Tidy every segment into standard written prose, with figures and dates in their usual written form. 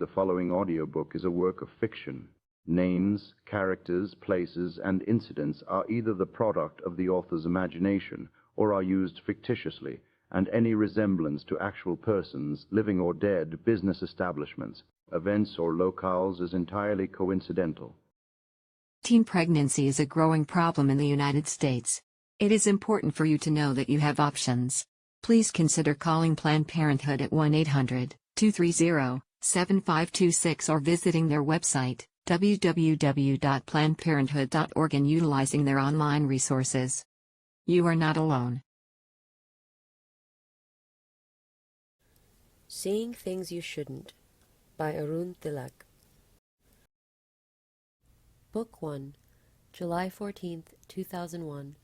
the following audiobook is a work of fiction. Names, characters, places, and incidents are either the product of the author's imagination or are used fictitiously, and any resemblance to actual persons, living or dead, business establishments, events, or locales is entirely coincidental. Teen pregnancy is a growing problem in the United States. It is important for you to know that you have options. Please consider calling Planned Parenthood at 1-800-230-7526 or visiting their website, www.plannedparenthood.org, and utilizing their online resources. You are not alone. Saying Things You Shouldn't by Arun Tilak. Book 1, July 14, 2001.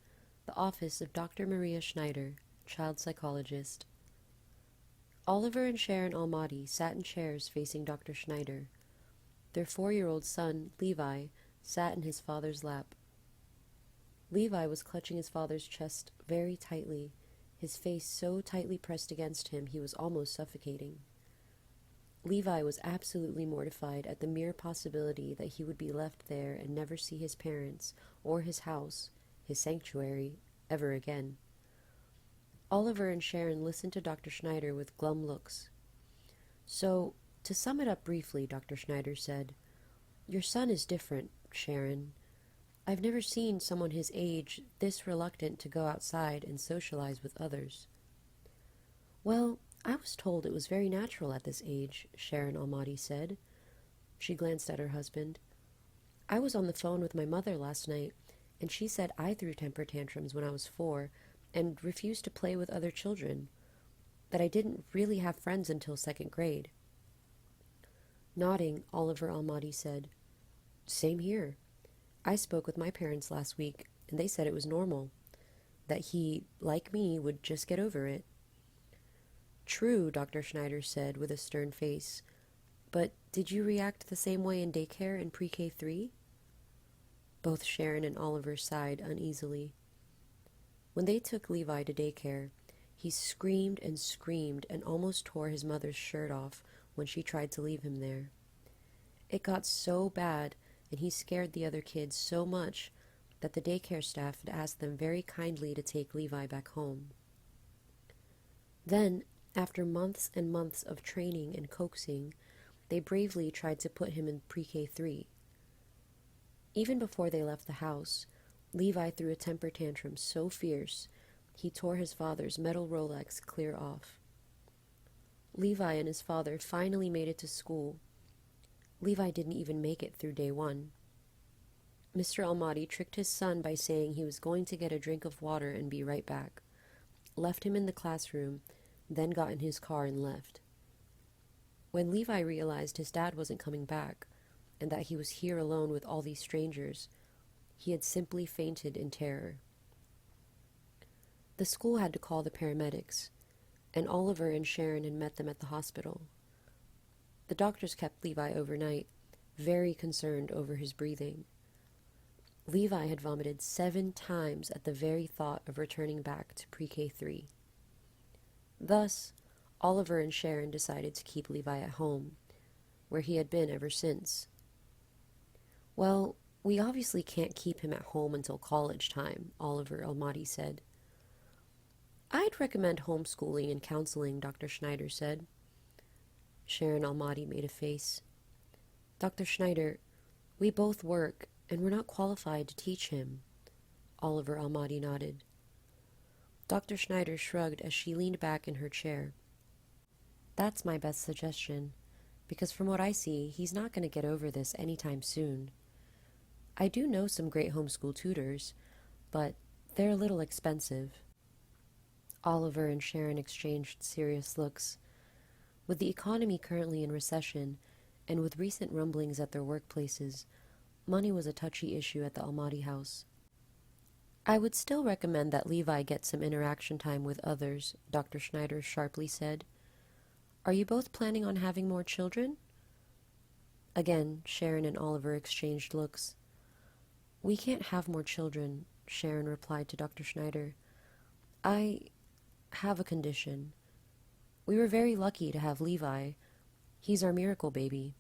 The Office of Dr. Maria Schneider, Child Psychologist. Oliver and Sharon Almadi sat in chairs facing Dr. Schneider. Their 4-year-old son, Levi, sat in his father's lap. Levi was clutching his father's chest very tightly, his face so tightly pressed against him he was almost suffocating. Levi was absolutely mortified at the mere possibility that he would be left there and never see his parents, or his house, his sanctuary, ever again. Oliver and Sharon listened to Dr. Schneider with glum looks. "So, to sum it up briefly," Dr. Schneider said, "your son is different, Sharon. I've never seen someone his age this reluctant to go outside and socialize with others." "Well, I was told it was very natural at this age," Sharon Almadi said. She glanced at her husband. "I was on the phone with my mother last night, and she said I threw temper tantrums when I was 4 and refused to play with other children, that I didn't really have friends until 2nd grade. Nodding, Oliver Almadi said, "Same here. I spoke with my parents last week, and they said it was normal, that he, like me, would just get over it." "True," Dr. Schneider said with a stern face, "but did you react the same way in daycare and pre-K 3? Both Sharon and Oliver sighed uneasily. When they took Levi to daycare, he screamed and almost tore his mother's shirt off when she tried to leave him there. It got so bad, and he scared the other kids so much that the daycare staff had asked them very kindly to take Levi back home. Then, after months and months of training and coaxing, they bravely tried to put him in pre-K 3. Even before they left the house, Levi threw a temper tantrum so fierce he tore his father's metal Rolex clear off. Levi and his father finally made it to school. Levi didn't even make it through day 1. Mr. Almadi tricked his son by saying he was going to get a drink of water and be right back, left him in the classroom, then got in his car and left. When Levi realized his dad wasn't coming back, and that he was here alone with all these strangers, he had simply fainted in terror. The school had to call the paramedics, and Oliver and Sharon had met them at the hospital. The doctors kept Levi overnight, very concerned over his breathing. Levi had vomited 7 times at the very thought of returning back to pre-K 3. Thus, Oliver and Sharon decided to keep Levi at home, where he had been ever since. "Well, we obviously can't keep him at home until college time," Oliver Almadi said. "I'd recommend homeschooling and counseling," Dr. Schneider said. Sharon Almadi made a face. "Dr. Schneider, we both work, and we're not qualified to teach him." Oliver Almadi nodded. Dr. Schneider shrugged as she leaned back in her chair. "That's my best suggestion, because from what I see, he's not going to get over this anytime soon. I do know some great homeschool tutors, but they're a little expensive." Oliver and Sharon exchanged serious looks. With the economy currently in recession, and with recent rumblings at their workplaces, money was a touchy issue at the Almadi house. "I would still recommend that Levi get some interaction time with others," Dr. Schneider sharply said. "Are you both planning on having more children?" Again, Sharon and Oliver exchanged looks. "We can't have more children," Sharon replied to Dr. Schneider. "I have a condition. We were very lucky to have Levi, He's our miracle baby.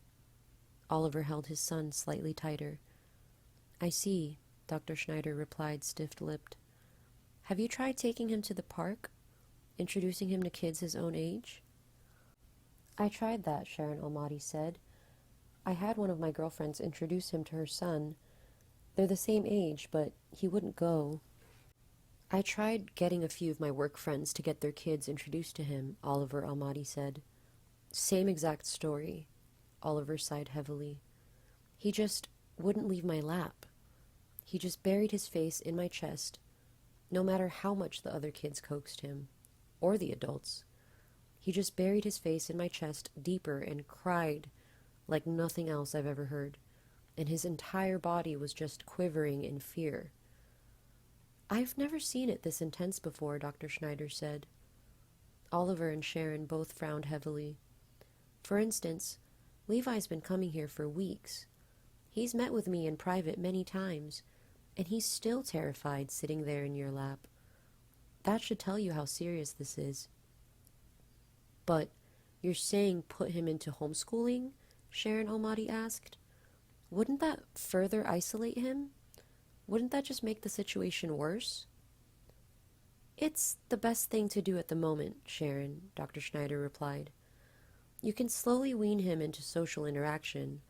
Oliver held his son slightly tighter. I see, Dr. Schneider replied, stiff-lipped. Have you tried taking him to the park? Introducing him to kids his own age? I tried that, Sharon Almadi said. I had one of my girlfriends introduce him to her son. They're the same age, but he wouldn't go. I tried getting a few of my work friends to get their kids introduced to him, Oliver Almadi said. Same exact story. Oliver sighed heavily. He just wouldn't leave my lap. He just buried his face in my chest, no matter how much the other kids coaxed him, or the adults. He just buried his face in my chest deeper and cried like nothing else I've ever heard, and his entire body was just quivering in fear. I've never seen it this intense before, Dr. Schneider said. Oliver and Sharon both frowned heavily. For instance, Levi's been coming here for weeks. He's met with me in private many times, and he's still terrified sitting there in your lap. That should tell you how serious this is. But you're saying put him into homeschooling? Sharon Almadi asked. Wouldn't that further isolate him? Wouldn't that just make the situation worse? It's the best thing to do at the moment, Sharon, Dr. Schneider replied. You can slowly wean him into social interaction.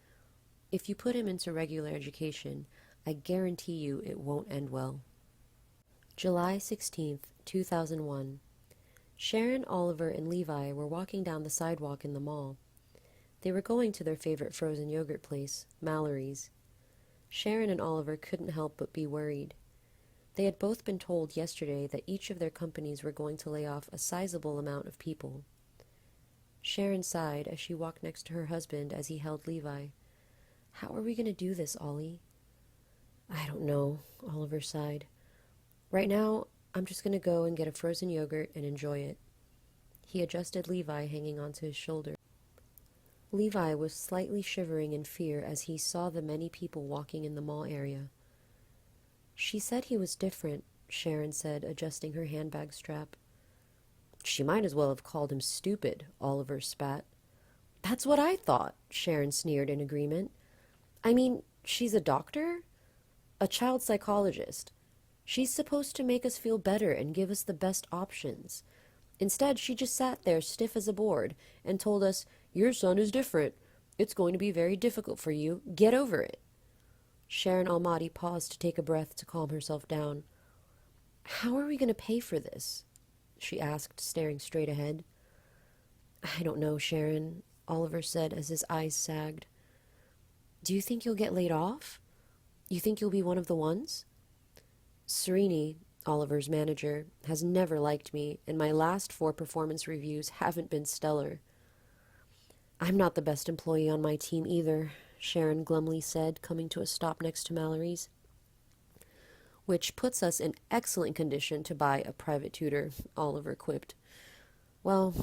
If you put him into regular education, I guarantee you it won't end well. July 16th, 2001. Sharon, Oliver, and Levi were walking down the sidewalk in the mall. They were going to their favorite frozen yogurt place, Mallory's. Sharon and Oliver couldn't help but be worried. They had both been told yesterday that each of their companies were going to lay off a sizable amount of people. Sharon sighed as she walked next to her husband as he held Levi. How are we going to do this, Ollie? I don't know, Oliver sighed. Right now, I'm just going to go and get a frozen yogurt and enjoy it. He adjusted Levi hanging onto his shoulder. Levi was slightly shivering in fear as he saw the many people walking in the mall area. She said he was different, Sharon said, adjusting her handbag strap. She might as well have called him stupid, Oliver spat. That's what I thought, Sharon sneered in agreement. I mean, she's a doctor? A child psychologist. She's supposed to make us feel better and give us the best options. Instead, she just sat there stiff as a board and told us, your son is different. It's going to be very difficult for you. Get over it. Sharon Almadi paused to take a breath to calm herself down. How are we going to pay for this? She asked, staring straight ahead. I don't know, Sharon, Oliver said as his eyes sagged. Do you think you'll get laid off? You think you'll be one of the ones? Serini, Oliver's manager, has never liked me, and my last 4 performance reviews haven't been stellar. I'm not the best employee on my team either, Sharon glumly said, coming to a stop next to Mallory's. Which puts us in excellent condition to buy a private tutor, Oliver quipped. Well,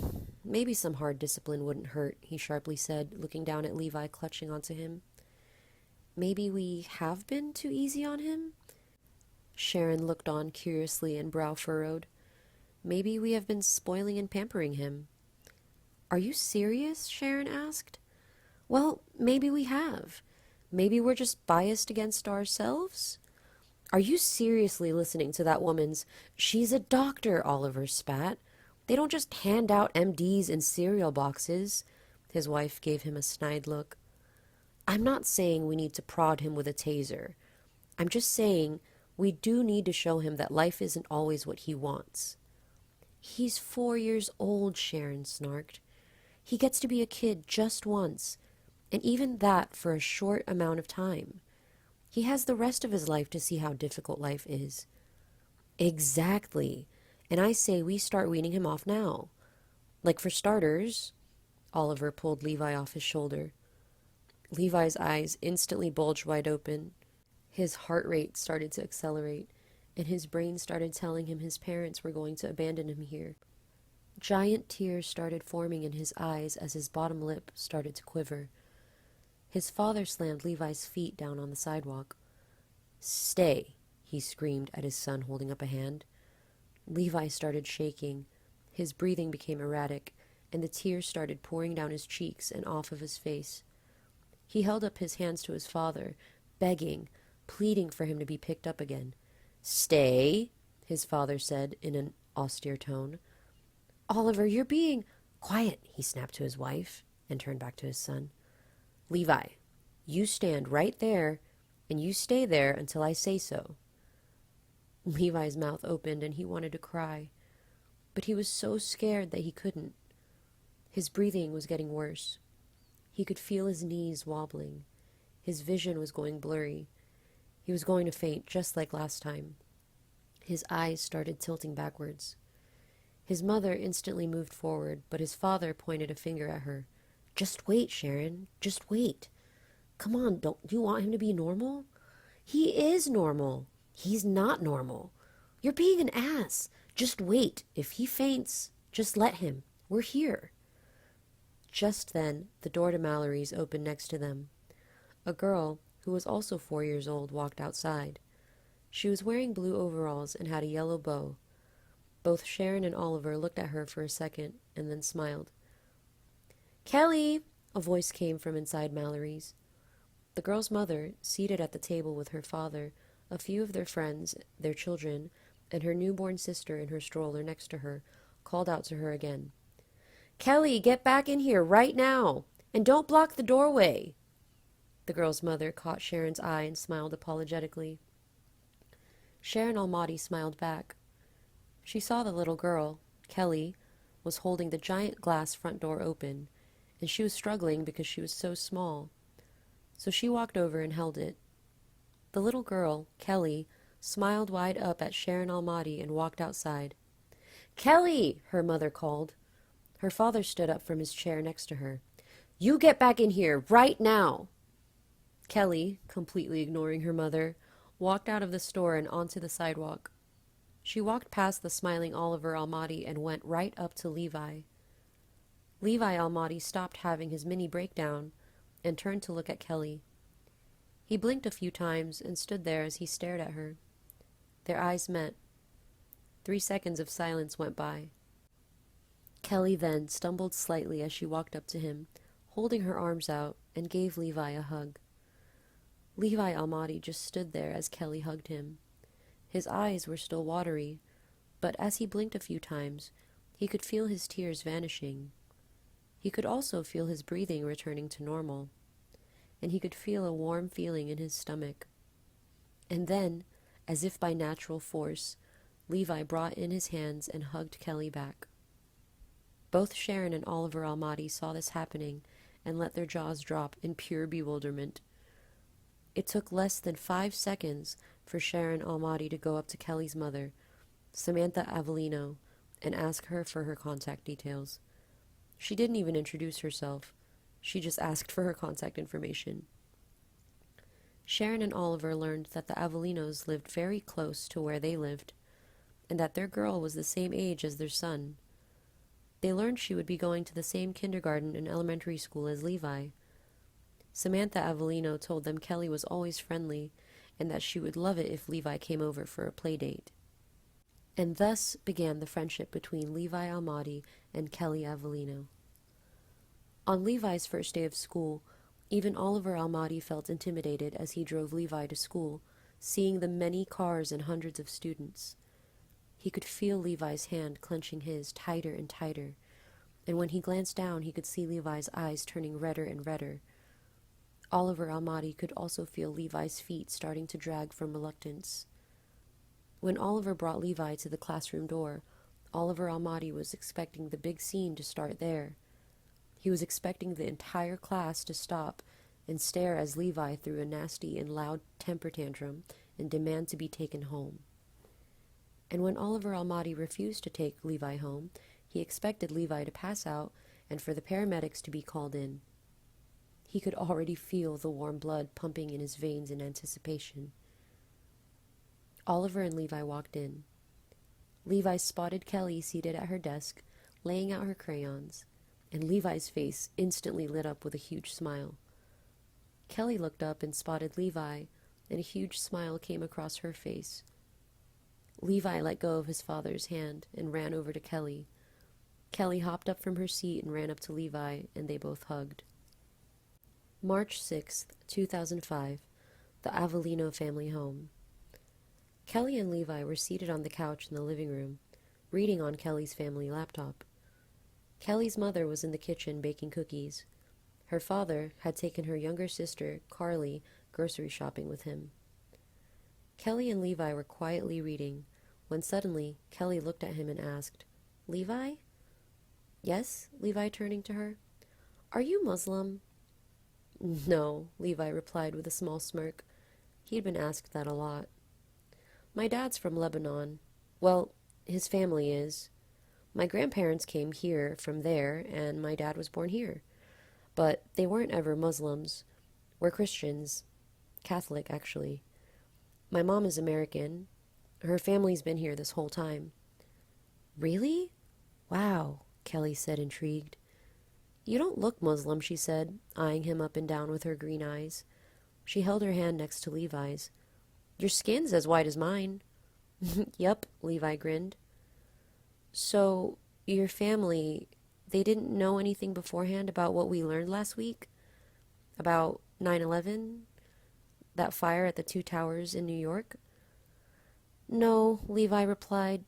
maybe some hard discipline wouldn't hurt, he sharply said, looking down at Levi clutching onto him. Maybe we have been too easy on him? Sharon looked on curiously and brow furrowed. Maybe we have been spoiling and pampering him. Are you serious? Sharon asked. Well, maybe we have. Maybe we're just biased against ourselves? Are you seriously listening to that woman's, she's a doctor, Oliver spat. They don't just hand out MDs in cereal boxes. His wife gave him a snide look. I'm not saying we need to prod him with a taser. I'm just saying we do need to show him that life isn't always what he wants. He's 4 years old, Sharon snarked. He gets to be a kid just once, and even that for a short amount of time. He has the rest of his life to see how difficult life is. Exactly. And I say we start weaning him off now. Like for starters, Oliver pulled Levi off his shoulder. Levi's eyes instantly bulged wide open. His heart rate started to accelerate, and his brain started telling him his parents were going to abandon him here. Giant tears started forming in his eyes as his bottom lip started to quiver. His father slammed Levi's feet down on the sidewalk. Stay, he screamed at his son holding up a hand. Levi started shaking. His breathing became erratic, and the tears started pouring down his cheeks and off of his face. He held up his hands to his father, begging, pleading for him to be picked up again. "Stay," his father said in an austere tone. "Oliver, you're being—" "Quiet," he snapped to his wife, and turned back to his son. "Levi, you stand right there, and you stay there until I say so." Levi's mouth opened, and he wanted to cry, but he was so scared that he couldn't. His breathing was getting worse. He could feel his knees wobbling. His vision was going blurry. He was going to faint, just like last time. His eyes started tilting backwards. His mother instantly moved forward, but his father pointed a finger at her. "Just wait, Sharon. Just wait. Come on, don't you want him to be normal? He is normal. He's not normal. You're being an ass. Just wait. If he faints, just let him. We're here." Just then, the door to Mallory's opened next to them. A girl, who was also 4 years old, walked outside. She was wearing blue overalls and had a yellow bow. Both Sharon and Oliver looked at her for a second and then smiled. "Kelly!" a voice came from inside Mallory's. The girl's mother, seated at the table with her father, a few of their friends, their children, and her newborn sister in her stroller next to her, called out to her again. "Kelly, get back in here right now! And don't block the doorway!" The girl's mother caught Sharon's eye and smiled apologetically. Sharon Almadi smiled back. She saw the little girl, Kelly, was holding the giant glass front door open, and she was struggling because she was so small. So she walked over and held it. The little girl, Kelly, smiled wide up at Sharon Almadi and walked outside. "Kelly!" her mother called. Her father stood up from his chair next to her. "You get back in here, right now!" Kelly, completely ignoring her mother, walked out of the store and onto the sidewalk. She walked past the smiling Oliver Almadi and went right up to Levi. Levi Almadi stopped having his mini breakdown and turned to look at Kelly. He blinked a few times and stood there as he stared at her. Their eyes met. 3 seconds of silence went by. Kelly then stumbled slightly as she walked up to him, holding her arms out, and gave Levi a hug. Levi Almadi just stood there as Kelly hugged him. His eyes were still watery, but as he blinked a few times, he could feel his tears vanishing. He could also feel his breathing returning to normal, and he could feel a warm feeling in his stomach. And then, as if by natural force, Levi brought in his hands and hugged Kelly back. Both Sharon and Oliver Almadi saw this happening and let their jaws drop in pure bewilderment. It took less than 5 seconds for Sharon Almadi to go up to Kelly's mother, Samantha Avelleno, and ask her for her contact details. She didn't even introduce herself. She just asked for her contact information. Sharon and Oliver learned that the Avellenos lived very close to where they lived, and that their girl was the same age as their son. They learned she would be going to the same kindergarten and elementary school as Levi. Samantha Avelleno told them Kelly was always friendly, and that she would love it if Levi came over for a play date. And thus began the friendship between Levi Almadi and Kelly Avelleno. On Levi's first day of school, even Oliver Almadi felt intimidated as he drove Levi to school, seeing the many cars and hundreds of students. He could feel Levi's hand clenching his tighter and tighter, and when he glanced down he could see Levi's eyes turning redder and redder. Oliver Almadi could also feel Levi's feet starting to drag from reluctance. When Oliver brought Levi to the classroom door, Oliver Almadi was expecting the big scene to start there. He was expecting the entire class to stop and stare as Levi threw a nasty and loud temper tantrum and demand to be taken home. And when Oliver Almadi refused to take Levi home, he expected Levi to pass out and for the paramedics to be called in. He could already feel the warm blood pumping in his veins in anticipation. Oliver and Levi walked in. Levi spotted Kelly seated at her desk, laying out her crayons, and Levi's face instantly lit up with a huge smile. Kelly looked up and spotted Levi, and a huge smile came across her face. Levi let go of his father's hand and ran over to Kelly. Kelly hopped up from her seat and ran up to Levi, and they both hugged. March 6th, 2005, the Avelleno family home. Kelly and Levi were seated on the couch in the living room, reading on Kelly's family laptop. Kelly's mother was in the kitchen baking cookies. Her father had taken her younger sister, Carly, grocery shopping with him. Kelly and Levi were quietly reading, when suddenly Kelly looked at him and asked, "Levi?" "Yes," Levi turning to her. "Are you Muslim?" "No," Levi replied with a small smirk. He'd been asked that a lot. "My dad's from Lebanon. Well, his family is. My grandparents came here from there, and my dad was born here. But they weren't ever Muslims. We're Christians. Catholic, actually. My mom is American. Her family's been here this whole time." "Really? Wow," Kelly said, intrigued. "You don't look Muslim," she said, eyeing him up and down with her green eyes. She held her hand next to Levi's. "Your skin's as white as mine." "Yup," Levi grinned. "So, your family, they didn't know anything beforehand about what we learned last week? About 9/11? That fire at the two towers in New York?" "No," Levi replied.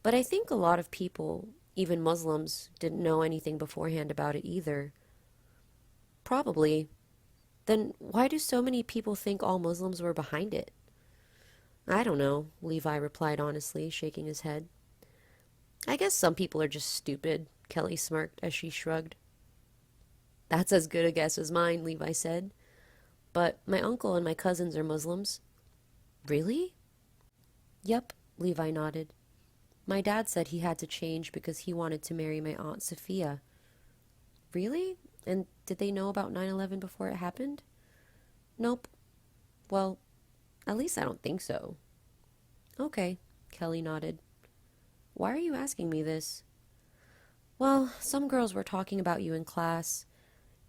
"But I think a lot of people, even Muslims, didn't know anything beforehand about it either." "Probably. Then why do so many people think all Muslims were behind it?" "I don't know," Levi replied honestly, shaking his head. "I guess some people are just stupid," Kelly smirked as she shrugged. "That's as good a guess as mine," Levi said. "But my uncle and my cousins are Muslims." "Really?" "Yep," Levi nodded. "My dad said he had to change because he wanted to marry my Aunt Sophia." "Really? And did they know about 9/11 before it happened?" "Nope. Well, at least I don't think so." "Okay," Kelly nodded. "Why are you asking me this?" "Well, some girls were talking about you in class,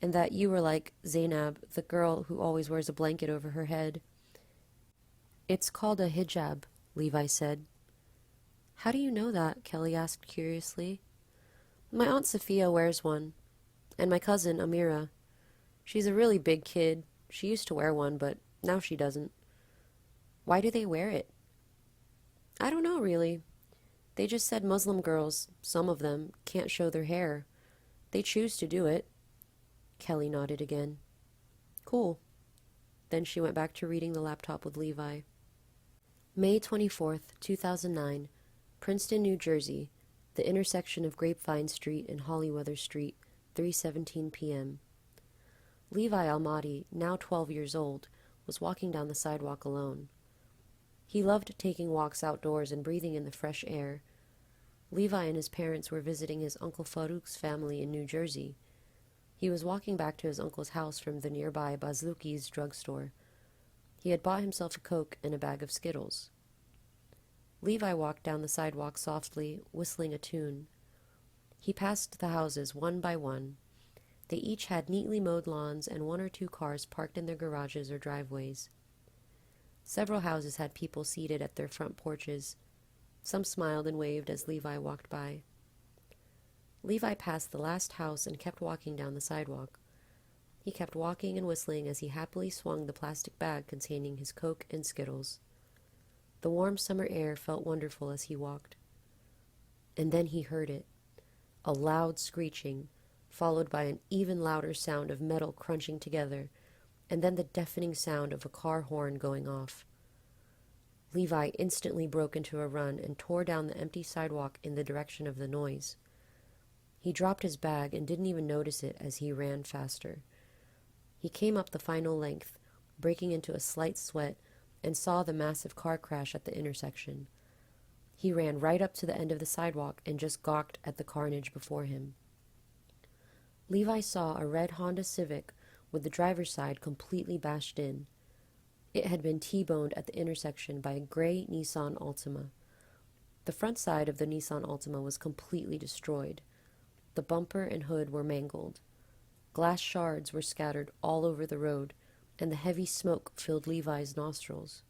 and that you were like Zainab, the girl who always wears a blanket over her head." "It's called a hijab," Levi said. "How do you know that?" Kelly asked curiously. "My Aunt Sophia wears one, and my cousin Amira. She's a really big kid. She used to wear one, but now she doesn't." "Why do they wear it?" "I don't know, really. They just said Muslim girls, some of them, can't show their hair. They choose to do it." Kelly nodded again. "Cool." Then she went back to reading the laptop with Levi. May 24th, 2009, Princeton, New Jersey, the intersection of Grapevine Street and Hollyweather Street, 3:17 p.m. Levi Almadi, now 12 years old, was walking down the sidewalk alone. He loved taking walks outdoors and breathing in the fresh air. Levi and his parents were visiting his Uncle Farouk's family in New Jersey. He was walking back to his uncle's house from the nearby Bazluki's drugstore. He had bought himself a Coke and a bag of Skittles. Levi walked down the sidewalk softly, whistling a tune. He passed the houses one by one. They each had neatly mowed lawns and one or two cars parked in their garages or driveways. Several houses had people seated at their front porches. Some smiled and waved as Levi walked by. Levi passed the last house and kept walking down the sidewalk. He kept walking and whistling as he happily swung the plastic bag containing his Coke and Skittles. The warm summer air felt wonderful as he walked. And then he heard it, a loud screeching, followed by an even louder sound of metal crunching together, and then the deafening sound of a car horn going off. Levi instantly broke into a run and tore down the empty sidewalk in the direction of the noise. He dropped his bag and didn't even notice it as he ran faster. He came up the final length, breaking into a slight sweat, and saw the massive car crash at the intersection. He ran right up to the end of the sidewalk and just gawked at the carnage before him. Levi saw a red Honda Civic with the driver's side completely bashed in. It had been T-boned at the intersection by a gray Nissan Altima. The front side of the Nissan Altima was completely destroyed. The bumper and hood were mangled. Glass shards were scattered all over the road, and the heavy smoke filled Levi's nostrils.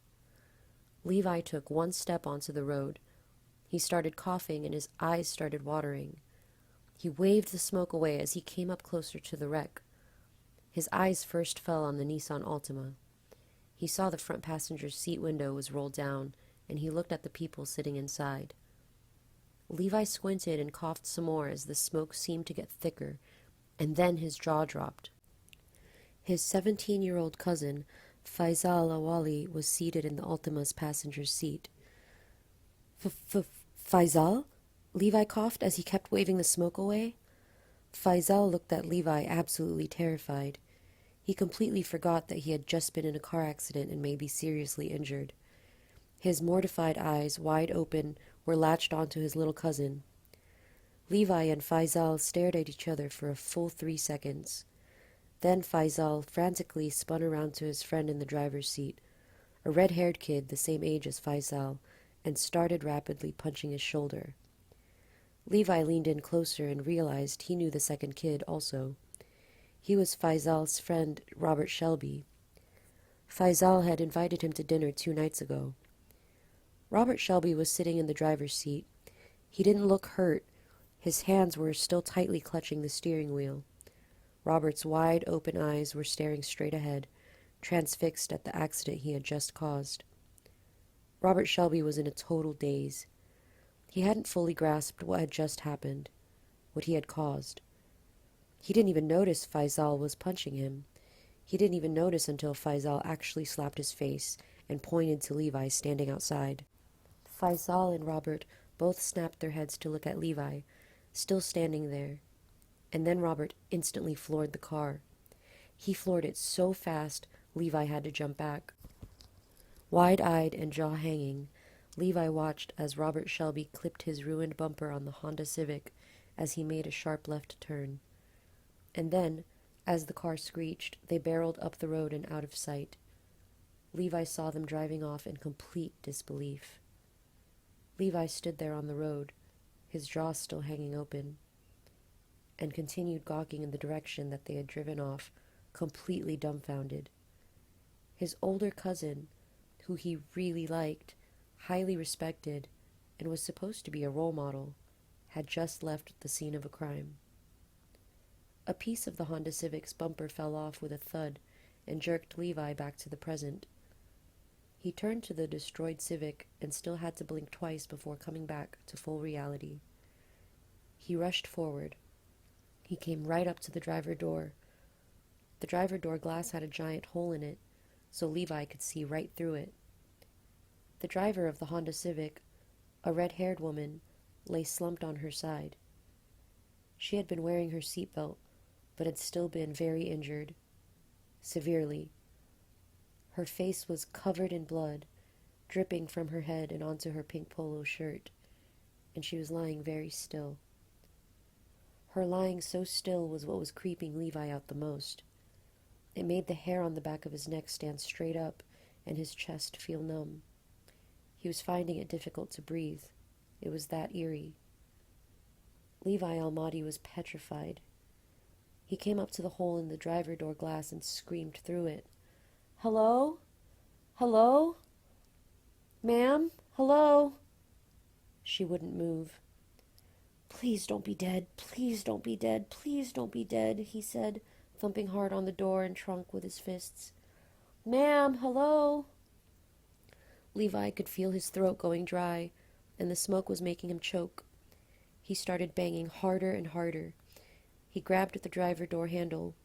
Levi took one step onto the road. He started coughing and his eyes started watering. He waved the smoke away as he came up closer to the wreck. His eyes first fell on the Nissan Altima. He saw the front passenger seat window was rolled down, and he looked at the people sitting inside. Levi squinted and coughed some more as the smoke seemed to get thicker, and then his jaw dropped. His 17-year-old cousin, Faisal Awali, was seated in the Altima's passenger seat. Faisal? Levi coughed as he kept waving the smoke away. Faisal looked at Levi absolutely terrified. He completely forgot that he had just been in a car accident and may be seriously injured. His mortified eyes, wide open, were latched onto his little cousin. Levi and Faisal stared at each other for a full 3 seconds. Then Faisal frantically spun around to his friend in the driver's seat, a red-haired kid the same age as Faisal, and started rapidly punching his shoulder. Levi leaned in closer and realized he knew the second kid also. He was Faisal's friend, Robert Shelby. Faisal had invited him to dinner 2 nights ago. Robert Shelby was sitting in the driver's seat. He didn't look hurt. His hands were still tightly clutching the steering wheel. Robert's wide open eyes were staring straight ahead, transfixed at the accident he had just caused. Robert Shelby was in a total daze. He hadn't fully grasped what had just happened, what he had caused. He didn't even notice Faisal was punching him. He didn't even notice until Faisal actually slapped his face and pointed to Levi standing outside. Faisal and Robert both snapped their heads to look at Levi, still standing there. And then Robert instantly floored the car. He floored it so fast, Levi had to jump back. Wide-eyed and jaw-hanging, Levi watched as Robert Shelby clipped his ruined bumper on the Honda Civic as he made a sharp left turn. And then, as the car screeched, they barreled up the road and out of sight. Levi saw them driving off in complete disbelief. Levi stood there on the road, his jaw still hanging open, and continued gawking in the direction that they had driven off, completely dumbfounded. His older cousin, who he really liked, highly respected, and was supposed to be a role model, had just left the scene of a crime. A piece of the Honda Civic's bumper fell off with a thud and jerked Levi back to the present. He turned to the destroyed Civic and still had to blink twice before coming back to full reality. He rushed forward. He came right up to the driver door. The driver door glass had a giant hole in it, so Levi could see right through it. The driver of the Honda Civic, a red-haired woman, lay slumped on her side. She had been wearing her seatbelt, but had still been very injured, severely. Her face was covered in blood, dripping from her head and onto her pink polo shirt, and she was lying very still. Her lying so still was what was creeping Levi out the most. It made the hair on the back of his neck stand straight up and his chest feel numb. He was finding it difficult to breathe. It was that eerie. Levi Almadi was petrified. He came up to the hole in the driver door glass and screamed through it. "Hello? Hello? Ma'am? Hello?" She wouldn't move. "Please don't be dead. Please don't be dead. Please don't be dead," he said, thumping hard on the door and trunk with his fists. "Ma'am, hello?" Levi could feel his throat going dry, and the smoke was making him choke. He started banging harder and harder. He grabbed at the driver door handle,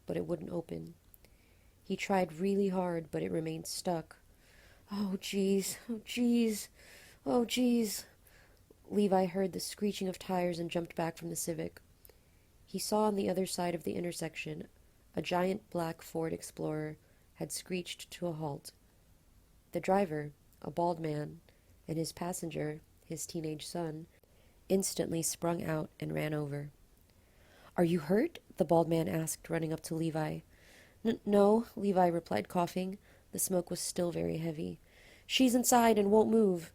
but it wouldn't open. He tried really hard, but it remained stuck. "Oh, jeez. Oh, jeez. Oh, jeez." Levi heard the screeching of tires and jumped back from the Civic. He saw on the other side of the intersection a giant black Ford Explorer had screeched to a halt. The driver, a bald man, and his passenger, his teenage son, instantly sprung out and ran over. "Are you hurt?" the bald man asked, running up to Levi. No," Levi replied, coughing. The smoke was still very heavy. "She's inside and won't move."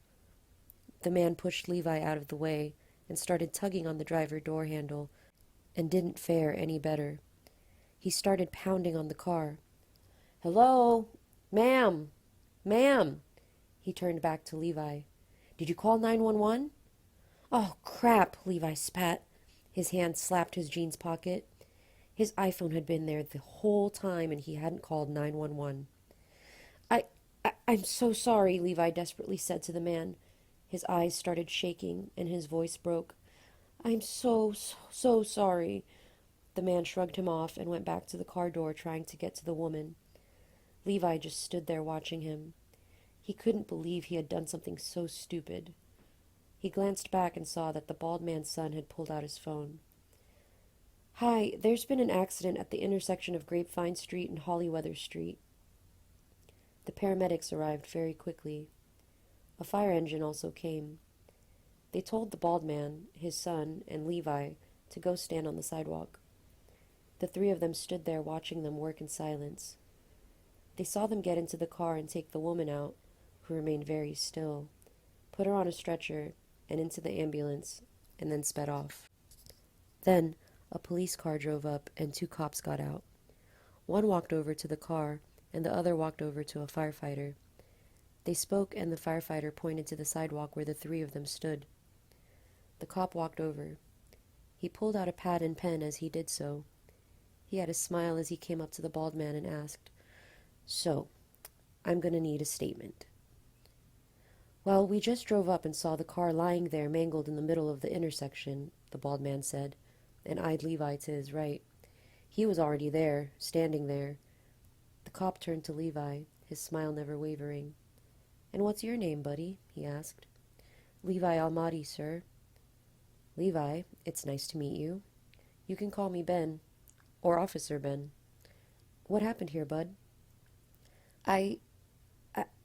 The man pushed Levi out of the way and started tugging on the driver door handle, and didn't fare any better. He started pounding on the car. "Hello? Ma'am? Ma'am?" He turned back to Levi. "Did you call 911? "Oh, crap," Levi spat. His hand slapped his jeans pocket. His iPhone had been there the whole time and he hadn't called 911. I'm so sorry, Levi desperately said to the man. His eyes started shaking and his voice broke. I'm so sorry. The man shrugged him off and went back to the car door, trying to get to the woman. Levi just stood there watching him. He couldn't believe he had done something so stupid. He glanced back and saw that the bald man's son had pulled out his phone. Hi, there's been an accident at the intersection of Grapevine Street and Hollyweather Street. The paramedics arrived very quickly. A fire engine also came. They told the bald man, his son, and Levi to go stand on the sidewalk. The three of them stood there watching them work in silence. They saw them get into the car and take the woman out, who remained very still, put her on a stretcher and into the ambulance, and then sped off. Then a police car drove up and 2 cops got out. One walked over to the car and the other walked over to a firefighter. They spoke and the firefighter pointed to the sidewalk where the 3 of them stood. The cop walked over. He pulled out a pad and pen as he did so. He had a smile as he came up to the bald man and asked, So, I'm going to need a statement. Well, we just drove up and saw the car lying there mangled in the middle of the intersection, the bald man said, and eyed Levi to his right. He was already there, standing there. The cop turned to Levi, his smile never wavering. And what's your name, buddy? He asked. Levi Almadi, sir. Levi, it's nice to meet you. You can call me Ben, or Officer Ben. What happened here, bud? I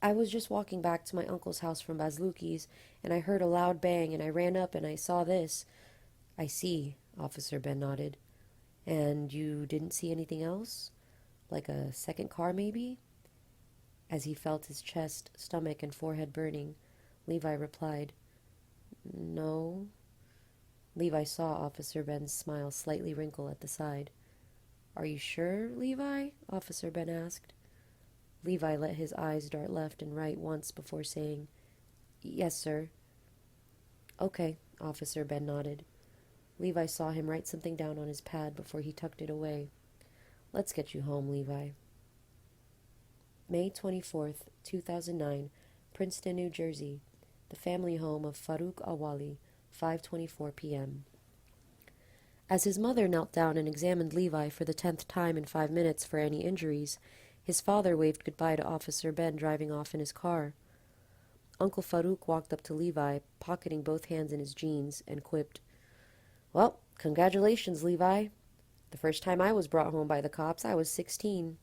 was just walking back to my uncle's house from Bazluki's, and I heard a loud bang, and I ran up and I saw this. I see, Officer Ben nodded. And you didn't see anything else? Like a second car, maybe? As he felt his chest, stomach, and forehead burning, Levi replied, No. Levi saw Officer Ben's smile slightly wrinkle at the side. Are you sure, Levi? Officer Ben asked. Levi let his eyes dart left and right once before saying, Yes, sir. Okay, Officer Ben nodded. Levi saw him write something down on his pad before he tucked it away. Let's get you home, Levi. May 24th, 2009, Princeton, New Jersey, the family home of Farouk Awali, 5:24 p.m. As his mother knelt down and examined Levi for the 10th time in 5 minutes for any injuries, his father waved goodbye to Officer Ben driving off in his car. Uncle Farouk walked up to Levi, pocketing both hands in his jeans, and quipped, Well, congratulations, Levi. The first time I was brought home by the cops, I was 16.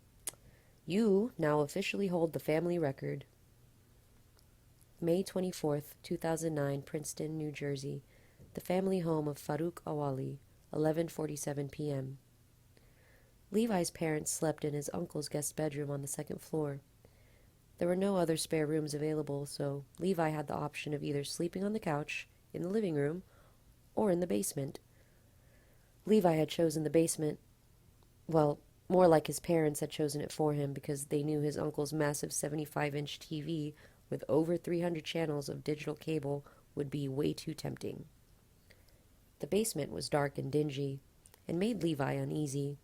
You now officially hold the family record. May 24th, 2009, Princeton, New Jersey, the family home of Farouk Awali, 11:47 p.m. Levi's parents slept in his uncle's guest bedroom on the 2nd floor. There were no other spare rooms available, so Levi had the option of either sleeping on the couch, in the living room, or in the basement. Levi had chosen the basement. Well, more like his parents had chosen it for him because they knew his uncle's massive 75-inch TV with over 300 channels of digital cable would be way too tempting. The basement was dark and dingy, and made Levi uneasy.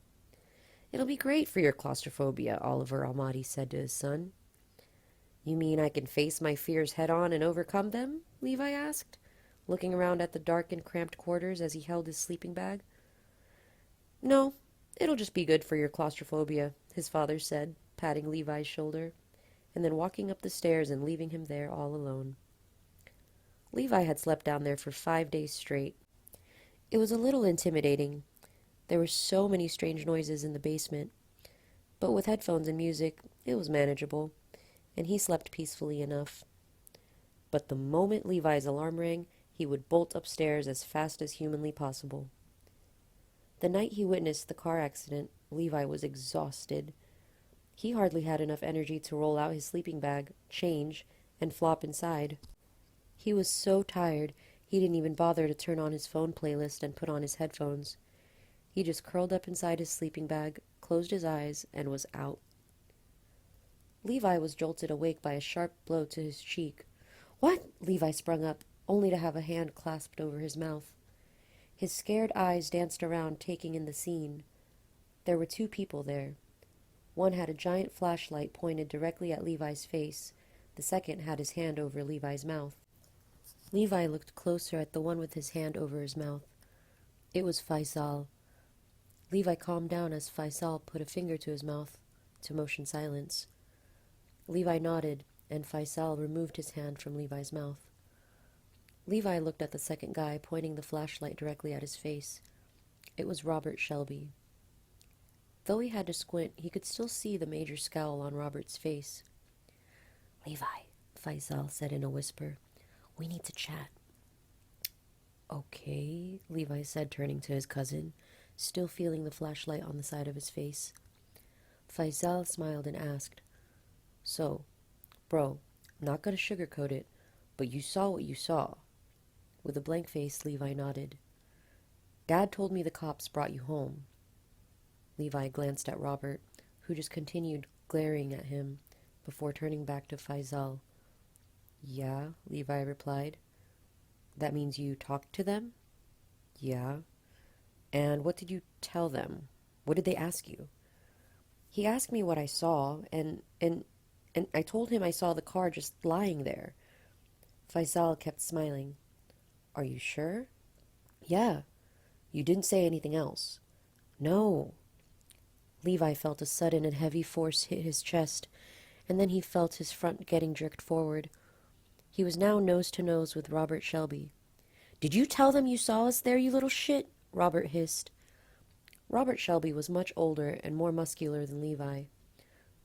It'll be great for your claustrophobia, Oliver Almadi said to his son. You mean I can face my fears head-on and overcome them? Levi asked, looking around at the dark and cramped quarters as he held his sleeping bag. No, it'll just be good for your claustrophobia, his father said, patting Levi's shoulder, and then walking up the stairs and leaving him there all alone. Levi had slept down there for 5 days straight. It was a little intimidating. There were so many strange noises in the basement, but with headphones and music, it was manageable, and he slept peacefully enough. But the moment Levi's alarm rang, he would bolt upstairs as fast as humanly possible. The night he witnessed the car accident, Levi was exhausted. He hardly had enough energy to roll out his sleeping bag, change, and flop inside. He was so tired, he didn't even bother to turn on his phone playlist and put on his headphones. He just curled up inside his sleeping bag, closed his eyes, and was out. Levi was jolted awake by a sharp blow to his cheek. What? Levi sprung up, only to have a hand clasped over his mouth. His scared eyes danced around, taking in the scene. There were two people there. One had a giant flashlight pointed directly at Levi's face. The second had his hand over Levi's mouth. Levi looked closer at the one with his hand over his mouth. It was Faisal. Levi calmed down as Faisal put a finger to his mouth to motion silence. Levi nodded, and Faisal removed his hand from Levi's mouth. Levi looked at the second guy, pointing the flashlight directly at his face. It was Robert Shelby. Though he had to squint, he could still see the major scowl on Robert's face. "Levi," Faisal said in a whisper, "we need to chat." "Okay," Levi said, turning to his cousin, still feeling the flashlight on the side of his face. Faisal smiled and asked, "So, bro, I'm not gonna sugarcoat it, but you saw what you saw." With a blank face, Levi nodded. "Dad told me the cops brought you home." Levi glanced at Robert, who just continued glaring at him before turning back to Faisal. "Yeah," Levi replied. "That means you talked to them?" "Yeah." "And what did you tell them? What did they ask you?" "He asked me what I saw, and I told him I saw the car just lying there." Faisal kept smiling. "Are you sure?" "Yeah." "You didn't say anything else?" "No." Levi felt a sudden and heavy force hit his chest, and then he felt his front getting jerked forward. He was now nose to nose with Robert Shelby. "Did you tell them you saw us there, you little shit?" Robert hissed. Robert Shelby was much older and more muscular than Levi.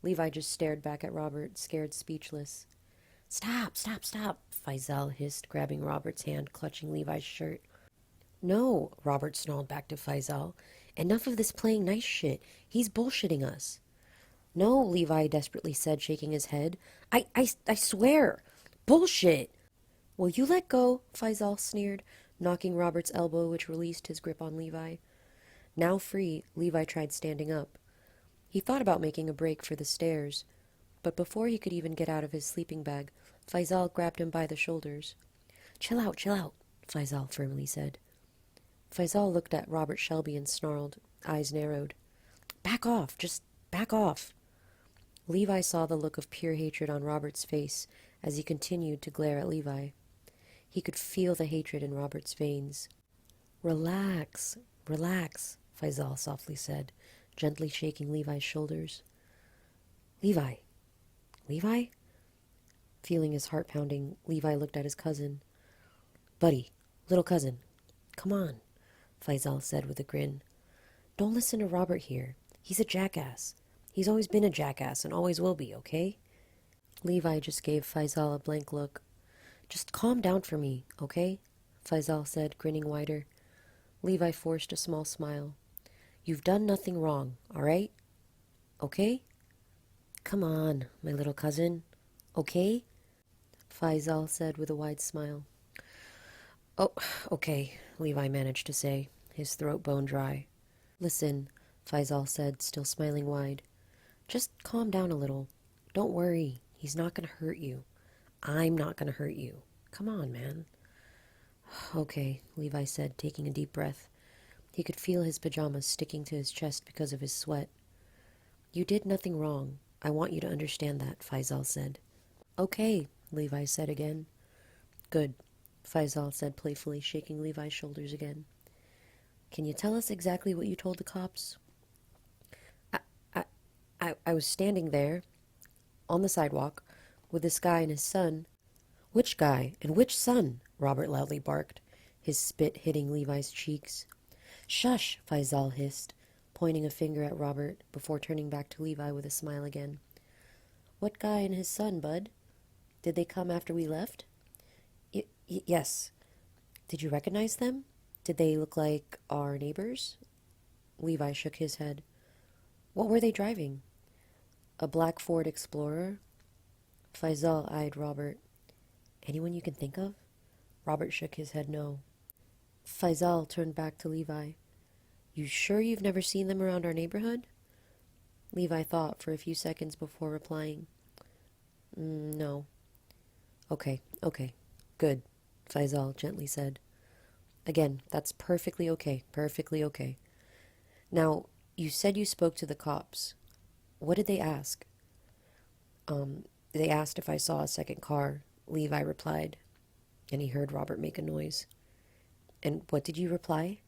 Levi just stared back at Robert, scared speechless. "Stop, stop, stop," Faisal hissed, grabbing Robert's hand, clutching Levi's shirt. "No," Robert snarled back to Faisal. "Enough of this playing nice shit. He's bullshitting us." "No," Levi desperately said, shaking his head. I swear. Bullshit." "Will you let go?" Faisal sneered, knocking Robert's elbow, which released his grip on Levi. Now free, Levi tried standing up. He thought about making a break for the stairs, but before he could even get out of his sleeping bag, Faisal grabbed him by the shoulders. Chill out, Faisal firmly said. Faisal looked at Robert Shelby and snarled, eyes narrowed. "Back off, just back off." Levi saw the look of pure hatred on Robert's face as he continued to glare at Levi. He could feel the hatred in Robert's veins. Relax, Faisal softly said, gently shaking Levi's shoulders. Levi? Feeling his heart pounding, Levi looked at his cousin. "Buddy, little cousin, come on," Faisal said with a grin. "Don't listen to Robert here. He's a jackass. He's always been a jackass and always will be, okay?" Levi just gave Faisal a blank look. "Just calm down for me, okay?" Faisal said, grinning wider. Levi forced a small smile. "You've done nothing wrong, all right? Okay? Come on, my little cousin. Okay?" Faisal said with a wide smile. "Oh, okay," Levi managed to say, his throat bone dry. "Listen," Faisal said, still smiling wide. "Just calm down a little. Don't worry. He's not going to hurt you. I'm not going to hurt you. Come on, man." "Okay," Levi said, taking a deep breath. He could feel his pajamas sticking to his chest because of his sweat. "You did nothing wrong. I want you to understand that," Faisal said. "Okay," Levi said again. "Good," Faisal said playfully, shaking Levi's shoulders again. "Can you tell us exactly what you told the cops?" I was standing there, on the sidewalk, with this guy and his son." "Which guy and which son?" Robert loudly barked, his spit hitting Levi's cheeks. "Shush," Faisal hissed, pointing a finger at Robert before turning back to Levi with a smile again. "What guy and his son, bud? Did they come after we left?" Yes." "Did you recognize them? Did they look like our neighbors?" Levi shook his head. "What were they driving?" "A black Ford Explorer." Faisal eyed Robert. "Anyone you can think of?" Robert shook his head no. Faisal turned back to Levi. "You sure you've never seen them around our neighborhood?" Levi thought for a few seconds before replying. "No." Okay, good," Faisal gently said. Again, that's perfectly okay. Perfectly okay. Now, you said you spoke to the cops. What did they ask? They asked if I saw a second car, Levi replied, and he heard Robert make a noise. And what did you reply?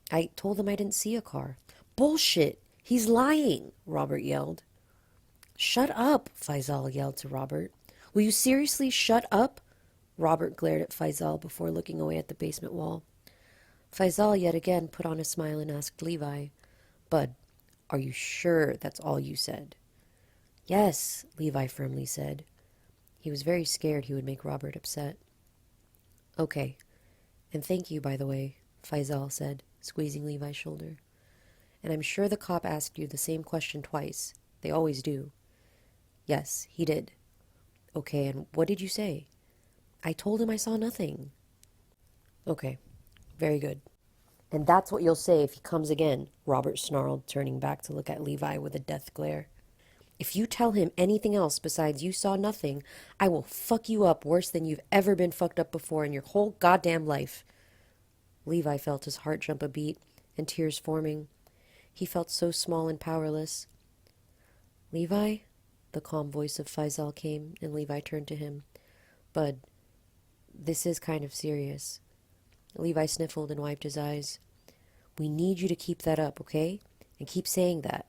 I told them I didn't see a car. Bullshit! He's lying, Robert yelled. Shut up, Faisal yelled to Robert. Will you seriously shut up? Robert glared at Faisal before looking away at the basement wall. Faisal yet again put on a smile and asked Levi, Bud, are you sure that's all you said? Yes, Levi firmly said. He was very scared he would make Robert upset. Okay, and thank you, by the way, Faisal said, squeezing Levi's shoulder. And I'm sure the cop asked you the same question twice. They always do. Yes, he did. Okay, and what did you say? I told him I saw nothing. Okay, very good. And that's what you'll say if he comes again, Robert snarled, turning back to look at Levi with a death glare. If you tell him anything else besides you saw nothing, I will fuck you up worse than you've ever been fucked up before in your whole goddamn life. Levi felt his heart jump a beat and tears forming. He felt so small and powerless. Levi? The calm voice of Faisal came, and Levi turned to him. Bud, this is kind of serious. Levi sniffled and wiped his eyes. We need you to keep that up, okay? And keep saying that.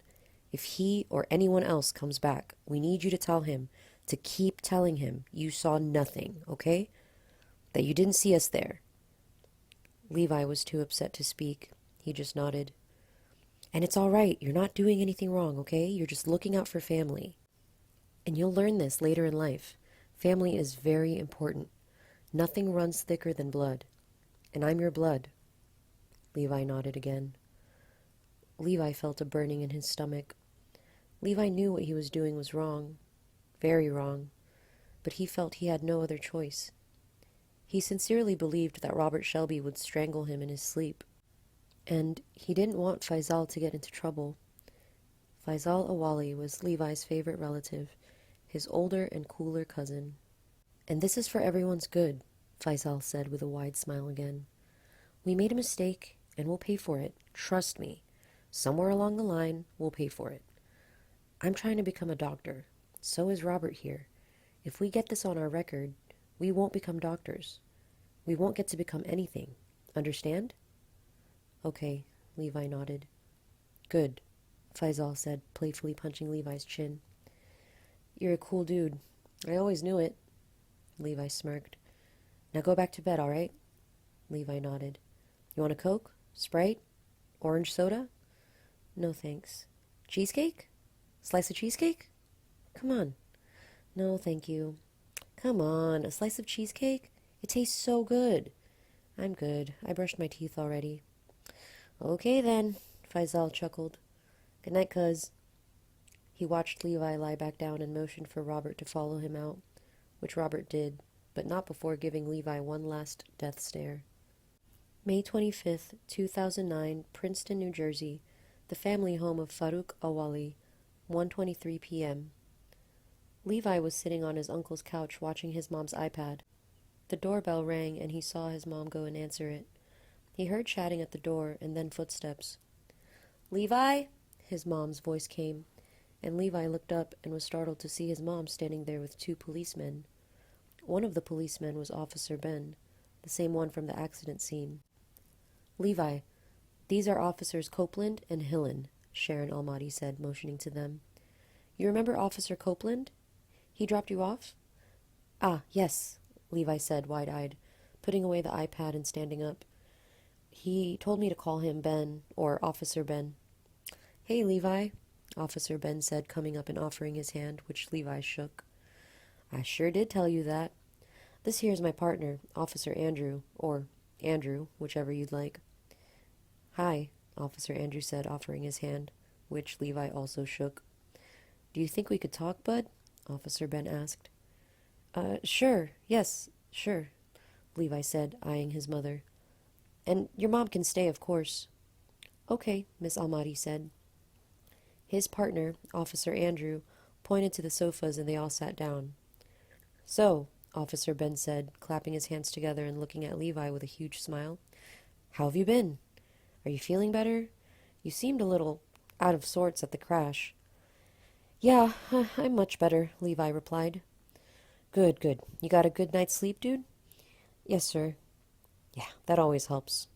If he or anyone else comes back, we need you to tell him, to keep telling him you saw nothing, okay? That you didn't see us there. Levi was too upset to speak. He just nodded. And it's all right. You're not doing anything wrong, okay? You're just looking out for family. And you'll learn this later in life. Family is very important. Nothing runs thicker than blood. And I'm your blood. Levi nodded again. Levi felt a burning in his stomach. Levi knew what he was doing was wrong. Very wrong. But he felt he had no other choice. He sincerely believed that Robert Shelby would strangle him in his sleep. And he didn't want Faisal to get into trouble. Faisal Awali was Levi's favorite relative, his older and cooler cousin. And this is for everyone's good, Faisal said with a wide smile again. We made a mistake, and we'll pay for it. Trust me. Somewhere along the line, we'll pay for it. I'm trying to become a doctor. So is Robert here. If we get this on our record, we won't become doctors. We won't get to become anything. Understand? Okay, Levi nodded. Good, Faisal said, playfully punching Levi's chin. You're a cool dude. I always knew it. Levi smirked. Now go back to bed, all right? Levi nodded. You want a Coke? Sprite? Orange soda? No, thanks. Cheesecake? Slice of cheesecake? Come on. No, thank you. Come on, a slice of cheesecake? It tastes so good. I'm good. I brushed my teeth already. Okay then, Faisal chuckled. Good night, cuz. He watched Levi lie back down and motioned for Robert to follow him out, which Robert did, but not before giving Levi one last death stare. May 25th, 2009, Princeton, New Jersey, the family home of Farouk Awali, 1:23 p.m. Levi was sitting on his uncle's couch watching his mom's iPad. The doorbell rang and he saw his mom go and answer it. He heard chatting at the door and then footsteps. Levi? His mom's voice came, and Levi looked up and was startled to see his mom standing there with two policemen. One of the policemen was Officer Ben, the same one from the accident scene. Levi, these are Officers Copeland and Hillen, Sharon Almadi said, motioning to them. You remember Officer Copeland? He dropped you off? Ah, yes, Levi said, wide-eyed, putting away the iPad and standing up. He told me to call him Ben, or Officer Ben. Hey, Levi, Officer Ben said, coming up and offering his hand, which Levi shook. I sure did tell you that. This here's my partner, Officer Andrew, or Andrew, whichever you'd like. Hi, Officer Andrew said, offering his hand, which Levi also shook. Do you think we could talk, Bud? Officer Ben asked. Sure, yes, sure, Levi said, eyeing his mother. And your mom can stay, of course. Okay, Miss Almadi said. His partner, Officer Andrew, pointed to the sofas and they all sat down. So, Officer Ben said, clapping his hands together and looking at Levi with a huge smile, How have you been? Are you feeling better? You seemed a little out of sorts at the crash. Yeah, I'm much better, Levi replied. Good, good. You got a good night's sleep, dude? Yes, sir. Yeah, that always helps,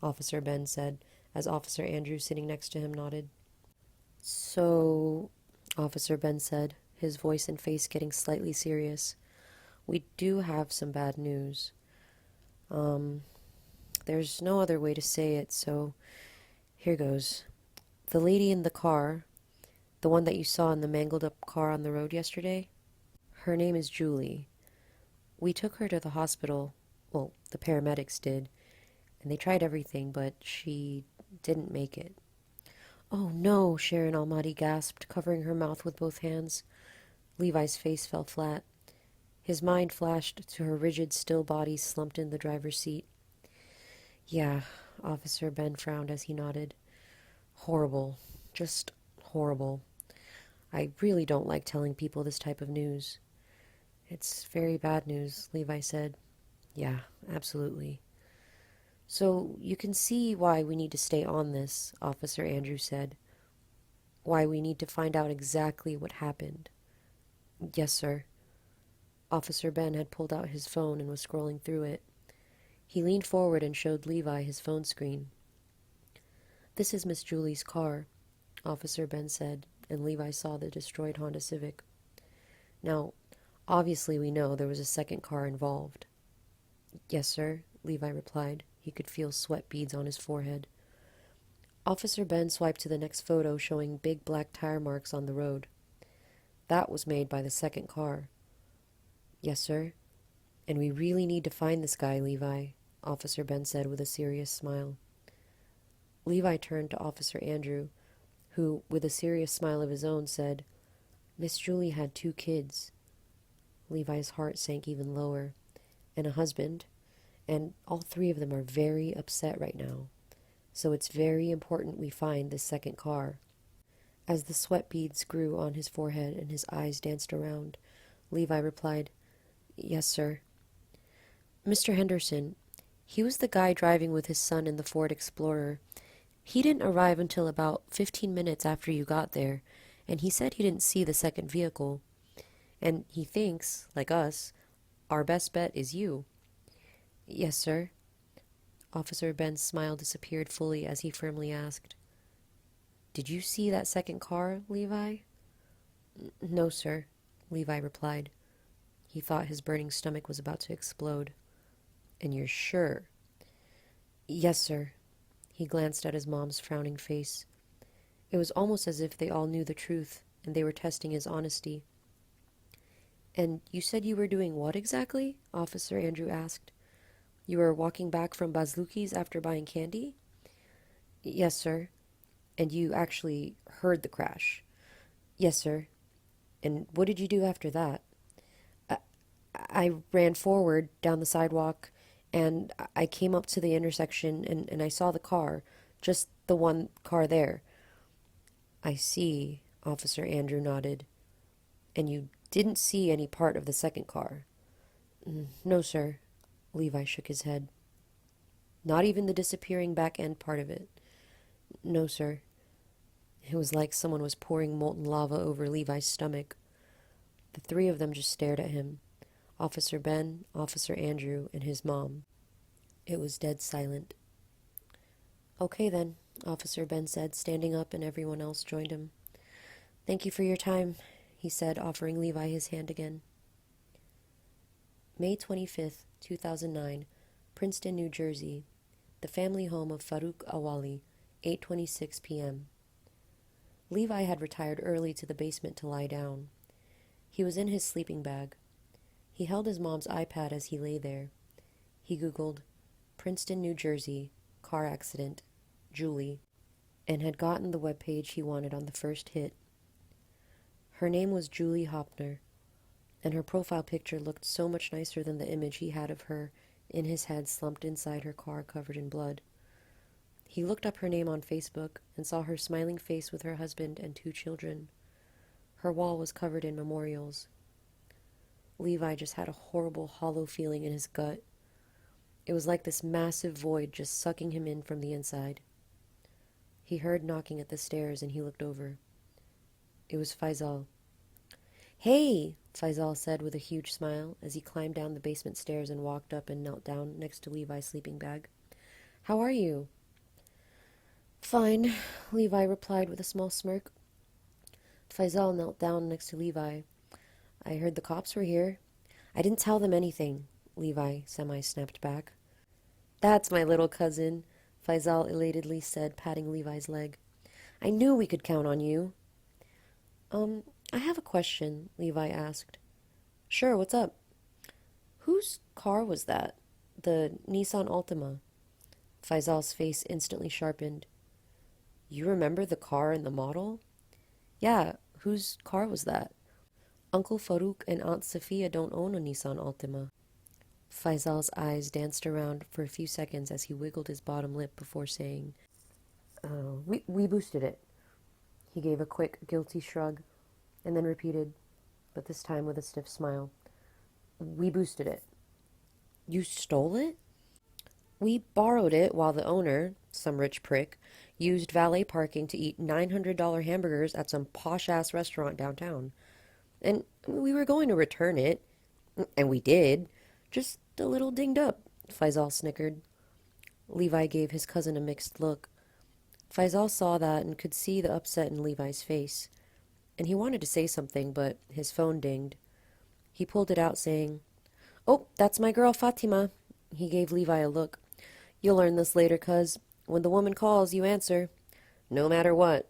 Officer Ben said, as Officer Andrew sitting next to him nodded. So, Officer Ben said, his voice and face getting slightly serious, we do have some bad news. There's no other way to say it, so here goes. The lady in the car, the one that you saw in the mangled up car on the road yesterday, her name is Julie. We took her to the hospital, well, the paramedics did, and they tried everything, but she didn't make it. Oh no, Sharon Almadi gasped, covering her mouth with both hands. Levi's face fell flat. His mind flashed to her rigid, still body slumped in the driver's seat. Yeah, Officer Ben frowned as he nodded. Horrible. Just horrible. I really don't like telling people this type of news. It's very bad news, Levi said. Yeah, absolutely. So you can see why we need to stay on this, Officer Andrew said. Why we need to find out exactly what happened. Yes, sir. Officer Ben had pulled out his phone and was scrolling through it. He leaned forward and showed Levi his phone screen. This is Miss Julie's car, Officer Ben said, and Levi saw the destroyed Honda Civic. Now, obviously we know there was a second car involved. Yes, sir, Levi replied. He could feel sweat beads on his forehead. Officer Ben swiped to the next photo showing big black tire marks on the road. That was made by the second car. Yes, sir. And we really need to find this guy, Levi, Officer Ben said with a serious smile. Levi turned to Officer Andrew, who, with a serious smile of his own, said, Miss Julie had 2 kids. Levi's heart sank even lower. And a husband, and all 3 of them are very upset right now. So it's very important we find this second car. As the sweat beads grew on his forehead and his eyes danced around, Levi replied, Yes, sir. Mr. Henderson, he was the guy driving with his son in the Ford Explorer. He didn't arrive until about 15 minutes after you got there, and he said he didn't see the second vehicle. And he thinks, like us, our best bet is you. Yes, sir. Officer Ben's smile disappeared fully as he firmly asked, Did you see that second car, Levi? No, sir, Levi replied. He thought his burning stomach was about to explode. And you're sure? Yes, sir. He glanced at his mom's frowning face. It was almost as if they all knew the truth, and they were testing his honesty. And you said you were doing what exactly? Officer Andrew asked. You were walking back from Bazluki's after buying candy? Yes, sir. And you actually heard the crash? Yes, sir. And what did you do after that? I ran forward down the sidewalk, and I came up to the intersection, and I saw the car, just the one car there. I see, Officer Andrew nodded. And you didn't see any part of the second car? No, sir. Levi shook his head. Not even the disappearing back end part of it? No, sir. It was like someone was pouring molten lava over Levi's stomach. The 3 of them just stared at him. Officer Ben, Officer Andrew, and his mom. It was dead silent. Okay then, Officer Ben said, standing up, and everyone else joined him. Thank you for your time, he said, offering Levi his hand again. May 25th, 2009, Princeton, New Jersey. The family home of Farouk Awali, 8:26 p.m. Levi had retired early to the basement to lie down. He was in his sleeping bag. He held his mom's iPad as he lay there. He Googled, Princeton, New Jersey, car accident, Julie, and had gotten the webpage he wanted on the first hit. Her name was Julie Hopner, and her profile picture looked so much nicer than the image he had of her in his head slumped inside her car covered in blood. He looked up her name on Facebook and saw her smiling face with her husband and 2 children. Her wall was covered in memorials. Levi just had a horrible, hollow feeling in his gut. It was like this massive void just sucking him in from the inside. He heard knocking at the stairs and he looked over. It was Faisal. "Hey," Faisal said with a huge smile as he climbed down the basement stairs and walked up and knelt down next to Levi's sleeping bag. "How are you?" "Fine," Levi replied with a small smirk. Faisal knelt down next to Levi. "I heard the cops were here." "I didn't tell them anything," Levi semi-snapped back. "That's my little cousin," Faisal elatedly said, patting Levi's leg. "I knew we could count on you." I have a question," Levi asked. "Sure, what's up?" "Whose car was that? The Nissan Altima?" Faisal's face instantly sharpened. "You remember the car and the model?" "Yeah, whose car was that?" "Uncle Farouk and Aunt Sophia don't own a Nissan Altima." Faisal's eyes danced around for a few seconds as he wiggled his bottom lip before saying, we boosted it." He gave a quick, guilty shrug, and then repeated, but this time with a stiff smile, "We boosted it." "You stole it?" "We borrowed it while the owner, some rich prick, used valet parking to eat $900 hamburgers at some posh-ass restaurant downtown. And we were going to return it. And we did. Just a little dinged up," Faisal snickered. Levi gave his cousin a mixed look. Faisal saw that and could see the upset in Levi's face, and he wanted to say something, but his phone dinged. He pulled it out, saying, "Oh, that's my girl Fatima." He gave Levi a look. "You'll learn this later, cuz. When the woman calls, you answer. No matter what."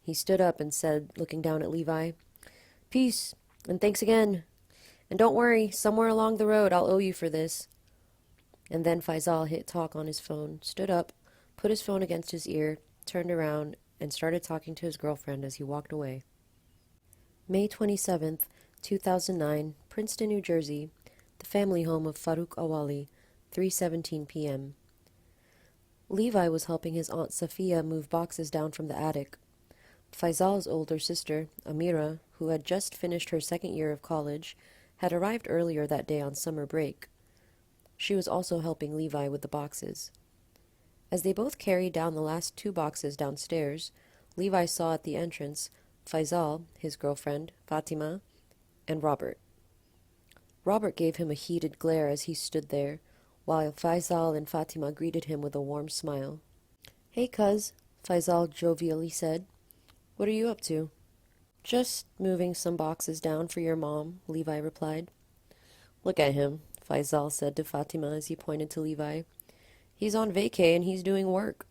He stood up and said, looking down at Levi, "Peace, and thanks again. And don't worry, somewhere along the road I'll owe you for this." And then Faisal hit talk on his phone, stood up, put his phone against his ear, turned around, and started talking to his girlfriend as he walked away. May 27th, 2009, Princeton, New Jersey, the family home of Farouk Awali, 3:17 p.m. Levi was helping his Aunt Sophia move boxes down from the attic. Faisal's older sister, Amira, who had just finished her second year of college, had arrived earlier that day on summer break. She was also helping Levi with the boxes. As they both carried down the last 2 boxes downstairs, Levi saw at the entrance Faisal, his girlfriend, Fatima, and Robert. Robert gave him a heated glare as he stood there, while Faisal and Fatima greeted him with a warm smile. "Hey, cuz," Faisal jovially said. "What are you up to?" "Just moving some boxes down for your mom," Levi replied. "Look at him," Faisal said to Fatima as he pointed to Levi. "He's on vacay and he's doing work."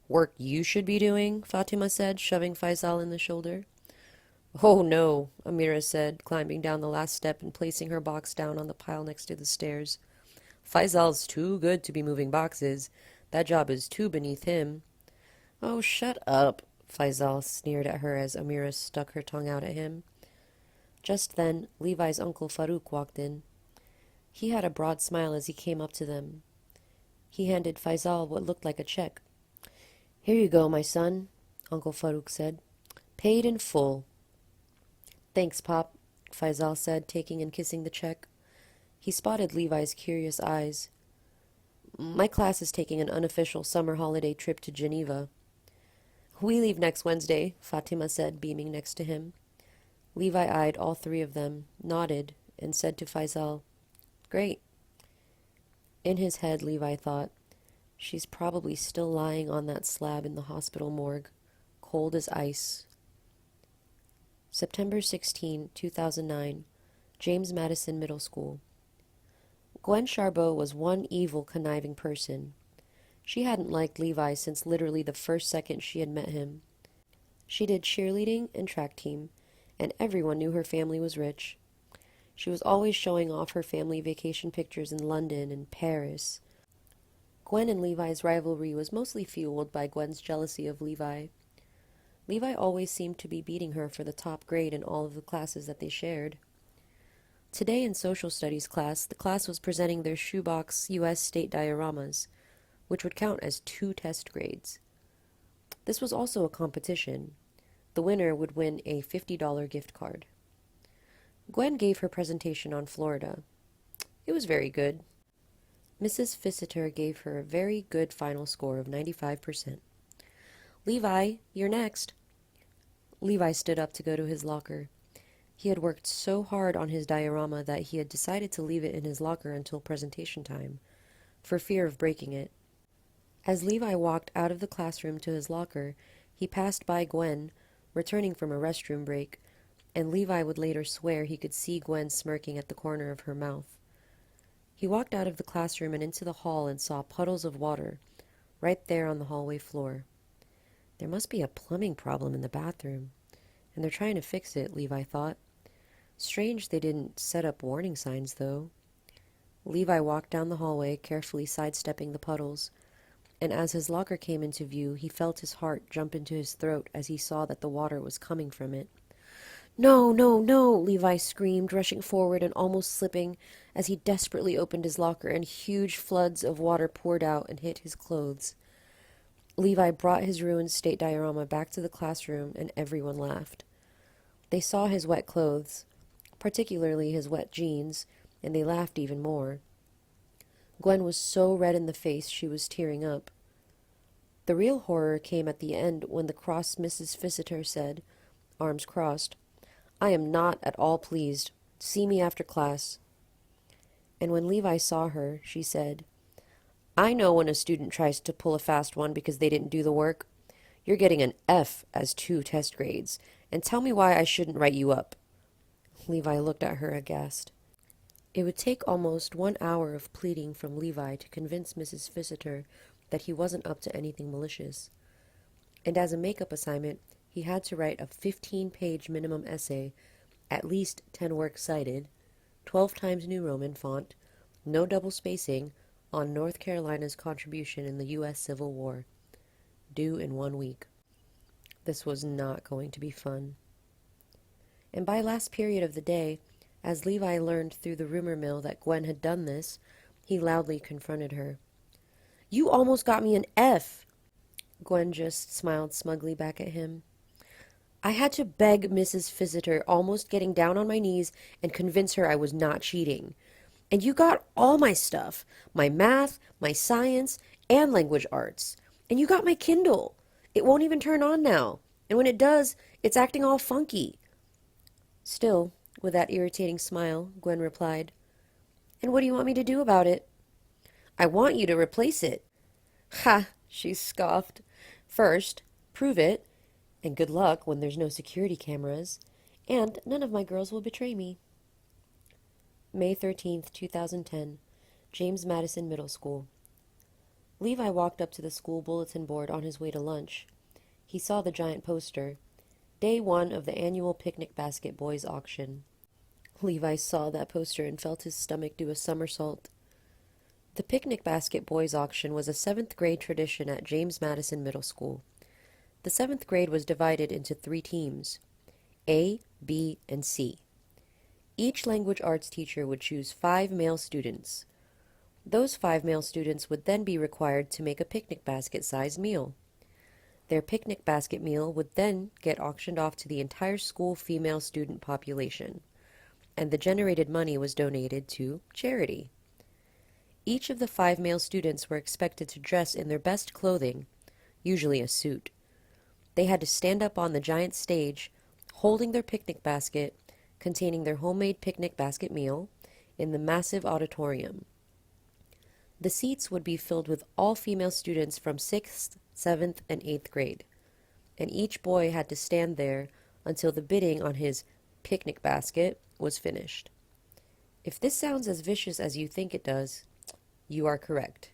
"Work you should be doing," Fatima said, shoving Faisal in the shoulder. "Oh no," Amira said, climbing down the last step and placing her box down on the pile next to the stairs. "Faisal's too good to be moving boxes. That job is too beneath him." "Oh, shut up," Faisal sneered at her as Amira stuck her tongue out at him. Just then, Levi's uncle Farouk walked in. He had a broad smile as he came up to them. He handed Faisal what looked like a check. "Here you go, my son," Uncle Farouk said. "Paid in full." "Thanks, Pop," Faisal said, taking and kissing the check. He spotted Levi's curious eyes. "My class is taking an unofficial summer holiday trip to Geneva." "We leave next Wednesday," Fatima said, beaming next to him. Levi eyed all 3 of them, nodded, and said to Faisal, "Great." In his head, Levi thought, "She's probably still lying on that slab in the hospital morgue, cold as ice." September 16, 2009, James Madison Middle School. Gwen Charbot was one evil, conniving person. She hadn't liked Levi since literally the first second she had met him. She did cheerleading and track team, and everyone knew her family was rich. She was always showing off her family vacation pictures in London and Paris. Gwen and Levi's rivalry was mostly fueled by Gwen's jealousy of Levi. Levi always seemed to be beating her for the top grade in all of the classes that they shared. Today in social studies class, the class was presenting their shoebox U.S. state dioramas, which would count as 2 test grades. This was also a competition. The winner would win a $50 gift card. Gwen gave her presentation on Florida. It was very good. Mrs. Fissiter gave her a very good final score of 95%. "Levi, you're next." Levi stood up to go to his locker. He had worked so hard on his diorama that he had decided to leave it in his locker until presentation time, for fear of breaking it. As Levi walked out of the classroom to his locker, he passed by Gwen, returning from a restroom break, and Levi would later swear he could see Gwen smirking at the corner of her mouth. He walked out of the classroom and into the hall and saw puddles of water, right there on the hallway floor. There must be a plumbing problem in the bathroom, and they're trying to fix it, Levi thought. Strange they didn't set up warning signs, though. Levi walked down the hallway, carefully sidestepping the puddles, and as his locker came into view, he felt his heart jump into his throat as he saw that the water was coming from it. "No, no, no!" Levi screamed, rushing forward and almost slipping as he desperately opened his locker, and huge floods of water poured out and hit his clothes. Levi brought his ruined state diorama back to the classroom, and everyone laughed. They saw his wet clothes, particularly his wet jeans, and they laughed even more. Gwen was so red in the face she was tearing up. The real horror came at the end when the cross Mrs. Fissiter said, arms crossed, "I am not at all pleased. See me after class." And when Levi saw her, she said, "I know when a student tries to pull a fast one because they didn't do the work. You're getting an F as 2 test grades, and tell me why I shouldn't write you up." Levi looked at her aghast. It would take almost 1 hour of pleading from Levi to convince Mrs. Fissiter that he wasn't up to anything malicious. And as a makeup assignment, he had to write a 15-page minimum essay, at least 10 works cited, 12 times New Roman font, no double spacing, on North Carolina's contribution in the U.S. Civil War, due in 1 week. This was not going to be fun. And by last period of the day, as Levi learned through the rumor mill that Gwen had done this, he loudly confronted her. "You almost got me an F!" Gwen just smiled smugly back at him. "I had to beg Mrs. Fissiter, almost getting down on my knees, and convince her I was not cheating. And you got all my stuff, my math, my science, and language arts. And you got my Kindle. It won't even turn on now, and when it does, it's acting all funky." Still, with that irritating smile, Gwen replied, "And what do you want me to do about it?" "I want you to replace it." "Ha!" she scoffed. "First, prove it, and good luck when there's no security cameras, and none of my girls will betray me." May 13th, 2010, James Madison Middle School. Levi walked up to the school bulletin board on his way to lunch. He saw the giant poster, Day 1 of the annual Picnic Basket Boys Auction. Levi saw that poster and felt his stomach do a somersault. The Picnic Basket Boys Auction was a 7th grade tradition at James Madison Middle School. The 7th grade was divided into 3 teams, A, B, and C. Each language arts teacher would choose 5 male students. Those 5 male students would then be required to make a picnic basket-sized meal. Their picnic basket meal would then get auctioned off to the entire school female student population, and the generated money was donated to charity. Each of the 5 male students were expected to dress in their best clothing, usually a suit. They had to stand up on the giant stage, holding their picnic basket, containing their homemade picnic basket meal, in the massive auditorium. The seats would be filled with all female students from 6th, 7th, and 8th grade, and each boy had to stand there until the bidding on his picnic basket was finished. If this sounds as vicious as you think it does, you are correct.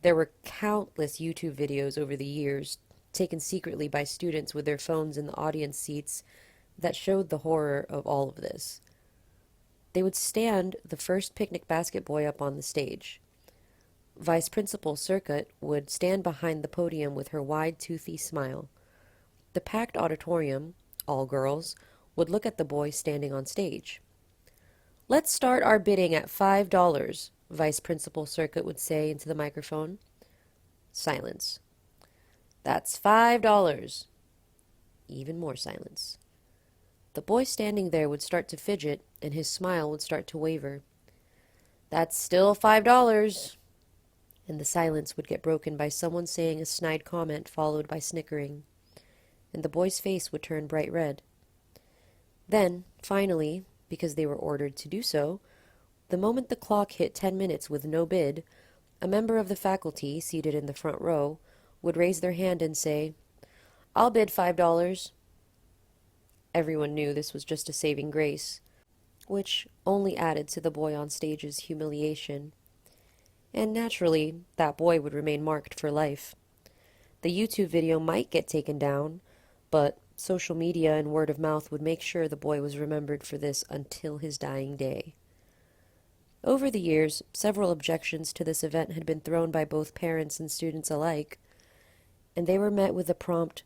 There were countless YouTube videos over the years, taken secretly by students with their phones in the audience seats, that showed the horror of all of this. They would stand the first picnic basket boy up on the stage. Vice Principal Circuit would stand behind the podium with her wide, toothy smile. The packed auditorium, all girls, would look at the boy standing on stage. "Let's start our bidding at $5, Vice Principal Circuit would say into the microphone. Silence. "That's $5. Even more silence. The boy standing there would start to fidget, and his smile would start to waver. "That's still $5." And the silence would get broken by someone saying a snide comment followed by snickering, and the boy's face would turn bright red. Then, finally, because they were ordered to do so, the moment the clock hit 10 minutes with no bid, a member of the faculty, seated in the front row, would raise their hand and say, "I'll bid $5." Everyone knew this was just a saving grace, which only added to the boy on stage's humiliation. And naturally, that boy would remain marked for life. The YouTube video might get taken down, but social media and word of mouth would make sure the boy was remembered for this until his dying day. Over the years, several objections to this event had been thrown by both parents and students alike, and they were met with the prompt,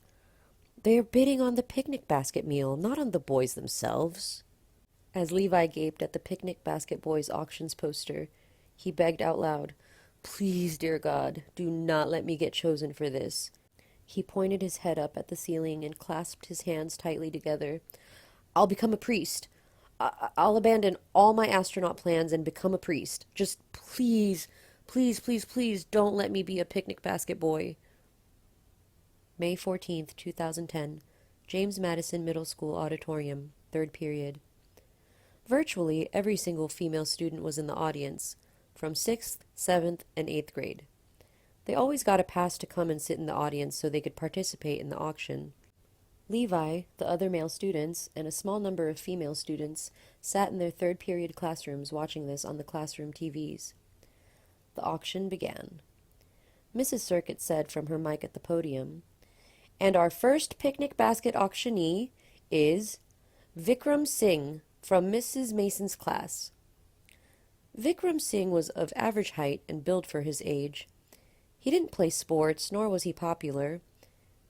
"They are bidding on the picnic basket meal, not on the boys themselves." As Levi gaped at the picnic basket boys auctions poster, he begged out loud, "Please, dear God, do not let me get chosen for this." He pointed his head up at the ceiling and clasped his hands tightly together. "I'll become a priest. I'll abandon all my astronaut plans and become a priest. Just please, please, please, please don't let me be a picnic basket boy." May 14th, 2010, James Madison Middle School Auditorium, 3rd period. Virtually every single female student was in the audience, from 6th, 7th, and 8th grade. They always got a pass to come and sit in the audience so they could participate in the auction. Levi, the other male students, and a small number of female students sat in their 3rd period classrooms watching this on the classroom TVs. The auction began. Mrs. Circuit said from her mic at the podium, "And our first picnic basket auctionee is Vikram Singh from Mrs. Mason's class." Vikram Singh was of average height and build for his age. He didn't play sports, nor was he popular.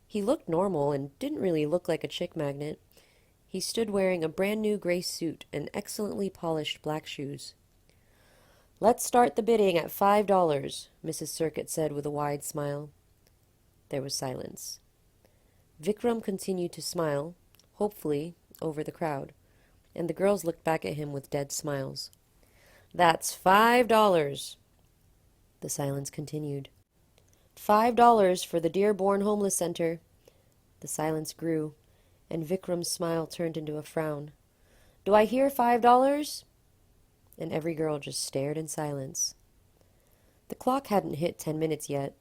He looked normal and didn't really look like a chick magnet. He stood wearing a brand new gray suit and excellently polished black shoes. "Let's start the bidding at $5, Mrs. Circuit said with a wide smile. There was silence. Vikram continued to smile, hopefully, over the crowd, and the girls looked back at him with dead smiles. "That's $5. The silence continued. $5 for the Dearborn Homeless Center." The silence grew, and Vikram's smile turned into a frown. "Do I hear $5? And every girl just stared in silence. The clock hadn't hit 10 minutes yet.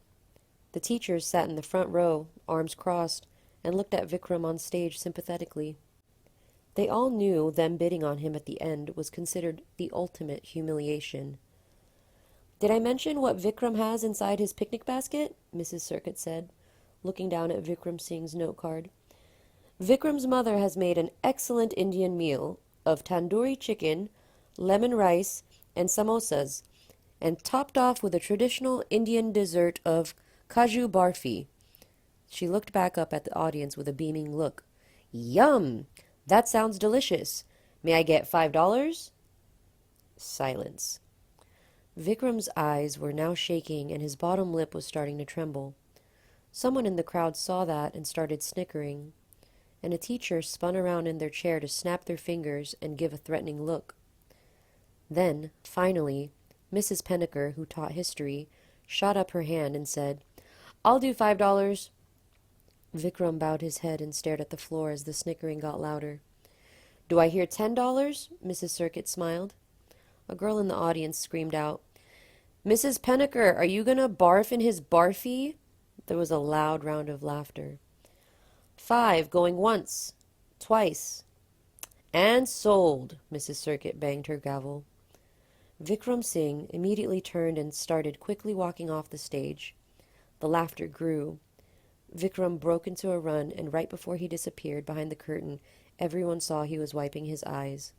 The teachers sat in the front row, arms crossed, and looked at Vikram on stage sympathetically. They all knew them bidding on him at the end was considered the ultimate humiliation. "Did I mention what Vikram has inside his picnic basket?" Mrs. Circuit said, looking down at Vikram Singh's note card. "Vikram's mother has made an excellent Indian meal of tandoori chicken, lemon rice, and samosas, and topped off with a traditional Indian dessert of kaju barfi." She looked back up at the audience with a beaming look. "Yum! That sounds delicious. May I get $5? Silence. Vikram's eyes were now shaking and his bottom lip was starting to tremble. Someone in the crowd saw that and started snickering, and a teacher spun around in their chair to snap their fingers and give a threatening look. Then, finally, Mrs. Pennicker, who taught history, shot up her hand and said, "I'll do $5. Vikram bowed his head and stared at the floor as the snickering got louder. "Do I hear $10? Mrs. Circuit smiled. A girl in the audience screamed out, "Mrs. Pennicker, are you gonna barf in his barfy?" There was a loud round of laughter. "5, going once, twice. And sold!" Mrs. Circuit banged her gavel. Vikram Singh immediately turned and started quickly walking off the stage. The laughter grew. Vikram broke into a run, and right before he disappeared behind the curtain, everyone saw he was wiping his eyes.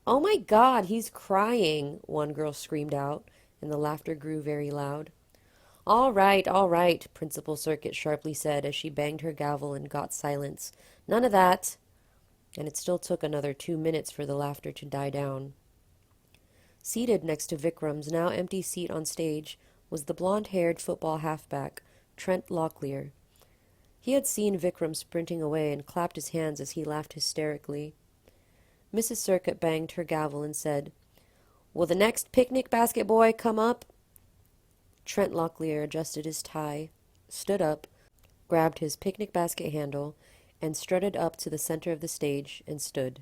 "Oh my God, he's crying!" one girl screamed out, and the laughter grew very loud. All right, Principal Circuit sharply said as she banged her gavel and got silence. "None of that!" And it still took another 2 minutes for the laughter to die down. Seated next to Vikram's now empty seat on stage was the blonde-haired football halfback, Trent Locklear. He had seen Vikram sprinting away and clapped his hands as he laughed hysterically. Mrs. Circuit banged her gavel and said, Will the next picnic basket boy come up? Trent Locklear adjusted his tie, stood up, grabbed his picnic basket handle, and strutted up to the center of the stage and stood.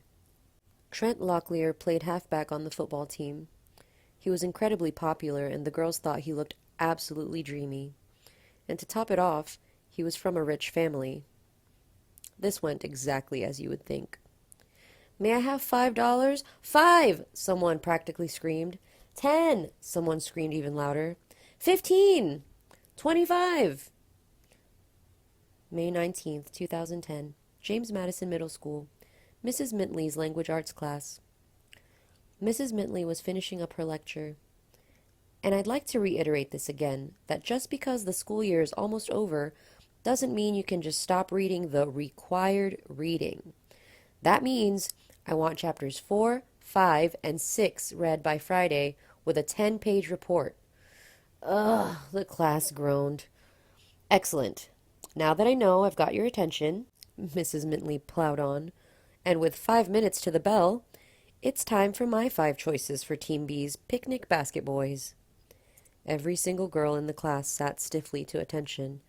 Trent Locklear played halfback on the football team. He was incredibly popular, and the girls thought he looked absolutely dreamy. And to top it off, he was from a rich family. This went exactly as you would think. "May I have $5? 5! Someone practically screamed. 10! Someone screamed even louder. 15! 25! May 19th, 2010. James Madison Middle School. Mrs. Mintley's Language Arts class. Mrs. Mintley was finishing up her lecture. And I'd like to reiterate this again, that just because the school year is almost over doesn't mean you can just stop reading the required reading. That means I want chapters 4, 5, and 6 read by Friday with a 10-page report. Ugh, the class groaned. Excellent. Now that I know I've got your attention, Mrs. Mintley plowed on, and with 5 minutes to the bell, it's time for my 5 choices for Team B's Picnic Basket Boys. Every single girl in the class sat stiffly to attention.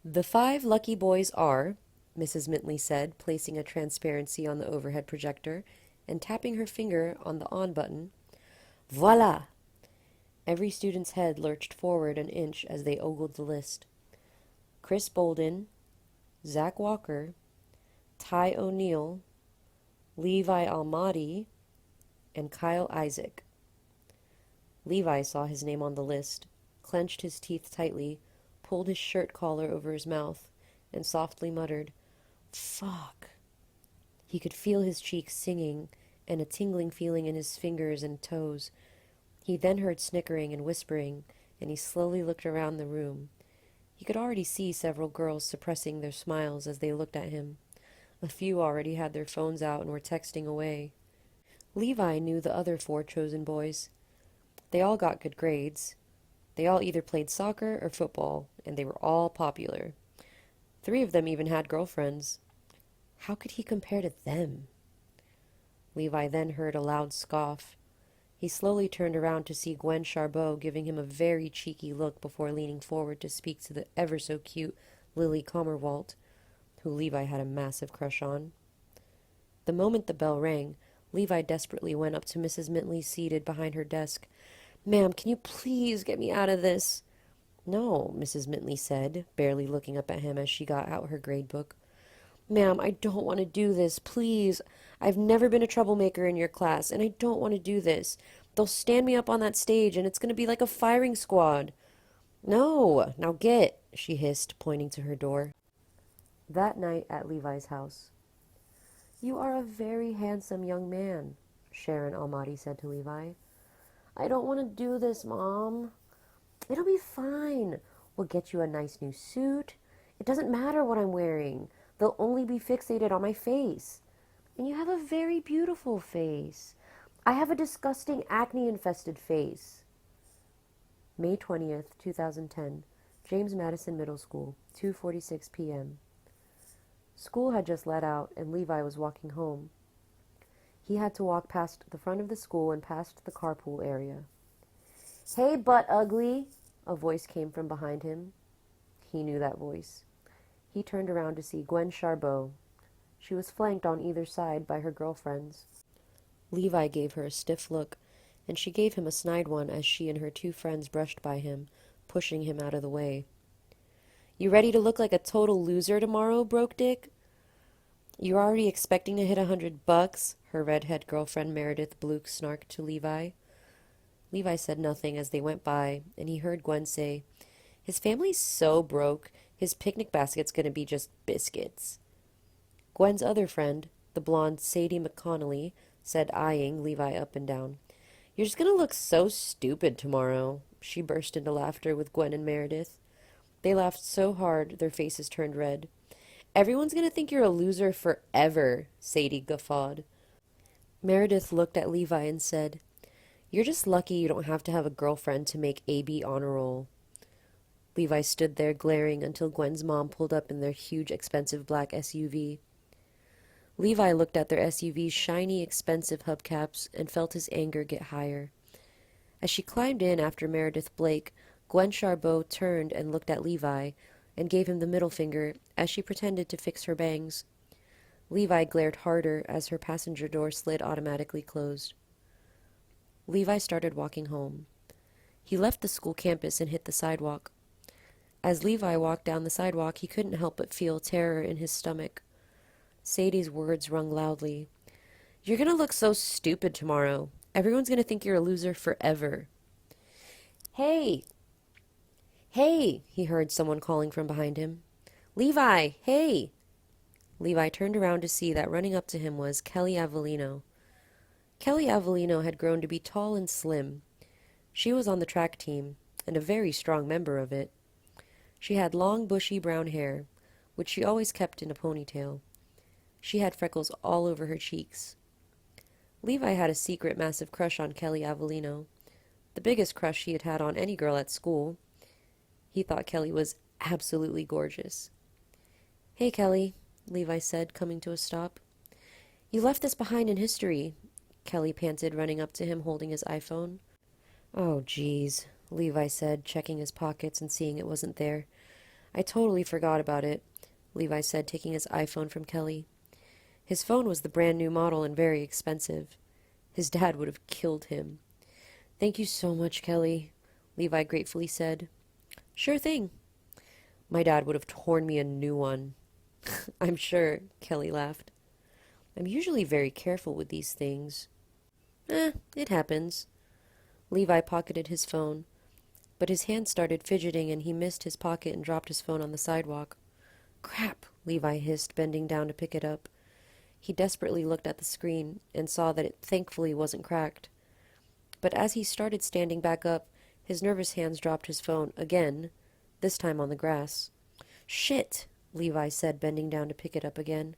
The 5 lucky boys are, Mrs. Mintley said, placing a transparency on the overhead projector and tapping her finger on the on button. Voila! Every student's head lurched forward an inch as they ogled the list. Chris Bolden, Zach Walker, Ty O'Neill, Levi Almadi, and Kyle Isaac. Levi saw his name on the list, clenched his teeth tightly, pulled his shirt collar over his mouth, and softly muttered, "Fuck." He could feel his cheeks singing and a tingling feeling in his fingers and toes. He then heard snickering and whispering, and he slowly looked around the room. He could already see several girls suppressing their smiles as they looked at him. A few already had their phones out and were texting away. Levi knew the other 4 chosen boys. They all got good grades. They all either played soccer or football, and they were all popular. 3 of them even had girlfriends. How could he compare to them? Levi then heard a loud scoff. He slowly turned around to see Gwen Charbot giving him a very cheeky look before leaning forward to speak to the ever-so-cute Lily Commerwalt, who Levi had a massive crush on. The moment the bell rang, Levi desperately went up to Mrs. Mintley seated behind her desk. "Ma'am, can you please get me out of this?" "No," Mrs. Mintley said, barely looking up at him as she got out her grade book. "Ma'am, I don't want to do this, please. I've never been a troublemaker in your class, and I don't want to do this. They'll stand me up on that stage, and it's going to be like a firing squad." "No, now get," she hissed, pointing to her door. That night at Levi's house. "You are a very handsome young man," Sharon Almadi said to Levi. "I don't want to do this, Mom." "It'll be fine. We'll get you a nice new suit. It doesn't matter what I'm wearing. They'll only be fixated on my face. And you have a very beautiful face. I have a disgusting acne-infested face." May 20th, 2010. James Madison Middle School, 2:46 p.m. School had just let out, and Levi was walking home. He had to walk past the front of the school and past the carpool area. "Hey, butt ugly," a voice came from behind him. He knew that voice. He turned around to see Gwen Charbot. She was flanked on either side by her girlfriends. Levi gave her a stiff look, and she gave him a snide one as she and her 2 friends brushed by him, pushing him out of the way. "You ready to look like a total loser tomorrow, broke dick?" "You're already expecting to hit $100, her redhead girlfriend Meredith Bluke snarked to Levi. Levi said nothing as they went by, and he heard Gwen say, "His family's so broke, his picnic basket's going to be just biscuits." Gwen's other friend, the blonde Sadie McConnelly, said, eyeing Levi up and down, "You're just going to look so stupid tomorrow." She burst into laughter with Gwen and Meredith. They laughed so hard their faces turned red. "Everyone's going to think you're a loser forever," Sadie guffawed. Meredith looked at Levi and said, "You're just lucky you don't have to have a girlfriend to make AB honor roll." Levi stood there glaring until Gwen's mom pulled up in their huge, expensive black SUV. Levi looked at their SUV's shiny, expensive hubcaps and felt his anger get higher. As she climbed in after Meredith Blake, Gwen Charbot turned and looked at Levi and gave him the middle finger as she pretended to fix her bangs. Levi glared harder as her passenger door slid automatically closed. Levi started walking home. He left the school campus and hit the sidewalk. As Levi walked down the sidewalk, he couldn't help but feel terror in his stomach. Sadie's words rung loudly. "You're gonna look so stupid tomorrow. Everyone's gonna think you're a loser forever." "Hey! Hey!" he heard someone calling from behind him. "Levi! Hey!" Levi turned around to see that running up to him was Kelly Avelleno. Kelly Avelleno had grown to be tall and slim. She was on the track team, and a very strong member of it. She had long, bushy brown hair, which she always kept in a ponytail. She had freckles all over her cheeks. Levi had a secret massive crush on Kelly Avelleno, the biggest crush he had had on any girl at school. He thought Kelly was absolutely gorgeous. "Hey, Kelly," Levi said, coming to a stop. "You left this behind in history," Kelly panted, running up to him holding his iPhone. "Oh, geez," Levi said, checking his pockets and seeing it wasn't there. "I totally forgot about it," Levi said, taking his iPhone from Kelly. His phone was the brand new model and very expensive. His dad would have killed him. "Thank you so much, Kelly," Levi gratefully said. "Sure thing." "My dad would have torn me a new one." "I'm sure," Kelly laughed. "I'm usually very careful with these things." It happens." Levi pocketed his phone, but his hand started fidgeting and he missed his pocket and dropped his phone on the sidewalk. "Crap," Levi hissed, bending down to pick it up. He desperately looked at the screen and saw that it thankfully wasn't cracked. But as he started standing back up, his nervous hands dropped his phone again, this time on the grass. "Shit," Levi said, bending down to pick it up again.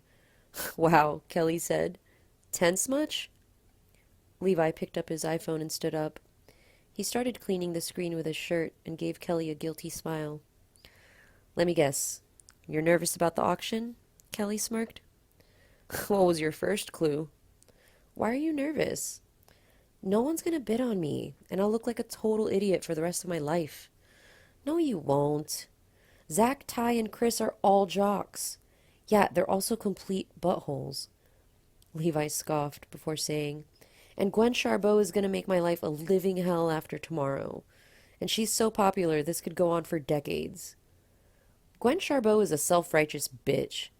"Wow," Kelly said. "Tense much?" Levi picked up his iPhone and stood up. He started cleaning the screen with his shirt and gave Kelly a guilty smile. "Let me guess. You're nervous about the auction?" Kelly smirked. "What was your first clue?" "Why are you nervous?" "No one's gonna bid on me, and I'll look like a total idiot for the rest of my life." "No, you won't. Zach, Ty, and Chris are all jocks. Yeah, they're also complete buttholes." Levi scoffed before saying, "And Gwen Charbot is going to make my life a living hell after tomorrow. And she's so popular this could go on for decades." "Gwen Charbot is a self-righteous bitch."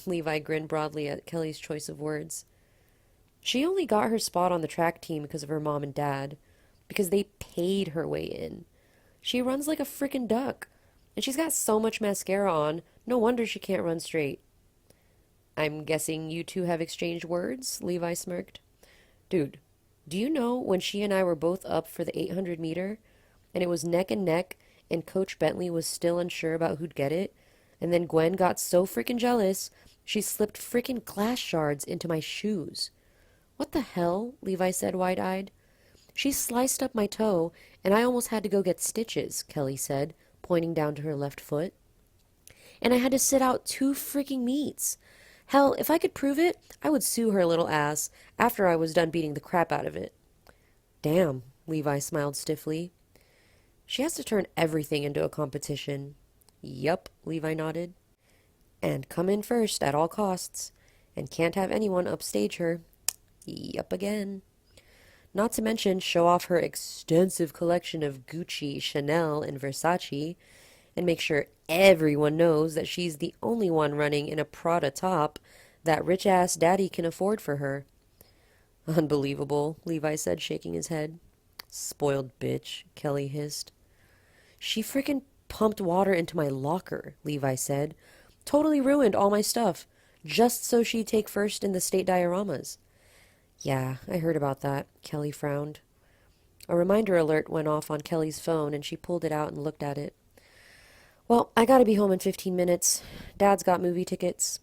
Levi grinned broadly at Kelly's choice of words. "She only got her spot on the track team because of her mom and dad, because they paid her way in. She runs like a frickin' duck, and she's got so much mascara on, no wonder she can't run straight." "I'm guessing you two have exchanged words?" Levi smirked. "Dude, do you know when she and I were both up for the 800 meter, and it was neck and neck, and Coach Bentley was still unsure about who'd get it, and then Gwen got so frickin' jealous, she slipped frickin' glass shards into my shoes." "What the hell?" Levi said, wide-eyed. "She sliced up my toe, and I almost had to go get stitches," Kelly said, pointing down to her left foot. "And I had to sit out 2 freaking meets. Hell, if I could prove it, I would sue her little ass after I was done beating the crap out of it." "Damn," Levi smiled stiffly. "She has to turn everything into a competition." "Yup," Levi nodded. "And come in first at all costs, and can't have anyone upstage her." "Yup again." "Not to mention show off her extensive collection of Gucci, Chanel, and Versace, and make sure everyone knows that she's the only one running in a Prada top that rich-ass daddy can afford for her." "Unbelievable," Levi said, shaking his head. "Spoiled bitch," Kelly hissed. "She frickin' pumped water into my locker," Levi said. "Totally ruined all my stuff, just so she'd take first in the state dioramas." "Yeah, I heard about that," Kelly frowned. A reminder alert went off on Kelly's phone, and she pulled it out and looked at it. "Well, I gotta be home in 15 minutes. Dad's got movie tickets."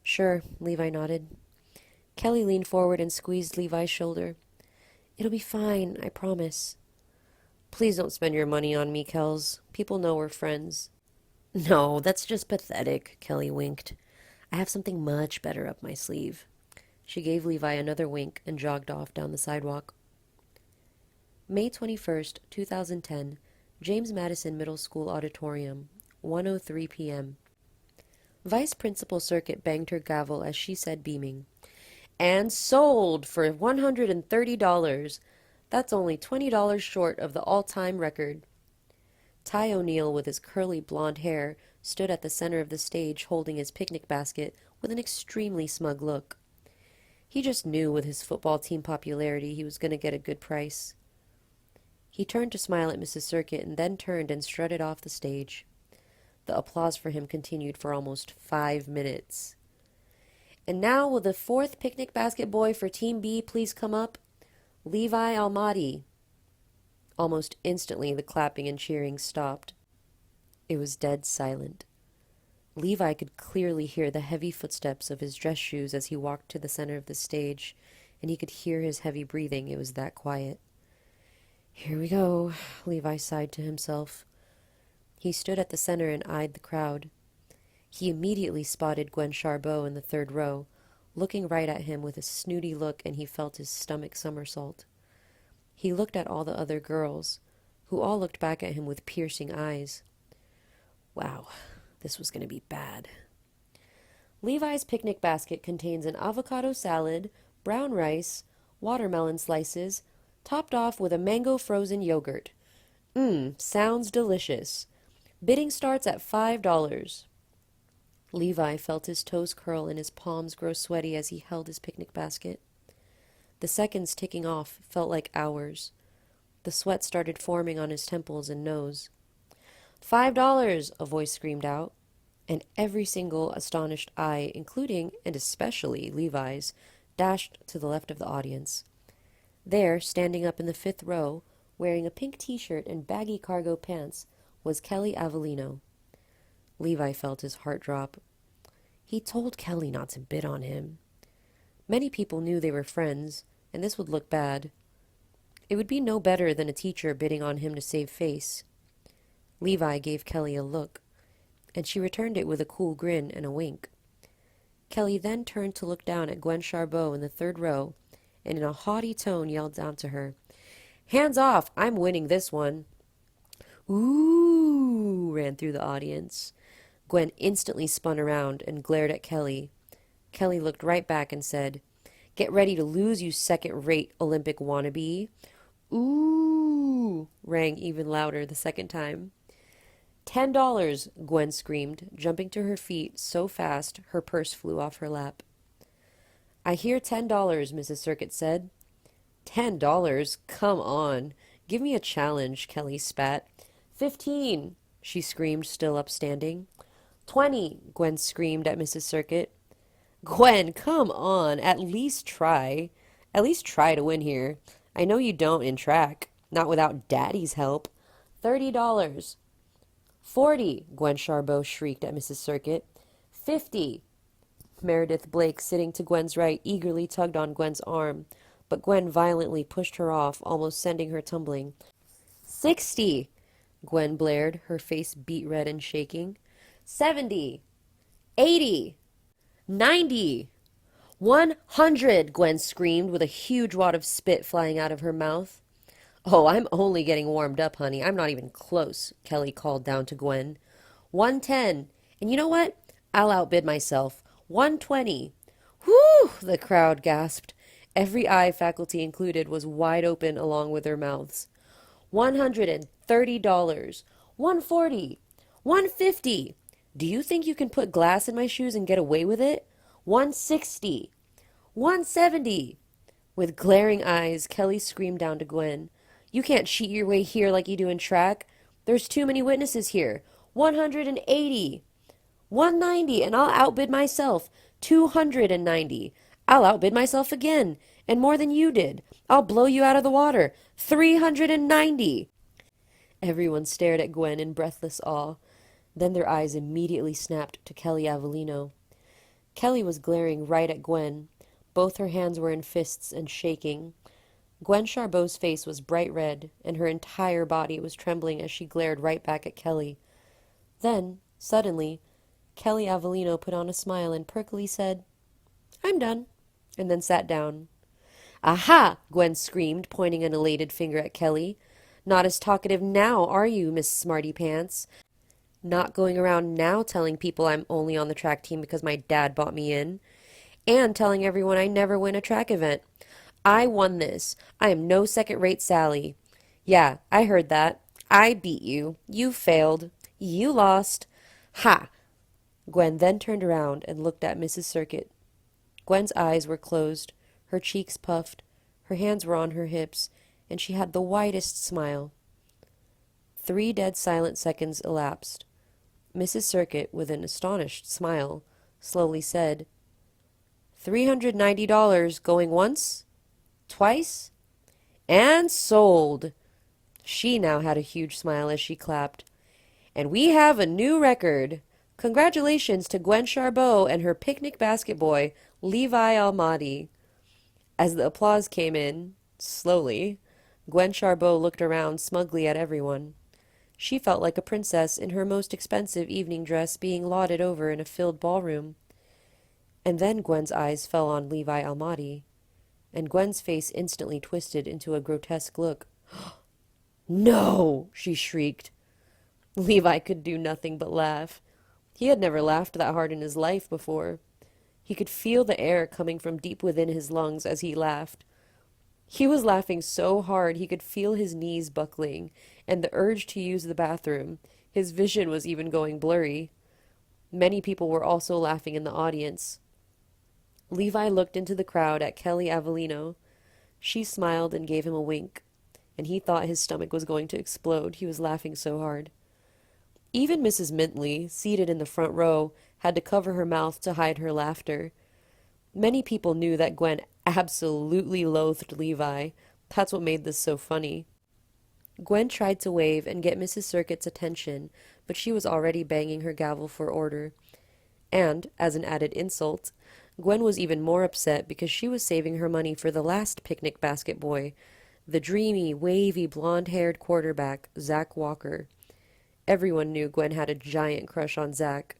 "Sure," Levi nodded. Kelly leaned forward and squeezed Levi's shoulder. "It'll be fine, I promise." "Please don't spend your money on me, Kels. People know we're friends." "No, that's just pathetic," Kelly winked. I have something much better up my sleeve. She gave Levi another wink and jogged off down the sidewalk. May 21st, 2010, James Madison Middle School Auditorium, 1:03 p.m. Vice Principal Circuit banged her gavel as she said, beaming, "And sold for $130. That's only $20 short of the all-time record." Ty O'Neill, with his curly blonde hair, stood at the center of the stage holding his picnic basket with an extremely smug look. He just knew with his football team popularity he was going to get a good price. He turned to smile at Mrs. Circuit and then turned and strutted off the stage. The applause for him continued for almost 5 minutes. "And now will the fourth picnic basket boy for Team B please come up? Levi Almadi." Almost instantly the clapping and cheering stopped. It was dead silent. Levi could clearly hear the heavy footsteps of his dress shoes as he walked to the center of the stage, and he could hear his heavy breathing. It was that quiet. "Here we go," Levi sighed to himself. He stood at the center and eyed the crowd. He immediately spotted Gwen Charbot in the third row, looking right at him with a snooty look, and he felt his stomach somersault. He looked at all the other girls, who all looked back at him with piercing eyes. Wow, this was going to be bad. Levi's picnic basket contains an avocado salad, brown rice, watermelon slices, topped off with a mango frozen yogurt. Sounds delicious. Bidding starts at $5. Levi felt his toes curl and his palms grow sweaty as he held his picnic basket. The seconds ticking off felt like hours. The sweat started forming on his temples and nose. $5, a voice screamed out, and every single astonished eye, including and especially Levi's, dashed to the left of the audience. There, standing up in the fifth row, wearing a pink t-shirt and baggy cargo pants, was Kelly Avelleno. Levi felt his heart drop. He told Kelly not to bid on him. Many people knew they were friends, and this would look bad. It would be no better than a teacher bidding on him to save face. Levi gave Kelly a look, and she returned it with a cool grin and a wink. Kelly then turned to look down at Gwen Charbot in the third row, and in a haughty tone yelled down to her, "Hands off! I'm winning this one." "Ooh!" ran through the audience. Gwen instantly spun around and glared at Kelly. Kelly looked right back and said, "Get ready to lose, you second-rate Olympic wannabe." "Ooh!" rang even louder the second time. $10, Gwen screamed, jumping to her feet so fast her purse flew off her lap. "I hear $10, Mrs. Circuit said. $10? Come on. Give me a challenge," Kelly spat. $15, she screamed, still upstanding. $20, Gwen screamed at Mrs. Circuit. "Gwen, come on. At least try. At least try to win here. I know you don't in track. Not without Daddy's help. $30. $40, Gwen Charbot shrieked at Mrs. Circuit. $50. Meredith Blake, sitting to Gwen's right, eagerly tugged on Gwen's arm, but Gwen violently pushed her off, almost sending her tumbling. $60, Gwen blared, her face beet red and shaking. $70. $80. $90. $100, Gwen screamed, with a huge wad of spit flying out of her mouth. "Oh, I'm only getting warmed up, honey. I'm not even close," Kelly called down to Gwen. $110. And you know what? I'll outbid myself. $120. "Whew!" the crowd gasped. Every eye, faculty included, was wide open along with their mouths. $130. $140. $150. Do you think you can put glass in my shoes and get away with it? $160. $170. With glaring eyes, Kelly screamed down to Gwen, "You can't cheat your way here like you do in track. There's too many witnesses here. $180. $190, and I'll outbid myself. $290. I'll outbid myself again, and more than you did. I'll blow you out of the water. $390. Everyone stared at Gwen in breathless awe. Then their eyes immediately snapped to Kelly Avelleno. Kelly was glaring right at Gwen. Both her hands were in fists and shaking. Gwen Charbot's face was bright red, and her entire body was trembling as she glared right back at Kelly. Then, suddenly, Kelly Avelleno put on a smile and perkily said, "I'm done," and then sat down. "Aha!" Gwen screamed, pointing an elated finger at Kelly. "Not as talkative now, are you, Miss Smarty Pants? Not going around now telling people I'm only on the track team because my dad bought me in, and telling everyone I never win a track event. I won this. I am no second-rate Sally. Yeah, I heard that. I beat you. You failed. You lost. Ha!" Gwen then turned around and looked at Mrs. Circuit. Gwen's eyes were closed, her cheeks puffed, her hands were on her hips, and she had the widest smile. 3 dead silent seconds elapsed. Mrs. Circuit, with an astonished smile, slowly said, $390 going once, twice, and sold. She now had a huge smile as she clapped. "And we have a new record. Congratulations to Gwen Charbot and her picnic basket boy, Levi Almadi." As the applause came in, slowly, Gwen Charbot looked around smugly at everyone. She felt like a princess in her most expensive evening dress being lauded over in a filled ballroom. And then Gwen's eyes fell on Levi Almadi, and Gwen's face instantly twisted into a grotesque look. "No!" she shrieked. Levi could do nothing but laugh. He had never laughed that hard in his life before. He could feel the air coming from deep within his lungs as he laughed. He was laughing so hard he could feel his knees buckling, and the urge to use the bathroom. His vision was even going blurry. Many people were also laughing in the audience. Levi looked into the crowd at Kelly Avelleno. She smiled and gave him a wink, and he thought his stomach was going to explode. He was laughing so hard. Even Mrs. Mintley, seated in the front row, had to cover her mouth to hide her laughter. Many people knew that Gwen absolutely loathed Levi. That's what made this so funny. Gwen tried to wave and get Mrs. Circuit's attention, but she was already banging her gavel for order. And, as an added insult, Gwen was even more upset because she was saving her money for the last picnic basket boy, the dreamy, wavy, blonde-haired quarterback, Zach Walker. Everyone knew Gwen had a giant crush on Zach,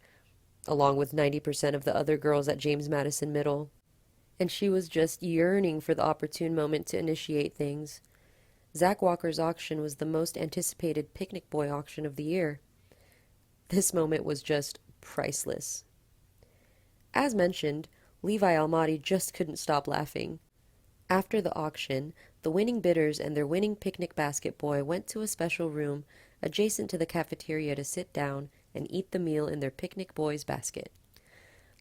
along with 90% of the other girls at James Madison Middle, and she was just yearning for the opportune moment to initiate things. Zach Walker's auction was the most anticipated picnic boy auction of the year. This moment was just priceless. As mentioned, Levi Almadi just couldn't stop laughing. After the auction, the winning bidders and their winning picnic basket boy went to a special room adjacent to the cafeteria to sit down and eat the meal in their picnic boy's basket.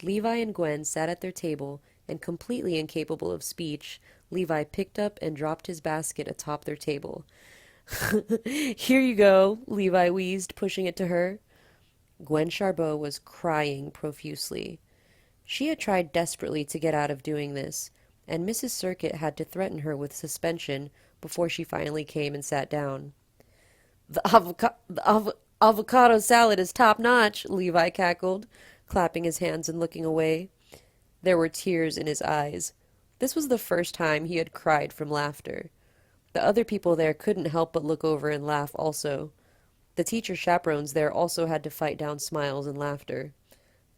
Levi and Gwen sat at their table, and completely incapable of speech, Levi picked up and dropped his basket atop their table. "Here you go," Levi wheezed, pushing it to her. Gwen Charbot was crying profusely. She had tried desperately to get out of doing this, and Mrs. Circuit had to threaten her with suspension before she finally came and sat down. The avocado salad is top-notch," Levi cackled, clapping his hands and looking away. There were tears in his eyes. This was the first time he had cried from laughter. The other people there couldn't help but look over and laugh also. The teacher chaperones there also had to fight down smiles and laughter.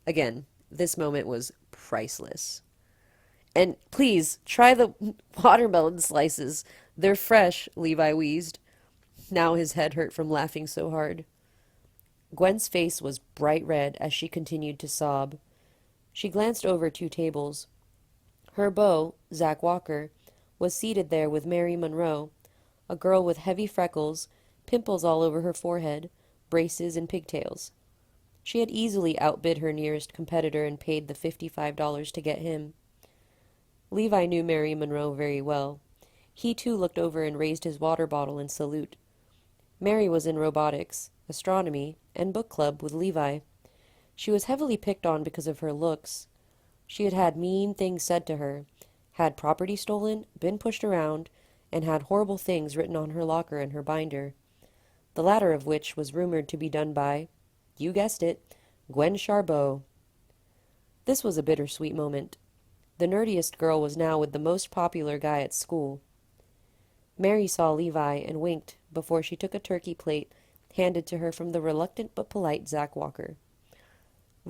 Again, this moment was priceless. "And please, try the watermelon slices. They're fresh," Levi wheezed. Now his head hurt from laughing so hard. Gwen's face was bright red as she continued to sob. She glanced over 2 tables. Her beau, Zach Walker, was seated there with Mary Monroe, a girl with heavy freckles, pimples all over her forehead, braces and pigtails. She had easily outbid her nearest competitor and paid the $55 to get him. Levi knew Mary Monroe very well. He too looked over and raised his water bottle in salute. Mary was in robotics, astronomy, and book club with Levi. She was heavily picked on because of her looks. She had had mean things said to her, had property stolen, been pushed around, and had horrible things written on her locker and her binder, the latter of which was rumored to be done by, you guessed it, Gwen Charbot. This was a bittersweet moment. The nerdiest girl was now with the most popular guy at school. Mary saw Levi and winked before she took a turkey plate handed to her from the reluctant but polite Zach Walker.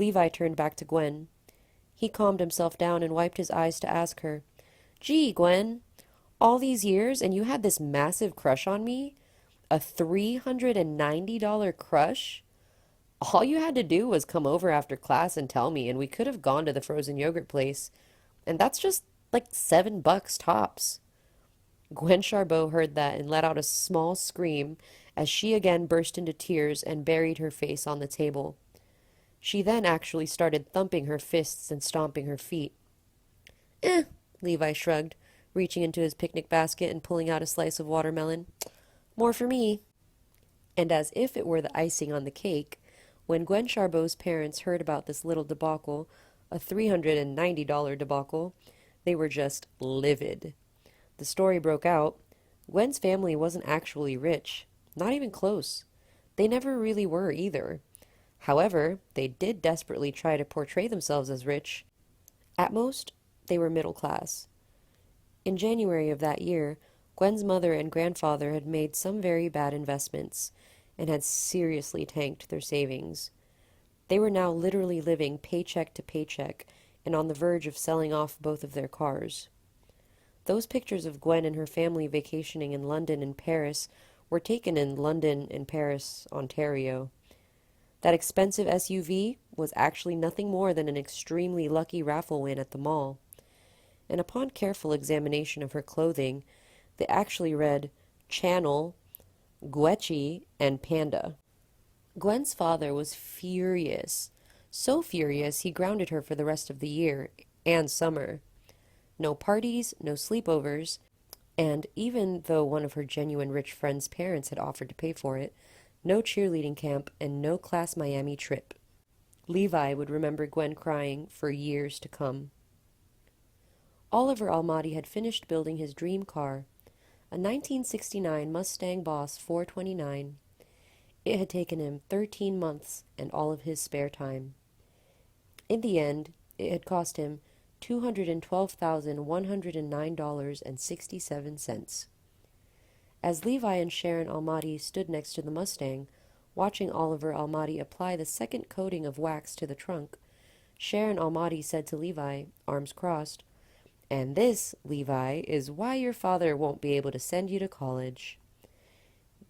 Levi turned back to Gwen. He calmed himself down and wiped his eyes to ask her, "Gee, Gwen, all these years and you had this massive crush on me? A $390 crush? All you had to do was come over after class and tell me, and we could have gone to the frozen yogurt place. And that's just like $7 tops." Gwen Charbot heard that and let out a small scream as she again burst into tears and buried her face on the table. She then actually started thumping her fists and stomping her feet. "Eh," Levi shrugged, reaching into his picnic basket and pulling out a slice of watermelon. "More for me." And as if it were the icing on the cake, when Gwen Charbot's parents heard about this little debacle, a $390 debacle, they were just livid. The story broke out. Gwen's family wasn't actually rich, not even close. They never really were either. However, they did desperately try to portray themselves as rich. At most, they were middle class. In January of that year, Gwen's mother and grandfather had made some very bad investments and had seriously tanked their savings. They were now literally living paycheck to paycheck and on the verge of selling off both of their cars. Those pictures of Gwen and her family vacationing in London and Paris were taken in London and Paris, Ontario. That expensive SUV was actually nothing more than an extremely lucky raffle win at the mall. And upon careful examination of her clothing, they actually read Channel, Gucci, and Panda. Gwen's father was furious. So furious he grounded her for the rest of the year and summer. No parties, no sleepovers, and even though one of her genuine rich friend's parents had offered to pay for it, no cheerleading camp and no class Miami trip. Levi would remember Gwen crying for years to come. Oliver Almadi had finished building his dream car, a 1969 Mustang Boss 429. It had taken him 13 months and all of his spare time. In the end, it had cost him $212,109.67. As Levi and Sharon Almadi stood next to the Mustang, watching Oliver Almadi apply the second coating of wax to the trunk, Sharon Almadi said to Levi, arms crossed, "And this, Levi, is why your father won't be able to send you to college."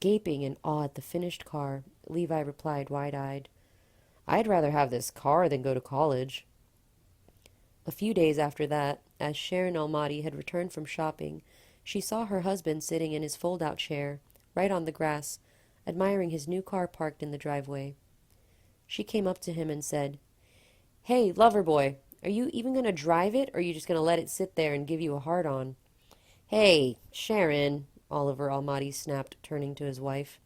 Gaping in awe at the finished car, Levi replied wide-eyed, "I'd rather have this car than go to college." A few days after that, as Sharon Almadi had returned from shopping, she saw her husband sitting in his fold-out chair, right on the grass, admiring his new car parked in the driveway. She came up to him and said, "Hey, lover boy, are you even going to drive it, or are you just going to let it sit there and give you a hard-on?" "Hey, Sharon," Oliver Almadi snapped, turning to his wife,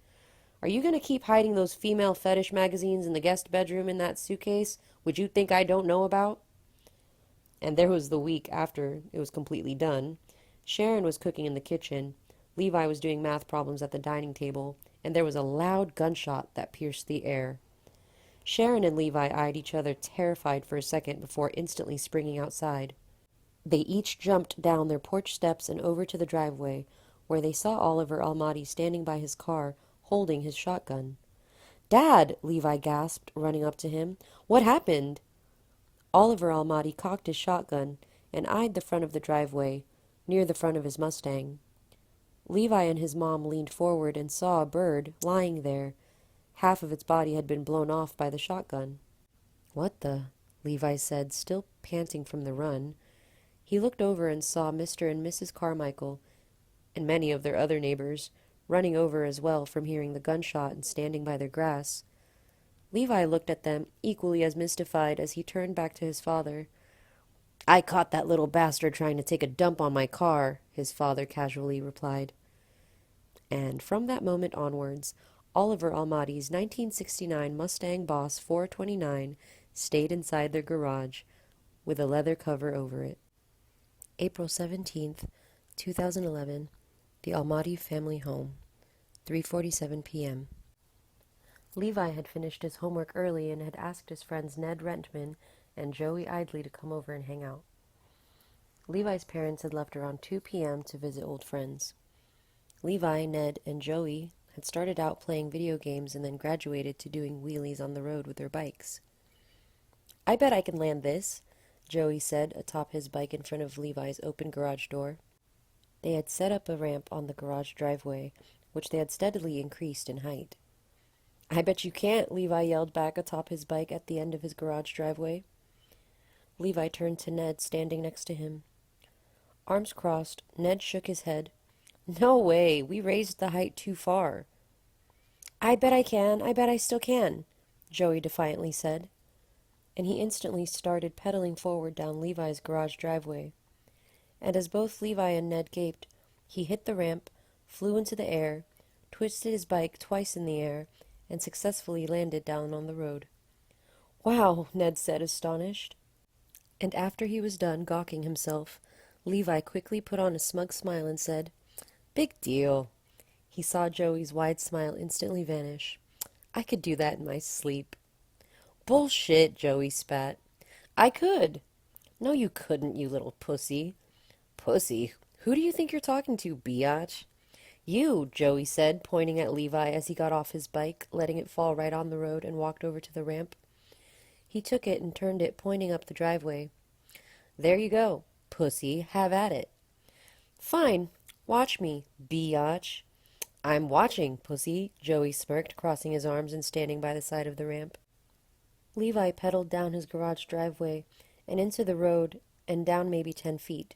"are you going to keep hiding those female fetish magazines in the guest bedroom in that suitcase, which you think I don't know about?" And there was the week after it was completely done. Sharon was cooking in the kitchen, Levi was doing math problems at the dining table, and there was a loud gunshot that pierced the air. Sharon and Levi eyed each other terrified for a second before instantly springing outside. They each jumped down their porch steps and over to the driveway, where they saw Oliver Almadi standing by his car, holding his shotgun. "Dad!" Levi gasped, running up to him. "What happened?" Oliver Almadi cocked his shotgun and eyed the front of the driveway, near the front of his Mustang. Levi and his mom leaned forward and saw a bird lying there. Half of its body had been blown off by the shotgun. "What the?" Levi said, still panting from the run. He looked over and saw Mr. and Mrs. Carmichael, and many of their other neighbors, running over as well from hearing the gunshot and standing by their grass. Levi looked at them, equally as mystified as he turned back to his father. "I caught that little bastard trying to take a dump on my car," his father casually replied. And from that moment onwards, Oliver Almadi's 1969 Mustang Boss 429 stayed inside their garage, with a leather cover over it. April 17th, 2011, the Almadi family home, 3:47 p.m. Levi had finished his homework early and had asked his friends Ned Rentman and Joey Idley to come over and hang out. Levi's parents had left around 2 p.m. to visit old friends. Levi, Ned, and Joey had started out playing video games and then graduated to doing wheelies on the road with their bikes. I bet I can land this, Joey said atop his bike in front of Levi's open garage door. They had set up a ramp on the garage driveway, which they had steadily increased in height. I bet you can't, Levi yelled back atop his bike at the end of his garage driveway. Levi turned to Ned, standing next to him. Arms crossed, Ned shook his head. No way, we raised the height too far. I bet I can, I bet I still can, Joey defiantly said. And he instantly started pedaling forward down Levi's garage driveway. And as both Levi and Ned gaped, he hit the ramp, flew into the air, twisted his bike twice in the air, and successfully landed down on the road. Wow, Ned said, astonished. And after he was done gawking himself, Levi quickly put on a smug smile and said, Big deal. He saw Joey's wide smile instantly vanish. I could do that in my sleep. Bullshit, Joey spat. I could. No, you couldn't, you little pussy. Pussy? Who do you think you're talking to, biatch? You, Joey said, pointing at Levi as he got off his bike, letting it fall right on the road and walked over to the ramp. He took it and turned it, pointing up the driveway. There you go, pussy, have at it. Fine, watch me, biatch. I'm watching, pussy, Joey smirked, crossing his arms and standing by the side of the ramp. Levi pedaled down his garage driveway and into the road and down maybe 10 feet.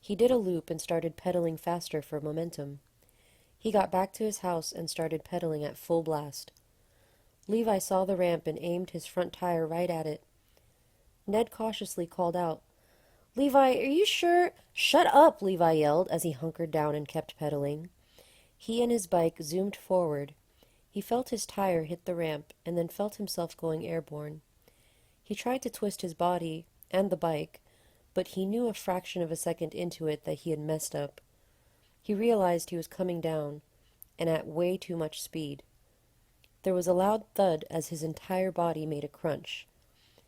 He did a loop and started pedaling faster for momentum. He got back to his house and started pedaling at full blast. Levi saw the ramp and aimed his front tire right at it. Ned cautiously called out, Levi, are you sure? Shut up, Levi yelled as he hunkered down and kept pedaling. He and his bike zoomed forward. He felt his tire hit the ramp and then felt himself going airborne. He tried to twist his body and the bike, but he knew a fraction of a second into it that he had messed up. He realized he was coming down, and at way too much speed. There was a loud thud as his entire body made a crunch.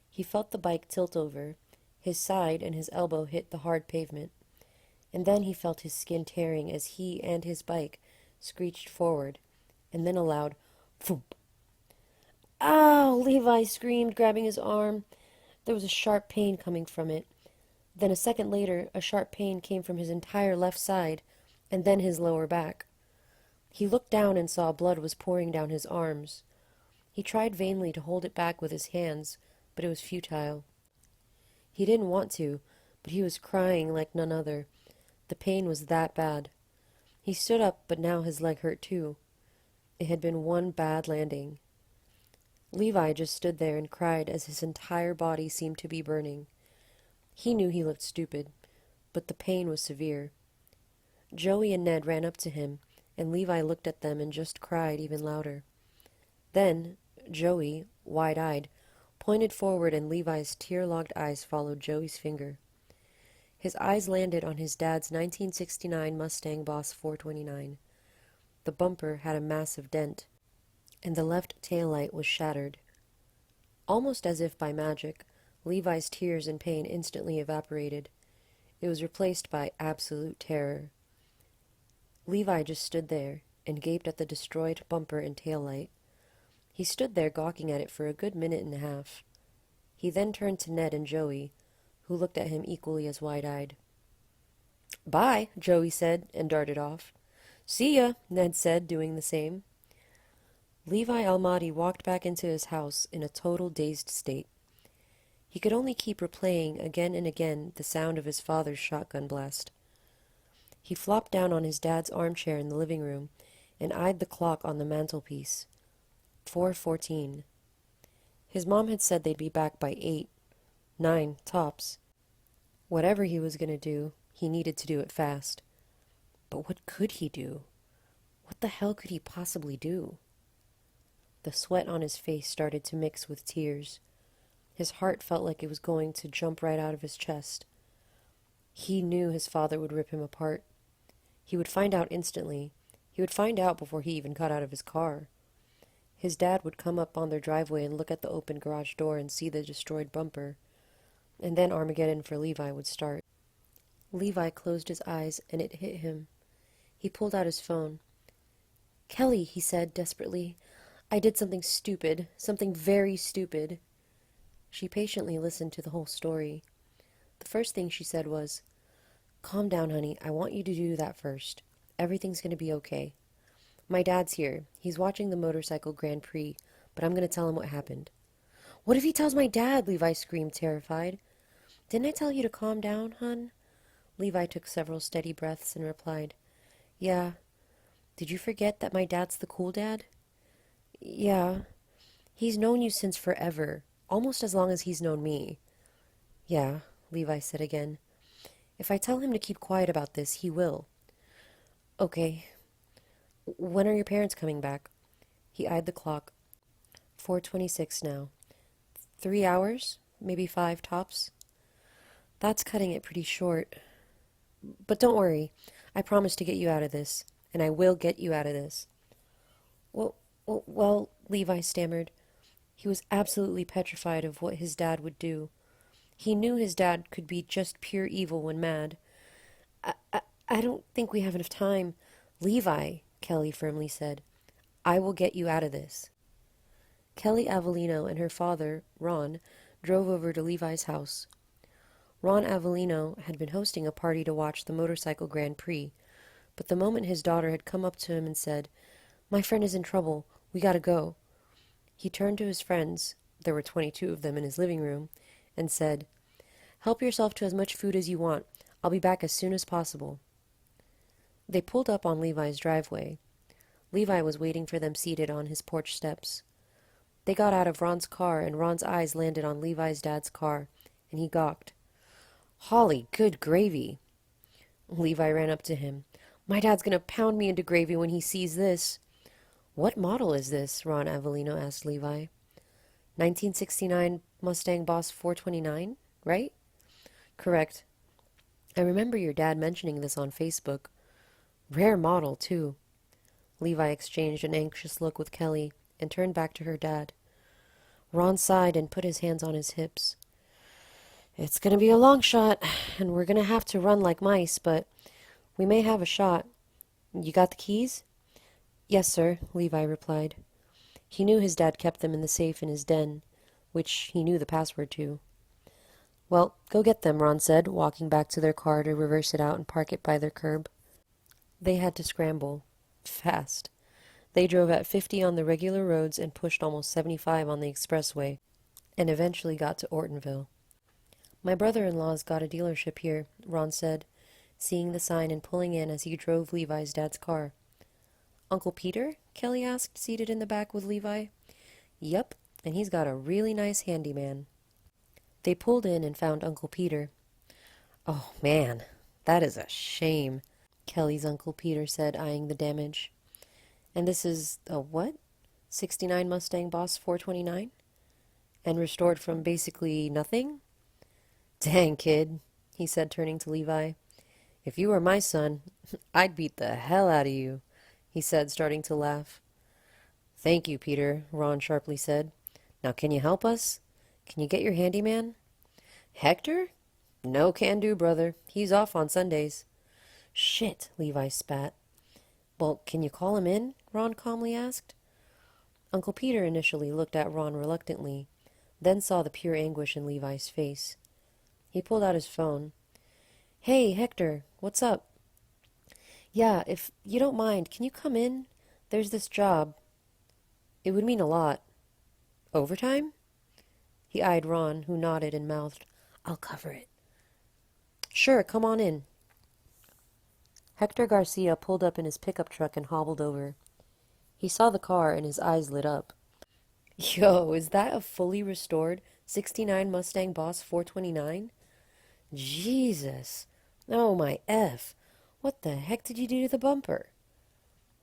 He felt the bike tilt over. His side and his elbow hit the hard pavement. And then he felt his skin tearing as he and his bike screeched forward, and then a loud thump. Ow! Levi screamed, grabbing his arm. There was a sharp pain coming from it. Then a second later, a sharp pain came from his entire left side, and then his lower back. He looked down and saw blood was pouring down his arms. He tried vainly to hold it back with his hands, but it was futile. He didn't want to, but he was crying like none other. The pain was that bad. He stood up, but now his leg hurt too. It had been one bad landing. Levi just stood there and cried as his entire body seemed to be burning. He knew he looked stupid, but the pain was severe. Joey and Ned ran up to him, and Levi looked at them and just cried even louder. Then Joey, wide-eyed, pointed forward, and Levi's tear-logged eyes followed Joey's finger. His eyes landed on his dad's 1969 Mustang Boss 429. The bumper had a massive dent, and the left taillight was shattered. Almost as if by magic, Levi's tears and pain instantly evaporated. It was replaced by absolute terror. Levi just stood there and gaped at the destroyed bumper and taillight. He stood there gawking at it for a good minute and a half. He then turned to Ned and Joey, who looked at him equally as wide-eyed. Bye, Joey said, and darted off. See ya, Ned said, doing the same. Levi Almadi walked back into his house in a total dazed state. He could only keep replaying again and again the sound of his father's shotgun blast. He flopped down on his dad's armchair in the living room and eyed the clock on the mantelpiece. 4:14. His mom had said they'd be back by 8, 9, tops. Whatever he was going to do, he needed to do it fast. But what could he do? What the hell could he possibly do? The sweat on his face started to mix with tears. His heart felt like it was going to jump right out of his chest. He knew his father would rip him apart. He would find out instantly. He would find out before he even got out of his car. His dad would come up on their driveway and look at the open garage door and see the destroyed bumper. And then Armageddon for Levi would start. Levi closed his eyes, and it hit him. He pulled out his phone. Kelly, he said desperately, I did something stupid, something very stupid. She patiently listened to the whole story. The first thing she said was, "Calm down, honey. I want you to do that first. Everything's going to be okay. My dad's here. He's watching the motorcycle Grand Prix, but I'm going to tell him what happened." "What if he tells my dad?" Levi screamed, terrified. "Didn't I tell you to calm down, hun?" Levi took several steady breaths and replied, "Yeah. Did you forget that my dad's the cool dad?" "Yeah. He's known you since forever, almost as long as he's known me." "Yeah," Levi said again. "If I tell him to keep quiet about this, he will." "Okay. When are your parents coming back?" He eyed the clock. 4:26 now. 3 hours? Maybe 5 tops? That's cutting it pretty short. But don't worry. I promise to get you out of this. And I will get you out of this. Well, Levi stammered. He was absolutely petrified of what his dad would do. He knew his dad could be just pure evil when mad. I don't think we have enough time. "Levi," Kelly firmly said, "I will get you out of this." Kelly Avelleno and her father, Ron, drove over to Levi's house. Ron Avelleno had been hosting a party to watch the motorcycle Grand Prix, but the moment his daughter had come up to him and said, "My friend is in trouble. We gotta go," he turned to his friends, there were 22 of them in his living room, and said, "Help yourself to as much food as you want. I'll be back as soon as possible." They pulled up on Levi's driveway. Levi was waiting for them seated on his porch steps. They got out of Ron's car, and Ron's eyes landed on Levi's dad's car, and he gawked. "Holly, good gravy." Levi ran up to him. "My dad's gonna pound me into gravy when he sees this." "What model is this?" Ron Avelleno asked Levi. 1969 Mustang Boss 429, right?" "Correct. I remember your dad mentioning this on Facebook. Rare model, too." Levi exchanged an anxious look with Kelly and turned back to her dad. Ron sighed and put his hands on his hips. "It's going to be a long shot, and we're going to have to run like mice, but we may have a shot. You got the keys?" "Yes, sir," Levi replied. He knew his dad kept them in the safe in his den, which he knew the password to. "Well, go get them," Ron said, walking back to their car to reverse it out and park it by their curb. They had to scramble. Fast. They drove at 50 on the regular roads and pushed almost 75 on the expressway, and eventually got to Ortonville. "My brother-in-law's got a dealership here," Ron said, seeing the sign and pulling in as he drove Levi's dad's car. "Uncle Peter?" Kelly asked, seated in the back with Levi. "Yep, and he's got a really nice handyman." They pulled in and found Uncle Peter. "Oh, man, that is a shame," Kelly's Uncle Peter said, eyeing the damage. "And this is a what? 69 Mustang Boss 429? And restored from basically nothing?" "Dang, kid," he said, turning to Levi. "If you were my son, I'd beat the hell out of you," he said, starting to laugh. "Thank you, Peter," Ron sharply said. "Now can you help us? Can you get your handyman?" "Hector? No can do, brother. He's off on Sundays." "Shit," Levi spat. "Well, can you call him in?" Ron calmly asked. Uncle Peter initially looked at Ron reluctantly, then saw the pure anguish in Levi's face. He pulled out his phone. "Hey, Hector, what's up?" "Yeah, if you don't mind, can you come in? There's this job. It would mean a lot." "Overtime?" He eyed Ron, who nodded and mouthed, "I'll cover it." "Sure, come on in." Hector Garcia pulled up in his pickup truck and hobbled over. He saw the car and his eyes lit up. "Yo, is that a fully restored 69 Mustang Boss 429? Jesus. Oh my F. What the heck did you do to the bumper?"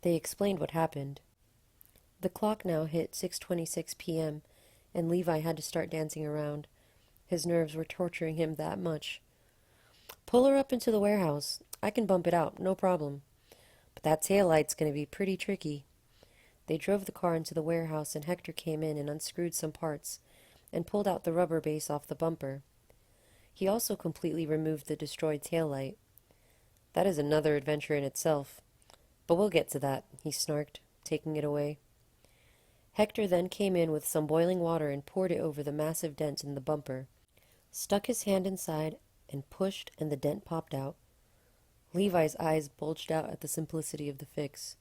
They explained what happened. The clock now hit 6:26 p.m., and Levi had to start dancing around. His nerves were torturing him that much. "Pull her up into the warehouse. I can bump it out, no problem. But that taillight's going to be pretty tricky." They drove the car into the warehouse, and Hector came in and unscrewed some parts and pulled out the rubber base off the bumper. He also completely removed the destroyed taillight. "That is another adventure in itself. But we'll get to that," he snarked, taking it away. Hector then came in with some boiling water and poured it over the massive dent in the bumper, stuck his hand inside, and pushed, and the dent popped out. Levi's eyes bulged out at the simplicity of the fix.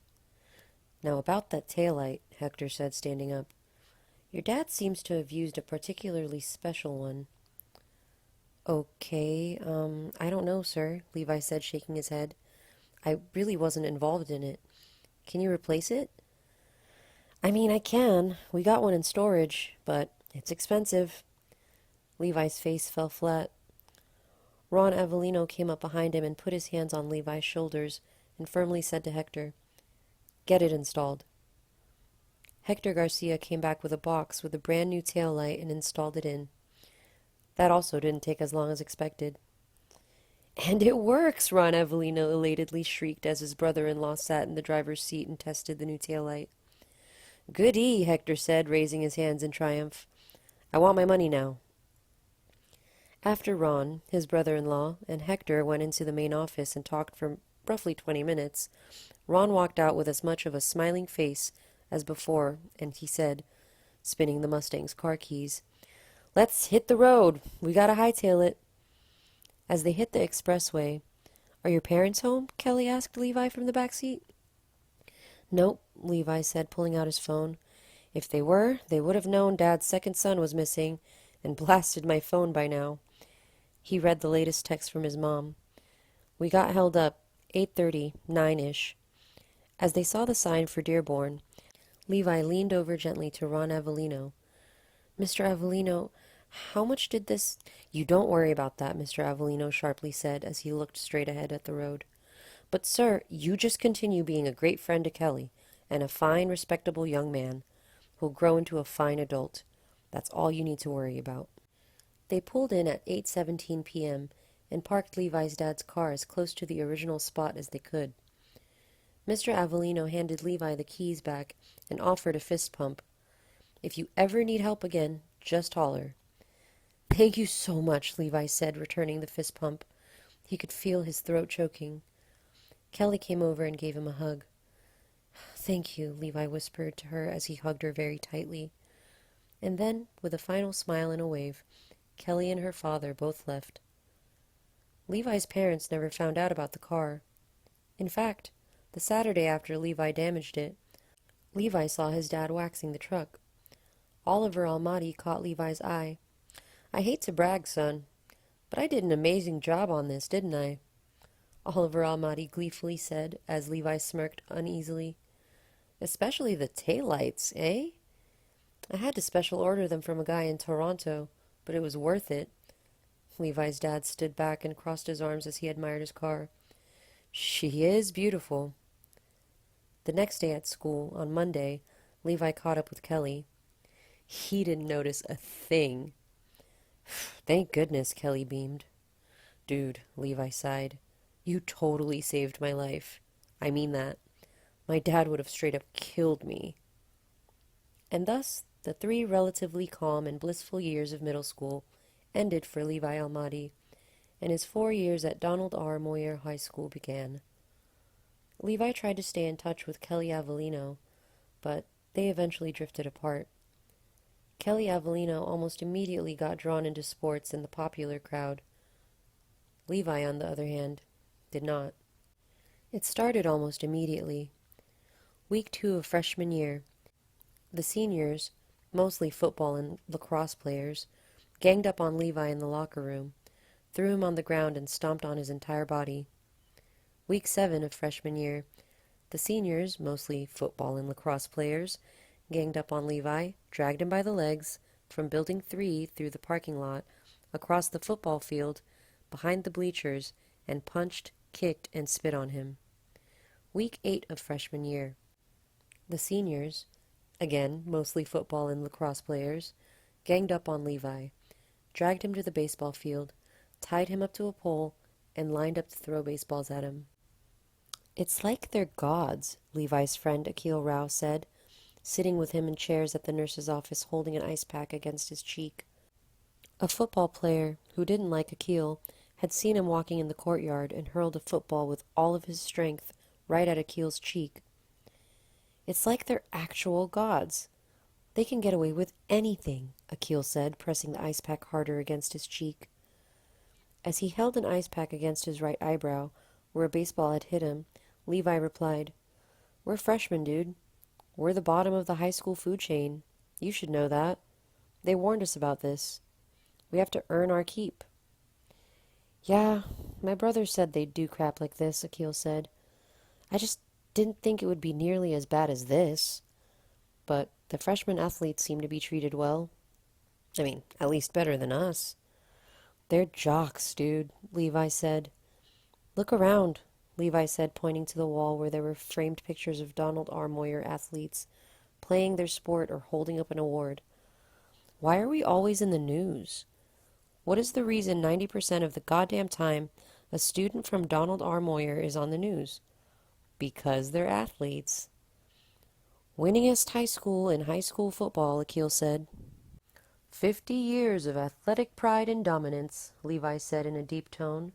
"Now about that taillight," Hector said, standing up. "Your dad seems to have used a particularly special one." "Okay, I don't know, sir," Levi said, shaking his head. "I really wasn't involved in it. Can you replace it?" "I mean, I can. We got one in storage, but it's expensive." Levi's face fell flat. Ron Avelleno came up behind him and put his hands on Levi's shoulders and firmly said to Hector, "Get it installed." Hector Garcia came back with a box with a brand new tail light and installed it in. That also didn't take as long as expected. "And it works!" Ron Avelleno elatedly shrieked as his brother-in-law sat in the driver's seat and tested the new tail light. "Goody," Hector said, raising his hands in triumph. "I want my money now." After Ron, his brother-in-law, and Hector went into the main office and talked for roughly 20 minutes, Ron walked out with as much of a smiling face as before, and he said, spinning the Mustang's car keys, "Let's hit the road. We gotta hightail it." As they hit the expressway, "Are your parents home?" Kelly asked Levi from the back seat. "Nope," Levi said, pulling out his phone. "If they were, they would have known Dad's second son was missing and blasted my phone by now." He read the latest text from his mom. "We got held up, 8:30, 9-ish. As they saw the sign for Dearborn, Levi leaned over gently to Ron Avelleno. "Mr. Avelleno, how much did this—" "You don't worry about that," Mr. Avelleno sharply said as he looked straight ahead at the road. "But, sir, you just continue being a great friend to Kelly, and a fine, respectable young man, who'll grow into a fine adult. That's all you need to worry about." They pulled in at 8:17 p.m. and parked Levi's dad's car as close to the original spot as they could. Mr. Avelleno handed Levi the keys back and offered a fist pump. "If you ever need help again, just holler." "Thank you so much," Levi said, returning the fist pump. He could feel his throat choking. Kelly came over and gave him a hug. "Thank you," Levi whispered to her as he hugged her very tightly. And then, with a final smile and a wave, Kelly and her father both left. Levi's parents never found out about the car. In fact, the Saturday after Levi damaged it, Levi saw his dad waxing the truck. Oliver Almadi caught Levi's eye. "I hate to brag, son, but I did an amazing job on this, didn't I?" Oliver Almadi gleefully said as Levi smirked uneasily. "Especially the taillights, eh? I had to special order them from a guy in Toronto, but it was worth it." Levi's dad stood back and crossed his arms as he admired his car. "She is beautiful." The next day at school, on Monday, Levi caught up with Kelly. He didn't notice a thing. "Thank goodness," Kelly beamed. "Dude," Levi sighed, "you totally saved my life. I mean that. My dad would have straight up killed me." And thus, the 3 relatively calm and blissful years of middle school ended for Levi Almadi, and his 4 years at Donald R. Moyer High School began. Levi tried to stay in touch with Kelly Avelleno, but they eventually drifted apart. Kelly Avelleno almost immediately got drawn into sports and the popular crowd. Levi, on the other hand, did not. It started almost immediately. Week 2 of freshman year, the seniors, mostly football and lacrosse players, ganged up on Levi in the locker room, threw him on the ground, and stomped on his entire body. Week 7 of freshman year, the seniors, mostly football and lacrosse players, ganged up on Levi, dragged him by the legs, from Building 3 through the parking lot, across the football field, behind the bleachers, and punched, kicked, and spit on him. Week 8 of freshman year, the seniors, again mostly football and lacrosse players, ganged up on Levi, dragged him to the baseball field, tied him up to a pole, and lined up to throw baseballs at him. "It's like they're gods," Levi's friend Akil Rao said, sitting with him in chairs at the nurse's office holding an ice pack against his cheek. A football player, who didn't like Akil, had seen him walking in the courtyard and hurled a football with all of his strength right at Akil's cheek. "It's like they're actual gods. They can get away with anything, Akil said, pressing the ice pack harder against his cheek. As he held an ice pack against his right eyebrow, where a baseball had hit him, Levi replied, "We're freshmen, dude. We're the bottom of the high school food chain. You should know that. They warned us about this. We have to earn our keep." "Yeah, my brother said they'd do crap like this," Akil said. "I just didn't think it would be nearly as bad as this. But the freshman athletes seem to be treated well. I mean, at least better than us." "They're jocks, dude," Levi said. "Look around," Levi said, pointing to the wall where there were framed pictures of Donald R. Moyer athletes playing their sport or holding up an award. "Why are we always in the news? What is the reason 90% of the goddamn time a student from Donald R. Moyer is on the news? Because they're athletes." "Winningest high school in high school football," Akil said. 50 years of athletic pride and dominance," Levi said in a deep tone,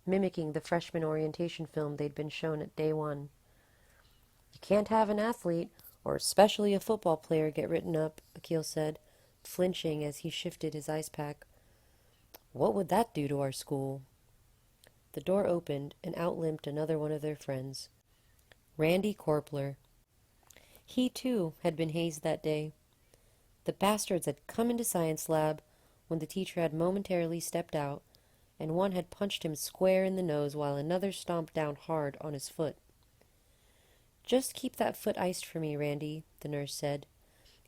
mimicking the freshman orientation film they'd been shown at day one. "You can't have an athlete, or especially a football player, get written up," Akil said, flinching as he shifted his ice pack. "What would that do to our school?" The door opened, and out limped another one of their friends, Randy Corpler. He, too, had been hazed that day. The bastards had come into science lab when the teacher had momentarily stepped out, and one had punched him square in the nose while another stomped down hard on his foot. "Just keep that foot iced for me, Randy," the nurse said,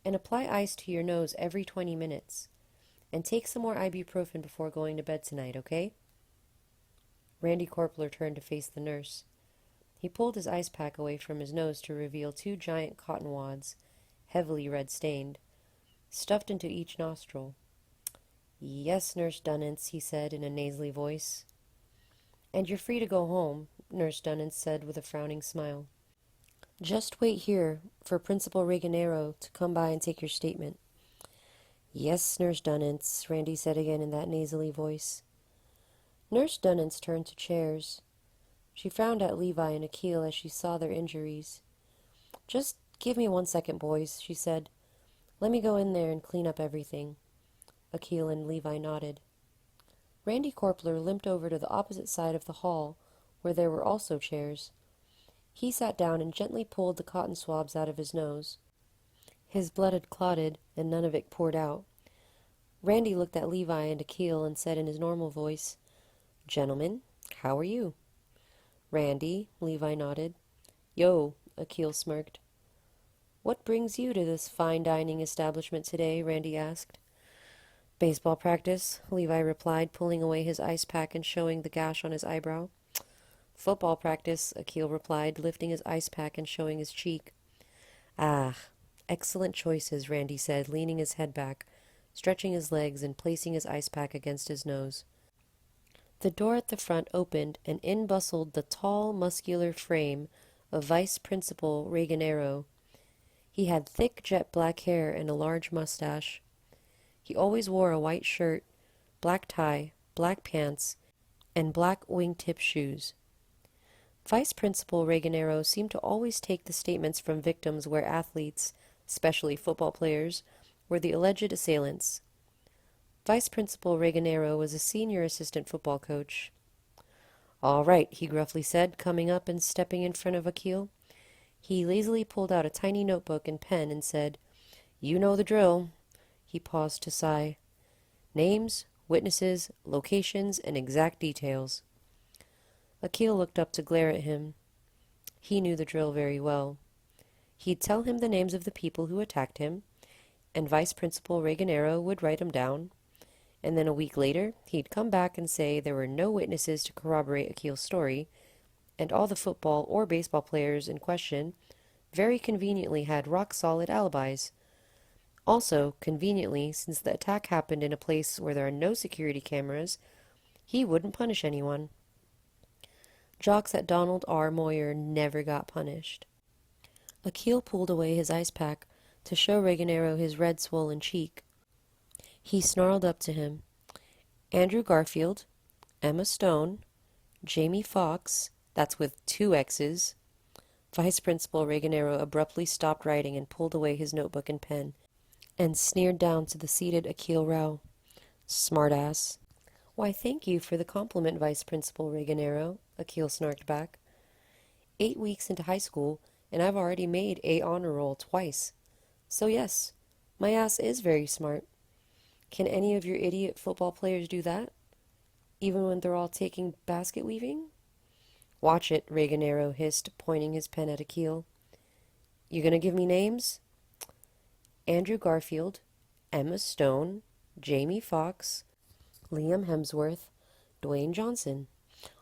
"and apply ice to your nose every 20 minutes. And take some more ibuprofen before going to bed tonight, okay?" Randy Corpler turned to face the nurse. He pulled his ice pack away from his nose to reveal 2 giant cotton wads, heavily red-stained, stuffed into each nostril. "Yes, Nurse Dunance," he said in a nasally voice. "And you're free to go home," Nurse Dunance said with a frowning smile. "Just wait here for Principal Reganero to come by and take your statement." "Yes, Nurse Dunance," Randy said again in that nasally voice. Nurse Dunance turned to chairs. She frowned at Levi and Akil as she saw their injuries. "Just give me 1 second, boys," she said. "Let me go in there and clean up everything." Akil and Levi nodded. Randy Corpler limped over to the opposite side of the hall, where there were also chairs. He sat down and gently pulled the cotton swabs out of his nose. His blood had clotted, and none of it poured out. Randy looked at Levi and Akil and said in his normal voice, "Gentlemen, how are you?" "Randy," Levi nodded. "Yo," Akil smirked. "What brings you to this fine dining establishment today?" Randy asked. "Baseball practice," Levi replied, pulling away his ice pack and showing the gash on his eyebrow. "Football practice," Akil replied, lifting his ice pack and showing his cheek. "Ah, excellent choices," Randy said, leaning his head back, stretching his legs and placing his ice pack against his nose. The door at the front opened, and in bustled the tall, muscular frame of Vice Principal Reganero. He had thick, jet-black hair and a large mustache. He always wore a white shirt, black tie, black pants, and black wingtip shoes. Vice Principal Reganero seemed to always take the statements from victims where athletes, especially football players, were the alleged assailants. Vice Principal Reganero was a senior assistant football coach. "All right," he gruffly said, coming up and stepping in front of Akil. He lazily pulled out a tiny notebook and pen and said, "You know the drill." He paused to sigh. "Names, witnesses, locations, and exact details." Akil looked up to glare at him. He knew the drill very well. He'd tell him the names of the people who attacked him, and Vice Principal Reganero would write them down, and then a week later he'd come back and say there were no witnesses to corroborate Akil's story, and all the football or baseball players in question very conveniently had rock-solid alibis. Also, conveniently, since the attack happened in a place where there are no security cameras, he wouldn't punish anyone. Jocks at Donald R. Moyer never got punished. Akil pulled away his ice pack to show Reganero his red, swollen cheek. He snarled up to him, "Andrew Garfield, Emma Stone, Jamie Foxx, that's with 2 X's." Vice Principal Reganero abruptly stopped writing and pulled away his notebook and pen. and sneered down to the seated Akil Rao. "Smartass." "Why, thank you for the compliment, Vice Principal Reganero," Akil snarked back. 8 weeks into high school, and I've already made a honor roll twice. So yes, my ass is very smart. Can any of your idiot football players do that? Even when they're all taking basket weaving?" "Watch it," Reganero hissed, pointing his pen at Akil. "You gonna give me names?" "Andrew Garfield, Emma Stone, Jamie Foxx, Liam Hemsworth, Dwayne Johnson."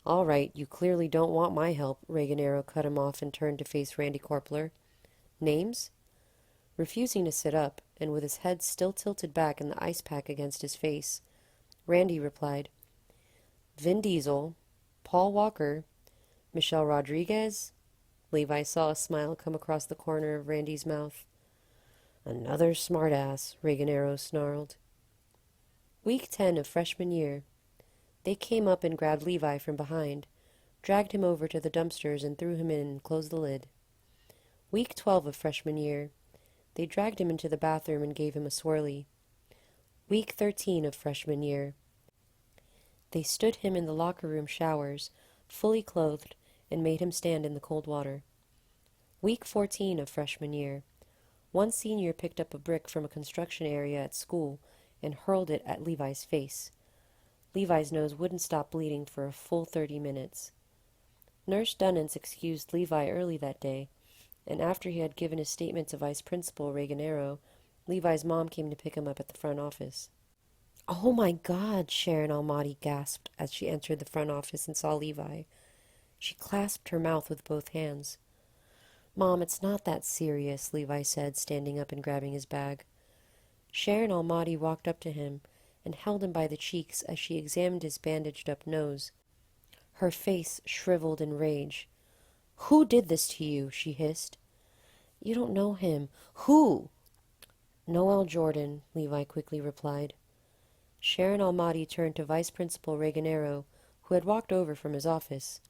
"All right, you clearly don't want my help," Reganero cut him off and turned to face Randy Corpler. "Names?" Refusing to sit up, and with his head still tilted back and the ice pack against his face, Randy replied, "Vin Diesel, Paul Walker, Michelle Rodriguez." Levi saw a smile come across the corner of Randy's mouth. "Another smartass," Reganero snarled. Week 10 of freshman year. They came up and grabbed Levi from behind, dragged him over to the dumpsters and threw him in and closed the lid. Week 12 of freshman year. They dragged him into the bathroom and gave him a swirly. Week 13 of freshman year. They stood him in the locker room showers, fully clothed, and made him stand in the cold water. Week 14 of freshman year. One senior picked up a brick from a construction area at school and hurled it at Levi's face. Levi's nose wouldn't stop bleeding for a full 30 minutes. Nurse Dunnans excused Levi early that day, and after he had given his statement to Vice Principal Reganero, Levi's mom came to pick him up at the front office. "Oh my God," Sharon Almadi gasped as she entered the front office and saw Levi. She clasped her mouth with both hands. "Mom, it's not that serious," Levi said, standing up and grabbing his bag. Sharon Almadi walked up to him and held him by the cheeks as she examined his bandaged-up nose. Her face shriveled in rage. "Who did this to you?" she hissed. "You don't know him. Who?" "Noel Jordan," Levi quickly replied. Sharon Almadi turned to Vice Principal Reganero, who had walked over from his office.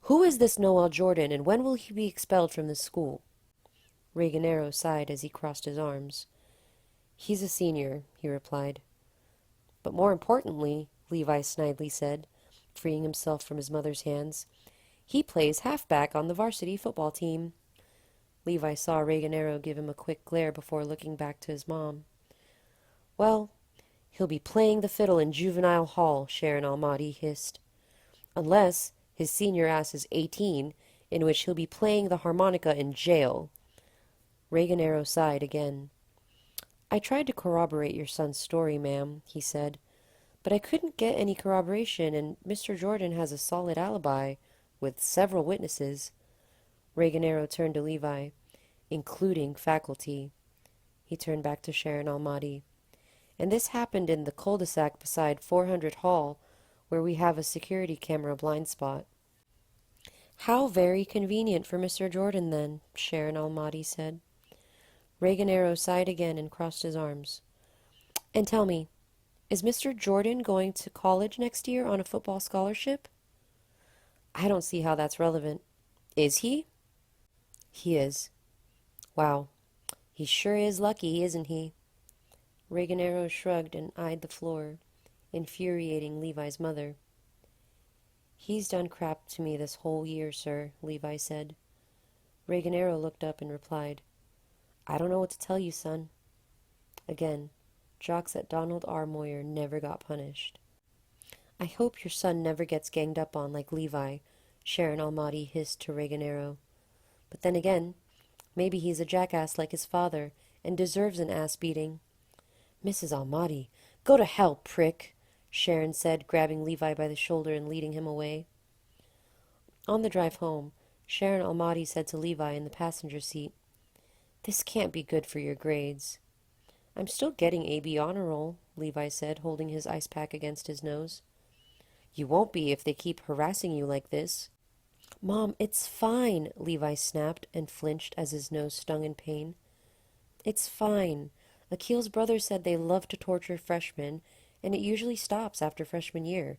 "Who is this Noel Jordan, and when will he be expelled from this school?" Reganero sighed as he crossed his arms. "He's a senior," he replied. "But more importantly," Levi snidely said, freeing himself from his mother's hands, "he plays halfback on the varsity football team." Levi saw Reganero give him a quick glare before looking back to his mom. "Well, he'll be playing the fiddle in juvenile hall," Sharon Almadi hissed. "Unless his senior ass is 18, in which he'll be playing the harmonica in jail." Reganero sighed again. "I tried to corroborate your son's story, ma'am," he said, "but I couldn't get any corroboration, and Mr. Jordan has a solid alibi, with several witnesses." Reganero turned to Levi, "including faculty." He turned back to Sharon Almadi. "And this happened in the cul-de-sac beside 400 Hall, where we have a security camera blind spot." "How very convenient for Mr. Jordan, then," Sharon Almadi said. Reganero sighed again and crossed his arms. "And tell me, is Mr. Jordan going to college next year on a football scholarship?" "I don't see how that's relevant." "Is he?" "He is." "Wow. He sure is lucky, isn't he?" Reganero shrugged and eyed the floor, infuriating Levi's mother. "He's done crap to me this whole year, sir," Levi said. Reganero looked up and replied, "I don't know what to tell you, son." Again, jocks at Donald R. Moyer never got punished. "I hope your son never gets ganged up on like Levi," Sharon Almadi hissed to Reganero. "But then again, maybe he's a jackass like his father and deserves an ass beating." "Mrs. Almadi, go to hell, prick," Sharon said, grabbing Levi by the shoulder and leading him away. On the drive home, Sharon Almadi said to Levi in the passenger seat, "This can't be good for your grades." "I'm still getting AB honor roll," Levi said, holding his ice pack against his nose. "You won't be if they keep harassing you like this." "Mom, it's fine," Levi snapped and flinched as his nose stung in pain. "It's fine. Akil's brother said they love to torture freshmen, and it usually stops after freshman year."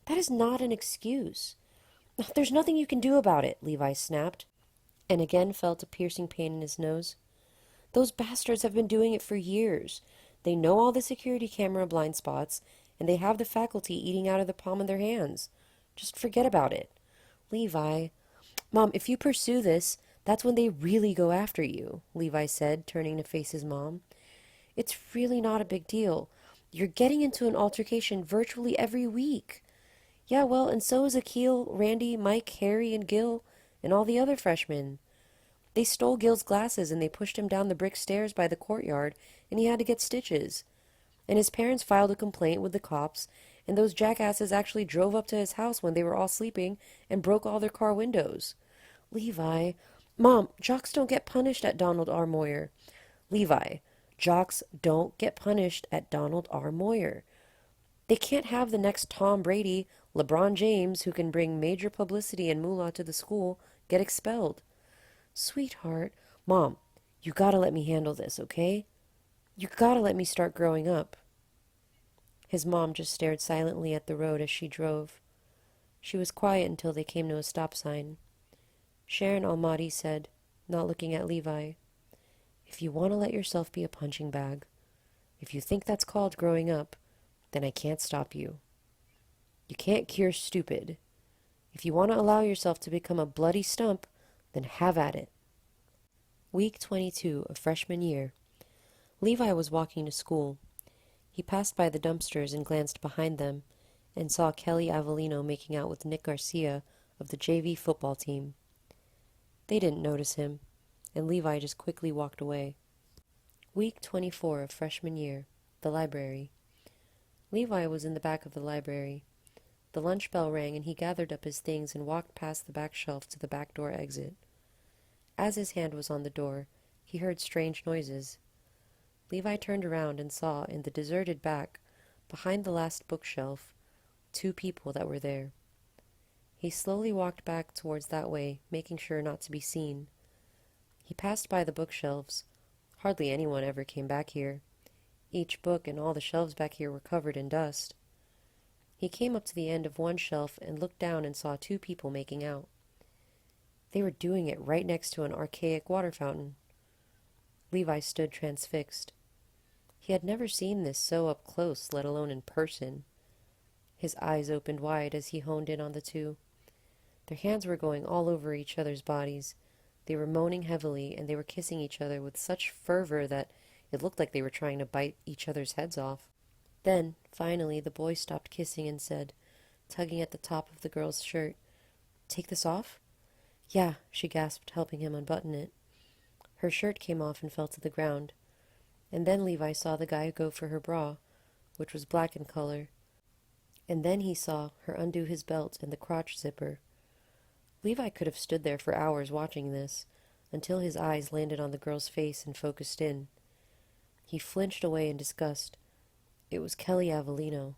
"That is not an excuse." "There's nothing you can do about it," Levi snapped, and again felt a piercing pain in his nose. Those bastards have been doing it for years. They know all the security camera blind spots, and they have the faculty eating out of the palm of their hands. Just forget about it. Levi, Mom, if you pursue this, that's when they really go after you, Levi said, turning to face his mom. It's really not a big deal. You're getting into an altercation virtually every week. Yeah, well, and so is Akil, Randy, Mike, Harry, and Gil, and all the other freshmen. They stole Gil's glasses and they pushed him down the brick stairs by the courtyard, and he had to get stitches. And his parents filed a complaint with the cops, and those jackasses actually drove up to his house when they were all sleeping and broke all their car windows. Levi, Mom, jocks don't get punished at Donald R. Moyer. Levi, jocks don't get punished at Donald R. Moyer. They can't have the next Tom Brady, LeBron James, who can bring major publicity and moolah to the school, get expelled. Sweetheart, Mom, you gotta let me handle this, okay? You gotta let me start growing up. His mom just stared silently at the road as she drove. She was quiet until they came to a stop sign. Sharon Almadi said, not looking at Levi, "If you want to let yourself be a punching bag, if you think that's called growing up, then I can't stop you. You can't cure stupid. If you want to allow yourself to become a bloody stump, then have at it." Week 22 of freshman year. Levi was walking to school. He passed by the dumpsters and glanced behind them and saw Kelly Avelleno making out with Nick Garcia of the JV football team. They didn't notice him, and Levi just quickly walked away. Week 24 of freshman year. The library. Levi was in the back of the library. The lunch bell rang and he gathered up his things and walked past the back shelf to the back door exit. As his hand was on the door, he heard strange noises. Levi turned around and saw in the deserted back, behind the last bookshelf, 2 people that were there. He slowly walked back towards that way, making sure not to be seen. He passed by the bookshelves. Hardly anyone ever came back here. Each book and all the shelves back here were covered in dust. He came up to the end of one shelf and looked down and saw 2 people making out. They were doing it right next to an archaic water fountain. Levi stood transfixed. He had never seen this so up close, let alone in person. His eyes opened wide as he honed in on the 2. Their hands were going all over each other's bodies. They were moaning heavily, and they were kissing each other with such fervor that it looked like they were trying to bite each other's heads off. Then, finally, the boy stopped kissing and said, tugging at the top of the girl's shirt, "Take this off?" "Yeah," she gasped, helping him unbutton it. Her shirt came off and fell to the ground. And then Levi saw the guy go for her bra, which was black in color. And then he saw her undo his belt and the crotch zipper. Levi could have stood there for hours watching this, until his eyes landed on the girl's face and focused in. He flinched away in disgust. It was Kelly Avelleno.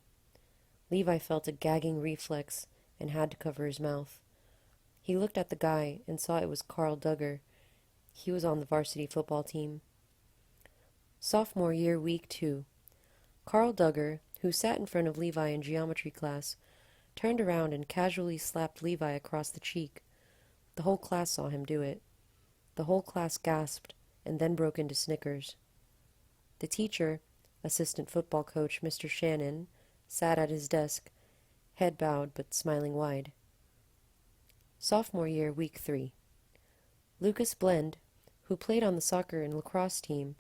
Levi felt a gagging reflex and had to cover his mouth. He looked at the guy and saw it was Carl Duggar. He was on the varsity football team. Sophomore year, week 2. Carl Duggar, who sat in front of Levi in geometry class, turned around and casually slapped Levi across the cheek. The whole class saw him do it. The whole class gasped and then broke into snickers. The teacher, assistant football coach Mr. Shannon, sat at his desk, head bowed but smiling wide. Sophomore year, week 3. Lucas Blend, who played on the soccer and lacrosse team,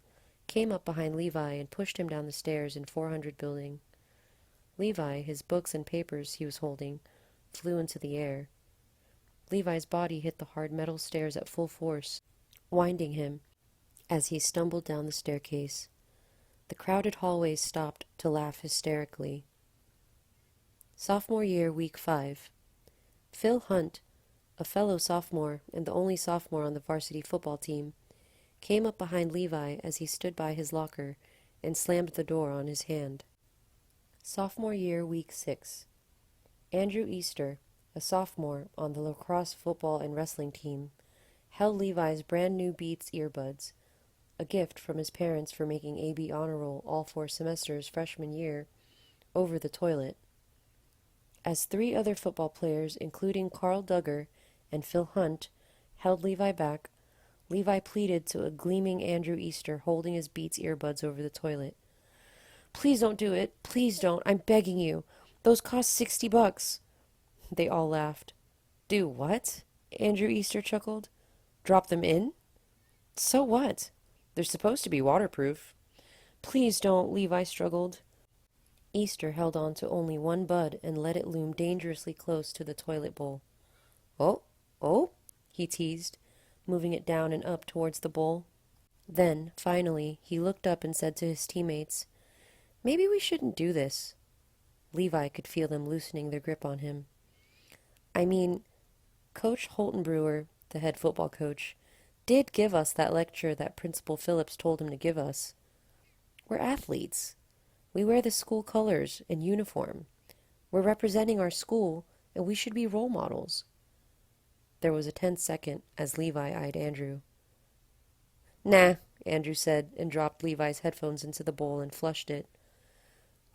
came up behind Levi and pushed him down the stairs in 400 building. Levi, his books and papers he was holding, flew into the air. Levi's body hit the hard metal stairs at full force, winding him as he stumbled down the staircase. The crowded hallways stopped to laugh hysterically. Sophomore year, week 5. Phil Hunt, a fellow sophomore and the only sophomore on the varsity football team, came up behind Levi as he stood by his locker and slammed the door on his hand. Sophomore year, week 6. Andrew Easter, a sophomore on the lacrosse football and wrestling team, held Levi's brand new Beats earbuds, a gift from his parents for making AB honor roll all 4 semesters freshman year, over the toilet. As 3 other football players, including Carl Duggar and Phil Hunt, held Levi back, Levi pleaded to a gleaming Andrew Easter holding his Beats earbuds over the toilet. "Please don't do it. Please don't. I'm begging you. Those cost $60. They all laughed. "Do what?" Andrew Easter chuckled. "Drop them in? So what? They're supposed to be waterproof." "Please don't," Levi struggled. Easter held on to only one bud and let it loom dangerously close to the toilet bowl. "Oh, oh," he teased, moving it down and up towards the bowl. Then, finally, he looked up and said to his teammates, "Maybe we shouldn't do this." Levi could feel them loosening their grip on him. "I mean, Coach Holtenbrewer, the head football coach, did give us that lecture that Principal Phillips told him to give us. We're athletes. We wear the school colors and uniform. We're representing our school, and we should be role models." There was a tense second as Levi eyed Andrew. "Nah," Andrew said, and dropped Levi's headphones into the bowl and flushed it.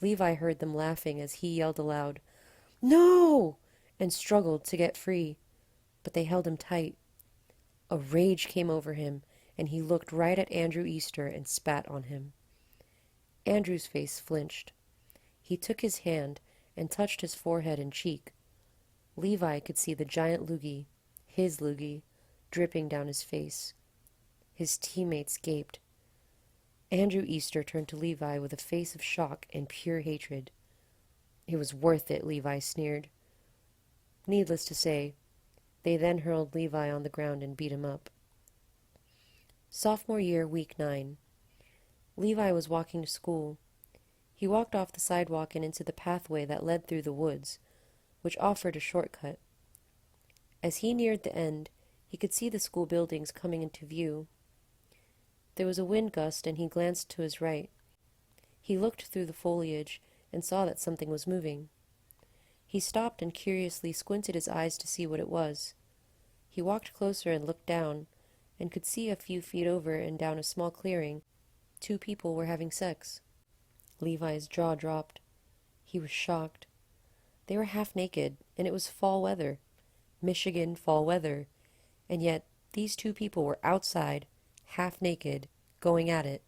Levi heard them laughing as he yelled aloud, "No!" and struggled to get free, but they held him tight. A rage came over him, and he looked right at Andrew Easter and spat on him. Andrew's face flinched. He took his hand and touched his forehead and cheek. Levi could see the giant loogie, his loogie, dripping down his face. His teammates gaped. Andrew Easter turned to Levi with a face of shock and pure hatred. "It was worth it," Levi sneered. Needless to say, they then hurled Levi on the ground and beat him up. Sophomore year, week 9. Levi was walking to school. He walked off the sidewalk and into the pathway that led through the woods, which offered a shortcut. As he neared the end, he could see the school buildings coming into view. There was a wind gust, and he glanced to his right. He looked through the foliage and saw that something was moving. He stopped and curiously squinted his eyes to see what it was. He walked closer and looked down, and could see a few feet over and down a small clearing, 2 people were having sex. Levi's jaw dropped. He was shocked. They were half naked, and it was fall weather. Michigan fall weather. And yet these 2 people were outside, half naked, going at it.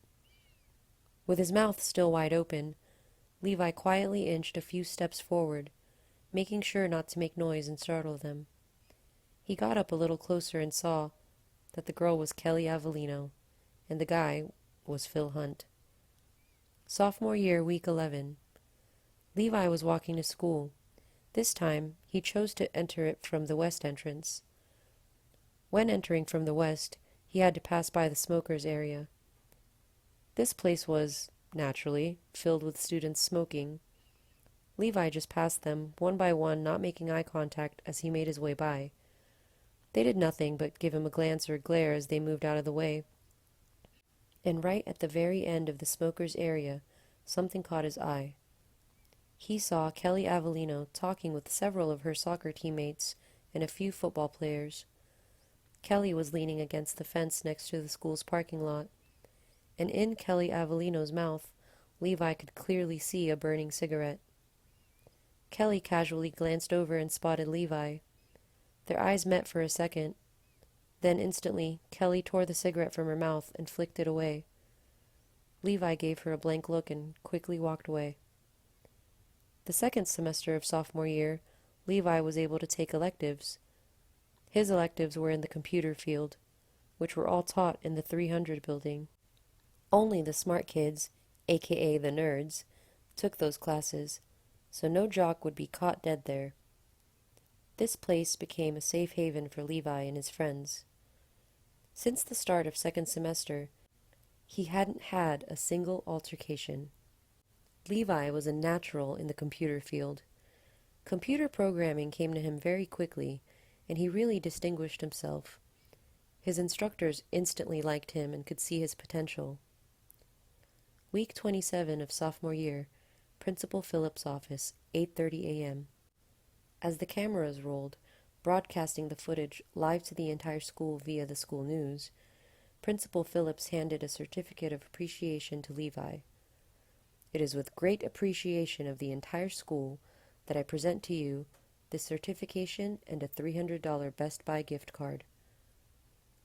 With his mouth still wide open, Levi quietly inched a few steps forward, making sure not to make noise and startle them. He got up a little closer and saw that the girl was Kelly Avelleno, and the guy was Phil Hunt. Sophomore year, week 11. Levi was walking to school. This time, he chose to enter it from the west entrance. When entering from the west, he had to pass by the smokers' area. This place was, naturally, filled with students smoking. Levi just passed them, one by one, not making eye contact as he made his way by. They did nothing but give him a glance or glare as they moved out of the way. And right at the very end of the smokers' area, something caught his eye. He saw Kelly Avelleno talking with several of her soccer teammates and a few football players. Kelly was leaning against the fence next to the school's parking lot, and in Kelly Avelleno's mouth, Levi could clearly see a burning cigarette. Kelly casually glanced over and spotted Levi. Their eyes met for a second. Then instantly, Kelly tore the cigarette from her mouth and flicked it away. Levi gave her a blank look and quickly walked away. The second semester of sophomore year, Levi was able to take electives. His electives were in the computer field, which were all taught in the 300 building. Only the smart kids, aka the nerds, took those classes, so no jock would be caught dead there. This place became a safe haven for Levi and his friends. Since the start of second semester, he hadn't had a single altercation. Levi was a natural in the computer field. Computer programming came to him very quickly, and he really distinguished himself. His instructors instantly liked him and could see his potential. Week 27 of sophomore year, Principal Phillips' office, 8:30 a.m. As the cameras rolled, broadcasting the footage live to the entire school via the school news, Principal Phillips handed a certificate of appreciation to Levi. "It is with great appreciation of the entire school that I present to you this certification and a $300 Best Buy gift card."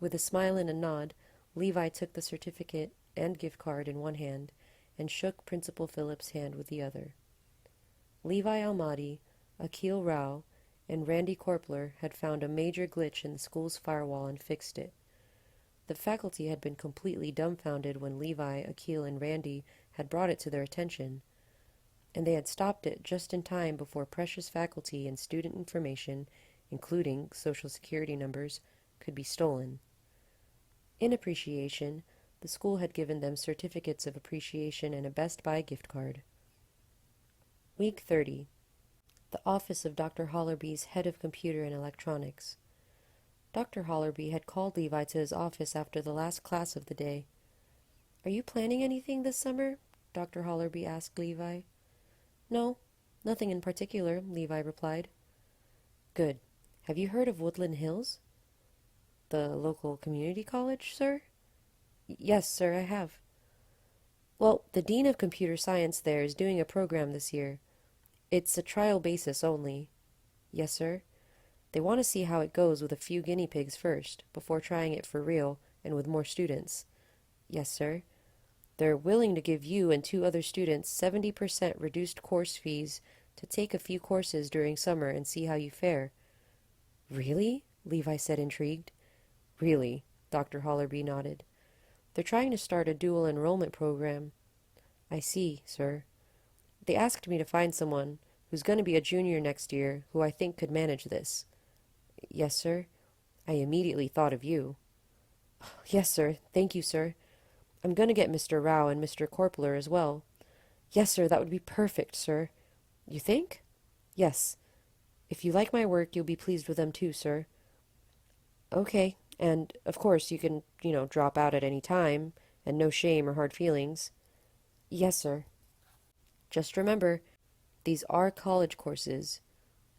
With a smile and a nod, Levi took the certificate and gift card in one hand and shook Principal Phillips' hand with the other. Levi Almadi, Akil Rao, and Randy Korpler had found a major glitch in the school's firewall and fixed it. The faculty had been completely dumbfounded when Levi, Akil, and Randy had brought it to their attention, and they had stopped it just in time before precious faculty and student information, including social security numbers, could be stolen. In appreciation, the school had given them certificates of appreciation and a Best Buy gift card. Week 30. The office of Dr. Hollerby's head of computer and electronics. Dr. Hollerby had called Levi to his office after the last class of the day. "Are you planning anything this summer?" Dr. Hollerby asked Levi. "No, nothing in particular," Levi replied. "Good. Have you heard of Woodland Hills?" "The local community college, sir?" "Yes, sir, I have." "Well, the dean of computer science there is doing a program this year. It's a trial basis only." "Yes, sir." "They want to see how it goes with a few guinea pigs first, before trying it for real and with more students." "Yes, sir." "They're willing to give you and 2 other students 70% reduced course fees to take a few courses during summer and see how you fare." "Really?" Levi said, intrigued. "Really," Dr. Hollerby nodded. "They're trying to start a dual enrollment program." "I see, sir." "They asked me to find someone who's going to be a junior next year who I think could manage this." "Yes, sir." "I immediately thought of you." "Yes, sir. Thank you, sir. I'm going to get Mr. Rao and Mr. Korpler as well." "Yes, sir. That would be perfect, sir." "You think?" "Yes. If you like my work, you'll be pleased with them too, sir." "Okay. And, of course, you can, drop out at any time, and no shame or hard feelings." "Yes, sir." "Just remember, these are college courses.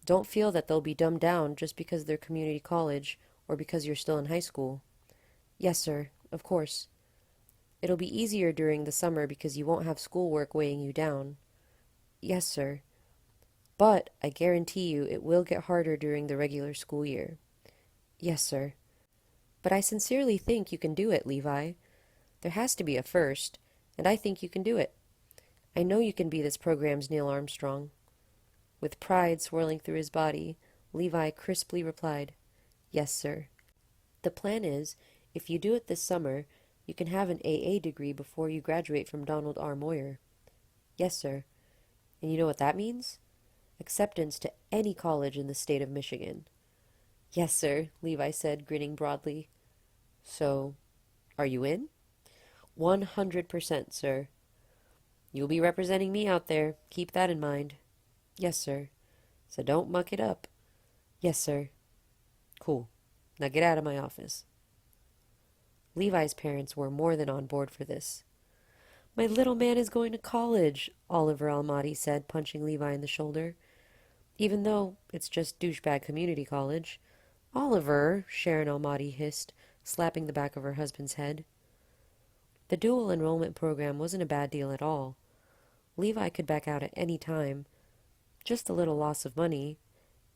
Don't feel that they'll be dumbed down just because they're community college or because you're still in high school." "Yes, sir. Of course." "It'll be easier during the summer because you won't have schoolwork weighing you down." "Yes, sir." "But I guarantee you it will get harder during the regular school year." "Yes, sir." "But I sincerely think you can do it, Levi. There has to be a first, and I think you can do it. I know you can be this program's Neil Armstrong." With pride swirling through his body, Levi crisply replied, "Yes, sir." "The plan is, if you do it this summer, you can have an AA degree before you graduate from Donald R. Moyer." "Yes, sir." "And you know what that means?" "Acceptance to any college in the state of Michigan." "Yes, sir," Levi said, grinning broadly. "So, are you in?" 100%, sir." "You'll be representing me out there. Keep that in mind." "Yes, sir." "So don't muck it up." "Yes, sir." "Cool. Now get out of my office." Levi's parents were more than on board for this. "My little man is going to college," Oliver Almadi said, punching Levi in the shoulder. "Even though it's just douchebag community college." "Oliver," Sharon Almadi hissed, slapping the back of her husband's head. The dual enrollment program wasn't a bad deal at all. Levi could back out at any time, just a little loss of money,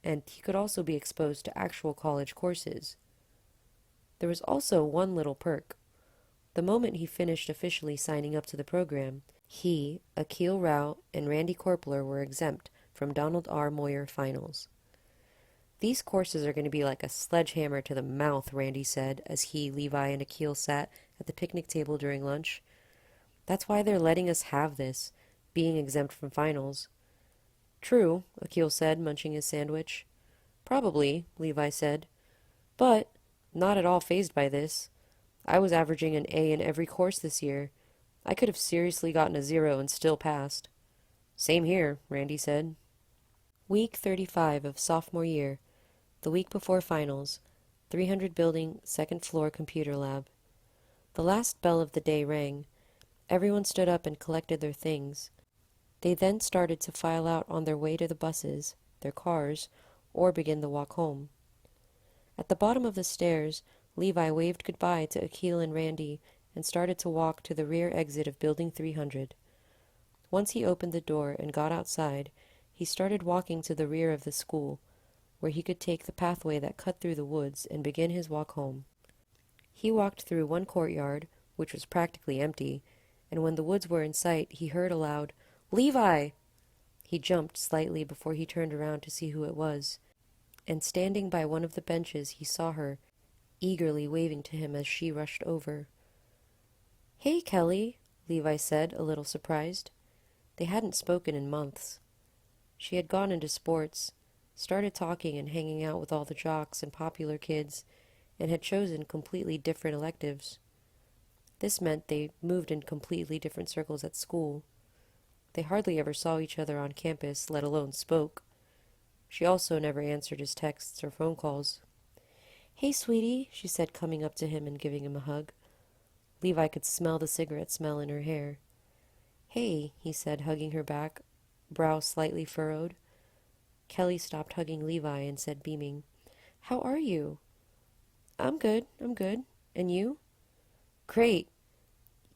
and he could also be exposed to actual college courses. There was also one little perk. The moment he finished officially signing up to the program, he, Akil Rao, and Randy Korpler were exempt from Donald R. Moyer finals. "These courses are going to be like a sledgehammer to the mouth," Randy said, as he, Levi, and Akil sat at the picnic table during lunch. "That's why they're letting us have this, being exempt from finals." "True," Akil said, munching his sandwich. "Probably," Levi said. "But not at all fazed by this. I was averaging an A in every course this year. I could have seriously gotten a 0 and still passed." "Same here," Randy said. Week 35 of sophomore year, the week before finals, 300 building, second floor computer lab. The last bell of the day rang. Everyone stood up and collected their things. They then started to file out on their way to the buses, their cars, or begin the walk home. At the bottom of the stairs, Levi waved goodbye to Akil and Randy and started to walk to the rear exit of Building 300. Once he opened the door and got outside, he started walking to the rear of the school, where he could take the pathway that cut through the woods and begin his walk home. He walked through one courtyard, which was practically empty, and when the woods were in sight, he heard aloud, "Levi!" He jumped slightly before he turned around to see who it was, and standing by one of the benches he saw her, eagerly waving to him as she rushed over. "Hey, Kelly," Levi said, a little surprised. They hadn't spoken in months. She had gone into sports, started talking and hanging out with all the jocks and popular kids, and had chosen completely different electives. This meant they moved in completely different circles at school. They hardly ever saw each other on campus, let alone spoke. She also never answered his texts or phone calls. "Hey, sweetie," she said, coming up to him and giving him a hug. Levi could smell the cigarette smell in her hair. "Hey," he said, hugging her back, brow slightly furrowed. Kelly stopped hugging Levi and said, beaming, "How are you?" I'm good. And you?" "Great.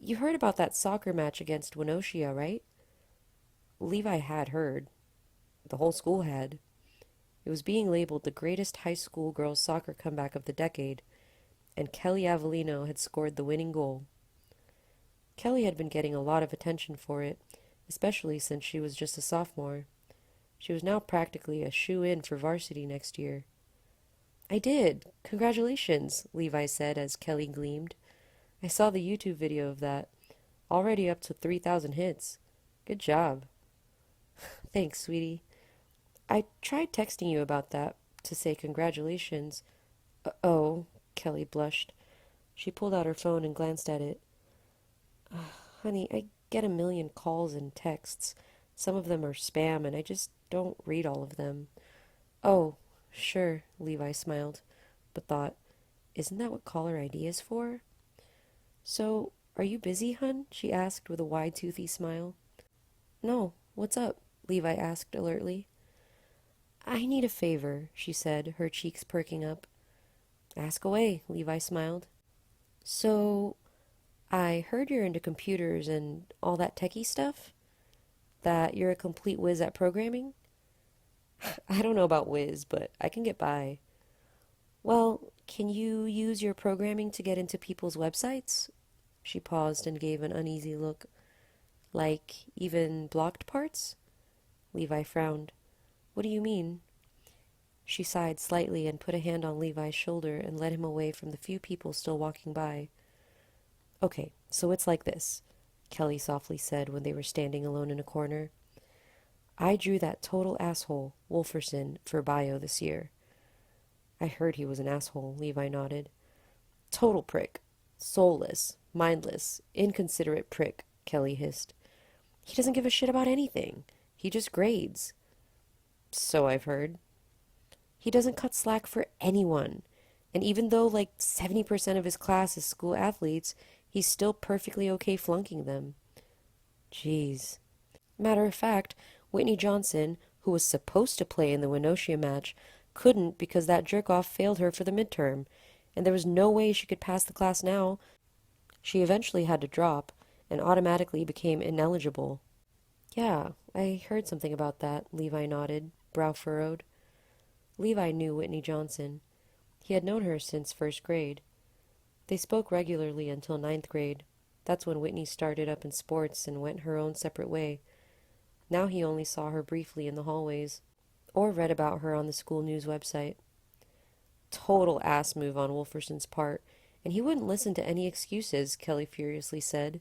You heard about that soccer match against Winoshia, right?" Levi had heard. The whole school had. It was being labeled the greatest high school girls' soccer comeback of the decade, and Kelly Avelleno had scored the winning goal. Kelly had been getting a lot of attention for it, especially since she was just a sophomore. She was now practically a shoe-in for varsity next year. "I did. Congratulations," Levi said as Kelly gleamed. "I saw the YouTube video of that. Already up to 3,000 hits. Good job." "Thanks, sweetie. I tried texting you about that, to say congratulations." Oh, Kelly blushed. She pulled out her phone and glanced at it. "Honey, I get a million calls and texts. Some of them are spam, and I just don't read all of them." "Oh, sure," Levi smiled, but thought, isn't that what caller ID is for? "So, are you busy, hun?" she asked with a wide, toothy smile. "No, what's up?" Levi asked alertly. "I need a favor," she said, her cheeks perking up. "Ask away," Levi smiled. "So, I heard you're into computers and all that techie stuff? That you're a complete whiz at programming?" "I don't know about whiz, but I can get by." "Well, can you use your programming to get into people's websites?" She paused and gave an uneasy look. "Like, even blocked parts?" Levi frowned. "What do you mean?" She sighed slightly and put a hand on Levi's shoulder and led him away from the few people still walking by. "Okay, so it's like this," Kelly softly said when they were standing alone in a corner. "I drew that total asshole, Wolferson, for bio this year." "I heard he was an asshole," Levi nodded. "Total prick. Soulless, mindless, inconsiderate prick," Kelly hissed. "He doesn't give a shit about anything. He just grades." "So I've heard." "He doesn't cut slack for anyone. And even though like 70% of his class is school athletes, he's still perfectly okay flunking them." "Jeez." "Matter of fact, Whitney Johnson, who was supposed to play in the Winoshia match, couldn't because that jerk-off failed her for the midterm, and there was no way she could pass the class now. She eventually had to drop, and automatically became ineligible." "Yeah, I heard something about that," Levi nodded, brow furrowed. Levi knew Whitney Johnson. He had known her since first grade. They spoke regularly until ninth grade. That's when Whitney started up in sports and went her own separate way. Now he only saw her briefly in the hallways, or read about her on the school news website. Total ass move on Wolferson's part, and he wouldn't listen to any excuses, Kelly furiously said.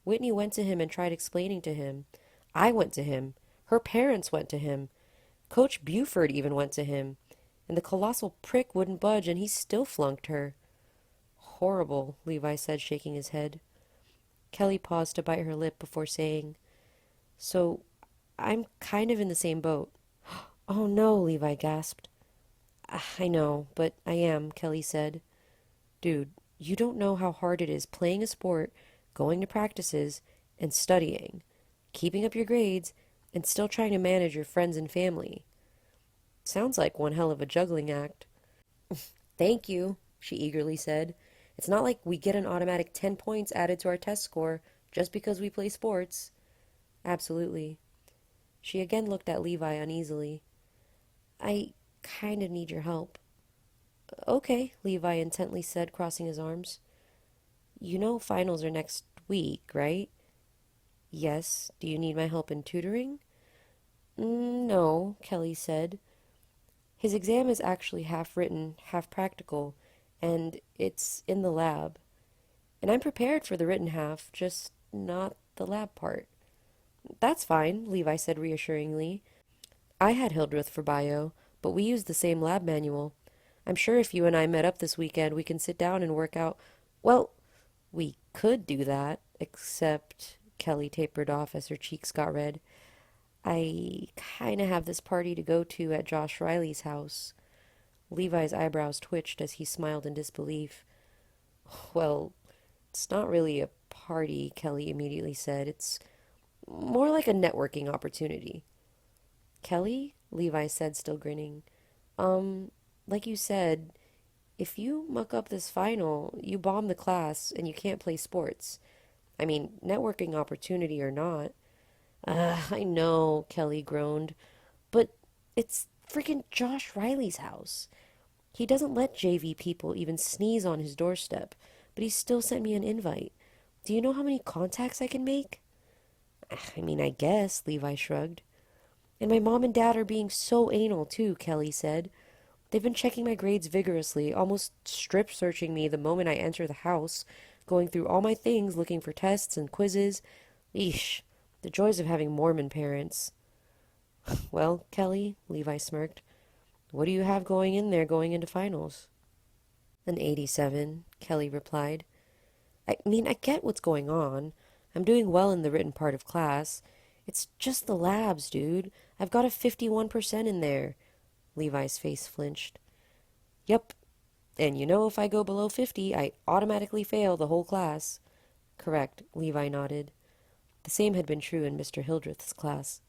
Whitney went to him and tried explaining to him. I went to him. Her parents went to him. Coach Buford even went to him. And the colossal prick wouldn't budge, and he still flunked her. "Horrible," Levi said, shaking his head. Kelly paused to bite her lip before saying, "So, I'm kind of in the same boat." "Oh no," Levi gasped. "I know, but I am," Kelly said. "Dude, you don't know how hard it is playing a sport, going to practices, and studying, keeping up your grades, and still trying to manage your friends and family. Sounds like one hell of a juggling act." "Thank you," she eagerly said. "It's not like we get an automatic 10 points added to our test score just because we play sports." "Absolutely." She again looked at Levi uneasily. "I kind of need your help." Okay, Levi intently said, crossing his arms. You know finals are next week, right? Yes. Do you need my help in tutoring? No, Kelly said. His exam is actually half written, half practical, and it's in the lab. And I'm prepared for the written half, just not the lab part. That's fine, Levi said reassuringly. I had Hildreth for bio, but we used the same lab manual. I'm sure if you and I met up this weekend, we can sit down and work out. Well, we could do that, except Kelly tapered off as her cheeks got red. I kinda have this party to go to at Josh Riley's house. Levi's eyebrows twitched as he smiled in disbelief. Well, it's not really a party, Kelly immediately said. It's more like a networking opportunity. Kelly? Levi said, still grinning. Um, like you said, if you muck up this final, you bomb the class and you can't play sports. I mean, networking opportunity or not. I know, Kelly groaned, but it's freaking Josh Riley's house. He doesn't let JV people even sneeze on his doorstep, but he still sent me an invite. Do you know how many contacts I can make? I mean, I guess, Levi shrugged. And my mom and dad are being so anal, too, Kelly said. They've been checking my grades vigorously, almost strip searching me the moment I enter the house, going through all my things, looking for tests and quizzes. Eesh, the joys of having Mormon parents. Well, Kelly, Levi smirked, what do you have going in there going into finals? An 87, Kelly replied. I mean, I get what's going on. I'm doing well in the written part of class. It's just the labs, dude. I've got a 51% in there. Levi's face flinched. Yep. And you know if I go below 50, I automatically fail the whole class. Correct, Levi nodded. The same had been true in Mr. Hildreth's class.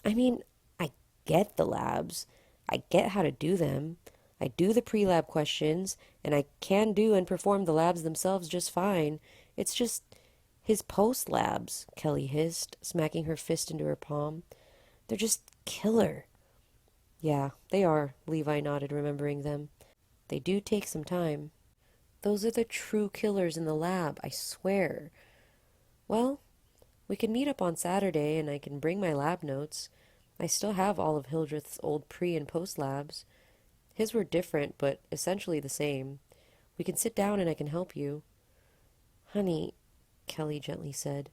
I mean, I get the labs. I get how to do them. I do the pre-lab questions, and I can do and perform the labs themselves just fine. It's just his post-labs, Kelly hissed, smacking her fist into her palm. They're just killer. Yeah, they are, Levi nodded, remembering them. They do take some time. Those are the true killers in the lab, I swear. Well, we can meet up on Saturday, and I can bring my lab notes. I still have all of Hildreth's old pre- and post-labs. His were different, but essentially the same. We can sit down and I can help you. Honey, Kelly gently said,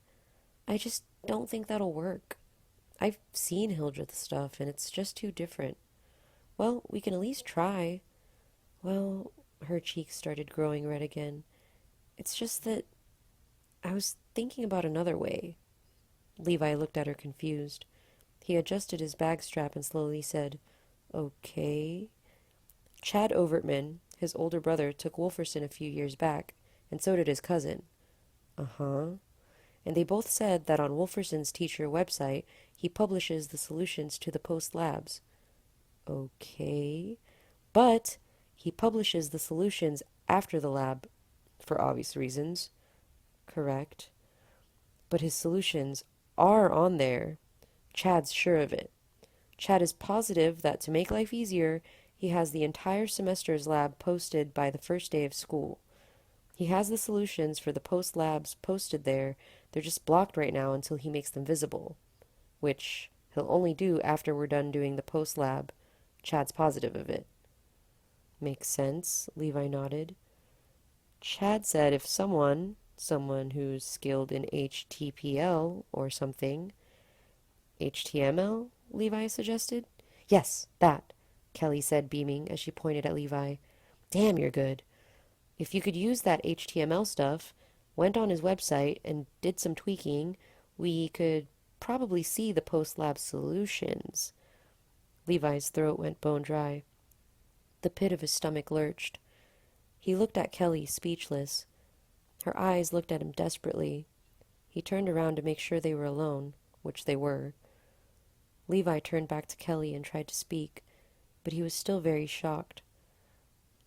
I just don't think that'll work. I've seen Hildreth's stuff, and it's just too different. Well, we can at least try. Well, her cheeks started growing red again. It's just that I was thinking about another way. Levi looked at her confused. He adjusted his bag strap and slowly said, Okay. Chad Overtman, his older brother, took Wolferson a few years back, and so did his cousin. Uh-huh. And they both said that on Wolferson's teacher website, he publishes the solutions to the post labs. Okay. But he publishes the solutions after the lab, for obvious reasons. Correct. But his solutions are on there. Chad's sure of it. Chad is positive that to make life easier, he has the entire semester's lab posted by the first day of school. He has the solutions for the post labs posted there. They're just blocked right now until he makes them visible, which he'll only do after we're done doing the post lab. Chad's positive of it. Makes sense, Levi nodded. Chad said if someone who's skilled in HTPL or something. HTML? Levi suggested. Yes, that, Kelly said, beaming as she pointed at Levi. Damn, you're good. If you could use that HTML stuff, went on his website and did some tweaking, we could probably see the post-lab solutions. Levi's throat went bone dry. The pit of his stomach lurched. He looked at Kelly, speechless. Her eyes looked at him desperately. He turned around to make sure they were alone, which they were. Levi turned back to Kelly and tried to speak, but he was still very shocked.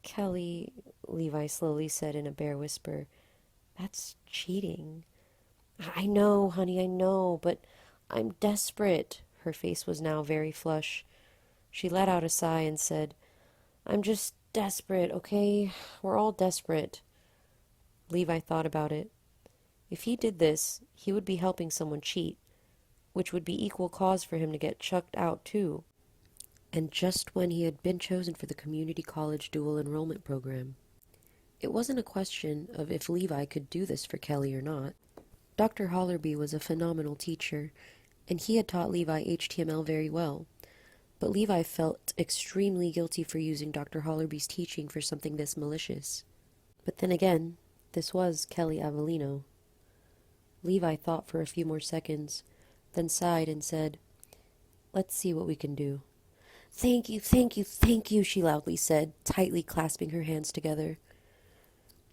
Kelly, Levi slowly said in a bare whisper, that's cheating. I know, honey, I know, but I'm desperate. Her face was now very flush. She let out a sigh and said, I'm just desperate, okay? We're all desperate. Levi thought about it. If he did this, he would be helping someone cheat, which would be equal cause for him to get chucked out, too. And just when he had been chosen for the community college dual enrollment program. It wasn't a question of if Levi could do this for Kelly or not. Dr. Hollerby was a phenomenal teacher, and he had taught Levi HTML very well. But Levi felt extremely guilty for using Dr. Hollerby's teaching for something this malicious. But then again, this was Kelly Avelleno. Levi thought for a few more seconds, then sighed and said, "Let's see what we can do." "Thank you, thank you, thank you," she loudly said, tightly clasping her hands together.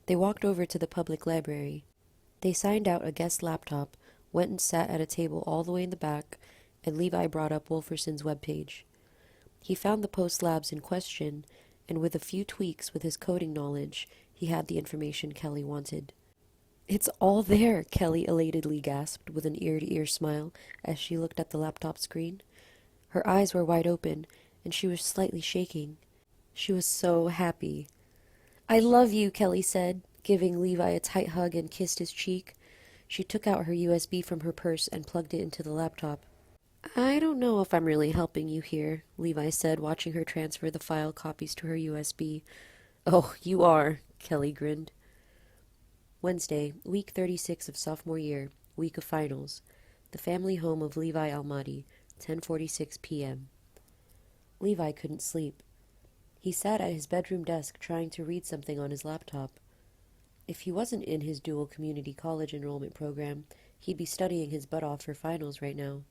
They walked over to the public library. They signed out a guest laptop, went and sat at a table all the way in the back, and Levi brought up Wolferson's webpage. He found the post labs in question, and with a few tweaks with his coding knowledge, he had the information Kelly wanted. "It's all there," Kelly elatedly gasped with an ear-to-ear smile as she looked at the laptop screen. Her eyes were wide open, and she was slightly shaking. She was so happy. "I love you," Kelly said, giving Levi a tight hug and kissed his cheek. She took out her USB from her purse and plugged it into the laptop. "I don't know if I'm really helping you here," Levi said, watching her transfer the file copies to her USB. "Oh, you are," Kelly grinned. Wednesday, week 36 of sophomore year, week of finals. The family home of Levi Almadi, 10:46 p.m. Levi couldn't sleep. He sat at his bedroom desk trying to read something on his laptop. If he wasn't in his dual community college enrollment program, he'd be studying his butt off for finals right now.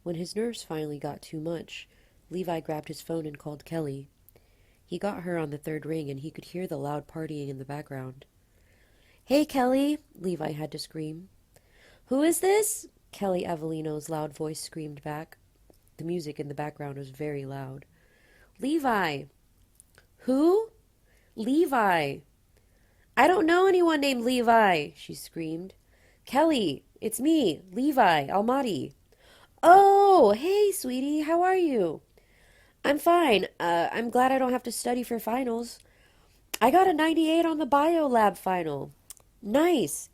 When his nerves finally got too much, Levi grabbed his phone and called Kelly. He got her on the third ring, and he could hear the loud partying in the background. "Hey, Kelly," Levi had to scream. "Who is this?" Kelly Avelleno's loud voice screamed back. The music in the background was very loud. "Levi." "Who?" "Levi." "I don't know anyone named Levi," she screamed. "Kelly, it's me, Levi Almadi." "Oh, hey, sweetie, how are you?" "I'm fine. I'm glad I don't have to study for finals. I got a 98 on the bio lab final." "Nice.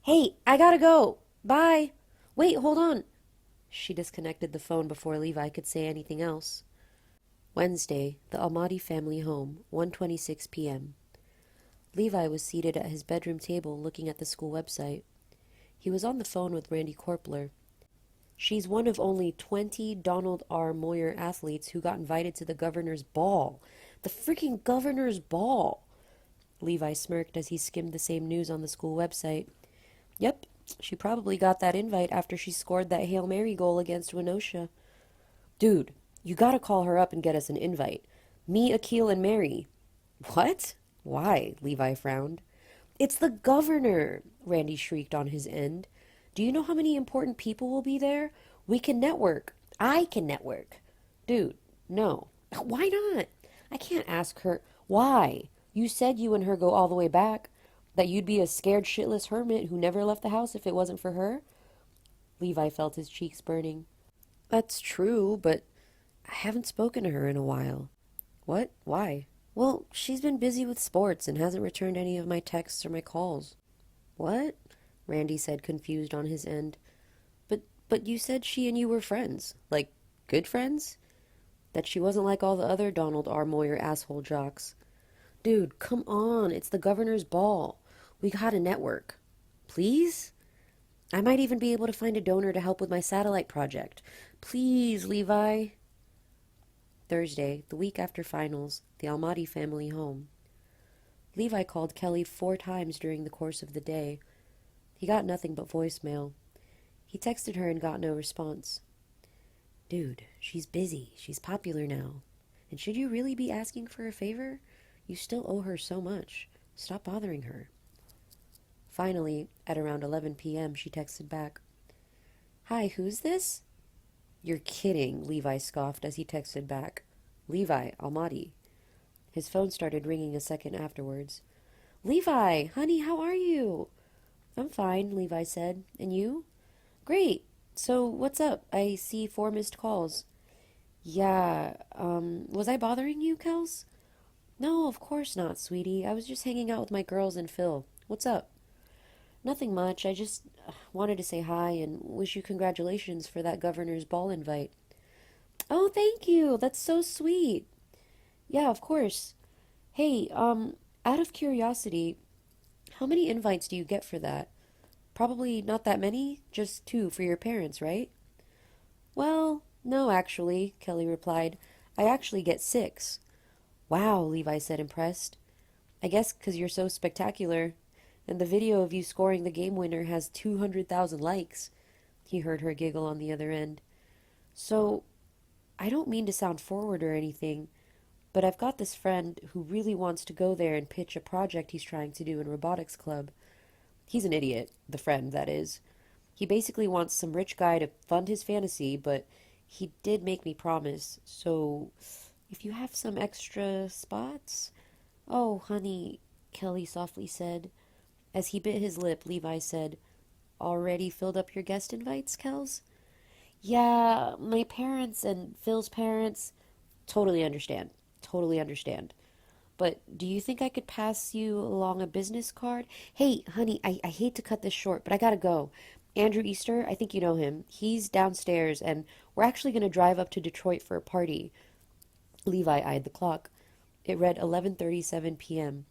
Hey, I gotta go. Bye. Wait, hold on." She disconnected the phone before Levi could say anything else. Wednesday, the Almadi family home, 1:26 p.m. Levi was seated at his bedroom table looking at the school website. He was on the phone with Randy Korpler. "She's one of only 20 Donald R. Moyer athletes who got invited to the governor's ball. The freaking governor's ball!" Levi smirked as he skimmed the same news on the school website. "Yep, she probably got that invite after she scored that Hail Mary goal against Winosha." "Dude, you gotta call her up and get us an invite. Me, Akil, and Mary." "What? Why?" Levi frowned. "It's the governor," Randy shrieked on his end. "Do you know how many important people will be there? We can network. I can network." "Dude, no." "Why not? I can't ask her." "Why? You said you and her go all the way back. That you'd be a scared shitless hermit who never left the house if it wasn't for her." Levi felt his cheeks burning. "That's true, but I haven't spoken to her in a while." "What? Why?" "Well, she's been busy with sports and hasn't returned any of my texts or my calls." "What?" Randy said, confused on his end. But you said she and you were friends. Like, good friends? That she wasn't like all the other Donald R. Moyer asshole jocks." "Dude, come on. It's the governor's ball. We gotta network." "Please?" "I might even be able to find a donor to help with my satellite project. Please, Levi." Thursday, the week after finals, the Almadi family home. Levi called Kelly 4 times during the course of the day. He got nothing but voicemail. He texted her and got no response. "Dude, she's busy. She's popular now. And should you really be asking for a favor? You still owe her so much. Stop bothering her." Finally, at around 11 p.m., she texted back. "Hi, who's this?" "You're kidding," Levi scoffed as he texted back. "Levi Almadi." His phone started ringing a second afterwards. "Levi, honey, how are you?" "I'm fine," Levi said. "And you?" "Great. So, what's up? I see 4 missed calls." "Yeah, was I bothering you, Kels?" No, of course not, sweetie. I was just hanging out with my girls and Phil. What's up? Nothing much. I just wanted to say hi and wish you congratulations for that governor's ball invite. Oh, thank you. That's so sweet. Yeah, of course. Hey, out of curiosity, how many invites do you get for that? Probably not that many, just two for your parents, right? Well, no, actually, Kelly replied. I actually get six. Wow, Levi said, impressed. I guess 'cause you're so spectacular. And the video of you scoring the game winner has 200,000 likes. He heard her giggle on the other end. So, I don't mean to sound forward or anything, but I've got this friend who really wants to go there and pitch a project he's trying to do in robotics club. He's an idiot, the friend, that is. He basically wants some rich guy to fund his fantasy, but he did make me promise. So, if you have some extra spots? Oh, honey, Kelly softly said. As he bit his lip, Levi said, Already filled up your guest invites, Kels? Yeah, my parents and Phil's parents. Totally understand. Totally understand. But do you think I could pass you along a business card? Hey, honey, I hate to cut this short, but I gotta go. Andrew Easter, I think you know him. He's downstairs, and we're actually going to drive up to Detroit for a party. Levi eyed the clock. It read 11:37 p.m.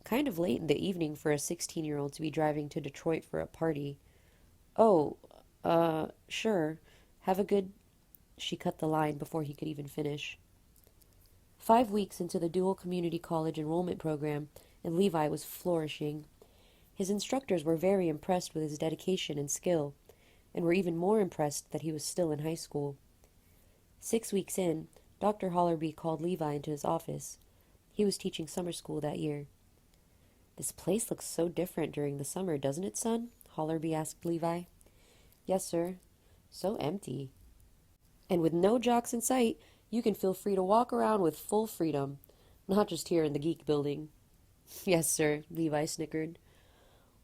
Kind of late in the evening for a 16-year-old to be driving to Detroit for a party. Oh, sure. Have a good... She cut the line before he could even finish. 5 weeks into the dual community college enrollment program, and Levi was flourishing. His instructors were very impressed with his dedication and skill, and were even more impressed that he was still in high school. 6 weeks in, Dr. Hollerby called Levi into his office. He was teaching summer school that year. This place looks so different during the summer, doesn't it, son? Hollerby asked Levi. Yes, sir. So empty. And with no jocks in sight, you can feel free to walk around with full freedom. Not just here in the geek building. Yes, sir, Levi snickered.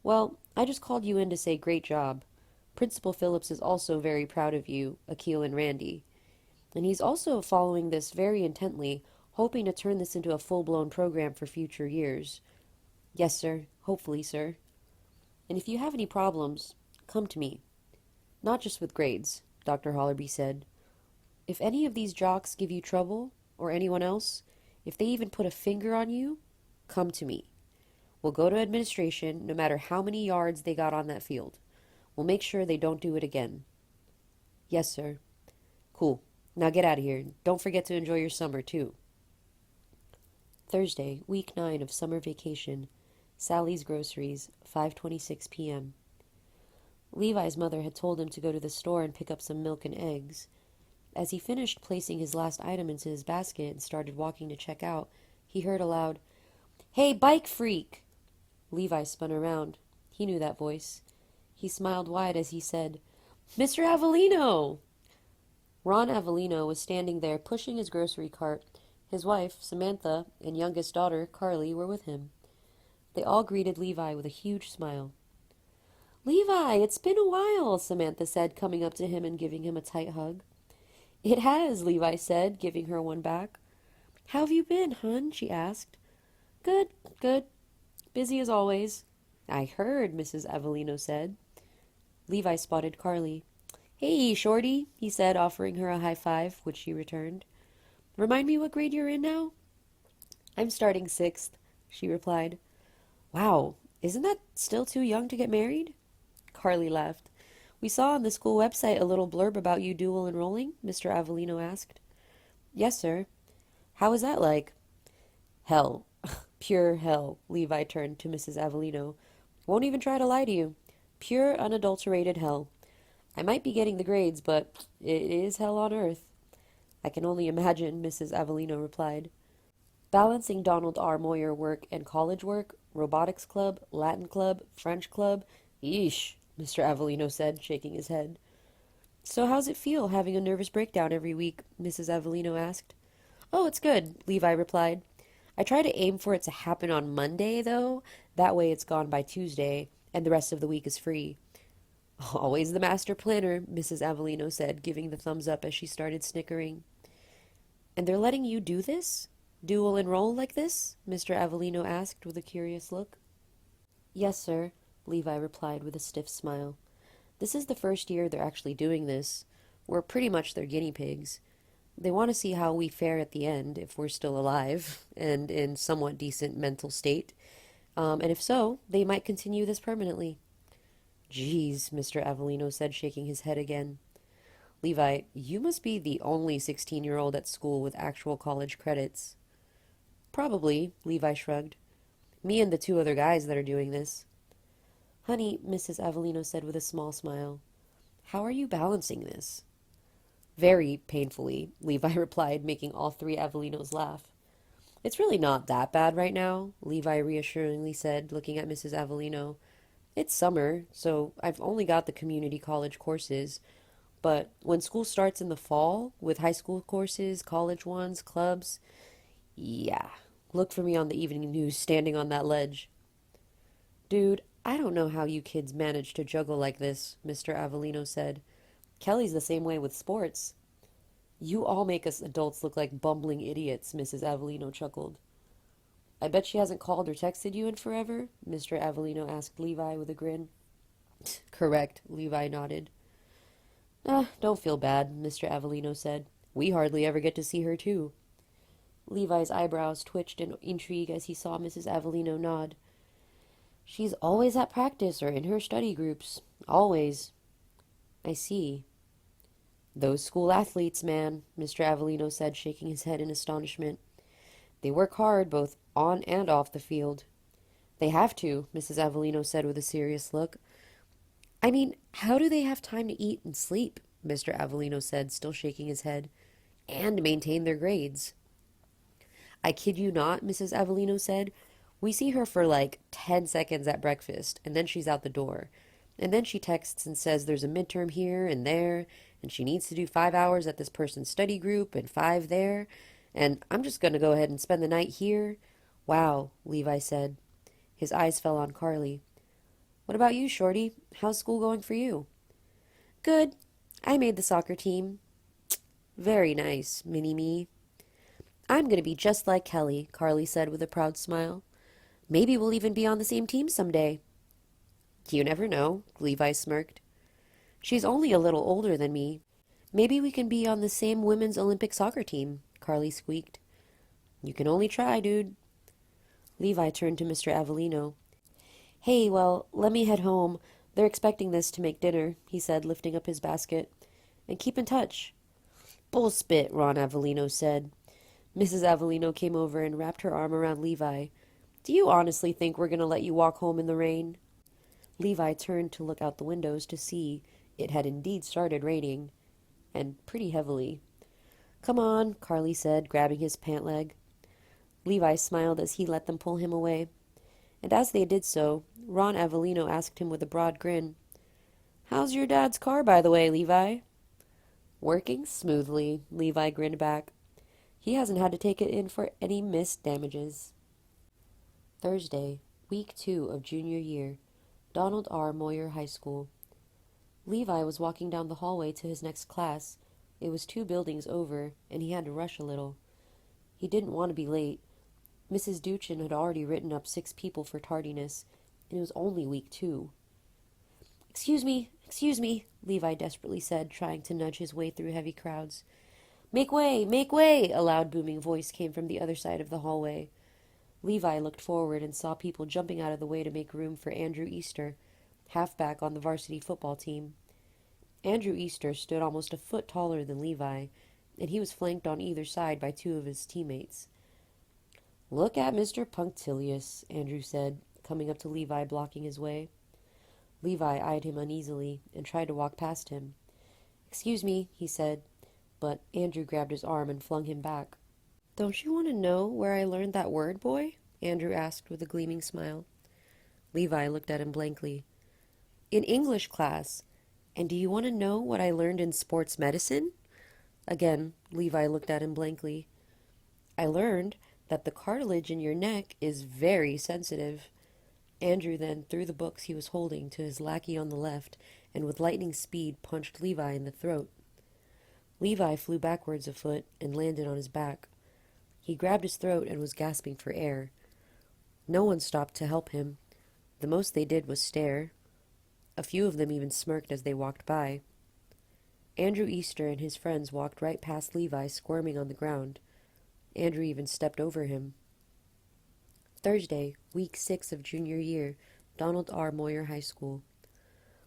Well, I just called you in to say great job. Principal Phillips is also very proud of you, Akil and Randy. And he's also following this very intently, hoping to turn this into a full-blown program for future years. Yes, sir. Hopefully, sir. And if you have any problems, come to me. Not just with grades, Dr. Hollerby said. If any of these jocks give you trouble, or anyone else, if they even put a finger on you, come to me. We'll go to administration no matter how many yards they got on that field. We'll make sure they don't do it again. Yes, sir. Cool. Now get out of here. Don't forget to enjoy your summer, too. Thursday, week 9 of summer vacation. Sally's Groceries, 5:26 p.m. Levi's mother had told him to go to the store and pick up some milk and eggs. As he finished placing his last item into his basket and started walking to check out, he heard aloud, Hey, bike freak! Levi spun around. He knew that voice. He smiled wide as he said, Mr. Avelleno! Ron Avelleno was standing there pushing his grocery cart. His wife, Samantha, and youngest daughter, Carly, were with him. They all greeted Levi with a huge smile. Levi, it's been a while, Samantha said, coming up to him and giving him a tight hug. It has, Levi said, giving her one back. How have you been, hun? She asked. Good, good. Busy as always. I heard, Mrs. Avelleno said. Levi spotted Carly. Hey, Shorty, he said, offering her a high five, which she returned. Remind me what grade you're in now? I'm starting 6th, she replied. Wow, isn't that still too young to get married? Carly laughed. We saw on the school website a little blurb about you dual enrolling, Mr. Avelleno asked. Yes, sir. How is that like? Hell. Pure hell, Levi turned to Mrs. Avelleno. Won't even try to lie to you. Pure, unadulterated hell. I might be getting the grades, but it is hell on earth. I can only imagine, Mrs. Avelleno replied. Balancing Donald R. Moyer work and college work, robotics club, Latin club, French club. Yeesh, Mr. Avelleno said, shaking his head. So how's it feel, having a nervous breakdown every week? Mrs. Avelleno asked. Oh, it's good, Levi replied. I try to aim for it to happen on Monday, though. That way it's gone by Tuesday, and the rest of the week is free. Always the master planner, Mrs. Avelleno said, giving the thumbs up as she started snickering. And they're letting you do this? Dual enroll like this? Mr. Avellino asked with a curious look. Yes, sir, Levi replied with a stiff smile. This is the first year they're actually doing this. We're pretty much their guinea pigs. They want to see how we fare at the end, if we're still alive and in somewhat decent mental state. And if so, they might continue this permanently. Geez, Mr. Avellino said, shaking his head again. Levi, you must be the only 16-year-old at school with actual college credits. Probably, Levi shrugged. Me and the two other guys that are doing this. Honey, Mrs. Avellino said with a small smile, how are you balancing this? Very painfully, Levi replied, making all three Avellinos laugh. It's really not that bad right now, Levi reassuringly said, looking at Mrs. Avellino. It's summer, so I've only got the community college courses. But when school starts in the fall, with high school courses, college ones, clubs, yeah, look for me on the evening news standing on that ledge. Dude, I don't know how you kids manage to juggle like this, Mr. Avellino said. Kelly's the same way with sports. You all make us adults look like bumbling idiots, Mrs. Avellino chuckled. I bet she hasn't called or texted you in forever? Mr. Avellino asked Levi with a grin. Correct, Levi nodded. Don't feel bad, Mr. Avellino said. We hardly ever get to see her, too. Levi's eyebrows twitched in intrigue as he saw Mrs. Avellino nod. She's always at practice or in her study groups. Always. I see. Those school athletes, man, Mr. Avellino said, shaking his head in astonishment. They work hard, both on and off the field. They have to, Mrs. Avellino said with a serious look. I mean, how do they have time to eat and sleep? Mr. Avellino said, still shaking his head. And maintain their grades. I kid you not, Mrs. Avellino said. We see her for like 10 seconds at breakfast, and then she's out the door. And then she texts and says there's a midterm here and there, and she needs to do 5 hours at this person's study group and 5 there, and I'm just going to go ahead and spend the night here. Wow, Levi said. His eyes fell on Carly. What about you, Shorty? How's school going for you? Good. I made the soccer team. Very nice, Mini-Me. I'm going to be just like Kelly, Carly said with a proud smile. Maybe we'll even be on the same team someday. You never know, Levi smirked. She's only a little older than me. Maybe we can be on the same women's Olympic soccer team, Carly squeaked. You can only try, dude. Levi turned to Mr. Avellino. Hey, well, let me head home. They're expecting this to make dinner, he said, lifting up his basket. And keep in touch. Bullspit, Ron Avellino said. Mrs. Avellino came over and wrapped her arm around Levi. Do you honestly think we're going to let you walk home in the rain? Levi turned to look out the windows to see it had indeed started raining, and pretty heavily. Come on, Carly said, grabbing his pant leg. Levi smiled as he let them pull him away. And as they did so, Ron Avellino asked him with a broad grin, How's your dad's car, by the way, Levi? Working smoothly, Levi grinned back. He hasn't had to take it in for any missed damages. Thursday, week 2 of junior year, Donald R. Moyer High School. Levi was walking down the hallway to his next class. It was 2 buildings over, and he had to rush a little. He didn't want to be late. Mrs. Duchin had already written up 6 people for tardiness, and it was only week 2. Excuse me, Levi desperately said, trying to nudge his way through heavy crowds. Make way, a loud booming voice came from the other side of the hallway. Levi looked forward and saw people jumping out of the way to make room for Andrew Easter, halfback on the varsity football team. Andrew Easter stood almost a foot taller than Levi, and he was flanked on either side by 2 of his teammates. Look at Mr. Punctilious, Andrew said, coming up to Levi, blocking his way. Levi eyed him uneasily and tried to walk past him. Excuse me, he said, but Andrew grabbed his arm and flung him back. Don't you want to know where I learned that word, boy? Andrew asked with a gleaming smile. Levi looked at him blankly. In English class. And do you want to know what I learned in sports medicine? Again, Levi looked at him blankly. I learned that the cartilage in your neck is very sensitive. Andrew then threw the books he was holding to his lackey on the left and with lightning speed punched Levi in the throat. Levi flew backwards a foot and landed on his back. He grabbed his throat and was gasping for air. No one stopped to help him. The most they did was stare. A few of them even smirked as they walked by. Andrew Easter and his friends walked right past Levi, squirming on the ground. Andrew even stepped over him. Thursday, week 6 of junior year, Donald R. Moyer High School.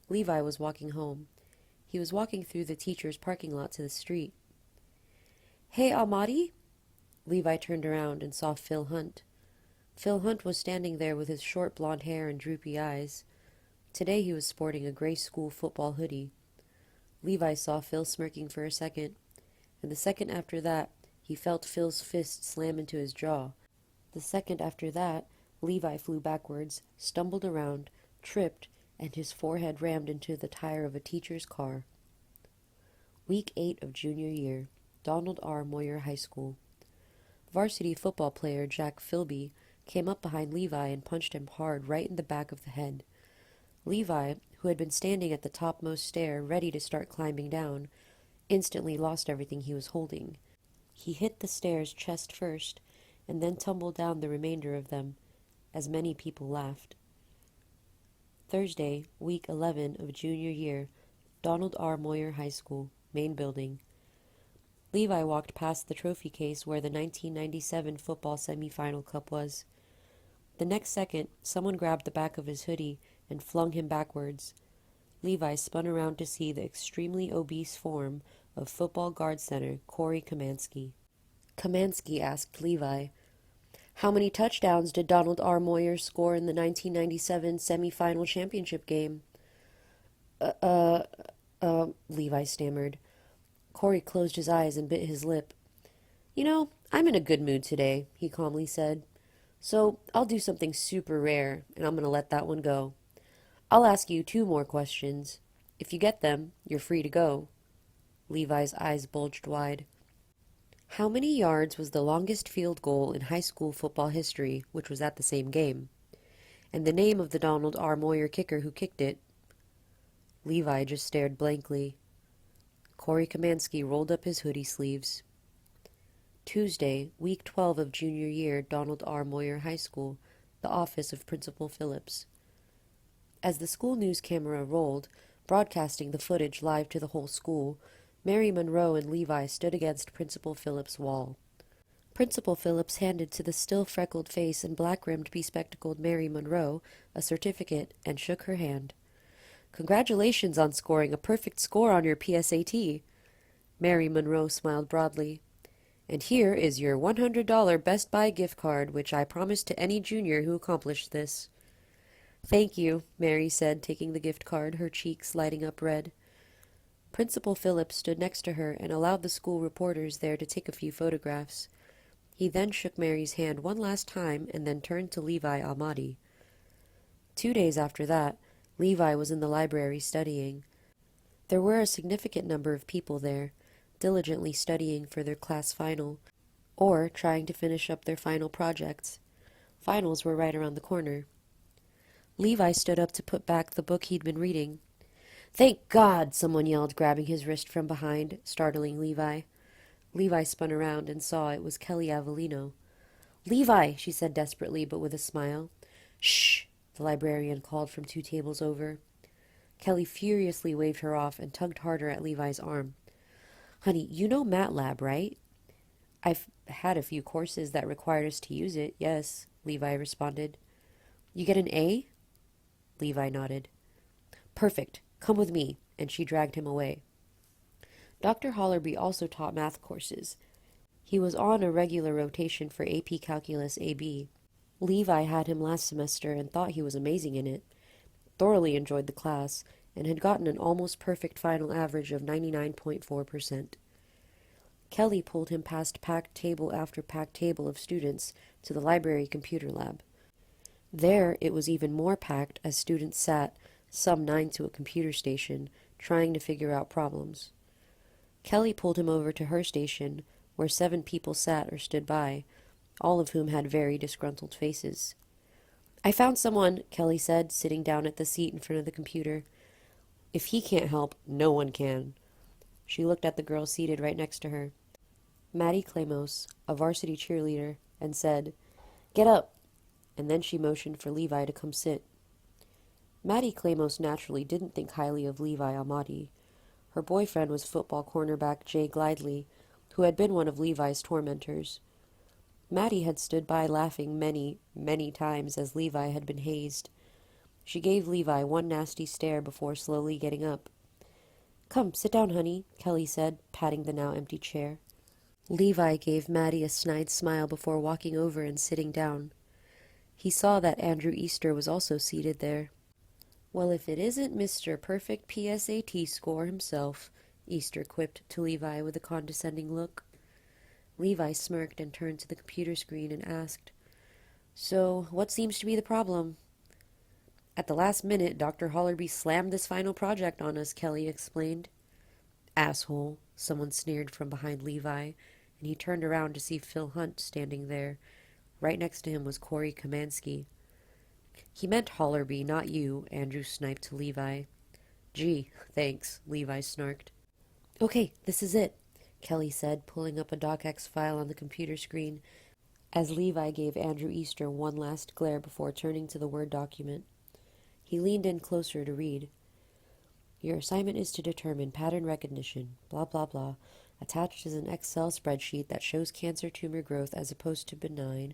Levi was walking home. He was walking through the teacher's parking lot to the street. "Hey, Almadi?" Levi turned around and saw Phil Hunt. Phil Hunt was standing there with his short blonde hair and droopy eyes. Today he was sporting a gray school football hoodie. Levi saw Phil smirking for a second, and the second after that, he felt Phil's fist slam into his jaw. The second after that, Levi flew backwards, stumbled around, tripped, and his forehead rammed into the tire of a teacher's car. Week 8 of junior year, Donald R. Moyer High School. Varsity football player Jack Philby came up behind Levi and punched him hard right in the back of the head. Levi, who had been standing at the topmost stair ready to start climbing down, instantly lost everything he was holding. He hit the stairs chest first, and then tumbled down the remainder of them, as many people laughed. Thursday, week 11 of junior year, Donald R. Moyer High School, main building. Levi walked past the trophy case where the 1997 football semifinal cup was. The next second, someone grabbed the back of his hoodie and flung him backwards. Levi spun around to see the extremely obese form of football guard center Corey Kamansky. Kamansky asked Levi, "How many touchdowns did Donald R. Moyer score in the 1997 semifinal championship game?" Levi stammered. Corey closed his eyes and bit his lip. "I'm in a good mood today," he calmly said. "So I'll do something super rare, and I'm going to let that one go. I'll ask you 2 more questions. If you get them, you're free to go." Levi's eyes bulged wide. How many yards was the longest field goal in high school football history, which was at the same game? And the name of the Donald R. Moyer kicker who kicked it? Levi just stared blankly. Corey Kamansky rolled up his hoodie sleeves. Tuesday, week 12 of junior year, Donald R. Moyer High School, the office of Principal Phillips. As the school news camera rolled, broadcasting the footage live to the whole school, Mary Monroe and Levi stood against Principal Phillips' wall. Principal Phillips handed to the still freckled face and black-rimmed, bespectacled Mary Monroe a certificate and shook her hand. "Congratulations on scoring a perfect score on your PSAT." Mary Monroe smiled broadly. "And here is your $100 Best Buy gift card, which I promised to any junior who accomplished this." "Thank you," Mary said, taking the gift card, her cheeks lighting up red. Principal Phillips stood next to her and allowed the school reporters there to take a few photographs. He then shook Mary's hand one last time and then turned to Levi Almadi. 2 days after that, Levi was in the library studying. There were a significant number of people there, diligently studying for their class final, or trying to finish up their final projects. Finals were right around the corner. Levi stood up to put back the book he'd been reading. "Thank God!" someone yelled, grabbing his wrist from behind, startling Levi. Levi spun around and saw it was Kelly Avelleno. "Levi," she said desperately, but with a smile. "Shh!" the librarian called from 2 tables over. Kelly furiously waved her off and tugged harder at Levi's arm. "Honey, you know MATLAB, right?" "I've had a few courses that required us to use it, yes," Levi responded. "You get an A?" Levi nodded. "Perfect. Come with me," and she dragged him away. Dr. Hollerby also taught math courses. He was on a regular rotation for AP Calculus AB. Levi had him last semester and thought he was amazing in it, thoroughly enjoyed the class, and had gotten an almost perfect final average of 99.4%. Kelly pulled him past packed table after packed table of students to the library computer lab. There it was even more packed as students sat, some 9 to a computer station, trying to figure out problems. Kelly pulled him over to her station, where 7 people sat or stood by, all of whom had very disgruntled faces. "I found someone," Kelly said, sitting down at the seat in front of the computer. "If he can't help, no one can." She looked at the girl seated right next to her. Maddie Klamos, a varsity cheerleader, and said, "Get up!" And then she motioned for Levi to come sit. Maddie Klamos naturally didn't think highly of Levi Almadi. Her boyfriend was football cornerback Jay Glidley, who had been one of Levi's tormentors. Maddie had stood by laughing many, many times as Levi had been hazed. She gave Levi one nasty stare before slowly getting up. "Come, sit down, honey," Kelly said, patting the now empty chair. Levi gave Maddie a snide smile before walking over and sitting down. He saw that Andrew Easter was also seated there. "Well, if it isn't Mr. Perfect PSAT score himself," Easter quipped to Levi with a condescending look. Levi smirked and turned to the computer screen and asked, "So, what seems to be the problem?" "At the last minute, Dr. Hollerby slammed this final project on us," Kelly explained. "Asshole," someone sneered from behind Levi, and he turned around to see Phil Hunt standing there. Right next to him was Corey Kamansky. "He meant Hollerby, not you," Andrew sniped to Levi. "Gee, thanks," Levi snarked. "Okay, this is it," Kelly said, pulling up a DocX file on the computer screen, as Levi gave Andrew Easter one last glare before turning to the Word document. He leaned in closer to read. "Your assignment is to determine pattern recognition, blah blah blah. Attached is an Excel spreadsheet that shows cancer tumor growth as opposed to benign.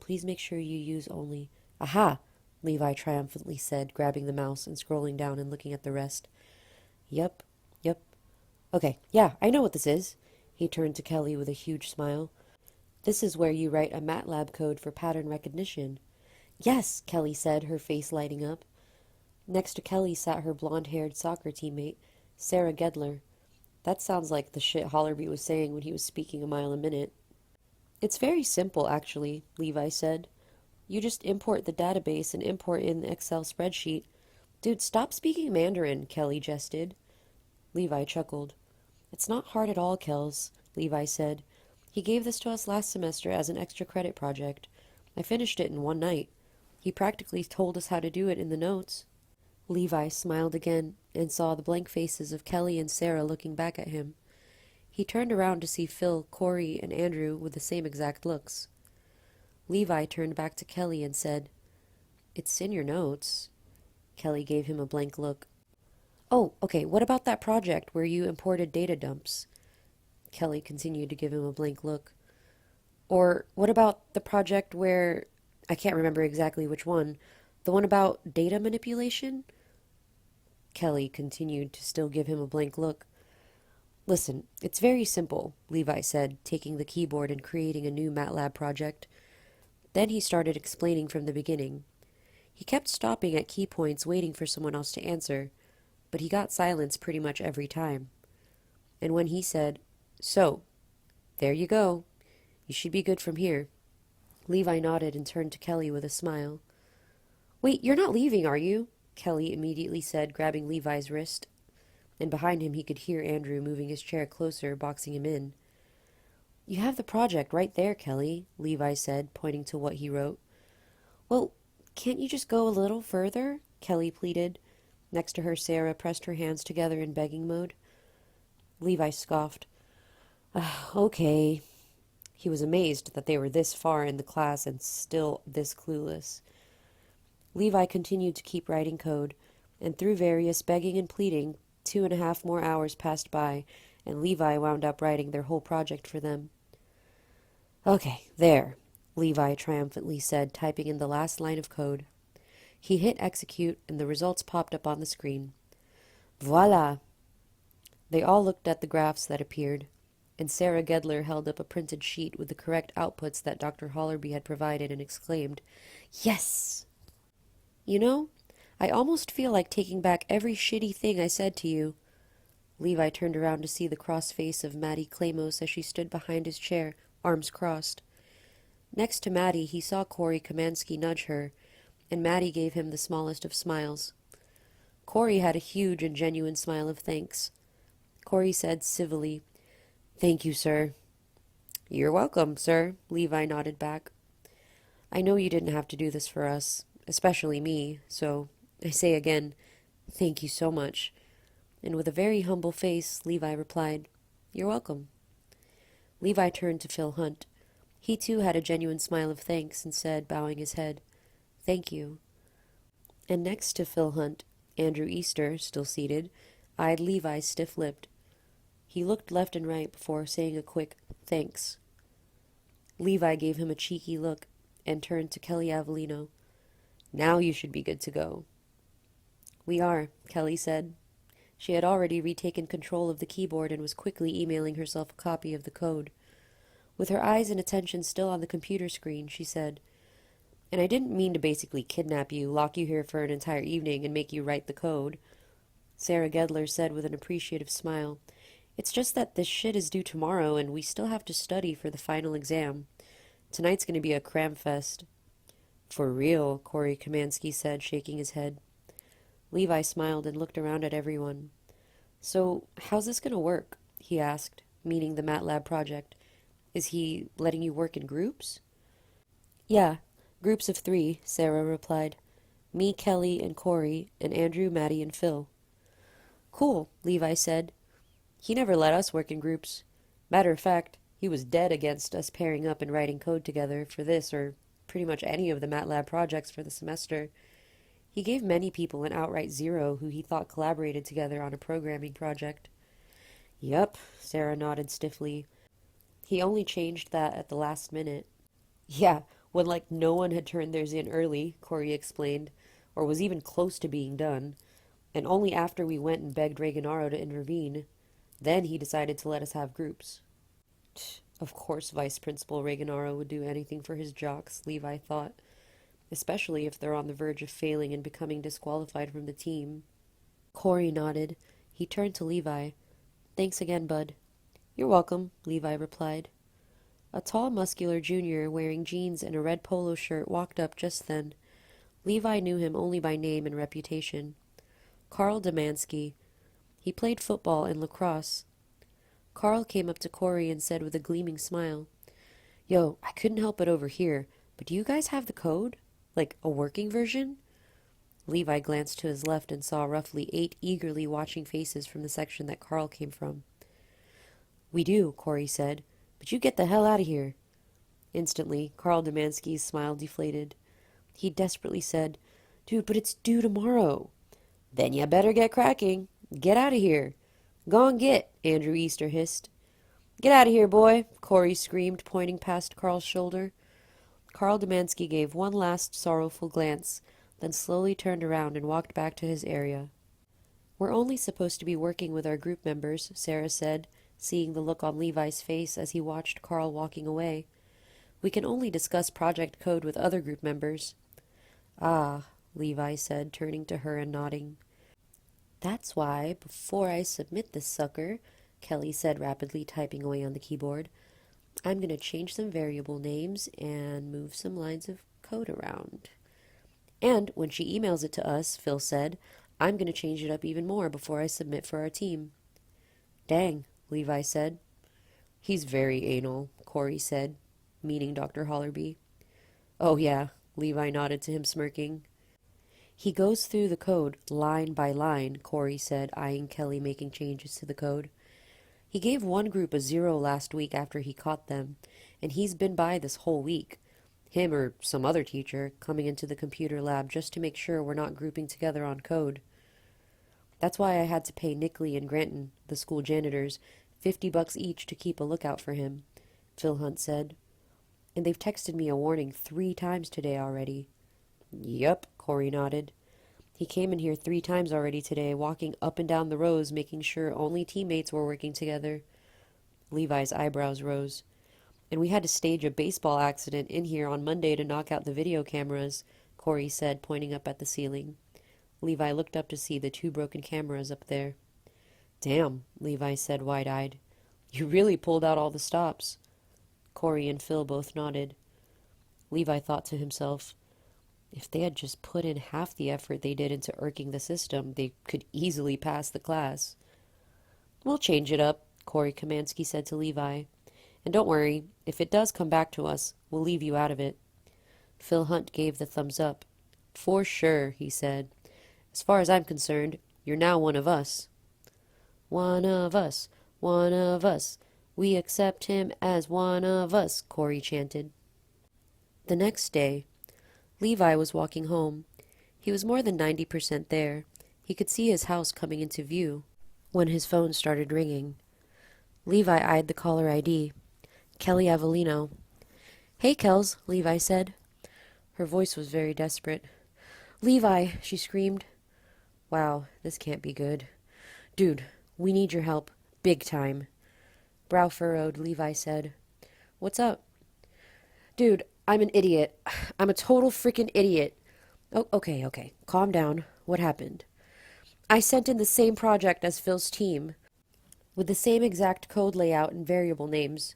Please make sure you use only—" "Aha!" Levi triumphantly said, grabbing the mouse and scrolling down and looking at the rest. Yep. Okay, yeah, I know what this is." He turned to Kelly with a huge smile. "This is where you write a MATLAB code for pattern recognition." "Yes," Kelly said, her face lighting up. Next to Kelly sat her blonde-haired soccer teammate, Sarah Gedler. That sounds like the shit Hollerby was saying when he was speaking a mile a minute. "It's very simple, actually," Levi said. "You just import the database and import in the Excel spreadsheet." "Dude, stop speaking Mandarin," Kelly jested. Levi chuckled. "It's not hard at all, Kels," Levi said. "He gave this to us last semester as an extra credit project. I finished it in one night. He practically told us how to do it in the notes." Levi smiled again and saw the blank faces of Kelly and Sarah looking back at him. He turned around to see Phil, Corey, and Andrew with the same exact looks. Levi turned back to Kelly and said, "It's in your notes." Kelly gave him a blank look. "Oh, okay, what about that project where you imported data dumps?" Kelly continued to give him a blank look. "Or what about the project where— I can't remember exactly which one. The one about data manipulation?" Kelly continued to still give him a blank look. "Listen, it's very simple," Levi said, taking the keyboard and creating a new MATLAB project. Then he started explaining from the beginning. He kept stopping at key points waiting for someone else to answer, but he got silence pretty much every time. And when he said, "So, there you go. You should be good from here," Levi nodded and turned to Kelly with a smile. "Wait, you're not leaving, are you?" Kelly immediately said, grabbing Levi's wrist. And behind him he could hear Andrew moving his chair closer, boxing him in. "You have the project right there, Kelly," Levi said, pointing to what he wrote. "Well, can't you just go a little further?" Kelly pleaded. Next to her, Sarah pressed her hands together in begging mode. Levi scoffed. Okay." He was amazed that they were this far in the class and still this clueless. Levi continued to keep writing code, and through various begging and pleading, 2.5 more hours passed by, and Levi wound up writing their whole project for them. "Okay, there," Levi triumphantly said, typing in the last line of code. He hit execute, and the results popped up on the screen. Voila! They all looked at the graphs that appeared, and Sarah Gedler held up a printed sheet with the correct outputs that Dr. Hollerby had provided and exclaimed, "Yes!" "You know, I almost feel like taking back every shitty thing I said to you." Levi turned around to see the cross face of Maddie Klamos as she stood behind his chair, arms crossed. Next to Maddie, he saw Corey Kamansky nudge her, and Maddie gave him the smallest of smiles. Corey had a huge and genuine smile of thanks. Corey said civilly, "Thank you, sir." "You're welcome, sir," Levi nodded back. "I know you didn't have to do this for us, especially me, so I say again, thank you so much." And with a very humble face, Levi replied, "You're welcome." Levi turned to Phil Hunt. He too had a genuine smile of thanks and said, bowing his head, "Thank you." And next to Phil Hunt, Andrew Easter, still seated, eyed Levi stiff-lipped. He looked left and right before saying a quick, "Thanks." Levi gave him a cheeky look and turned to Kelly Avelleno. "Now you should be good to go." "We are," Kelly said. She had already retaken control of the keyboard and was quickly emailing herself a copy of the code. With her eyes and attention still on the computer screen, she said, "And I didn't mean to basically kidnap you, lock you here for an entire evening, and make you write the code," Sarah Gedler said with an appreciative smile. "It's just that this shit is due tomorrow, and we still have to study for the final exam. Tonight's going to be a cram fest." "For real," Corey Kamansky said, shaking his head. Levi smiled and looked around at everyone. "So, how's this going to work?" he asked, meaning the MATLAB project. "Is he letting you work in groups?" "Yeah, groups of 3, Sarah replied. "Me, Kelly, and Corey, and Andrew, Maddie, and Phil." "Cool," Levi said. "He never let us work in groups. Matter of fact, he was dead against us pairing up and writing code together for this or pretty much any of the MATLAB projects for the semester. He gave many people an outright 0 who he thought collaborated together on a programming project." "Yup," Sarah nodded stiffly. "He only changed that at the last minute." "Yeah, when like no one had turned theirs in early," Corey explained, "or was even close to being done. And only after we went and begged Reganaro to intervene. Then he decided to let us have groups." Of course Vice Principal Reganaro would do anything for his jocks, Levi thought, especially if they're on the verge of failing and becoming disqualified from the team. Corey nodded. He turned to Levi. "Thanks again, bud." "You're welcome," Levi replied. A tall, muscular junior wearing jeans and a red polo shirt walked up just then. Levi knew him only by name and reputation. Carl Demansky. He played football and lacrosse. Carl came up to Corey and said with a gleaming smile, "Yo, I couldn't help but overhear, but do you guys have the code? Like, a working version?" Levi glanced to his left and saw roughly 8 eagerly watching faces from the section that Carl came from. "We do," Corey said, "but you get the hell out of here." Instantly, Carl Demansky's smile deflated. He desperately said, "Dude, but it's due tomorrow." "Then you better get cracking. Get out of here." "Go and get," Andrew Easter hissed. "Get out of here, boy," Corey screamed, pointing past Carl's shoulder. Carl Demansky gave one last sorrowful glance, then slowly turned around and walked back to his area. "We're only supposed to be working with our group members," Sarah said, seeing the look on Levi's face as he watched Carl walking away. "We can only discuss project code with other group members." "Ah," Levi said, turning to her and nodding. "That's why, before I submit this sucker," Kelly said rapidly, typing away on the keyboard, "I'm going to change some variable names and move some lines of code around. And when she emails it to us," Phil said, "I'm going to change it up even more before I submit for our team." "Dang," Levi said. "He's very anal," Corey said, meaning Dr. Hollerby. "Oh yeah," Levi nodded to him, smirking. "He goes through the code line by line," Corey said, eyeing Kelly making changes to the code. "He gave one group a 0 last week after he caught them, and he's been by this whole week. Him or some other teacher coming into the computer lab just to make sure we're not grouping together on code. That's why I had to pay Nickley and Granton, the school janitors, $50 each to keep a lookout for him," Phil Hunt said. "And they've texted me a warning 3 times today already." "Yup," Corey nodded. "He came in here 3 times already today, walking up and down the rows, making sure only teammates were working together." Levi's eyebrows rose. "And we had to stage a baseball accident in here on Monday to knock out the video cameras," Corey said, pointing up at the ceiling. Levi looked up to see the 2 broken cameras up there. "Damn," Levi said, wide-eyed. "You really pulled out all the stops." Corey and Phil both nodded. Levi thought to himself, if they had just put in half the effort they did into irking the system, they could easily pass the class. "We'll change it up," Corey Kamansky said to Levi. "And don't worry, if it does come back to us, we'll leave you out of it." Phil Hunt gave the thumbs up. "For sure," he said. "As far as I'm concerned, you're now one of us." "One of us, one of us, We accept him as one of us, Corey chanted. The next day, Levi was walking home. He was more than 90% there. He could see his house coming into view when his phone started ringing. Levi eyed the caller ID. Kelly Avelleno. "Hey, Kels," Levi said. Her voice was very desperate. "Levi," she screamed. "Wow, this can't be good. Dude, we need your help. Big time." Brow furrowed, Levi said. "What's up?" "Dude, I'm an idiot. I'm a total freaking idiot." "Oh, okay. Calm down. What happened?" "I sent in the same project as Phil's team, with the same exact code layout and variable names."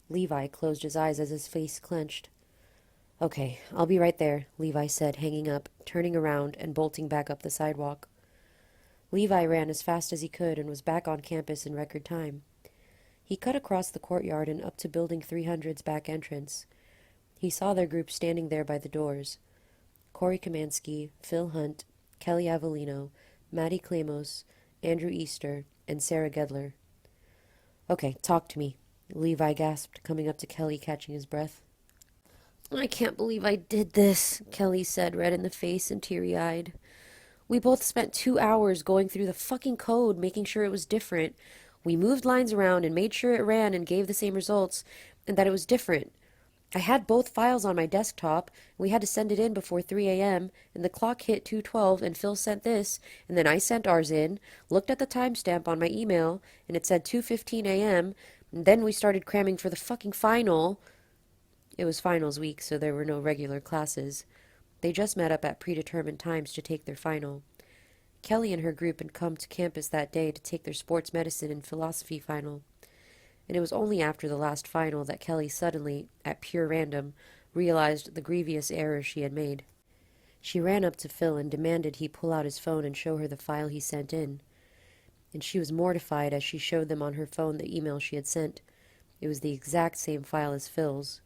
Levi closed his eyes as his face clenched. "Okay, I'll be right there," Levi said, hanging up, turning around, and bolting back up the sidewalk. Levi ran as fast as he could and was back on campus in record time. He cut across the courtyard and up to Building 300's back entrance. He saw their group standing there by the doors. Corey Kamansky, Phil Hunt, Kelly Avelleno, Maddie Klamos, Andrew Easter, and Sarah Gedler. "Okay, talk to me," Levi gasped, coming up to Kelly, catching his breath. "I can't believe I did this," Kelly said, red in the face and teary-eyed. "We both spent 2 hours going through the fucking code, making sure it was different. We moved lines around and made sure it ran and gave the same results, and that it was different. I had both files on my desktop. We had to send it in before 3 a.m., and the clock hit 2:12, and Phil sent this, and then I sent ours in, looked at the timestamp on my email, and it said 2:15 a.m., and then we started cramming for the fucking final." It was finals week, so there were no regular classes. They just met up at predetermined times to take their final. Kelly and her group had come to campus that day to take their sports medicine and philosophy final. And it was only after the last final that Kelly suddenly, at pure random, realized the grievous error she had made. She ran up to Phil and demanded he pull out his phone and show her the file he sent in. And she was mortified as she showed them on her phone the email she had sent. It was the exact same file as Phil's.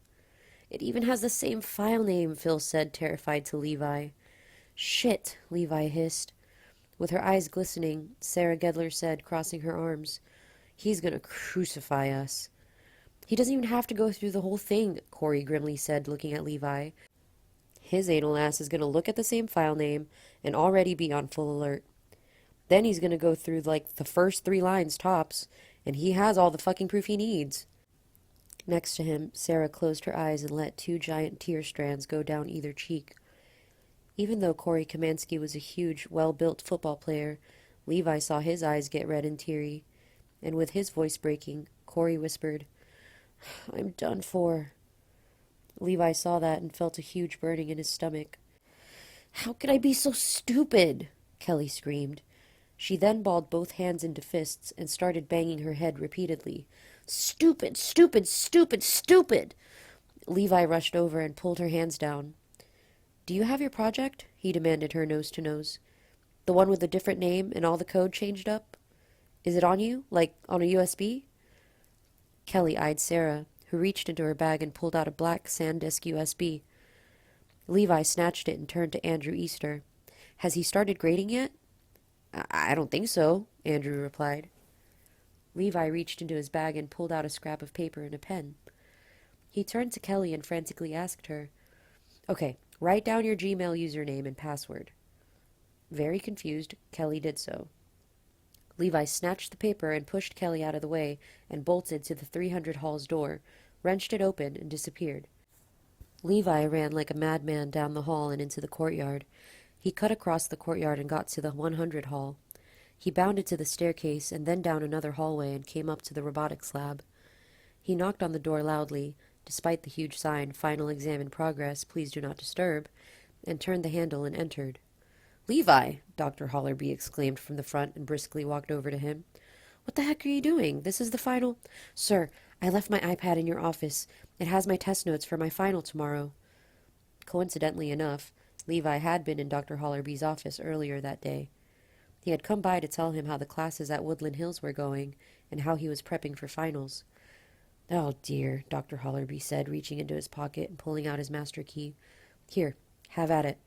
"It even has the same file name," Phil said, terrified to Levi. "Shit," Levi hissed. With her eyes glistening, Sarah Gedler said, crossing her arms, "He's gonna crucify us." "He doesn't even have to go through the whole thing," Corey grimly said, looking at Levi. "His anal ass is gonna look at the same file name and already be on full alert. Then he's gonna go through, like, the first 3 lines tops, and he has all the fucking proof he needs." Next to him, Sarah closed her eyes and let 2 giant tear strands go down either cheek. Even though Corey Kamansky was a huge, well-built football player, Levi saw his eyes get red and teary, and with his voice breaking, Corey whispered, "I'm done for." Levi saw that and felt a huge burning in his stomach. "How could I be so stupid?" Kelly screamed. She then balled both hands into fists and started banging her head repeatedly. "Stupid, stupid, stupid, stupid!" Levi rushed over and pulled her hands down. "Do you have your project?" he demanded her nose to nose. "The one with the different name and all the code changed up? Is it on you, like on a USB?" Kelly eyed Sarah, who reached into her bag and pulled out a black SanDisk USB. Levi snatched it and turned to Andrew Easter. "Has he started grading yet?" I don't think so," Andrew replied. Levi reached into his bag and pulled out a scrap of paper and a pen. He turned to Kelly and frantically asked her, "Okay, write down your Gmail username and password." Very confused, Kelly did so. Levi snatched the paper and pushed Kelly out of the way and bolted to the 300 hall's door, wrenched it open, and disappeared. Levi ran like a madman down the hall and into the courtyard. He cut across the courtyard and got to the 100 hall. He bounded to the staircase and then down another hallway and came up to the robotics lab. He knocked on the door loudly, despite the huge sign, "Final exam in progress, please do not disturb," and turned the handle and entered. "Levi!" Dr. Hollerby exclaimed from the front and briskly walked over to him. "What the heck are you doing? This is the final—" "Sir, I left my iPad in your office. It has my test notes for my final tomorrow." Coincidentally enough, Levi had been in Dr. Hollerby's office earlier that day. He had come by to tell him how the classes at Woodland Hills were going and how he was prepping for finals. "Oh, dear," Dr. Hollerby said, reaching into his pocket and pulling out his master key. "Here, have at it."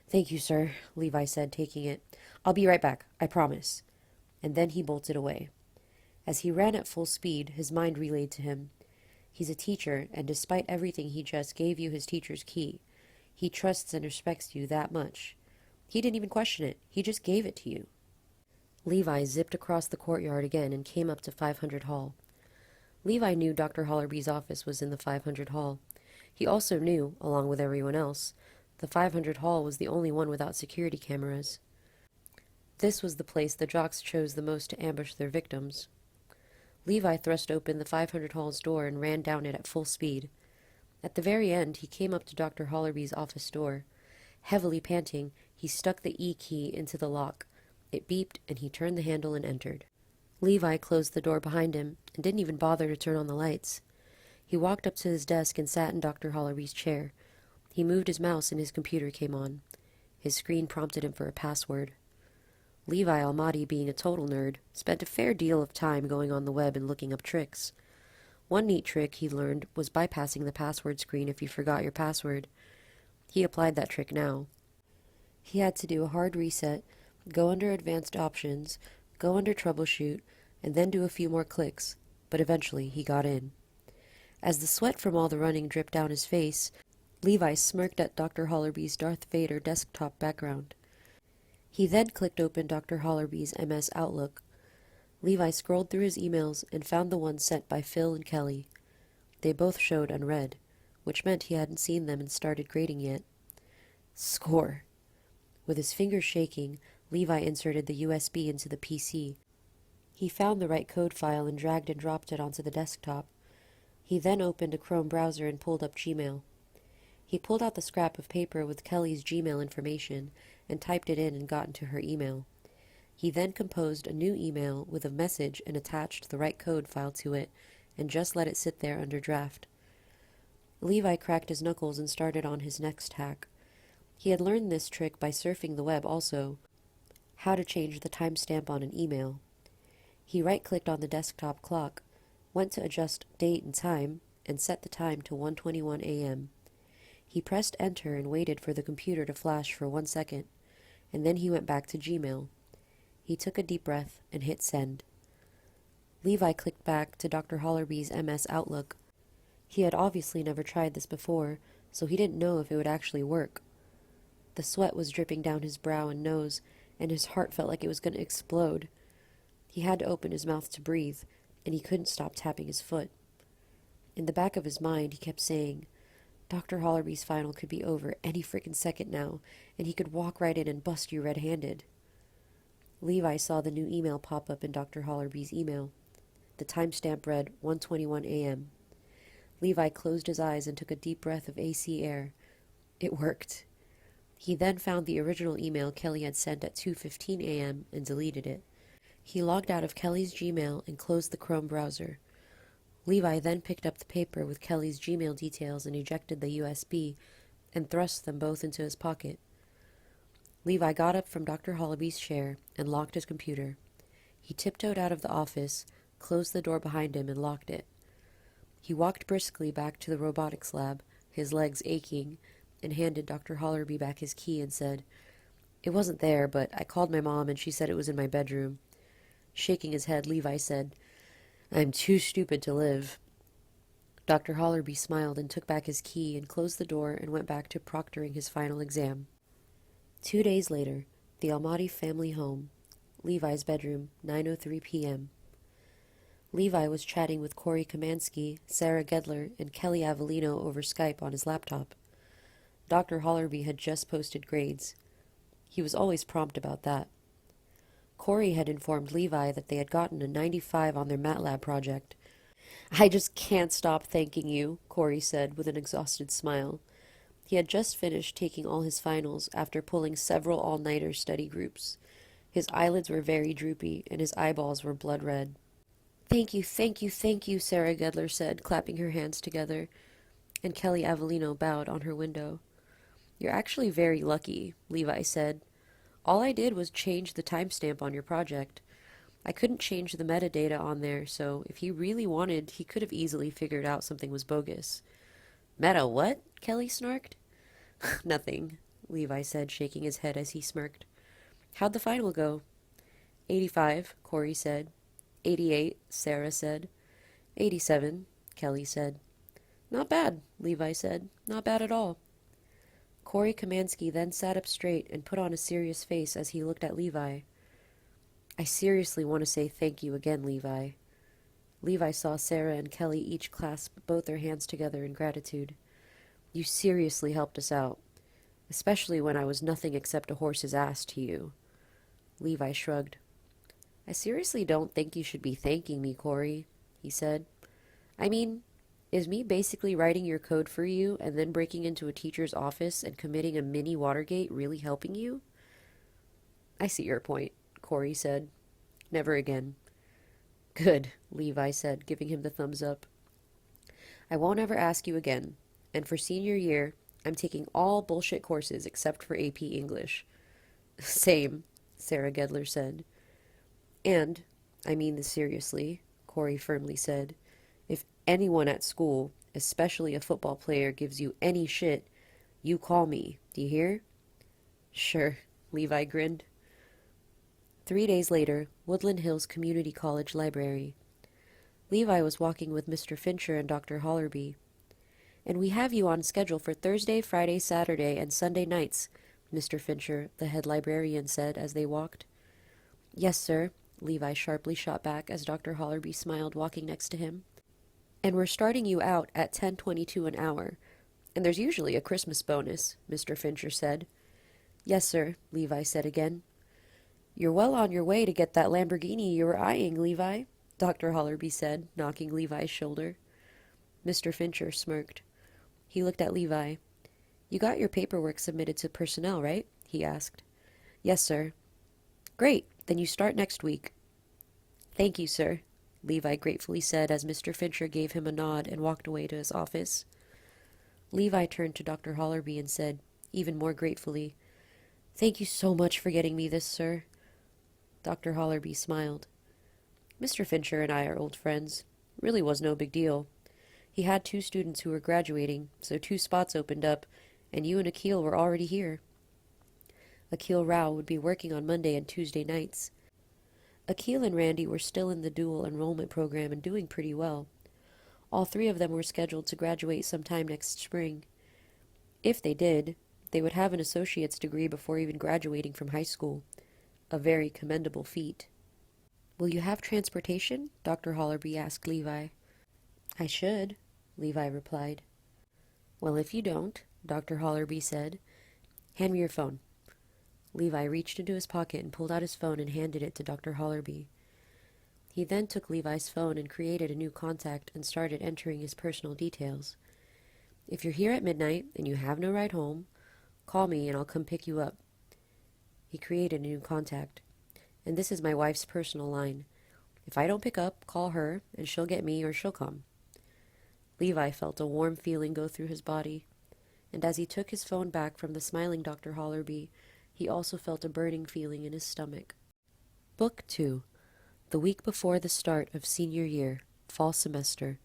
"Thank you, sir," Levi said, taking it. "I'll be right back, I promise." And then he bolted away. As he ran at full speed, his mind relayed to him, "He's a teacher, and despite everything he just gave you his teacher's key. He trusts and respects you that much. He didn't even question it. He just gave it to you." Levi zipped across the courtyard again and came up to 500 Hall. Levi knew Dr. Hollerby's office was in the 500 Hall. He also knew, along with everyone else, the 500 Hall was the only one without security cameras. This was the place the jocks chose the most to ambush their victims. Levi thrust open the 500 Hall's door and ran down it at full speed. At the very end, he came up to Dr. Hollerby's office door. Heavily panting, he stuck the E key into the lock. It beeped, and he turned the handle and entered. Levi closed the door behind him and didn't even bother to turn on the lights. He walked up to his desk and sat in Dr. Hollerby's chair. He moved his mouse and his computer came on. His screen prompted him for a password. Levi Almadi, being a total nerd, spent a fair deal of time going on the web and looking up tricks. One neat trick he learned was bypassing the password screen if you forgot your password. He applied that trick now. He had to do a hard reset, go under advanced options, go under troubleshoot, and then do a few more clicks, but eventually he got in. As the sweat from all the running dripped down his face, Levi smirked at Dr. Hollerby's Darth Vader desktop background. He then clicked open Dr. Hollerby's MS Outlook. Levi scrolled through his emails and found the one sent by Phil and Kelly. They both showed unread, which meant he hadn't seen them and started grading yet. Score! With his fingers shaking, Levi inserted the USB into the PC. He found the right code file and dragged and dropped it onto the desktop. He then opened a Chrome browser and pulled up Gmail. He pulled out the scrap of paper with Kelly's Gmail information and typed it in and got into her email. He then composed a new email with a message and attached the right code file to it and just let it sit there under draft. Levi cracked his knuckles and started on his next hack. He had learned this trick by surfing the web also, how to change the timestamp on an email. He right-clicked on the desktop clock, went to adjust date and time, and set the time to 1:21 a.m. He pressed enter and waited for the computer to flash for 1 second, and then he went back to Gmail. He took a deep breath and hit send. Levi clicked back to Dr. Hollerby's MS Outlook. He had obviously never tried this before, so he didn't know if it would actually work. The sweat was dripping down his brow and nose, and his heart felt like it was going to explode. He had to open his mouth to breathe, and he couldn't stop tapping his foot. In the back of his mind, he kept saying, Dr. Hollerby's final could be over any frickin' second now, and he could walk right in and bust you red-handed. Levi saw the new email pop up in Dr. Hollerby's email. The timestamp read 1:21 a.m. Levi closed his eyes and took a deep breath of AC air. It worked. He then found the original email Kelly had sent at 2:15 a.m. and deleted it. He logged out of Kelly's Gmail and closed the Chrome browser. Levi then picked up the paper with Kelly's Gmail details and ejected the USB and thrust them both into his pocket. Levi got up from Dr. Hollerby's chair and locked his computer. He tiptoed out of the office, closed the door behind him, and locked it. He walked briskly back to the robotics lab, his legs aching, and handed Dr. Hollerby back his key and said, "It wasn't there, but I called my mom and she said it was in my bedroom." Shaking his head, Levi said, "I'm too stupid to live." Dr. Hollerby smiled and took back his key and closed the door and went back to proctoring his final exam. 2 days later, the Almadi family home, Levi's bedroom, 9:03 p.m. Levi was chatting with Corey Kamansky, Sarah Gedler, and Kelly Avelleno over Skype on his laptop. Dr. Hollerby had just posted grades. He was always prompt about that. Corey had informed Levi that they had gotten a 95 on their MATLAB project. "I just can't stop thanking you," Corey said with an exhausted smile. He had just finished taking all his finals after pulling several all-nighter study groups. His eyelids were very droopy, and his eyeballs were blood red. "Thank you, thank you, thank you," Sarah Gedler said, clapping her hands together, and Kelly Avelleno bowed on her window. "You're actually very lucky," Levi said. "All I did was change the timestamp on your project. I couldn't change the metadata on there, so if he really wanted, he could have easily figured out something was bogus." "Meta what?" Kelly snarked. "Nothing," Levi said, shaking his head as he smirked. "How'd the final go?" 85, Corey said. "88, Sarah said. 87, Kelly said. Not bad, Levi said. Not bad at all. Corey Kamansky then sat up straight and put on a serious face as he looked at Levi. I seriously want to say thank you again, Levi. Levi saw Sarah and Kelly each clasp both their hands together in gratitude. You seriously helped us out, especially when I was nothing except a horse's ass to you. Levi shrugged. I seriously don't think you should be thanking me, Corey, he said. I mean, is me basically writing your code for you and then breaking into a teacher's office and committing a mini Watergate really helping you? I see your point, Corey said. Never again. Good, Levi said, giving him the thumbs up. I won't ever ask you again, and for senior year, I'm taking all bullshit courses except for AP English. Same, Sarah Gedler said. And, I mean this seriously, Corey firmly said. If anyone at school, especially a football player, gives you any shit, you call me. Do you hear? Sure, Levi grinned. 3 days later, Woodland Hills Community College Library. Levi was walking with Mr. Fincher and Dr. Hollerby. And we have you on schedule for Thursday, Friday, Saturday, and Sunday nights, Mr. Fincher, the head librarian, said as they walked. Yes, sir, Levi sharply shot back as Dr. Hollerby smiled, walking next to him. And we're starting you out at $10.22 an hour. And there's usually a Christmas bonus, Mr. Fincher said. Yes, sir, Levi said again. You're well on your way to get that Lamborghini you were eyeing, Levi, Dr. Hollerby said, knocking Levi's shoulder. Mr. Fincher smirked. He looked at Levi. You got your paperwork submitted to personnel, right? He asked. Yes, sir. Great, then you start next week. Thank you, sir, Levi gratefully said as Mr. Fincher gave him a nod and walked away to his office. Levi turned to Dr. Hollerby and said, even more gratefully, Thank you so much for getting me this, sir. Dr. Hollerby smiled. Mr. Fincher and I are old friends. Really was no big deal. He had 2 students who were graduating, so 2 spots opened up, and you and Akil were already here. Akil Rao would be working on Monday and Tuesday nights. Akil and Randy were still in the dual enrollment program and doing pretty well. All 3 of them were scheduled to graduate sometime next spring. If they did, they would have an associate's degree before even graduating from high school. A very commendable feat. Will you have transportation? Dr. Hollerby asked Levi. I should, Levi replied. Well, if you don't, Dr. Hollerby said, hand me your phone. Levi reached into his pocket and pulled out his phone and handed it to Dr. Hollerby. He then took Levi's phone and created a new contact and started entering his personal details. If you're here at midnight and you have no ride home, call me and I'll come pick you up. He created a new contact. And this is my wife's personal line. If I don't pick up, call her, and she'll get me or she'll come. Levi felt a warm feeling go through his body, and as he took his phone back from the smiling Dr. Hollerby, he also felt a burning feeling in his stomach. Book 2. The week before the start of senior year, fall semester.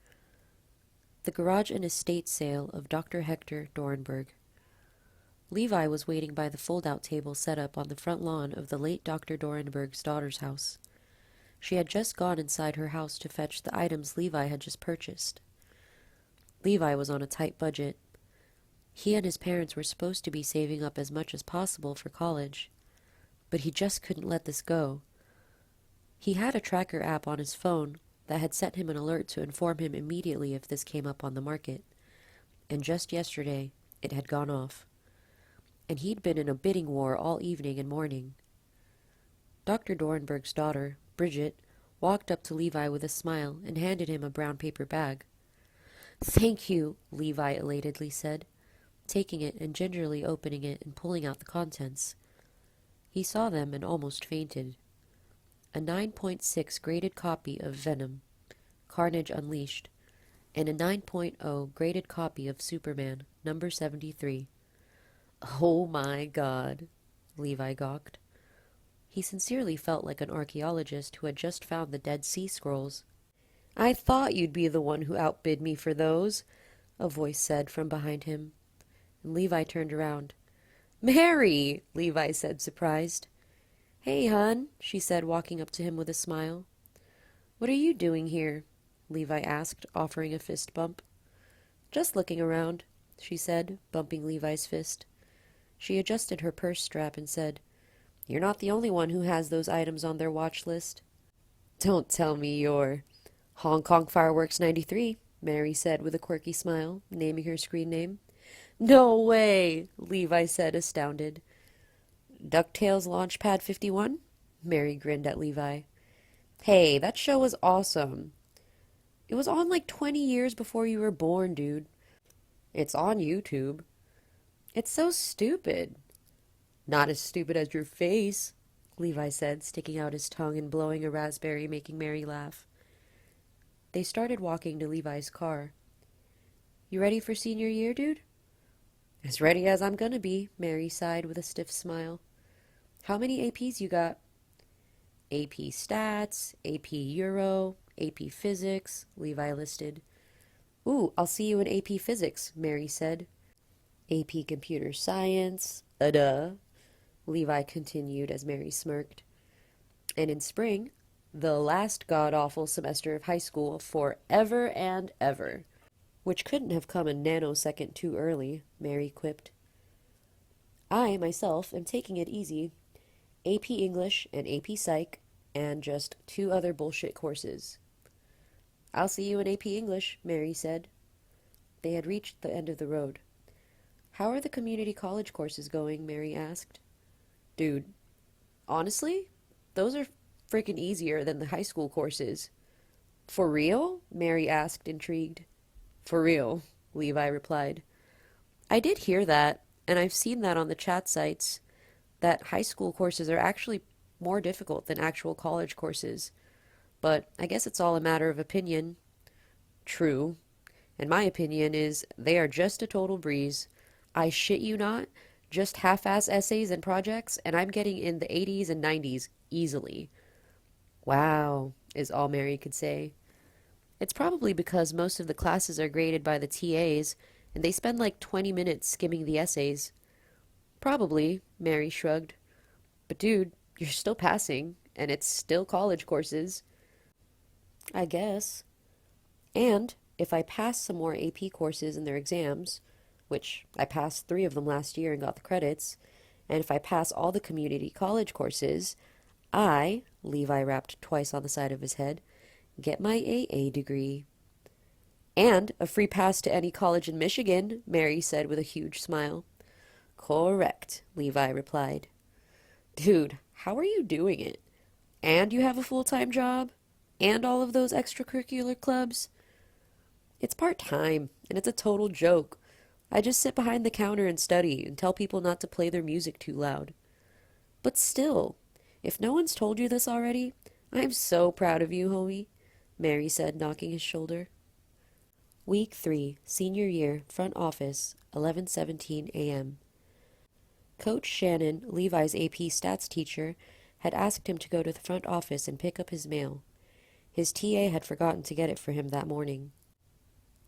The garage and estate sale of Dr. Hector Dorenberg. Levi was waiting by the fold-out table set up on the front lawn of the late Dr. Dorenberg's daughter's house. She had just gone inside her house to fetch the items Levi had just purchased. Levi was on a tight budget. He and his parents were supposed to be saving up as much as possible for college, but he just couldn't let this go. He had a tracker app on his phone that had sent him an alert to inform him immediately if this came up on the market, and just yesterday it had gone off. And he'd been in a bidding war all evening and morning. Dr. Dorenberg's daughter, Bridget, walked up to Levi with a smile and handed him a brown paper bag. Thank you, Levi elatedly said, taking it and gingerly opening it and pulling out the contents. He saw them and almost fainted. A 9.6 graded copy of Venom, Carnage Unleashed, and a 9.0 graded copy of Superman, number 73. Oh my God, Levi gawked. He sincerely felt like an archaeologist who had just found the Dead Sea Scrolls. I thought you'd be the one who outbid me for those, a voice said from behind him. And Levi turned around. Mary, Levi said, surprised. Hey, hon, she said, walking up to him with a smile. "What are you doing here?" Levi asked, offering a fist bump. "Just looking around," she said, bumping Levi's fist. She adjusted her purse strap and said, "You're not the only one who has those items on their watch list." "Don't tell me you're—" "Hong Kong Fireworks 93, Mary said with a quirky smile, naming her screen name. "No way!" Levi said, astounded. "DuckTales Launchpad 51? Mary grinned at Levi. "Hey, that show was awesome." "It was on like 20 years before you were born, dude." "It's on YouTube." "It's so stupid." "Not as stupid as your face," Levi said, sticking out his tongue and blowing a raspberry, making Mary laugh. They started walking to Levi's car. "You ready for senior year, dude?" "As ready as I'm gonna be," Mary sighed with a stiff smile. "How many APs you got?" "AP Stats, AP Euro, AP Physics," Levi listed. "Ooh, I'll see you in AP Physics," Mary said. "AP Computer Science, duh," Levi continued as Mary smirked. "And in spring, the last god-awful semester of high school forever and ever." "Which couldn't have come a nanosecond too early," Mary quipped. "I, myself, am taking it easy. AP English and AP Psych, and just 2 other bullshit courses." "I'll see you in AP English," Mary said. They had reached the end of the road. "How are the community college courses going?" Mary asked. "Dude, honestly, those are freaking easier than the high school courses." "For real?" Mary asked, intrigued. "For real," Levi replied. "I did hear that, and I've seen that on the chat sites, that high school courses are actually more difficult than actual college courses. But I guess it's all a matter of opinion." "True. And my opinion is they are just a total breeze. I shit you not, just half-ass essays and projects, and I'm getting in the 80s and 90s easily." "Wow," is all Mary could say. "It's probably because most of the classes are graded by the TAs, and they spend like 20 minutes skimming the essays." "Probably," Mary shrugged. "But dude, you're still passing, and it's still college courses." "I guess. And if I pass some more AP courses in their exams, which I passed 3 of them last year and got the credits, and if I pass all the community college courses, Levi rapped twice on the side of his head, get my AA degree." "And a free pass to any college in Michigan," Mary said with a huge smile. "Correct," Levi replied. "Dude, how are you doing it? And you have a full-time job? And all of those extracurricular clubs?" "It's part-time, and it's a total joke. I just sit behind the counter and study and tell people not to play their music too loud." "But still, if no one's told you this already, I'm so proud of you, homie," Mary said, knocking his shoulder. Week 3, Senior Year, Front Office, 11:17 a.m. Coach Shannon, Levi's AP Stats teacher, had asked him to go to the front office and pick up his mail. His TA had forgotten to get it for him that morning.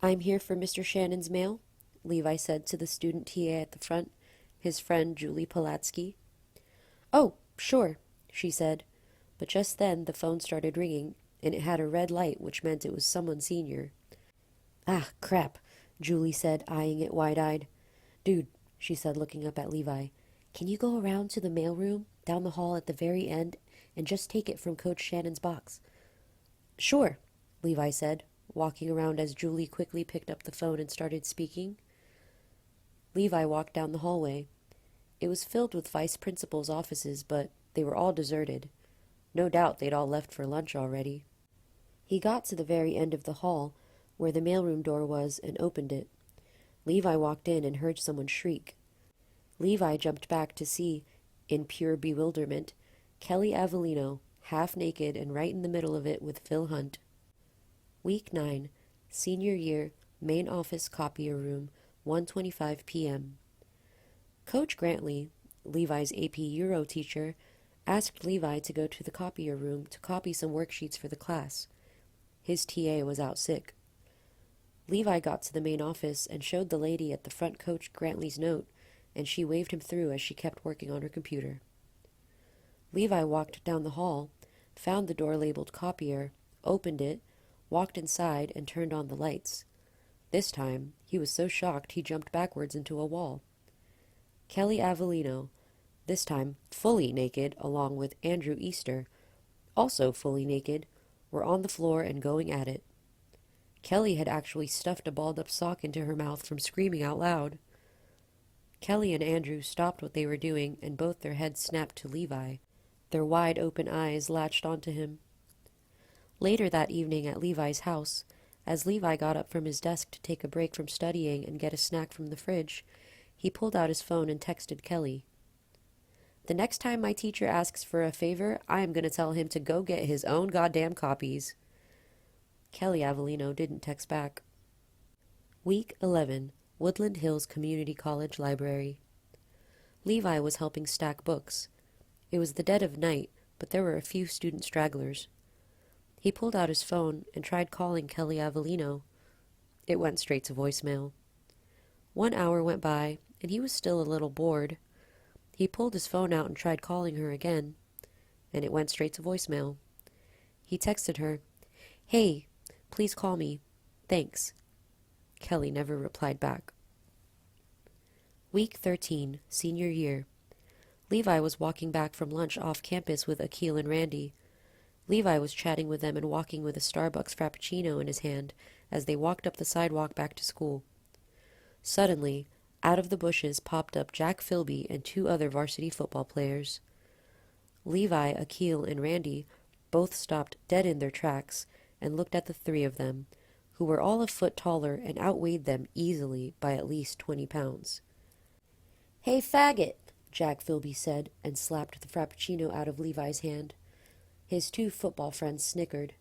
"I'm here for Mr. Shannon's mail," Levi said to the student TA at the front, his friend Julie Polatsky. "Oh, sure," she said, but just then the phone started ringing, and it had a red light, which meant it was someone senior. "Ah, crap," Julie said, eyeing it wide-eyed. "Dude," she said, looking up at Levi, "can you go around to the mailroom, down the hall at the very end, and just take it from Coach Shannon's box?" "Sure," Levi said, walking around as Julie quickly picked up the phone and started speaking. Levi walked down the hallway. It was filled with vice principals' offices, but they were all deserted. No doubt they'd all left for lunch already. He got to the very end of the hall, where the mailroom door was, and opened it. Levi walked in and heard someone shriek. Levi jumped back to see, in pure bewilderment, Kelly Avelleno, half naked and right in the middle of it with Phil Hunt. Week 9, Senior Year, Main Office Copier Room, 1:25 p.m. Coach Grantley, Levi's AP Euro teacher, asked Levi to go to the copier room to copy some worksheets for the class. His TA was out sick. Levi got to the main office and showed the lady at the front Coach Grantley's note, and she waved him through as she kept working on her computer. Levi walked down the hall, found the door labeled copier, opened it, walked inside, and turned on the lights. This time, he was so shocked he jumped backwards into a wall. Kelly Avelleno, this time fully naked, along with Andrew Easter, also fully naked, were on the floor and going at it. Kelly had actually stuffed a balled-up sock into her mouth from screaming out loud. Kelly and Andrew stopped what they were doing, and both their heads snapped to Levi. Their wide-open eyes latched onto him. Later that evening at Levi's house, as Levi got up from his desk to take a break from studying and get a snack from the fridge, he pulled out his phone and texted Kelly. "The next time my teacher asks for a favor, I am going to tell him to go get his own goddamn copies." Kelly Avelleno didn't text back. Week 11, Woodland Hills Community College Library. Levi was helping stack books. It was the dead of night, but there were a few student stragglers. He pulled out his phone and tried calling Kelly Avelleno. It went straight to voicemail. 1 hour went by, and he was still a little bored. He pulled his phone out and tried calling her again, and it went straight to voicemail. He texted her, "Hey, please call me. Thanks." Kelly never replied back. Week 13, senior year. Levi was walking back from lunch off campus with Akil and Randy. Levi was chatting with them and walking with a Starbucks Frappuccino in his hand as they walked up the sidewalk back to school. Suddenly, out of the bushes popped up Jack Philby and 2 other varsity football players. Levi, Akil, and Randy both stopped dead in their tracks and looked at the 3 of them, who were all a foot taller and outweighed them easily by at least 20 pounds. "Hey, faggot," Jack Philby said, and slapped the Frappuccino out of Levi's hand. His 2 football friends snickered.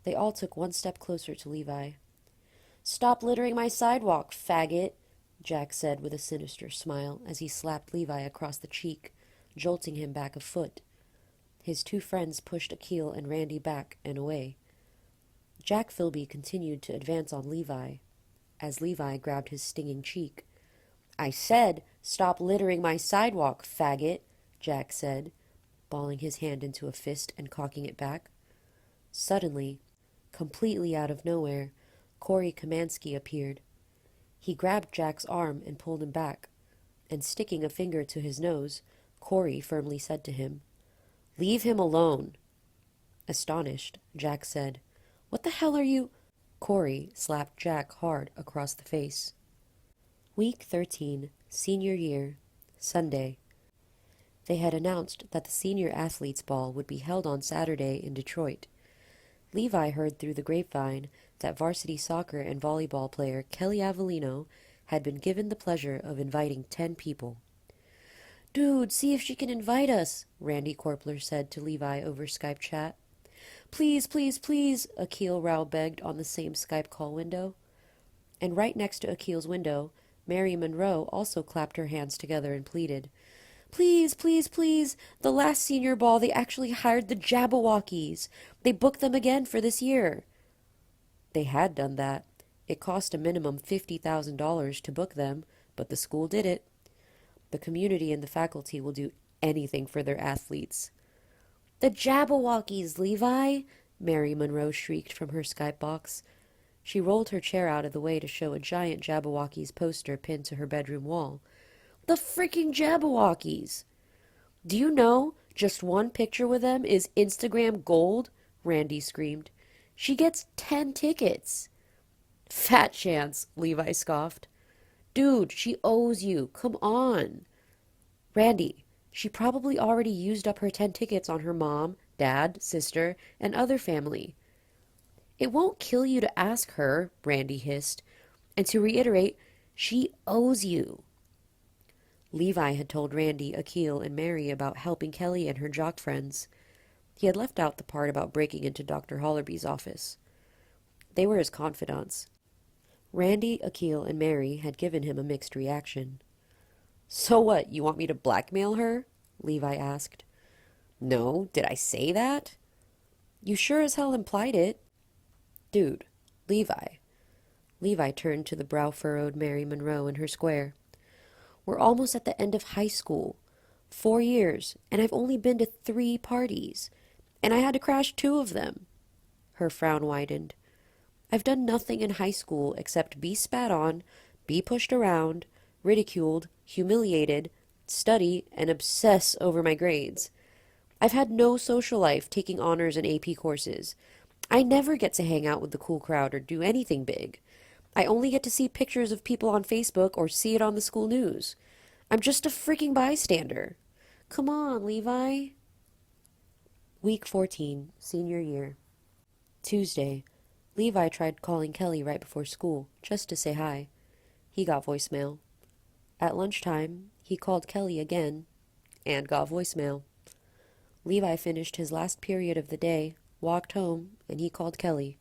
They all took 1 step closer to Levi. "Stop littering my sidewalk, faggot," Jack said with a sinister smile as he slapped Levi across the cheek, jolting him back a foot. His 2 friends pushed Akil and Randy back and away. Jack Philby continued to advance on Levi, as Levi grabbed his stinging cheek. "I said, stop littering my sidewalk, faggot," Jack said, balling his hand into a fist and cocking it back. Suddenly, completely out of nowhere, Corey Kamansky appeared. He grabbed Jack's arm and pulled him back, and sticking a finger to his nose, Corey firmly said to him, "Leave him alone." Astonished, Jack said, "What the hell are you—" Corey slapped Jack hard across the face. Week 13, senior year, Sunday. They had announced that the senior athletes' ball would be held on Saturday in Detroit. Levi heard through the grapevine that varsity soccer and volleyball player Kelly Avelleno had been given the pleasure of inviting 10 people. "Dude, see if she can invite us," Randy Corpler said to Levi over Skype chat. "Please, please, please," Akil Rao begged on the same Skype call window. And right next to Akil's window, Mary Monroe also clapped her hands together and pleaded, "Please, please, please, the last senior ball they actually hired the Jabberwockies. They booked them again for this year." They had done that. It cost a minimum $50,000 to book them, but the school did it. The community and the faculty will do anything for their athletes. "The Jabberwockies, Levi!" Mary Monroe shrieked from her Skype box. She rolled her chair out of the way to show a giant Jabberwockies poster pinned to her bedroom wall. "The freaking Jabberwockies! Do you know just 1 picture with them is Instagram gold?" Randy screamed. "She gets 10 tickets." "Fat chance," Levi scoffed. "Dude, she owes you. Come on." "Randy, she probably already used up her 10 tickets on her mom, dad, sister, and other family." "It won't kill you to ask her," Randy hissed. "And to reiterate, she owes you." Levi had told Randy, Akil, and Mary about helping Kelly and her jock friends. He had left out the part about breaking into Dr. Hollerby's office. They were his confidants. Randy, Akil, and Mary had given him a mixed reaction. "So what, you want me to blackmail her?" Levi asked. "No, did I say that?" "You sure as hell implied it." "Dude, Levi." Levi turned to the brow-furrowed Mary Monroe in her square. "We're almost at the end of high school. 4 years, and I've only been to 3 parties. And I had to crash 2 of them." Her frown widened. I've done nothing in high school except be spat on, be pushed around, ridiculed, humiliated, study, and obsess over my grades. I've had no social life taking honors and AP courses. I never get to hang out with the cool crowd or do anything big. I only get to see pictures of people on Facebook or see it on the school news. I'm just a freaking bystander. Come on, Levi. Week 14, senior year. Tuesday. Levi tried calling Kelly right before school, just to say hi. He got voicemail. At lunchtime, he called Kelly again, and got voicemail. Levi finished his last period of the day, walked home, and he called Kelly.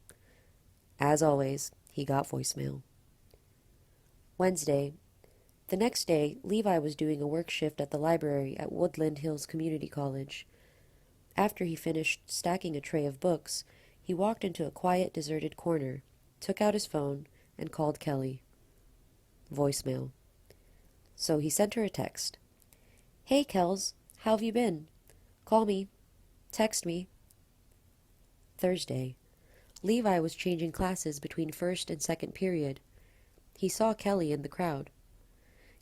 As always, he got voicemail. Wednesday. The next day, Levi was doing a work shift at the library at Woodland Hills Community College. After he finished stacking a tray of books, he walked into a quiet, deserted corner, took out his phone, and called Kelly. Voicemail. So he sent her a text. Hey, Kels, how have you been? Call me. Text me. Thursday. Levi was changing classes between first and second period. He saw Kelly in the crowd.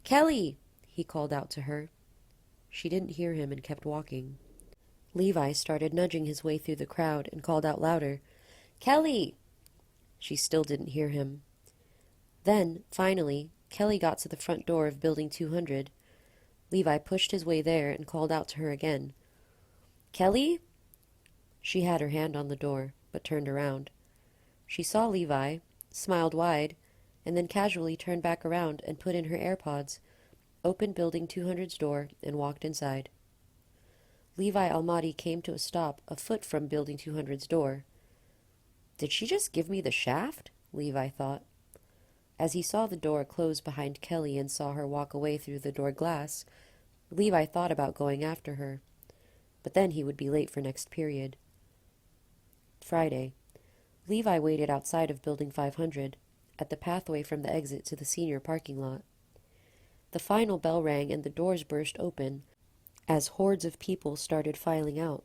Kelly! He called out to her. She didn't hear him and kept walking. Levi started nudging his way through the crowd and called out louder, Kelly! She still didn't hear him. Then, finally, Kelly got to the front door of Building 200. Levi pushed his way there and called out to her again. Kelly? She had her hand on the door, but turned around. She saw Levi, smiled wide, and then casually turned back around and put in her AirPods, opened Building 200's door, and walked inside. Levi Almadi came to a stop a foot from Building 200's door. Did she just give me the shaft? Levi thought. As he saw the door close behind Kelly and saw her walk away through the door glass, Levi thought about going after her. But then he would be late for next period. Friday. Levi waited outside of Building 500, at the pathway from the exit to the senior parking lot. The final bell rang and the doors burst open as hordes of people started filing out.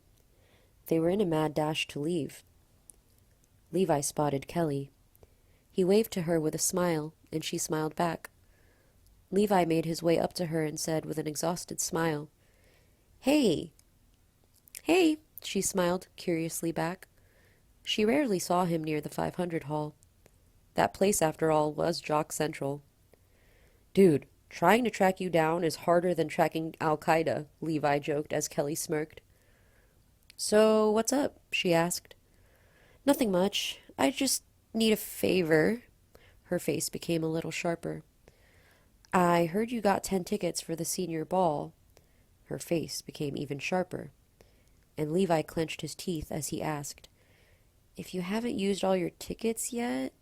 They were in a mad dash to leave. Levi spotted Kelly. He waved to her with a smile, and she smiled back. Levi made his way up to her and said with an exhausted smile, Hey! Hey! She smiled curiously back. She rarely saw him near the 500 hall. That place, after all, was Jock Central. Dude, trying to track you down is harder than tracking Al-Qaeda, Levi joked as Kelly smirked. So, what's up? She asked. Nothing much. I just need a favor. Her face became a little sharper. I heard you got 10 tickets for the senior ball. Her face became even sharper. And Levi clenched his teeth as he asked, If you haven't used all your tickets yet?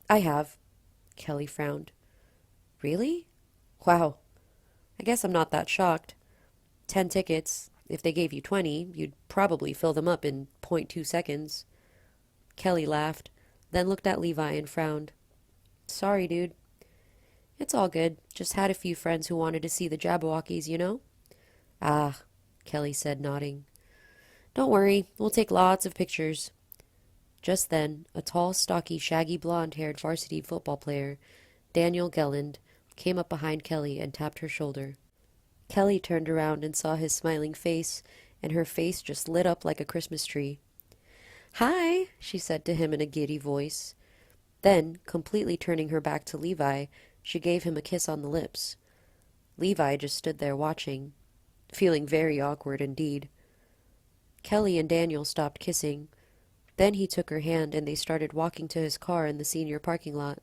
I have. Kelly frowned. Really? Wow. I guess I'm not that shocked. 10 tickets. If they gave you 20, you'd probably fill them up in .2 seconds. Kelly laughed, then looked at Levi and frowned. Sorry, dude. It's all good. Just had a few friends who wanted to see the Jabberwockies, you know? Ah, Kelly said, nodding. Don't worry, we'll take lots of pictures. Just then, a tall, stocky, shaggy, blonde-haired varsity football player, Daniel Gelland, came up behind Kelly and tapped her shoulder. Kelly turned around and saw his smiling face, and her face just lit up like a Christmas tree. Hi, she said to him in a giddy voice. Then, completely turning her back to Levi, she gave him a kiss on the lips. Levi just stood there watching, feeling very awkward indeed. Kelly and Daniel stopped kissing. Then he took her hand and they started walking to his car in the senior parking lot,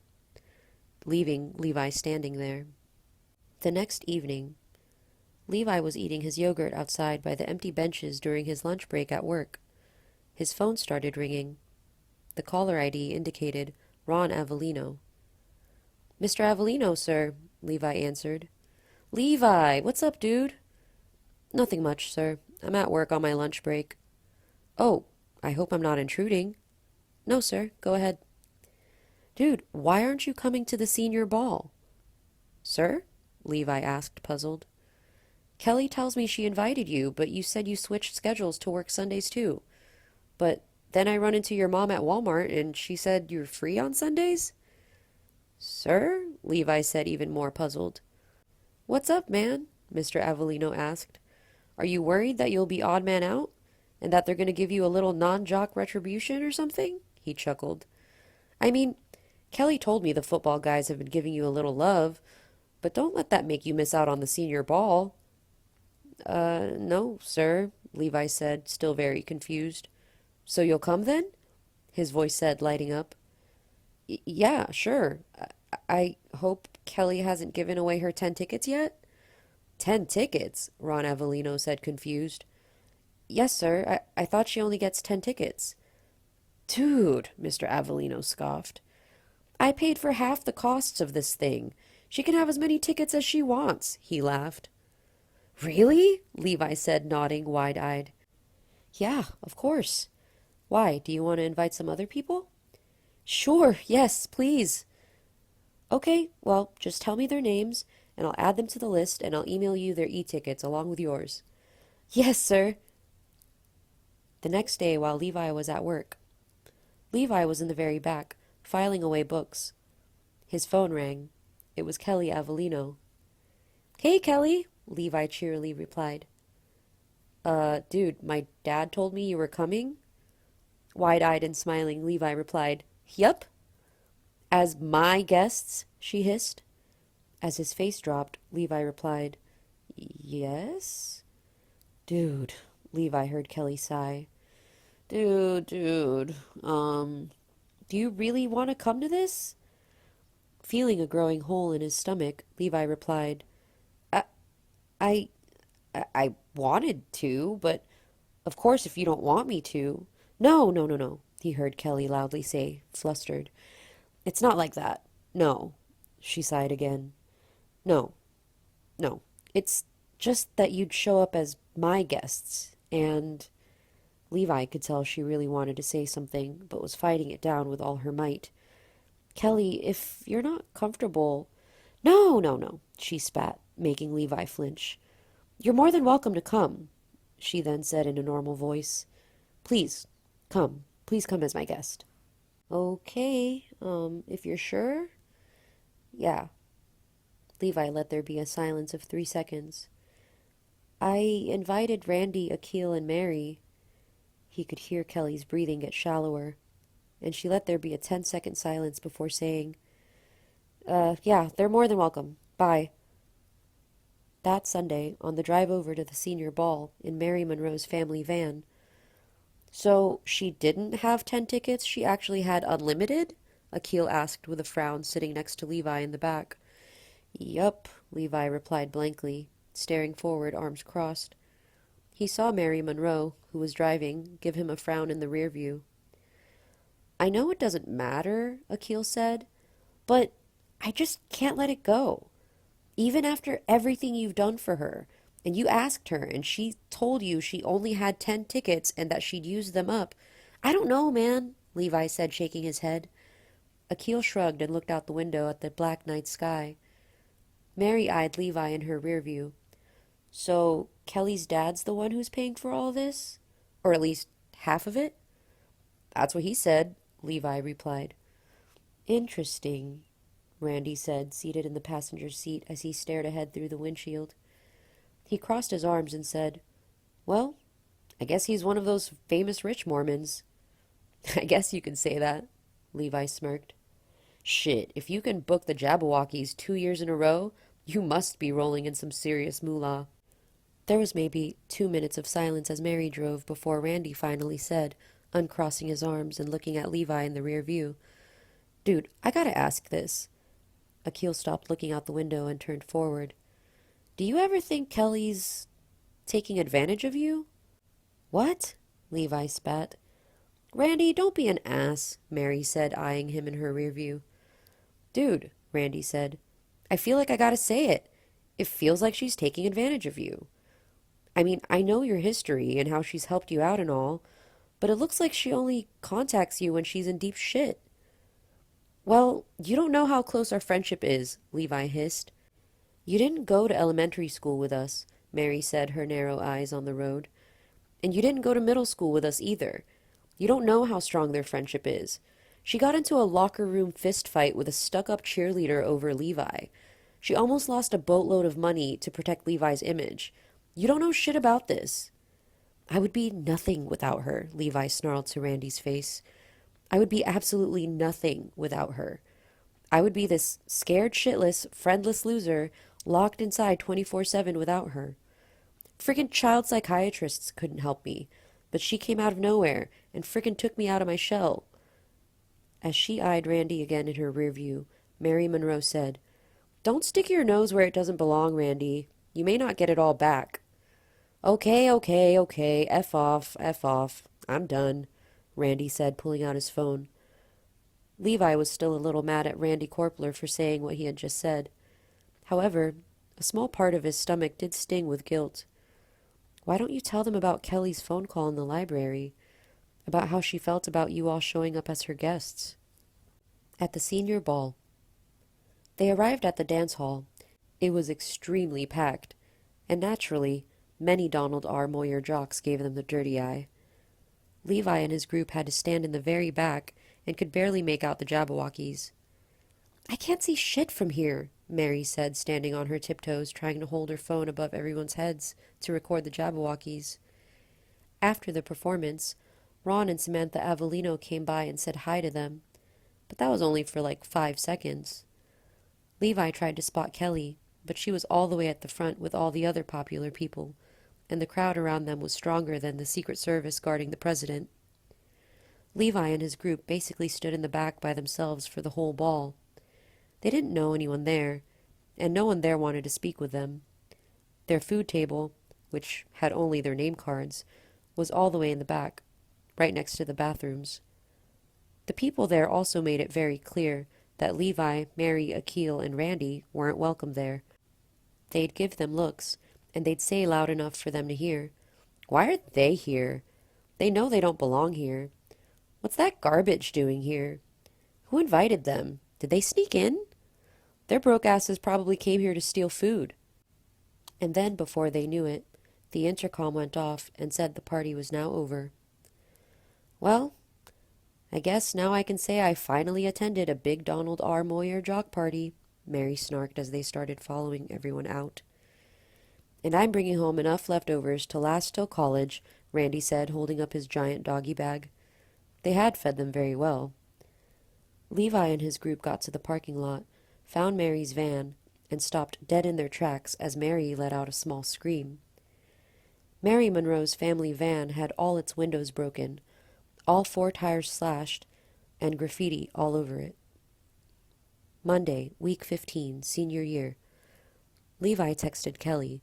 leaving Levi standing there. The next evening, Levi was eating his yogurt outside by the empty benches during his lunch break at work. His phone started ringing. The caller ID indicated Ron Avelleno. Mr. Avelleno, sir, Levi answered. Levi, what's up, dude? Nothing much, sir. I'm at work on my lunch break. Oh, I hope I'm not intruding. No, sir. Go ahead. Dude, why aren't you coming to the senior ball? Sir? Levi asked, puzzled. Kelly tells me she invited you, but you said you switched schedules to work Sundays too. But Then I run into your mom at Walmart, and she said you're free on Sundays?" "Sir?" Levi said, even more puzzled. "What's up, man?" Mr. Avellino asked. "Are you worried that you'll be odd man out? And that they're going to give you a little non-jock retribution or something?" He chuckled. "I mean, Kelly told me the football guys have been giving you a little love, but don't let that make you miss out on the senior ball." No, sir," Levi said, still very confused. "So you'll come then?" his voice said, lighting up. Yeah, sure. I hope Kelly hasn't given away her 10 tickets yet?" "10 tickets?" Ron Avellino said, confused. "Yes, sir. I thought she only gets 10 tickets." "Dude," Mr. Avellino scoffed. "I paid for half the costs of this thing. She can have as many tickets as she wants," he laughed. "Really?" Levi said, nodding wide-eyed. "Yeah, of course. Why, do you want to invite some other people?" "Sure, yes, please." "Okay, well, just tell me their names, and I'll add them to the list, and I'll email you their e-tickets along with yours." "Yes, sir." The next day, while Levi was at work, Levi was in the very back, filing away books. His phone rang. It was Kelly Avellino. "Hey, Kelly," Levi cheerily replied. Dude, my dad told me you were coming?" Wide-eyed and smiling, Levi replied, "Yup." "As my guests?" she hissed. As his face dropped, Levi replied, "Yes?" "Dude," Levi heard Kelly sigh. Dude, do you really want to come to this?" Feeling a growing hole in his stomach, Levi replied, I, I wanted to, but of course if you don't want me to." No, he heard Kelly loudly say, flustered. "It's not like that. No." She sighed again. No. It's just that you'd show up as my guests, and..." Levi could tell she really wanted to say something, but was fighting it down with all her might. "Kelly, if you're not comfortable..." No, she spat, making Levi flinch. "You're more than welcome to come," she then said in a normal voice. Please come as my guest." "Okay, if you're sure?" "Yeah." Levi let there be a silence of 3 seconds. "I invited Randy, Akil, and Mary." He could hear Kelly's breathing get shallower, and she let there be a 10-second silence before saying, Yeah, they're more than welcome. Bye." That Sunday, on the drive over to the senior ball in Mary Monroe's family van. "So she didn't have 10 tickets, she actually had unlimited?" Akil asked with a frown, sitting next to Levi in the back. "Yup," Levi replied blankly, staring forward, arms crossed. He saw Mary Monroe, who was driving, give him a frown in the rear view. "I know it doesn't matter," Akil said, "but I just can't let it go. Even after everything you've done for her, and you asked her, and she told you she only had 10 tickets and that she'd used them up. I don't know, man," Levi said, shaking his head. Akil shrugged and looked out the window at the black night sky. Mary eyed Levi in her rear view. "So Kelly's dad's the one who's paying for all this? Or at least half of it?" "That's what he said," Levi replied. "Interesting," Randy said, seated in the passenger seat as he stared ahead through the windshield. He crossed his arms and said, "Well, I guess he's one of those famous rich Mormons." "I guess you can say that," Levi smirked. "Shit, if you can book the Jabberwockies 2 years in a row, you must be rolling in some serious moolah." There was maybe 2 minutes of silence as Mary drove before Randy finally said, uncrossing his arms and looking at Levi in the rear view, "Dude, I gotta ask this." Akil stopped looking out the window and turned forward. "Do you ever think Kelly's taking advantage of you?" "What?" Levi spat. "Randy, don't be an ass," Mary said, eyeing him in her rear view. "Dude," Randy said, "I feel like I gotta say it. It feels like she's taking advantage of you. I mean, I know your history and how she's helped you out and all, but it looks like she only contacts you when she's in deep shit." "Well, you don't know how close our friendship is," Levi hissed. "You didn't go to elementary school with us," Mary said, her narrow eyes on the road. "And you didn't go to middle school with us either. You don't know how strong their friendship is. She got into a locker room fist fight with a stuck-up cheerleader over Levi. She almost lost a boatload of money to protect Levi's image. You don't know shit about this. I would be nothing without her, Levi snarled to Randy's face. I would be absolutely nothing without her. I would be this scared shitless, friendless loser locked inside 24/7 without her. Frickin' child psychiatrists couldn't help me, but she came out of nowhere and frickin' took me out of my shell. As she eyed Randy again in her rear view, Mary Monroe said, "Don't stick your nose where it doesn't belong, Randy. You may not get it all back." Okay, F off. I'm done, Randy said, pulling out his phone. Levi was still a little mad at Randy Corpler for saying what he had just said. However, a small part of his stomach did sting with guilt. Why don't you tell them about Kelly's phone call in the library? About how she felt about you all showing up as her guests? At the senior ball. They arrived at the dance hall. It was extremely packed, and naturally, many Donald R. Moyer jocks gave them the dirty eye. Levi and his group had to stand in the very back and could barely make out the Jabberwockies. "I can't see shit from here," Mary said, standing on her tiptoes, trying to hold her phone above everyone's heads to record the Jabberwockies. After the performance, Ron and Samantha Avelleno came by and said hi to them, but that was only for like 5 seconds. Levi tried to spot Kelly, but she was all the way at the front with all the other popular people, and the crowd around them was stronger than the Secret Service guarding the president. Levi and his group basically stood in the back by themselves for the whole ball. They didn't know anyone there, and no one there wanted to speak with them. Their food table, which had only their name cards, was all the way in the back, right next to the bathrooms. The people there also made it very clear that Levi, Mary, Akil, and Randy weren't welcome there. They'd give them looks, and they'd say loud enough for them to hear, "Why are they here? They know they don't belong here. What's that garbage doing here? Who invited them? Did they sneak in? Their broke asses probably came here to steal food." And then, before they knew it, the intercom went off and said the party was now over. "Well, I guess now I can say I finally attended a big Donald R. Moyer jock party," Mary snarked as they started following everyone out. "And I'm bringing home enough leftovers to last till college," Randy said, holding up his giant doggy bag. They had fed them very well. Levi and his group got to the parking lot, found Mary's van, and stopped dead in their tracks as Mary let out a small scream. Mary Monroe's family van had all its windows broken, all 4 tires slashed, and graffiti all over it. Monday, week 15, senior year. Levi texted Kelly.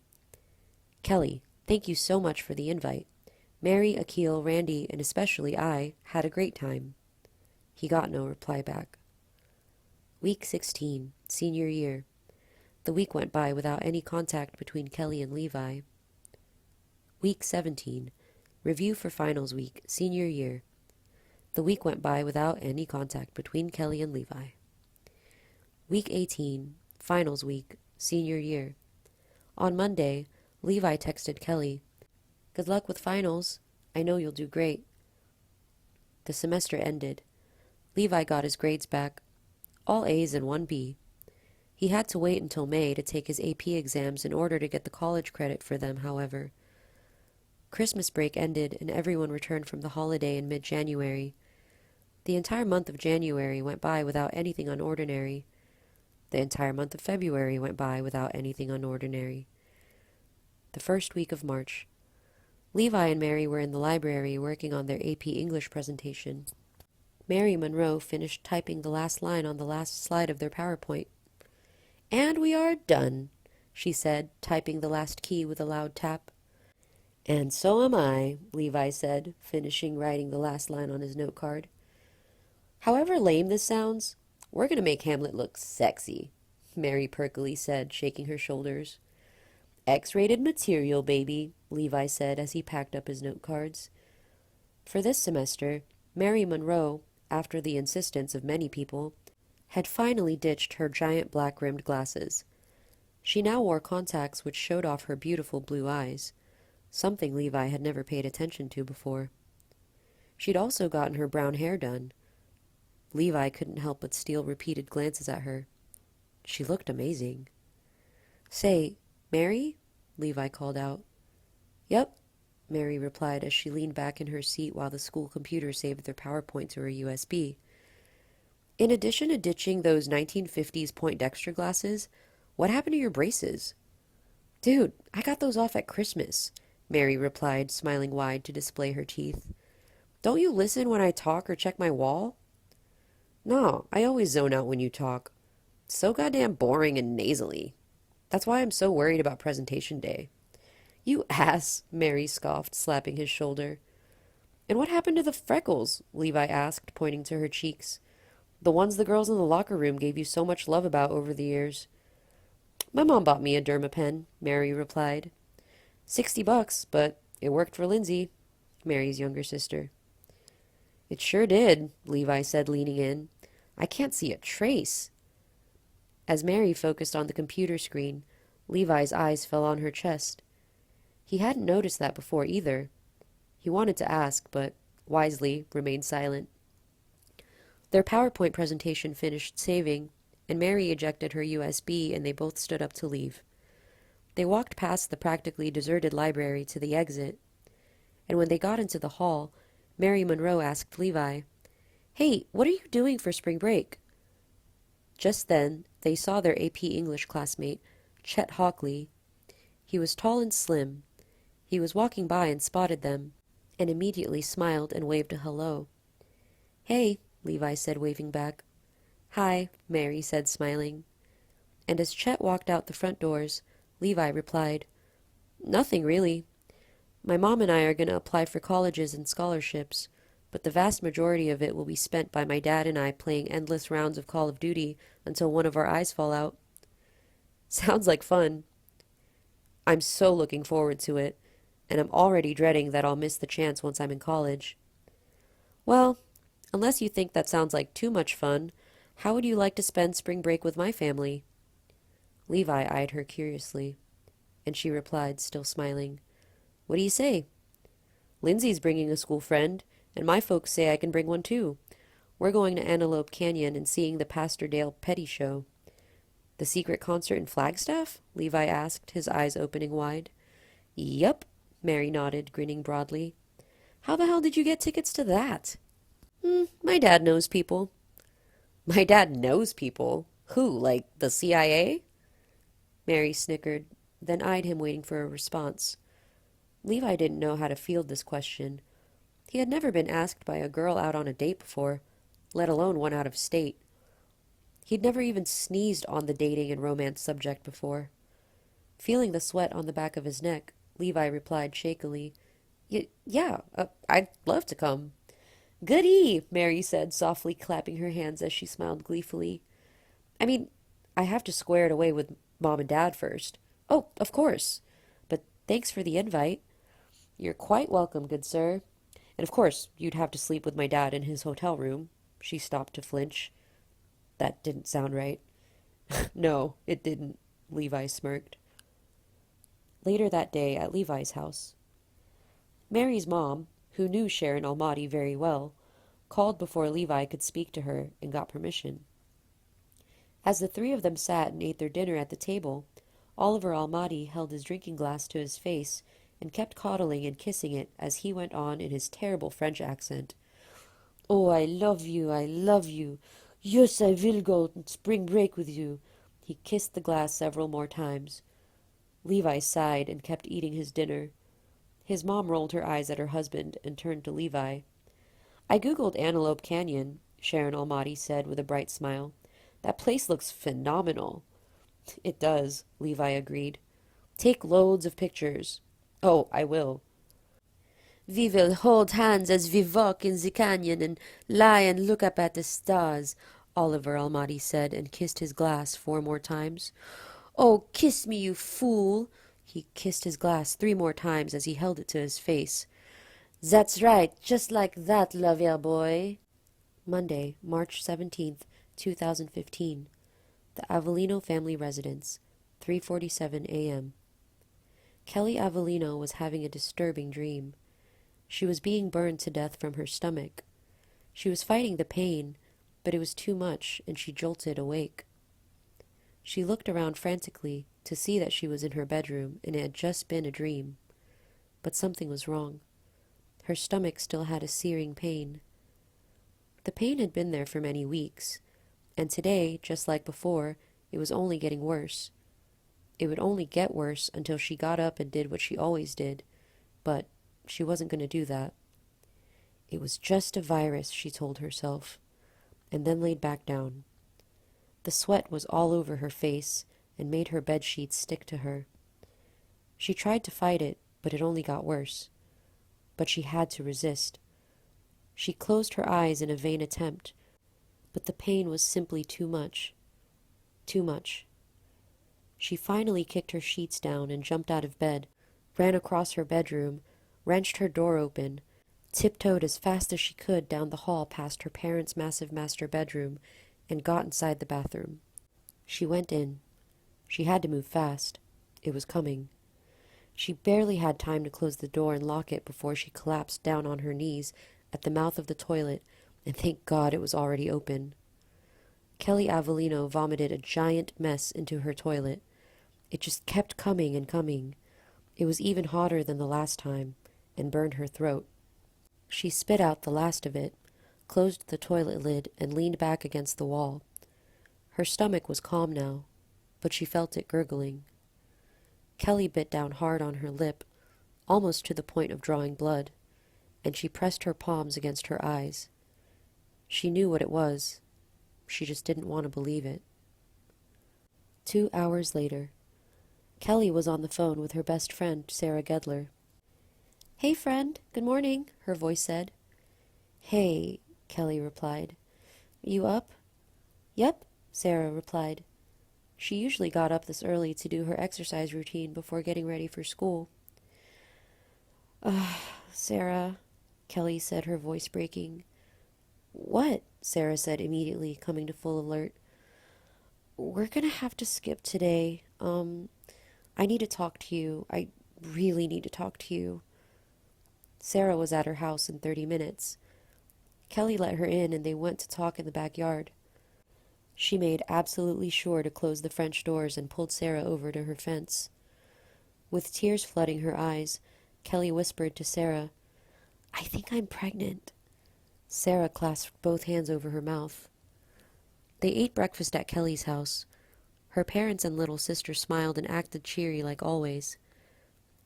"Kelly, thank you so much for the invite. Mary, Akil, Randy, and especially I had a great time." He got no reply back. Week 16, senior year. The week went by without any contact between Kelly and Levi. Week 17, review for finals week, senior year. The week went by without any contact between Kelly and Levi. Week 18, finals week, senior year. On Monday, Levi texted Kelly, "Good luck with finals. I know you'll do great." The semester ended. Levi got his grades back, all A's and 1 B. He had to wait until May to take his AP exams in order to get the college credit for them, however. Christmas break ended and everyone returned from the holiday in mid-January. The entire month of January went by without anything unordinary. The entire month of February went by without anything unordinary. The first week of March. Levi and Mary were in the library working on their AP English presentation. Mary Monroe finished typing the last line on the last slide of their PowerPoint. "And we are done," she said, typing the last key with a loud tap. "And so am I," Levi said, finishing writing the last line on his note card. "However lame this sounds, we're going to make Hamlet look sexy," Mary perkily said, shaking her shoulders. "X-rated material, baby," Levi said as he packed up his note cards. For this semester, Mary Monroe, after the insistence of many people, had finally ditched her giant black-rimmed glasses. She now wore contacts which showed off her beautiful blue eyes, something Levi had never paid attention to before. She'd also gotten her brown hair done. Levi couldn't help but steal repeated glances at her. She looked amazing. "Say, Mary?" Levi called out. "Yep," Mary replied as she leaned back in her seat while the school computer saved their PowerPoint to her USB. "In addition to ditching those 1950s Poindexter glasses, what happened to your braces?" "Dude, I got those off at Christmas," Mary replied, smiling wide to display her teeth. "Don't you listen when I talk or check my wall?" "No, I always zone out when you talk. It's so goddamn boring and nasally. That's why I'm so worried about presentation day." "You ass," Mary scoffed, slapping his shoulder. "And what happened to the freckles?" Levi asked, pointing to her cheeks. "The ones the girls in the locker room gave you so much love about over the years." "My mom bought me a Dermapen," Mary replied. $60, but it worked for Lindsay," Mary's younger sister. "It sure did," Levi said, leaning in. "I can't see a trace." As Mary focused on the computer screen, Levi's eyes fell on her chest. He hadn't noticed that before either. He wanted to ask, but wisely remained silent. Their PowerPoint presentation finished saving, and Mary ejected her USB and they both stood up to leave. They walked past the practically deserted library to the exit, and when they got into the hall, Mary Monroe asked Levi, "Hey, what are you doing for spring break?" Just then, they saw their AP English classmate, Chet Hockley. He was tall and slim. He was walking by and spotted them, and immediately smiled and waved a hello. "Hey," Levi said, waving back. "Hi," Mary said, smiling. And as Chet walked out the front doors, Levi replied, "Nothing, really. My mom and I are going to apply for colleges and scholarships, but the vast majority of it will be spent by my dad and I playing endless rounds of Call of Duty until one of our eyes fall out." "Sounds like fun." "I'm so looking forward to it, and I'm already dreading that I'll miss the chance once I'm in college." "Well, unless you think that sounds like too much fun, how would you like to spend spring break with my family?" Levi eyed her curiously, and she replied, still smiling, "What do you say? Lindsay's bringing a school friend, and my folks say I can bring one too. We're going to Antelope Canyon and seeing the Pastor Dale Petty show." "The secret concert in Flagstaff?" Levi asked, his eyes opening wide. "Yup," Mary nodded, grinning broadly. "How the hell did you get tickets to that?" My dad knows people." "My dad knows people? Who, like the CIA?" Mary snickered, then eyed him, waiting for a response. Levi didn't know how to field this question. He had never been asked by a girl out on a date before, let alone one out of state. He'd never even sneezed on the dating and romance subject before. Feeling the sweat on the back of his neck, Levi replied shakily, Yeah, I'd love to come." "Goody," Mary said, softly clapping her hands as she smiled gleefully. "I mean, I have to square it away with Mom and Dad first." "Oh, of course. But thanks for the invite." "You're quite welcome, good sir. And of course, you'd have to sleep with my dad in his hotel room." She stopped to flinch. That didn't sound right. "No, it didn't," Levi smirked. Later that day at Levi's house, Mary's mom, who knew Sharon Almadi very well, called before Levi could speak to her and got permission. As the three of them sat and ate their dinner at the table, Oliver Almadi held his drinking glass to his face and kept coddling and kissing it as he went on in his terrible French accent. "Oh, I love you, I love you. Yes, I will go on spring break with you." He kissed the glass several more times. Levi sighed and kept eating his dinner. His mom rolled her eyes at her husband and turned to Levi. "I googled Antelope Canyon," Sharon Almadi said with a bright smile. "That place looks phenomenal." "It does," Levi agreed. "Take loads of pictures." "Oh, I will." "We will hold hands as we walk in the canyon and lie and look up at the stars," Oliver Almadi said and kissed his glass 4 more times. "Oh, kiss me, you fool." He kissed his glass 3 more times as he held it to his face. "That's right, just like that, lover boy." Monday, March 17th, 2015. The Avelleno family residence, 3:47 a.m. Kelly Avelleno was having a disturbing dream. She was being burned to death from her stomach. She was fighting the pain, but it was too much, and she jolted awake. She looked around frantically to see that she was in her bedroom, and it had just been a dream. But something was wrong. Her stomach still had a searing pain. The pain had been there for many weeks, and today, just like before, it was only getting worse. It would only get worse until she got up and did what she always did, but she wasn't going to do that. It was just a virus, she told herself, and then laid back down. The sweat was all over her face and made her bed sheets stick to her. She tried to fight it, but it only got worse. But she had to resist. She closed her eyes in a vain attempt, but the pain was simply too much. Too much. She finally kicked her sheets down and jumped out of bed, ran across her bedroom, wrenched her door open, tiptoed as fast as she could down the hall past her parents' massive master bedroom, and got inside the bathroom. She went in. She had to move fast. It was coming. She barely had time to close the door and lock it before she collapsed down on her knees at the mouth of the toilet, and thank God it was already open. Kelly Avelleno vomited a giant mess into her toilet. It just kept coming and coming. It was even hotter than the last time, and burned her throat. She spit out the last of it, closed the toilet lid, and leaned back against the wall. Her stomach was calm now, but she felt it gurgling. Kelly bit down hard on her lip, almost to the point of drawing blood, and she pressed her palms against her eyes. She knew what it was. She just didn't want to believe it. 2 hours later, Kelly was on the phone with her best friend, Sarah Gedler. "Hey, friend, good morning," her voice said. "Hey," Kelly replied. "You up?" "Yep," Sarah replied. She usually got up this early to do her exercise routine before getting ready for school. Sarah," Kelly said, her voice breaking. "What?" Sarah said immediately, coming to full alert. "We're gonna have to skip today. I need to talk to you. I really need to talk to you." Sarah was at her house in 30 minutes. Kelly let her in, and they went to talk in the backyard. She made absolutely sure to close the French doors and pulled Sarah over to her fence. With tears flooding her eyes, Kelly whispered to Sarah, "I think I'm pregnant." Sarah clasped both hands over her mouth. They ate breakfast at Kelly's house. Her parents and little sister smiled and acted cheery like always.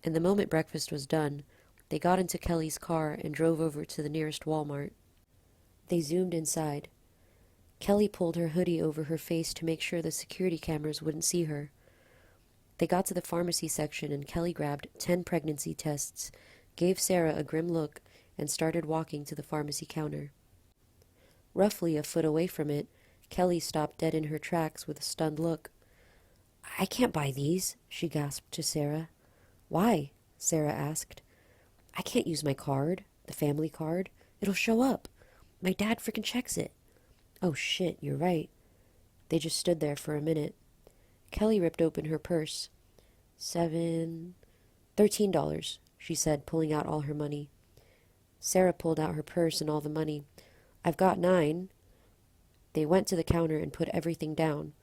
And the moment breakfast was done, they got into Kelly's car and drove over to the nearest Walmart. They zoomed inside. Kelly pulled her hoodie over her face to make sure the security cameras wouldn't see her. They got to the pharmacy section, and Kelly grabbed 10 pregnancy tests, gave Sarah a grim look, and started walking to the pharmacy counter. Roughly a foot away from it, Kelly stopped dead in her tracks with a stunned look. "I can't buy these," she gasped to Sarah. "Why?" Sarah asked. "I can't use my card, the family card. It'll show up. My dad frickin' checks it." "Oh shit, you're right." They just stood there for a minute. Kelly ripped open her purse. $13, she said, pulling out all her money. Sarah pulled out her purse and all the money. "I've got 9. They went to the counter and put everything down.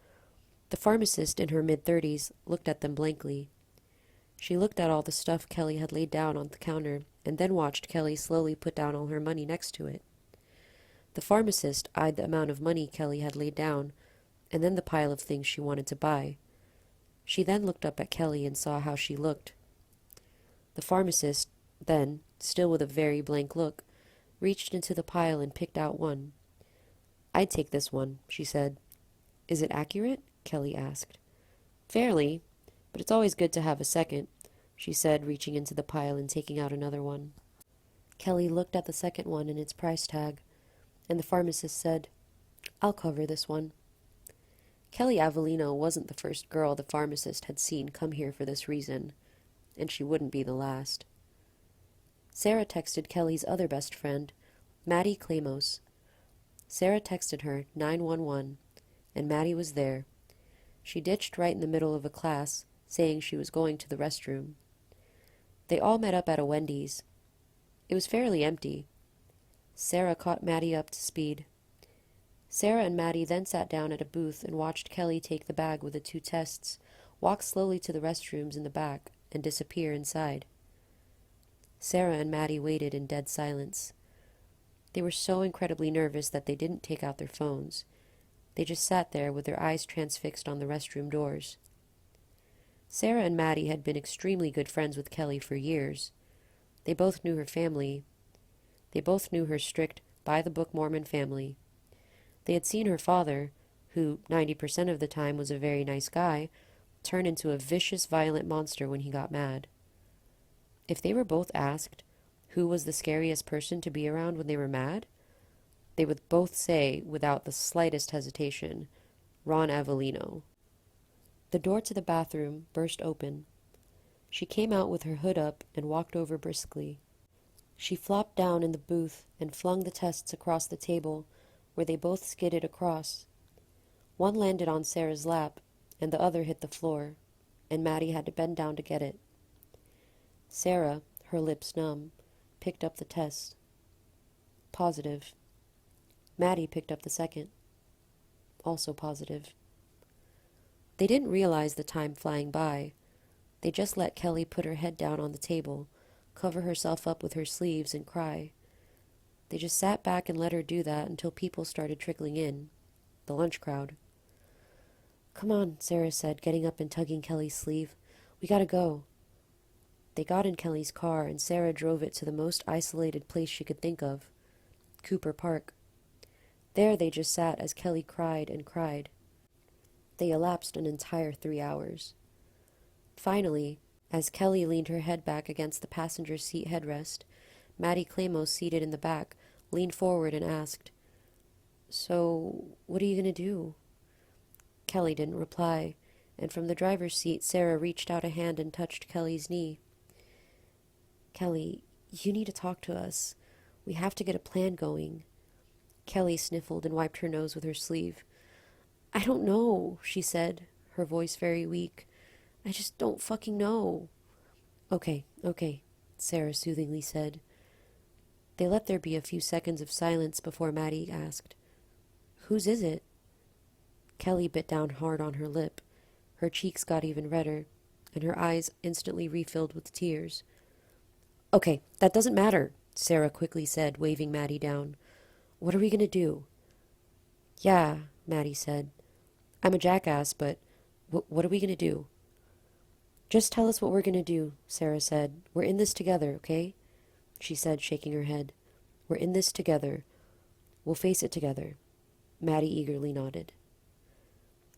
The pharmacist, in her mid-30s, looked at them blankly. She looked at all the stuff Kelly had laid down on the counter, and then watched Kelly slowly put down all her money next to it. The pharmacist eyed the amount of money Kelly had laid down, and then the pile of things she wanted to buy. She then looked up at Kelly and saw how she looked. The pharmacist, then, still with a very blank look, reached into the pile and picked out one. "I'd take this one," she said. "Is it accurate?" Kelly asked. "Fairly, but it's always good to have a second," she said, reaching into the pile and taking out another one. Kelly looked at the second one and its price tag, and the pharmacist said, "I'll cover this one." Kelly Avelleno wasn't the first girl the pharmacist had seen come here for this reason, and she wouldn't be the last. Sarah texted Kelly's other best friend, Maddie Claymos. Sarah texted her 911, and Maddie was there. She ditched right in the middle of a class, saying she was going to the restroom. They all met up at a Wendy's. It was fairly empty. Sarah caught Maddie up to speed. Sarah and Maddie then sat down at a booth and watched Kelly take the bag with the 2 tests, walk slowly to the restrooms in the back, and disappear inside. Sarah and Maddie waited in dead silence. They were so incredibly nervous that they didn't take out their phones. They just sat there with their eyes transfixed on the restroom doors. Sarah and Maddie had been extremely good friends with Kelly for years. They both knew her family. They both knew her strict, by-the-book Mormon family. They had seen her father, who 90% of the time was a very nice guy, turn into a vicious, violent monster when he got mad. If they were both asked who was the scariest person to be around when they were mad, they would both say, without the slightest hesitation, Ron Avelleno. The door to the bathroom burst open. She came out with her hood up and walked over briskly. She flopped down in the booth and flung the tests across the table, where they both skidded across. One landed on Sarah's lap, and the other hit the floor, and Maddie had to bend down to get it. Sarah, her lips numb, picked up the test. Positive. Maddie picked up the second. Also positive. They didn't realize the time flying by. They just let Kelly put her head down on the table, cover herself up with her sleeves, and cry. They just sat back and let her do that until people started trickling in. The lunch crowd. "Come on," Sarah said, getting up and tugging Kelly's sleeve. "We gotta go." They got in Kelly's car, and Sarah drove it to the most isolated place she could think of, Cooper Park. There they just sat as Kelly cried and cried. They elapsed an entire 3 hours. Finally, as Kelly leaned her head back against the passenger seat headrest, Maddie Claymos, seated in the back, leaned forward and asked, "So, what are you going to do?" Kelly didn't reply, and from the driver's seat, Sarah reached out a hand and touched Kelly's knee. "Kelly, you need to talk to us. We have to get a plan going." Kelly sniffled and wiped her nose with her sleeve. "I don't know," she said, her voice very weak. "I just don't fucking know." Okay, Sarah soothingly said. They let there be a few seconds of silence before Maddie asked, "Whose is it?" Kelly bit down hard on her lip. Her cheeks got even redder, and her eyes instantly refilled with tears. "Okay, that doesn't matter," Sarah quickly said, waving Maddie down. "What are we going to do?" "Yeah," Maddie said. "I'm a jackass, but what are we going to do?" "Just tell us what we're going to do," Sarah said. "We're in this together, okay?" She said, shaking her head. "We're in this together. We'll face it together." Maddie eagerly nodded.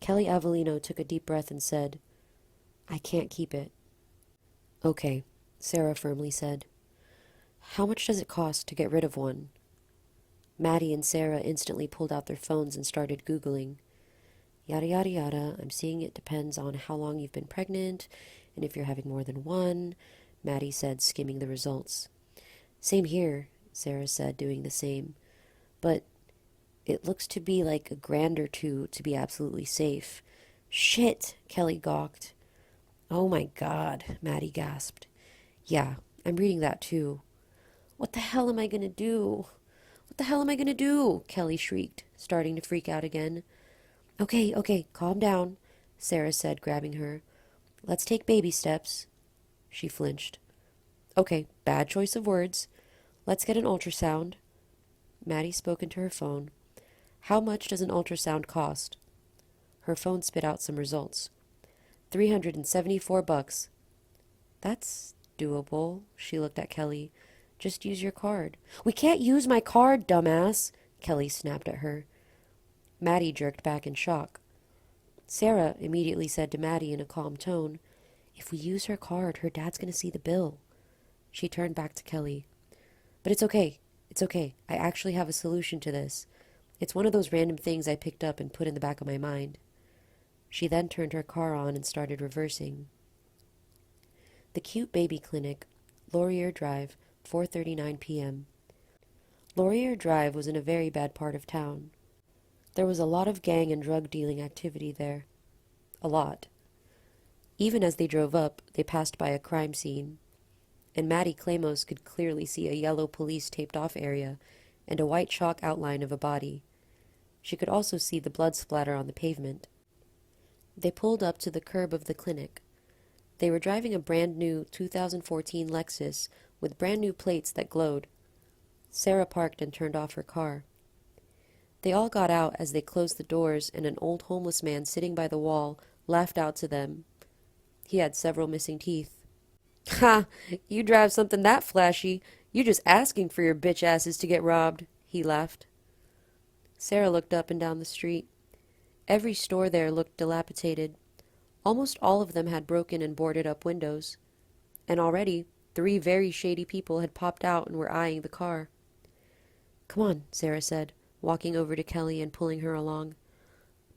Kelly Avelleno took a deep breath and said, "I can't keep it." "Okay," Sarah firmly said. "How much does it cost to get rid of one?" Maddie and Sarah instantly pulled out their phones and started Googling. "Yada yada yada, I'm seeing it depends on how long you've been pregnant, and if you're having more than one," Maddie said, skimming the results. "Same here," Sarah said, doing the same. "But it looks to be like $1,000 or $2 to be absolutely safe." "Shit," Kelly gawked. "Oh my God," Maddie gasped. "Yeah, I'm reading that too." "What the hell am I going to do? What the hell am I going to do?" Kelly shrieked, starting to freak out again. Okay, calm down," Sarah said, grabbing her. "Let's take baby steps." She flinched. "Okay, bad choice of words. Let's get an ultrasound." Maddie spoke into her phone. "How much does an ultrasound cost?" Her phone spit out some results. $374. "That's doable," she looked at Kelly. "Just use your card." "We can't use my card, dumbass," Kelly snapped at her. Maddie jerked back in shock. Sarah immediately said to Maddie in a calm tone, "If we use her card, her dad's going to see the bill." She turned back to Kelly. "But it's okay. I actually have a solution to this. It's one of those random things I picked up and put in the back of my mind." She then turned her car on and started reversing. The Cute Baby Clinic, Laurier Drive, 4:39 p.m. Laurier Drive was in a very bad part of town. There was a lot of gang and drug dealing activity there. A lot. Even as they drove up, they passed by a crime scene. and Maddie Claymos could clearly see a yellow police taped-off area and a white chalk outline of a body. She could also see the blood splatter on the pavement. They pulled up to the curb of the clinic. They were driving a brand-new 2014 Lexus with brand-new plates that glowed. Sarah parked and turned off her car. They all got out as they closed the doors, and an old homeless man sitting by the wall laughed out to them. He had several missing teeth. "Ha! You drive something that flashy. You just asking for your bitch asses to get robbed," he laughed. Sarah looked up and down the street. Every store there looked dilapidated. Almost all of them had broken and boarded up windows. And already 3 very shady people had popped out and were eyeing the car. "Come on," Sarah said, walking over to Kelly and pulling her along.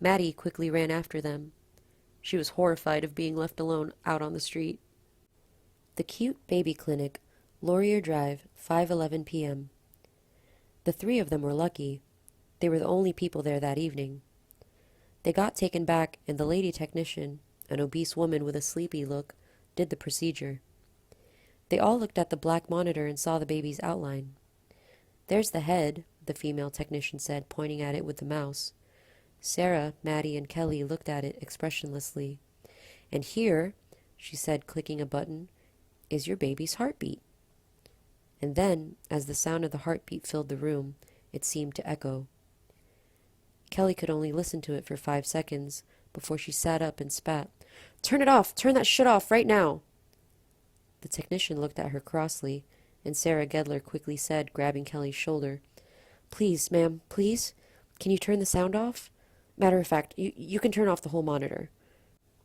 Maddie quickly ran after them. She was horrified of being left alone out on the street. The Cute Baby Clinic, Laurier Drive, 5:11 p.m. The 3 of them were lucky. They were the only people there that evening. They got taken back, and the lady technician, an obese woman with a sleepy look, did the procedure. They all looked at the black monitor and saw the baby's outline. "There's the head," the female technician said, pointing at it with the mouse. Sarah, Maddie, and Kelly looked at it expressionlessly. "And here," she said, clicking a button, "is your baby's heartbeat." And then, as the sound of the heartbeat filled the room, it seemed to echo. Kelly could only listen to it for 5 seconds before she sat up and spat. "Turn it off! Turn that shit off right now!" The technician looked at her crossly, and Sarah Gedler quickly said, grabbing Kelly's shoulder, "Please, ma'am, please? Can you turn the sound off? Matter of fact, you can turn off the whole monitor."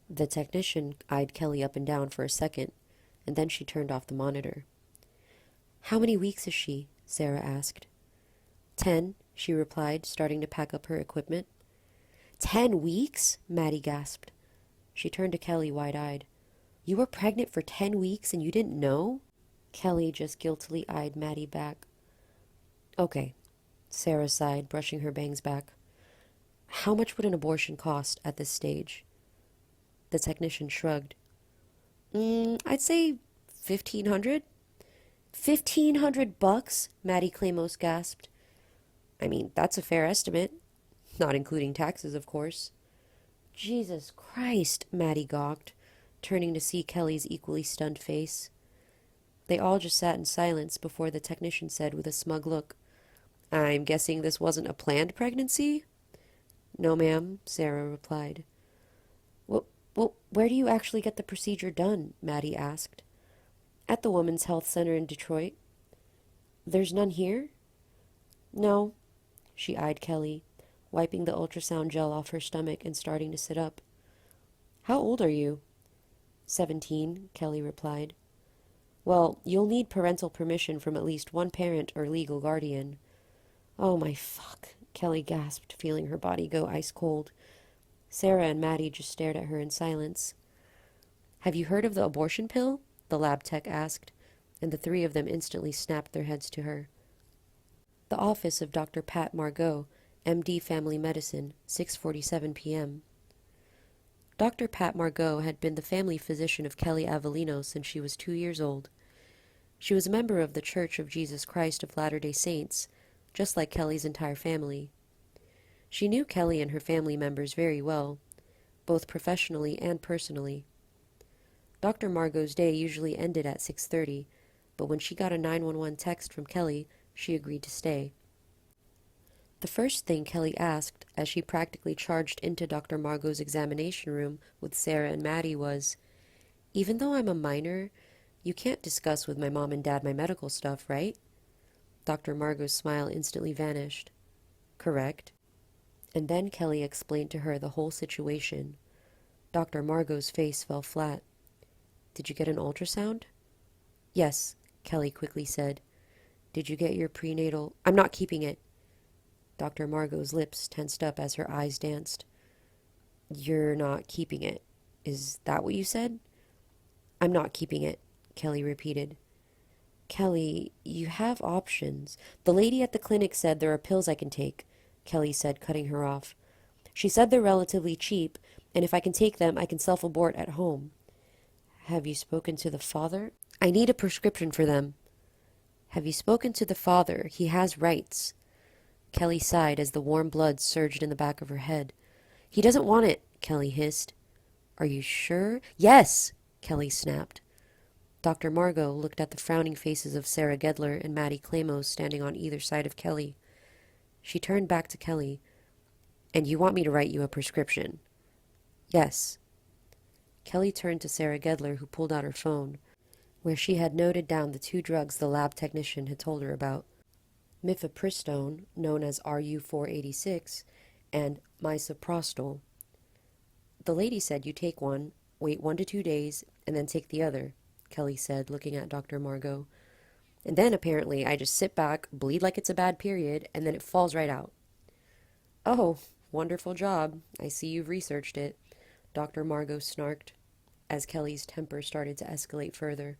The technician eyed Kelly up and down for a second, and then she turned off the monitor. "How many weeks is she?" Sarah asked. 10, she replied, starting to pack up her equipment. 10 weeks? Maddie gasped. She turned to Kelly wide-eyed. "You were pregnant for 10 weeks and you didn't know?" Kelly just guiltily eyed Maddie back. "Okay," Sarah sighed, brushing her bangs back. "How much would an abortion cost at this stage?" The technician shrugged. I'd say 1,500. 1,500 bucks? Maddie Claymos gasped. "I mean, that's a fair estimate. Not including taxes, of course." "Jesus Christ," Maddie gawked, turning to see Kelly's equally stunned face. They all just sat in silence before the technician said with a smug look, "I'm guessing this wasn't a planned pregnancy?" "No, ma'am," Sarah replied. Well, where do you actually get the procedure done?" Maddie asked. "At the Women's Health Center in Detroit." "There's none here?" "No." She eyed Kelly, wiping the ultrasound gel off her stomach and starting to sit up. "How old are you?" 17, Kelly replied. "Well, you'll need parental permission from at least one parent or legal guardian." "Oh my fuck," Kelly gasped, feeling her body go ice cold. Sarah and Maddie just stared at her in silence. "Have you heard of the abortion pill?" the lab tech asked, and the 3 of them instantly snapped their heads to her. The office of Dr. Pat Margot, MD Family Medicine, 6:47 p.m. Dr. Pat Margot had been the family physician of Kelly Avelleno since she was 2 years old. She was a member of the Church of Jesus Christ of Latter-day Saints, just like Kelly's entire family. She knew Kelly and her family members very well, both professionally and personally. Dr. Margot's day usually ended at 6:30, but when she got a 911 text from Kelly, she agreed to stay. The first thing Kelly asked, as she practically charged into Dr. Margot's examination room with Sarah and Maddie, was, "Even though I'm a minor, you can't discuss with my mom and dad my medical stuff, right?" Dr. Margot's smile instantly vanished. "Correct." And then Kelly explained to her the whole situation. Dr. Margot's face fell flat. "Did you get an ultrasound?" "Yes," Kelly quickly said. "Did you get your prenatal—" "I'm not keeping it." Dr. Margot's lips tensed up as her eyes danced. "You're not keeping it. Is that what you said?" "I'm not keeping it," Kelly repeated. "Kelly, you have options. The lady at the clinic said there are pills I can take," Kelly said, cutting her off. "She said they're relatively cheap, and if I can take them, I can self-abort at home." "Have you spoken to the father?" I need a prescription for them. Have you spoken to the father? He has rights. Kelly sighed as the warm blood surged in the back of her head. He doesn't want it, Kelly hissed. Are you sure? Yes, Kelly snapped. Dr. Margot looked at the frowning faces of Sarah Gedler and Maddie Claymos standing on either side of Kelly. She turned back to Kelly. And you want me to write you a prescription? Yes. Kelly turned to Sarah Gedler, who pulled out her phone, where she had noted down the 2 drugs the lab technician had told her about. Mifepristone, known as RU-486, and misoprostol. The lady said you take one, wait 1 to 2 days, and then take the other, Kelly said, looking at Dr. Margot. And then, apparently, I just sit back, bleed like it's a bad period, and then it falls right out. Oh, wonderful job. I see you've researched it, Dr. Margot snarked, as Kelly's temper started to escalate further.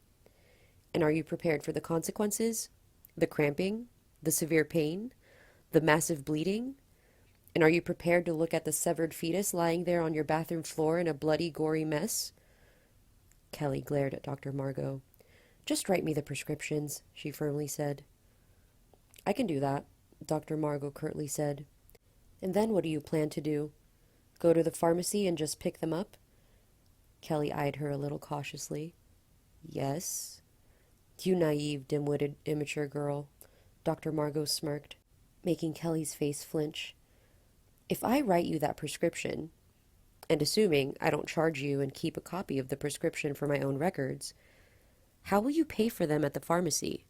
And are you prepared for the consequences? The cramping? The severe pain? The massive bleeding? And are you prepared to look at the severed fetus lying there on your bathroom floor in a bloody, gory mess? Kelly glared at Dr. Margot. Just write me the prescriptions, she firmly said. I can do that, Dr. Margot curtly said. And then what do you plan to do? Go to the pharmacy and just pick them up? Kelly eyed her a little cautiously. Yes. You naive, dim-witted, immature girl, Dr. Margot smirked, making Kelly's face flinch. If I write you that prescription, and assuming I don't charge you and keep a copy of the prescription for my own records, how will you pay for them at the pharmacy?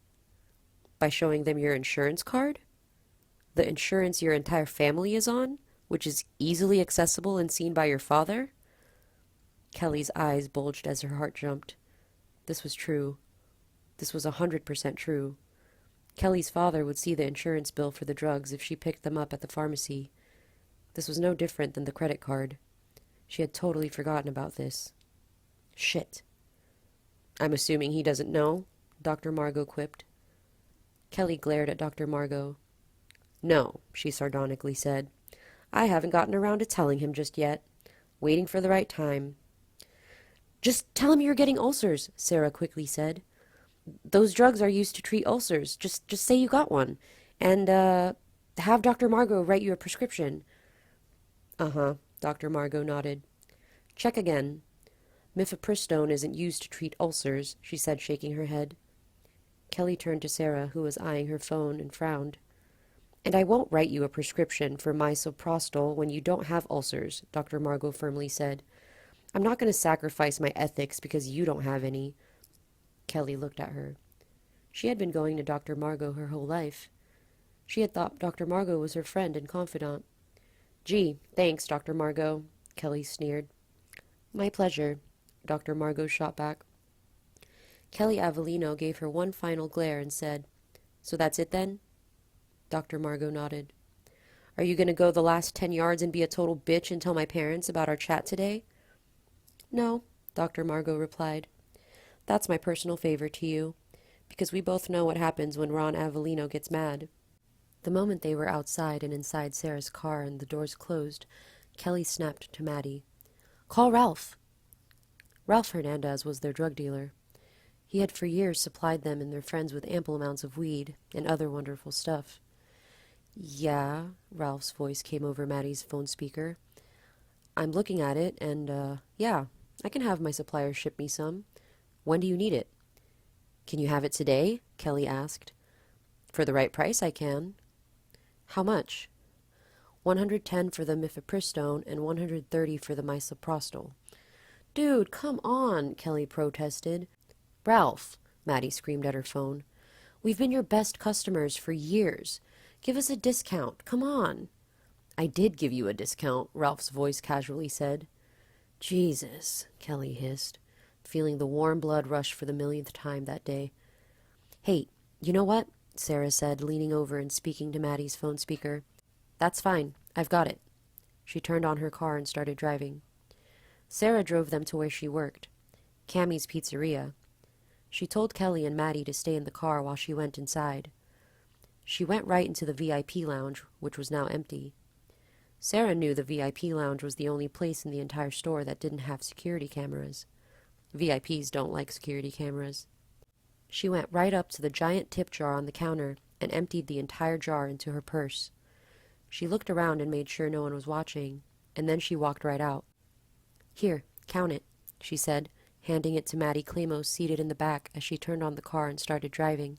By showing them your insurance card? The insurance your entire family is on, which is easily accessible and seen by your father? Kelly's eyes bulged as her heart jumped. This was true. This was 100% true. Kelly's father would see the insurance bill for the drugs if she picked them up at the pharmacy. This was no different than the credit card. She had totally forgotten about this. Shit. I'm assuming he doesn't know, Dr. Margot quipped. Kelly glared at Dr. Margot. No, she sardonically said. I haven't gotten around to telling him just yet. Waiting for the right time. Just tell him you're getting ulcers, Sarah quickly said. Those drugs are used to treat ulcers. Just say you got one. And, have Dr. Margot write you a prescription. Uh-huh, Dr. Margot nodded. Check again. Mifepristone isn't used to treat ulcers, she said, shaking her head. Kelly turned to Sarah, who was eyeing her phone, and frowned. And I won't write you a prescription for misoprostol when you don't have ulcers, Dr. Margot firmly said. I'm not going to sacrifice my ethics because you don't have any. Kelly looked at her. She had been going to Dr. Margot her whole life. She had thought Dr. Margot was her friend and confidant. Gee, thanks, Dr. Margot, Kelly sneered. My pleasure, Dr. Margot shot back. Kelly Avelleno gave her one final glare and said, So that's it then? Dr. Margot nodded. Are you going to go the last 10 yards and be a total bitch and tell my parents about our chat today? No, Dr. Margot replied. That's my personal favor to you, because we both know what happens when Ron Avelleno gets mad. The moment they were outside and inside Sarah's car and the doors closed, Kelly snapped to Maddie. Call Ralph. Ralph Hernandez was their drug dealer. He had for years supplied them and their friends with ample amounts of weed and other wonderful stuff. Yeah, Ralph's voice came over Maddie's phone speaker. I'm looking at it, and, yeah, I can have my supplier ship me some. When do you need it? Can you have it today? Kelly asked. For the right price, I can. How much? 110 for the mifepristone and 130 for the misoprostol. Dude, come on, Kelly protested. Ralph, Maddie screamed at her phone. We've been your best customers for years. Give us a discount. Come on. I did give you a discount, Ralph's voice casually said. Jesus, Kelly hissed, feeling the warm blood rush for the millionth time that day. Hey, you know what? Sarah said, leaning over and speaking to Maddie's phone speaker. That's fine. I've got it. She turned on her car and started driving. Sarah drove them to where she worked, Cammie's Pizzeria. She told Kelly and Maddie to stay in the car while she went inside. She went right into the VIP lounge, which was now empty. Sarah knew the VIP lounge was the only place in the entire store that didn't have security cameras. VIPs don't like security cameras. She went right up to the giant tip jar on the counter and emptied the entire jar into her purse. She looked around and made sure no one was watching, and then she walked right out. "Here, count it," she said, handing it to Maddie Clamo seated in the back as she turned on the car and started driving.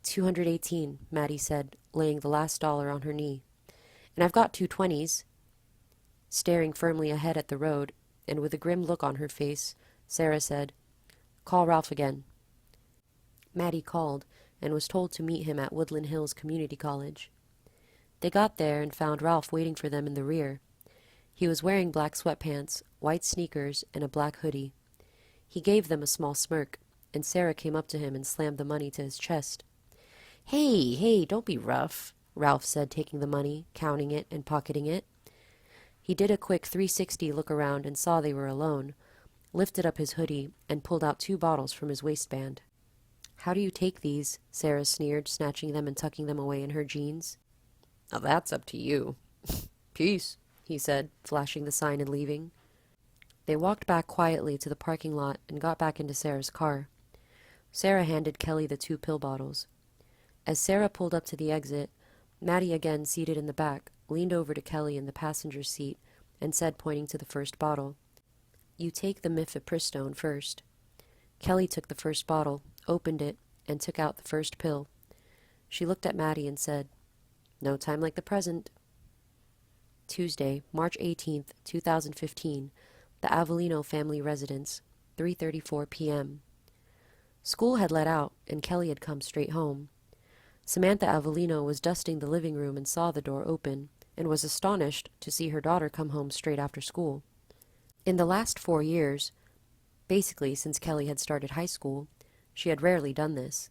218, Maddie said, laying the last dollar on her knee. "And I've got 220s. Staring firmly ahead at the road, and with a grim look on her face, Sarah said, "Call Ralph again." Maddie called and was told to meet him at Woodland Hills Community College. They got there and found Ralph waiting for them in the rear. He was wearing black sweatpants, white sneakers, and a black hoodie. He gave them a small smirk, and Sarah came up to him and slammed the money to his chest. Hey, don't be rough," Ralph said, taking the money, counting it, and pocketing it. He did a quick 360 look around and saw they were alone, lifted up his hoodie, and pulled out 2 bottles from his waistband. "How do you take these?" Sarah sneered, snatching them and tucking them away in her jeans. "Now that's up to you." "Peace," he said, flashing the sign and leaving. They walked back quietly to the parking lot and got back into Sarah's car. Sarah handed Kelly the 2 pill bottles. As Sarah pulled up to the exit, Maddie, again seated in the back, leaned over to Kelly in the passenger seat and said, pointing to the first bottle, "You take the mifepristone first." Kelly took the first bottle, opened it, and took out the first pill. She looked at Maddie and said, "No time like the present." Tuesday, March 18th, 2015, the Avelleno family residence, 3:34 p.m. School had let out, and Kelly had come straight home. Samantha Avelleno was dusting the living room and saw the door open, and was astonished to see her daughter come home straight after school. In the last 4 years, basically since Kelly had started high school, she had rarely done this.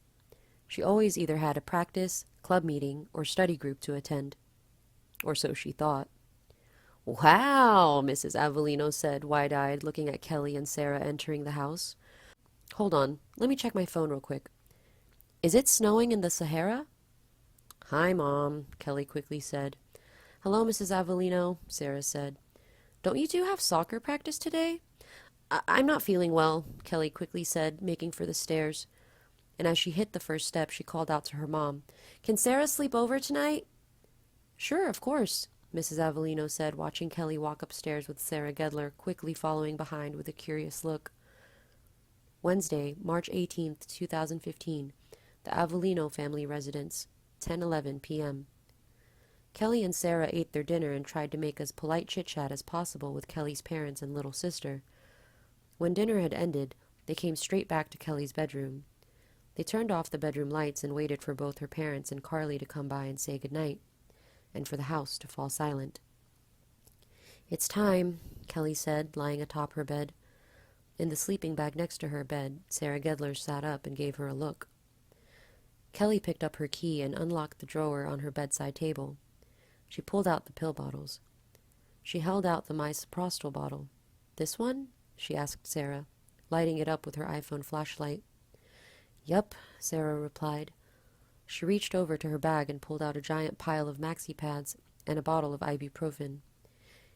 She always either had a practice, club meeting, or study group to attend. Or so she thought. "Wow," Mrs. Avelleno said, wide-eyed, looking at Kelly and Sarah entering the house. "Hold on, let me check my phone real quick. Is it snowing in the Sahara?" "Hi, Mom," Kelly quickly said. "Hello, Mrs. Avelleno," Sarah said. "Don't you two have soccer practice today?" I'm not feeling well," Kelly quickly said, making for the stairs. And as she hit the first step, she called out to her mom, "Can Sarah sleep over tonight?" "Sure, of course," Mrs. Avelleno said, watching Kelly walk upstairs with Sarah Gedler quickly following behind with a curious look. Wednesday, March 18th, 2015, the Avelleno family residence, 10:11 p.m. Kelly and Sarah ate their dinner and tried to make as polite chit-chat as possible with Kelly's parents and little sister. When dinner had ended, they came straight back to Kelly's bedroom. They turned off the bedroom lights and waited for both her parents and Carly to come by and say goodnight, and for the house to fall silent. "It's time," Kelly said, lying atop her bed. In the sleeping bag next to her bed, Sarah Gedler sat up and gave her a look. Kelly picked up her key and unlocked the drawer on her bedside table. She pulled out the pill bottles. She held out the misoprostol bottle. "This one?" she asked Sarah, lighting it up with her iPhone flashlight. "Yup," Sarah replied. She reached over to her bag and pulled out a giant pile of maxi pads and a bottle of ibuprofen.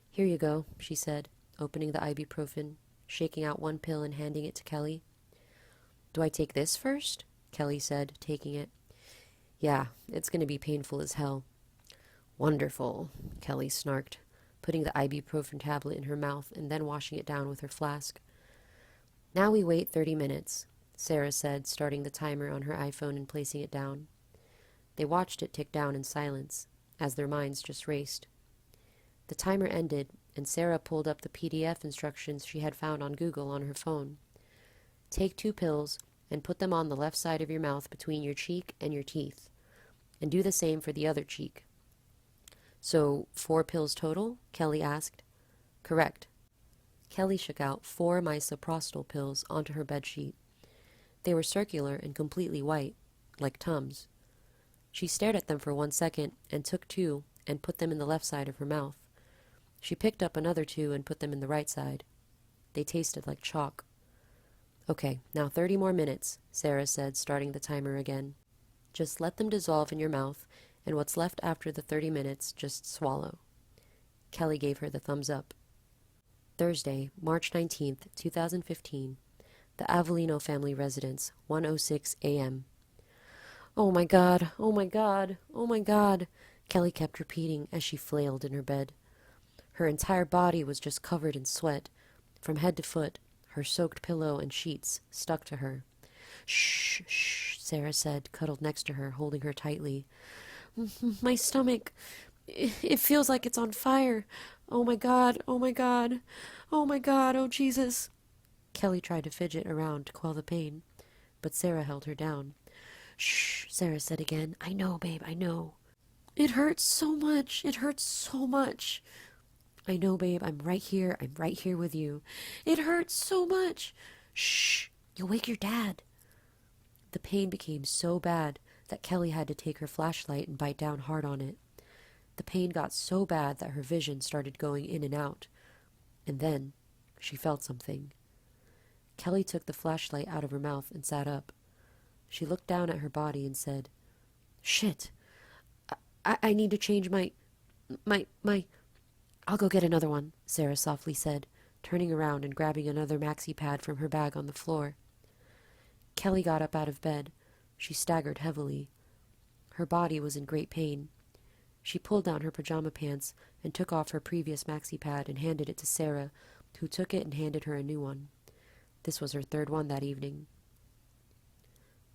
"Here you go," she said, opening the ibuprofen, shaking out one pill and handing it to Kelly. "Do I take this first?" Kelly said, taking it. "Yeah, it's going to be painful as hell." "Wonderful," Kelly snarked, putting the ibuprofen tablet in her mouth and then washing it down with her flask. "Now we wait 30 minutes, Sarah said, starting the timer on her iPhone and placing it down. They watched it tick down in silence, as their minds just raced. The timer ended, and Sarah pulled up the PDF instructions she had found on Google on her phone. "Take 2 pills and put them on the left side of your mouth between your cheek and your teeth, and do the same for the other cheek." "So 4 pills total?" Kelly asked. "Correct." Kelly shook out 4 misoprostol pills onto her bedsheet. They were circular and completely white, like Tums. She stared at them for 1 second and took 2 and put them in the left side of her mouth. She picked up another 2 and put them in the right side. They tasted like chalk. "Okay, now 30 more minutes," Sarah said, starting the timer again. "Just let them dissolve in your mouth, and what's left after the 30 minutes, just swallow." Kelly gave her the thumbs up. Thursday, March 19th, 2015, the Avelleno family residence, 1:06 a.m. "Oh my God, oh my God, oh my God," Kelly kept repeating as she flailed in her bed. Her entire body was just covered in sweat. From head to foot, her soaked pillow and sheets stuck to her. "Shh, shh," Sarah said, cuddled next to her, holding her tightly. "My stomach, it feels like it's on fire. Oh my God, oh my God, oh my God, oh Jesus." Kelly tried to fidget around to quell the pain, but Sarah held her down. "Shh," Sarah said again. "I know, babe, I know." "It hurts so much, it hurts so much." "I know, babe, I'm right here with you." "It hurts so much." "Shh, you'll wake your dad." The pain became so bad that Kelly had to take her flashlight and bite down hard on it. The pain got so bad that her vision started going in and out. And then she felt something. Kelly took the flashlight out of her mouth and sat up. She looked down at her body and said, "Shit, I need to change my... "I'll go get another one," Sarah softly said, turning around and grabbing another maxi pad from her bag on the floor. Kelly got up out of bed. She staggered heavily. Her body was in great pain. She pulled down her pajama pants and took off her previous maxi pad and handed it to Sarah, who took it and handed her a new one. This was her third one that evening.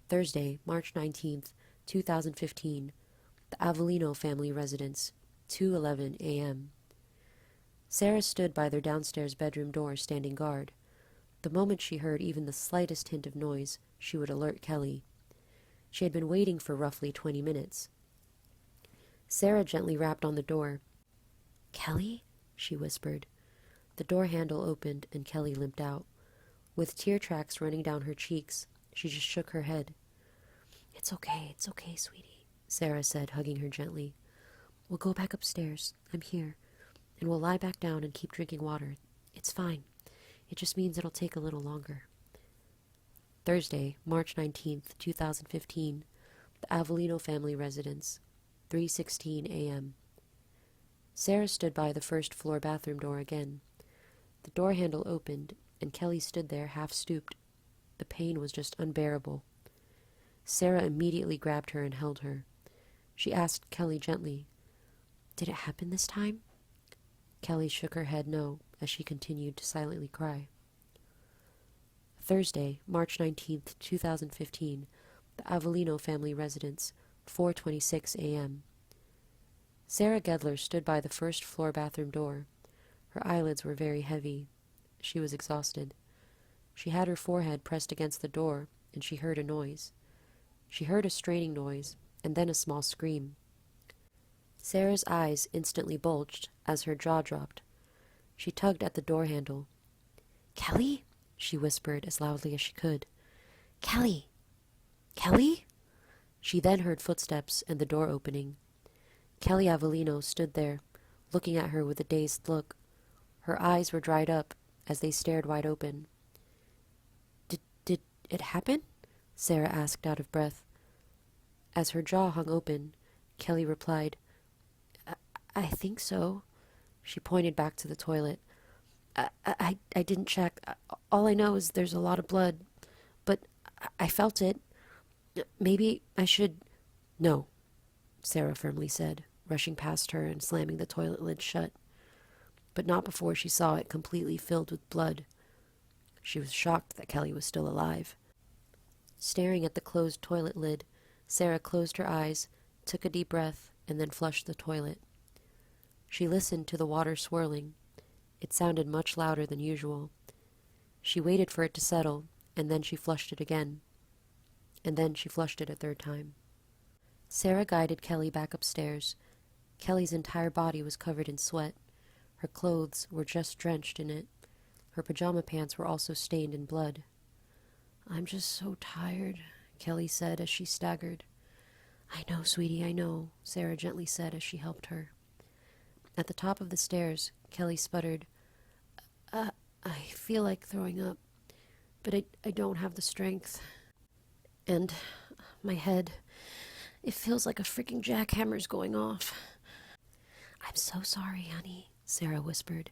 Thursday, March 19th, 2015, the Avelleno family residence, 2:11 a.m. Sarah stood by their downstairs bedroom door, standing guard. The moment she heard even the slightest hint of noise, she would alert Kelly. She had been waiting for roughly 20 minutes. Sarah gently rapped on the door. "Kelly?" she whispered. The door handle opened and Kelly limped out. With tear tracks running down her cheeks, she just shook her head. It's okay, sweetie," Sarah said, hugging her gently. "We'll go back upstairs. I'm here. And we'll lie back down and keep drinking water. It's fine. It just means it'll take a little longer." Thursday, March 19th, 2015, the Avelleno family residence, 3:16 a.m. Sarah stood by the first-floor bathroom door again. The door handle opened, and Kelly stood there half-stooped. The pain was just unbearable. Sarah immediately grabbed her and held her. She asked Kelly gently, "Did it happen this time?" Kelly shook her head no, as she continued to silently cry. Thursday, March 19th, 2015, the Avelleno family residence, 4:26 a.m. Sarah Gedler stood by the first-floor bathroom door. Her eyelids were very heavy. She was exhausted. She had her forehead pressed against the door, and she heard a noise. She heard a straining noise, and then a small scream. Sarah's eyes instantly bulged as her jaw dropped. She tugged at the door handle. "Kelly?" she whispered as loudly as she could. "Kelly! Kelly?" She then heard footsteps and the door opening. Kelly Avelleno stood there, looking at her with a dazed look. Her eyes were dried up as they stared wide open. Did it happen?" Sarah asked out of breath. As her jaw hung open, Kelly replied, I think so." She pointed back to the toilet. I didn't check. All I know is there's a lot of blood. But I felt it. Maybe I should..." "No," Sarah firmly said, rushing past her and slamming the toilet lid shut. But not before she saw it completely filled with blood. She was shocked that Kelly was still alive. Staring at the closed toilet lid, Sarah closed her eyes, took a deep breath, and then flushed the toilet. She listened to the water swirling. It sounded much louder than usual. She waited for it to settle, and then she flushed it again. And then she flushed it a third time. Sarah guided Kelly back upstairs. Kelly's entire body was covered in sweat. Her clothes were just drenched in it. Her pajama pants were also stained in blood. "I'm just so tired," Kelly said as she staggered. "I know, sweetie, I know," Sarah gently said as she helped her. At the top of the stairs, Kelly sputtered, I feel like throwing up, but I don't have the strength. And my head, it feels like a freaking jackhammer's going off." "I'm so sorry, honey," Sarah whispered.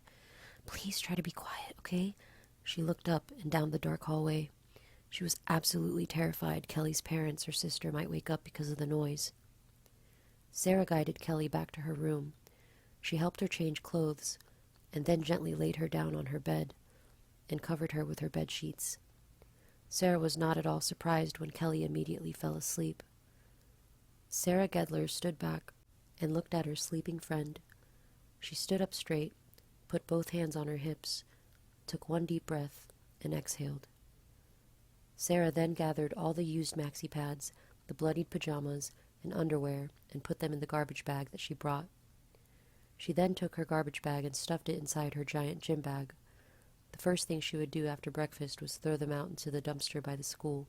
"Please try to be quiet, okay?" She looked up and down the dark hallway. She was absolutely terrified Kelly's parents or sister might wake up because of the noise. Sarah guided Kelly back to her room. She helped her change clothes, and then gently laid her down on her bed and covered her with her bed sheets. Sarah was not at all surprised when Kelly immediately fell asleep. Sarah Gedler stood back and looked at her sleeping friend. She stood up straight, put both hands on her hips, took one deep breath, and exhaled. Sarah then gathered all the used maxi pads, the bloodied pajamas, and underwear, and put them in the garbage bag that she brought. She then took her garbage bag and stuffed it inside her giant gym bag. The first thing she would do after breakfast was throw them out into the dumpster by the school.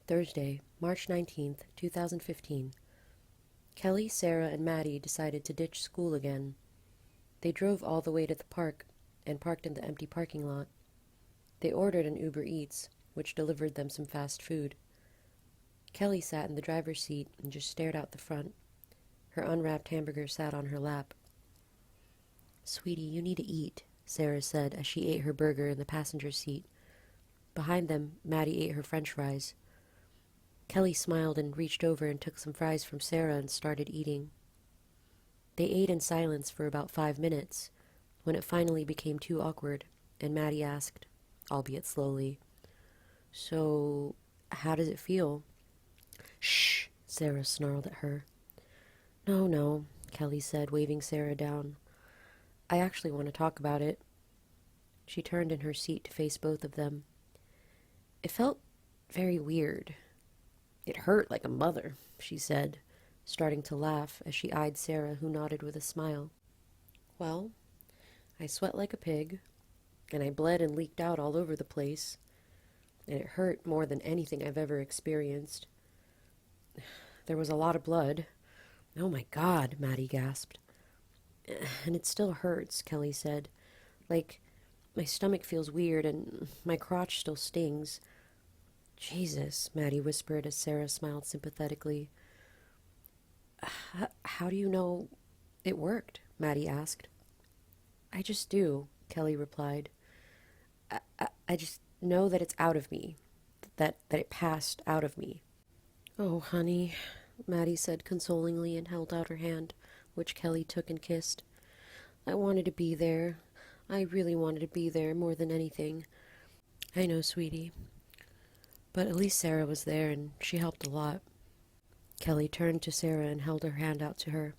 Thursday, March 19th, 2015. Kelly, Sarah, and Maddie decided to ditch school again. They drove all the way to the park and parked in the empty parking lot. They ordered an Uber Eats, which delivered them some fast food. Kelly sat in the driver's seat and just stared out the front. Her unwrapped hamburger sat on her lap. "Sweetie, you need to eat," Sarah said as she ate her burger in the passenger seat. Behind them, Maddie ate her french fries. Kelly smiled and reached over and took some fries from Sarah and started eating. They ate in silence for about 5 minutes, when it finally became too awkward, and Maddie asked, albeit slowly, "So, how does it feel?" "Shh," Sarah snarled at her. No, Kelly said, waving Sarah down. "I actually want to talk about it." She turned in her seat to face both of them. "It felt very weird. It hurt like a mother," she said, starting to laugh as she eyed Sarah, who nodded with a smile. "Well, I sweat like a pig, and I bled and leaked out all over the place, and it hurt more than anything I've ever experienced. There was a lot of blood." "Oh my God," Maddie gasped. "And it still hurts," Kelly said. "Like, my stomach feels weird, and my crotch still stings." "Jesus," Maddie whispered as Sarah smiled sympathetically. How do you know it worked?" Maddie asked. "I just do," Kelly replied. I just know that it's out of me, that it passed out of me." "Oh, honey," Maddie said consolingly and held out her hand, which Kelly took and kissed. "I wanted to be there. I really wanted to be there more than anything." "I know, sweetie. But at least Sarah was there, and she helped a lot." Kelly turned to Sarah and held her hand out to her.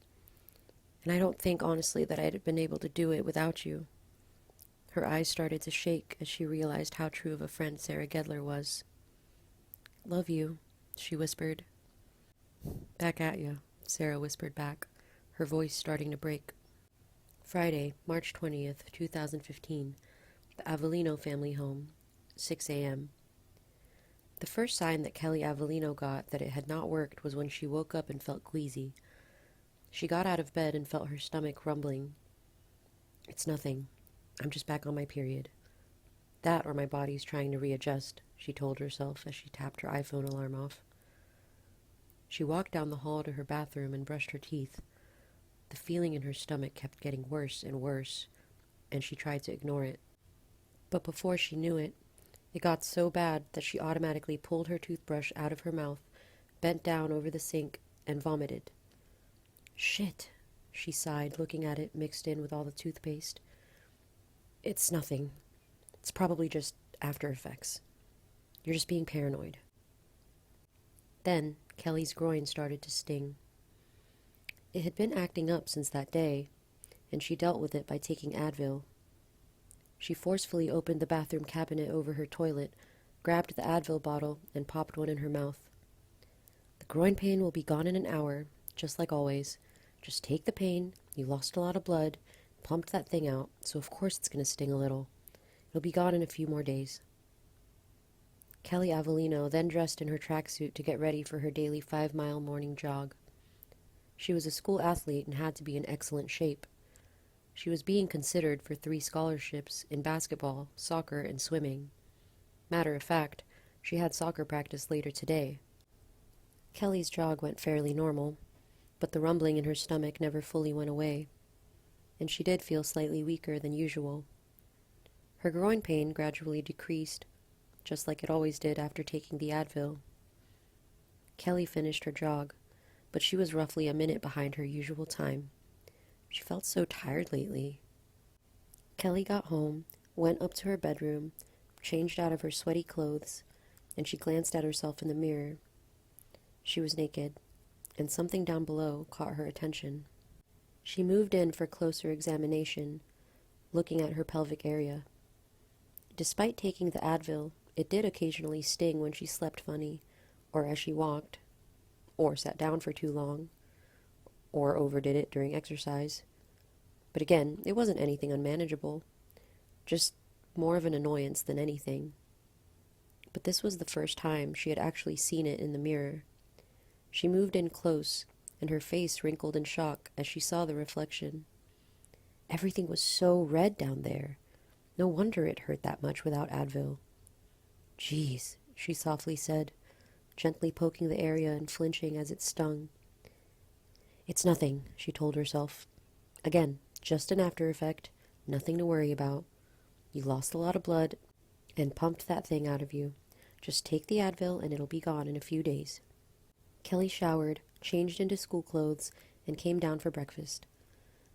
"And I don't think, honestly, that I'd have been able to do it without you." Her eyes started to shake as she realized how true of a friend Sarah Gedler was. "Love you," she whispered. "Back at you," Sarah whispered back, her voice starting to break. Friday, March 20th, 2015. The Avelleno family home, 6 a.m. The first sign that Kelly Avelleno got that it had not worked was when she woke up and felt queasy. She got out of bed and felt her stomach rumbling. "It's nothing. I'm just back on my period. That or my body's trying to readjust," she told herself as she tapped her iPhone alarm off. She walked down the hall to her bathroom and brushed her teeth. The feeling in her stomach kept getting worse and worse, and she tried to ignore it. But before she knew it, it got so bad that she automatically pulled her toothbrush out of her mouth, bent down over the sink, and vomited. "Shit," she sighed, looking at it mixed in with all the toothpaste. "It's nothing. It's probably just after effects. You're just being paranoid." Then Kelly's groin started to sting. It had been acting up since that day, and she dealt with it by taking Advil. She forcefully opened the bathroom cabinet over her toilet, grabbed the Advil bottle, and popped one in her mouth. "The groin pain will be gone in an hour, just like always. Just take the pain. You lost a lot of blood, pumped that thing out, so of course it's going to sting a little. It'll be gone in a few more days." Kelly Avelleno then dressed in her tracksuit to get ready for her daily 5-mile morning jog. She was a school athlete and had to be in excellent shape. She was being considered for 3 scholarships in basketball, soccer, and swimming. Matter of fact, she had soccer practice later today. Kelly's jog went fairly normal, but the rumbling in her stomach never fully went away, and she did feel slightly weaker than usual. Her groin pain gradually decreased, just like it always did after taking the Advil. Kelly finished her jog, but she was roughly a minute behind her usual time. She felt so tired lately. Kelly got home, went up to her bedroom, changed out of her sweaty clothes, and she glanced at herself in the mirror. She was naked, and something down below caught her attention. She moved in for closer examination, looking at her pelvic area. Despite taking the Advil, it did occasionally sting when she slept funny, or as she walked, or sat down for too long, or overdid it during exercise. But again, it wasn't anything unmanageable, just more of an annoyance than anything. But this was the first time she had actually seen it in the mirror. She moved in close, and her face wrinkled in shock as she saw the reflection. Everything was so red down there. No wonder it hurt that much without Advil. "Geez," she softly said, gently poking the area and flinching as it stung. "It's nothing," she told herself. "Again, just an after effect, nothing to worry about. You lost a lot of blood and pumped that thing out of you. Just take the Advil and it'll be gone in a few days." Kelly showered, changed into school clothes, and came down for breakfast.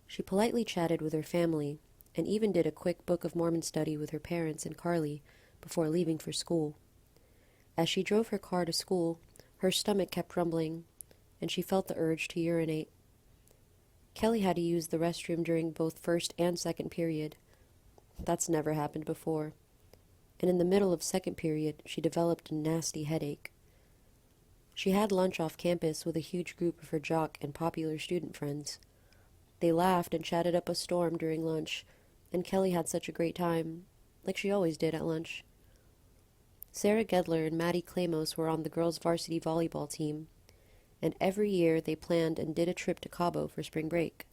She politely chatted with her family, and even did a quick Book of Mormon study with her parents and Carly before leaving for school. As she drove her car to school, her stomach kept rumbling, and she felt the urge to urinate. Kelly had to use the restroom during both first and second period. That's never happened before. And in the middle of second period, she developed a nasty headache. She had lunch off campus with a huge group of her jock and popular student friends. They laughed and chatted up a storm during lunch, and Kelly had such a great time, like she always did at lunch. Sarah Gedler and Maddie Klamos were on the girls' varsity volleyball team, and every year they planned and did a trip to Cabo for spring break.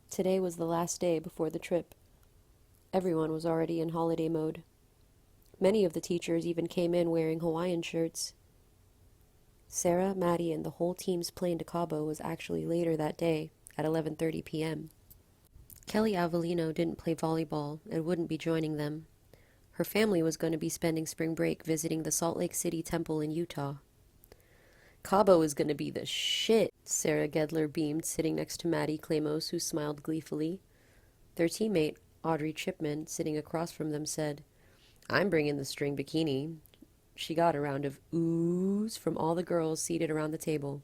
Today was the last day before the trip. Everyone was already in holiday mode. Many of the teachers even came in wearing Hawaiian shirts. Sarah, Maddie, and the whole team's plane to Cabo was actually later that day, at 11:30 p.m. Kelly Avelleno didn't play volleyball and wouldn't be joining them. Her family was going to be spending spring break visiting the Salt Lake City Temple in Utah. "Cabo is going to be the shit," Sarah Gedler beamed, sitting next to Maddie Klamos, who smiled gleefully. Their teammate, Audrey Chipman, sitting across from them, said, "I'm bringing the string bikini." She got a round of oohs from all the girls seated around the table.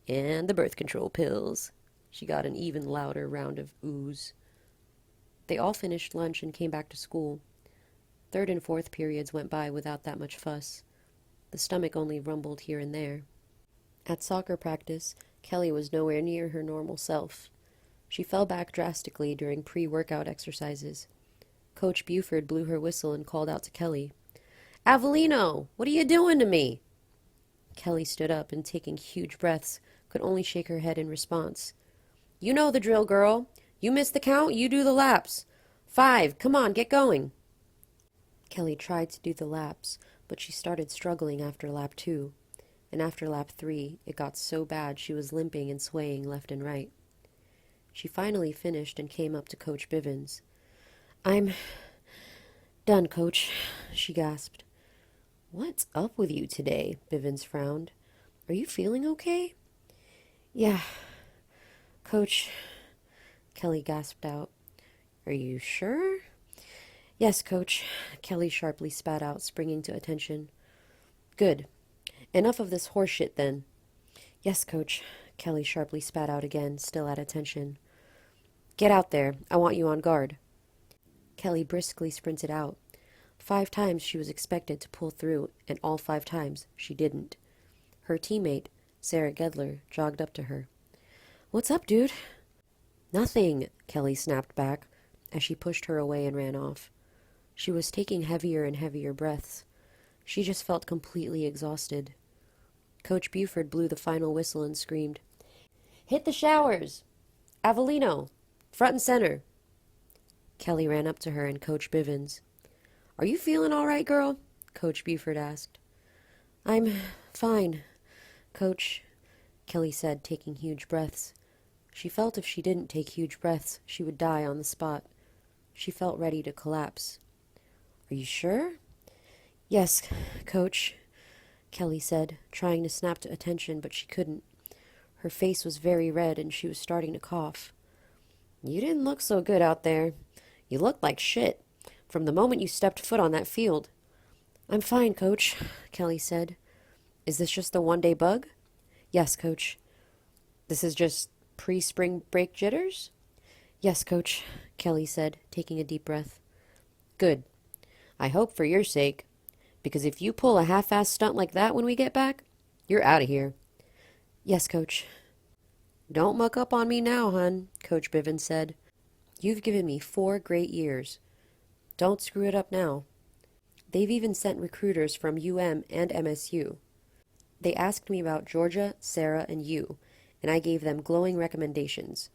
"And the birth control pills." She got an even louder round of oohs. They all finished lunch and came back to school. Third and fourth periods went by without that much fuss. The stomach only rumbled here and there. At soccer practice, Kelly was nowhere near her normal self. She fell back drastically during pre-workout exercises. Coach Buford blew her whistle and called out to Kelly, "Avelleno, what are you doing to me?" Kelly stood up and, taking huge breaths, could only shake her head in response. "You know the drill, girl. You miss the count, you do the laps. 5, come on, get going." Kelly tried to do the laps, but she started struggling after lap 2, and after lap 3, it got so bad she was limping and swaying left and right. She finally finished and came up to Coach Bivens. "I'm done, Coach," she gasped. "What's up with you today?" Bivens frowned. "Are you feeling okay?" "Yeah, Coach," Kelly gasped out. "Are you sure?" "Yes, Coach," Kelly sharply spat out, springing to attention. "Good. Enough of this horse shit, then." "Yes, Coach," Kelly sharply spat out again, still at attention. "Get out there. I want you on guard." Kelly briskly sprinted out. 5 times she was expected to pull through, and all 5 times she didn't. Her teammate, Sarah Gedler, jogged up to her. "What's up, dude?" "Nothing," Kelly snapped back, as she pushed her away and ran off. She was taking heavier and heavier breaths. She just felt completely exhausted. Coach Buford blew the final whistle and screamed, "Hit the showers! Avelleno! Front and center!" Kelly ran up to her and Coach Bivens. "Are you feeling all right, girl?" Coach Buford asked. "I'm fine, Coach," Kelly said, taking huge breaths. She felt if she didn't take huge breaths, she would die on the spot. She felt ready to collapse. "Are you sure?" Yes, Coach, Kelly said, trying to snap to attention, but she couldn't. Her face was very red and she was starting to cough. You didn't look so good out there. You looked like shit from the moment you stepped foot on that field. I'm fine, Coach, Kelly said. Is this just a one-day bug? Yes, Coach. This is just pre-spring break jitters? Yes, Coach, Kelly said, taking a deep breath. Good. I hope for your sake, because if you pull a half-assed stunt like that when we get back, you're out of here. Yes, Coach. Don't muck up on me now, hun, Coach Bivens said. You've given me 4 great years. Don't screw it up now. They've even sent recruiters from UM and MSU. They asked me about Georgia, Sarah, and you, and I gave them glowing recommendations.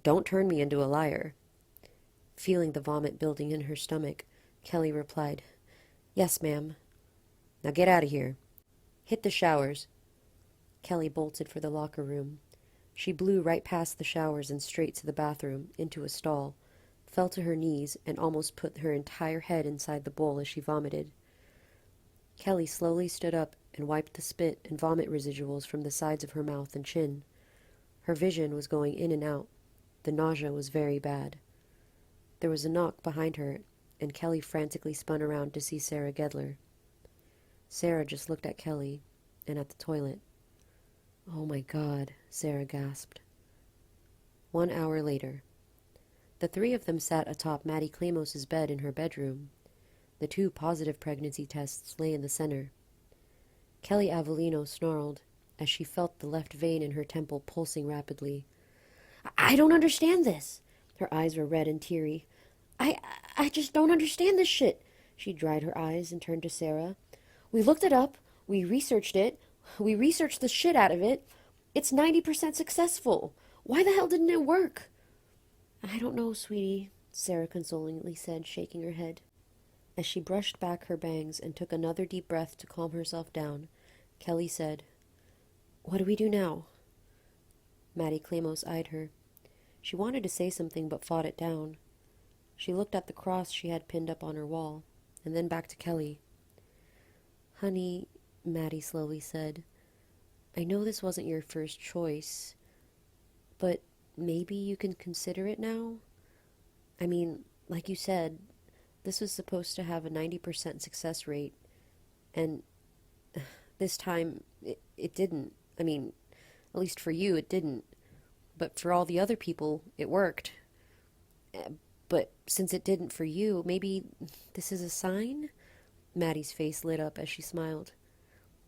Don't turn me into a liar. Feeling the vomit building in her stomach, Kelly replied, Yes, ma'am. Now get out of here. Hit the showers. Kelly bolted for the locker room. She blew right past the showers and straight to the bathroom, into a stall, fell to her knees, and almost put her entire head inside the bowl as she vomited. Kelly slowly stood up and wiped the spit and vomit residuals from the sides of her mouth and chin. Her vision was going in and out. The nausea was very bad. There was a knock behind her, and Kelly frantically spun around to see Sarah Gedler. Sarah just looked at Kelly and at the toilet. Oh my God, Sarah gasped. 1 hour later. The 3 of them sat atop Maddie Clamos's bed in her bedroom. The 2 positive pregnancy tests lay in the center. Kelly Avelleno snarled as she felt the left vein in her temple pulsing rapidly. I don't understand this. Her eyes were red and teary. I just don't understand this shit. She dried her eyes and turned to Sarah. We looked it up. We researched it. We researched the shit out of it. It's 90% successful. Why the hell didn't it work? I don't know, sweetie, Sarah consolingly said, shaking her head. As she brushed back her bangs and took another deep breath to calm herself down, Kelly said, What do we do now? Maddie Clamos eyed her. She wanted to say something but fought it down. She looked at the cross she had pinned up on her wall, and then back to Kelly. Honey, Maddie slowly said, I know this wasn't your first choice, but maybe you can consider it now? I mean, like you said, this was supposed to have a 90% success rate, and this time it didn't. I mean, at least for you it didn't, but for all the other people it worked. But since it didn't for you, maybe this is a sign? Maddie's face lit up as she smiled.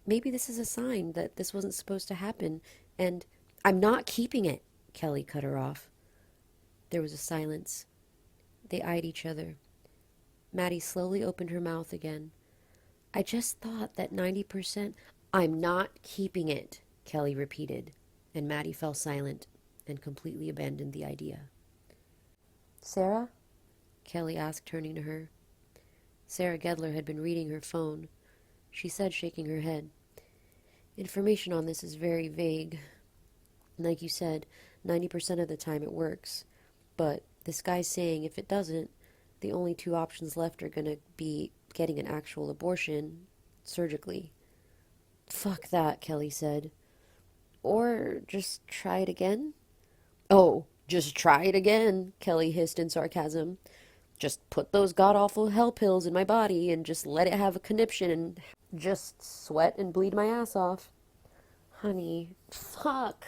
Maybe this is a sign that this wasn't supposed to happen, and I'm not keeping it, Kelly cut her off. There was a silence. They eyed each other. Maddie slowly opened her mouth again. I just thought that 90%... I'm not keeping it, Kelly repeated, and Maddie fell silent and completely abandoned the idea. Sarah? Kelly asked, turning to her. Sarah Gedler had been reading her phone. She said, shaking her head, Information on this is very vague. Like you said, 90% of the time it works. But this guy's saying if it doesn't, the only 2 options left are going to be getting an actual abortion surgically. Fuck that, Kelly said. Or just try it again? Oh, just try it again, Kelly hissed in sarcasm. Just put those god-awful hell pills in my body and just let it have a conniption and just sweat and bleed my ass off. Honey, fuck.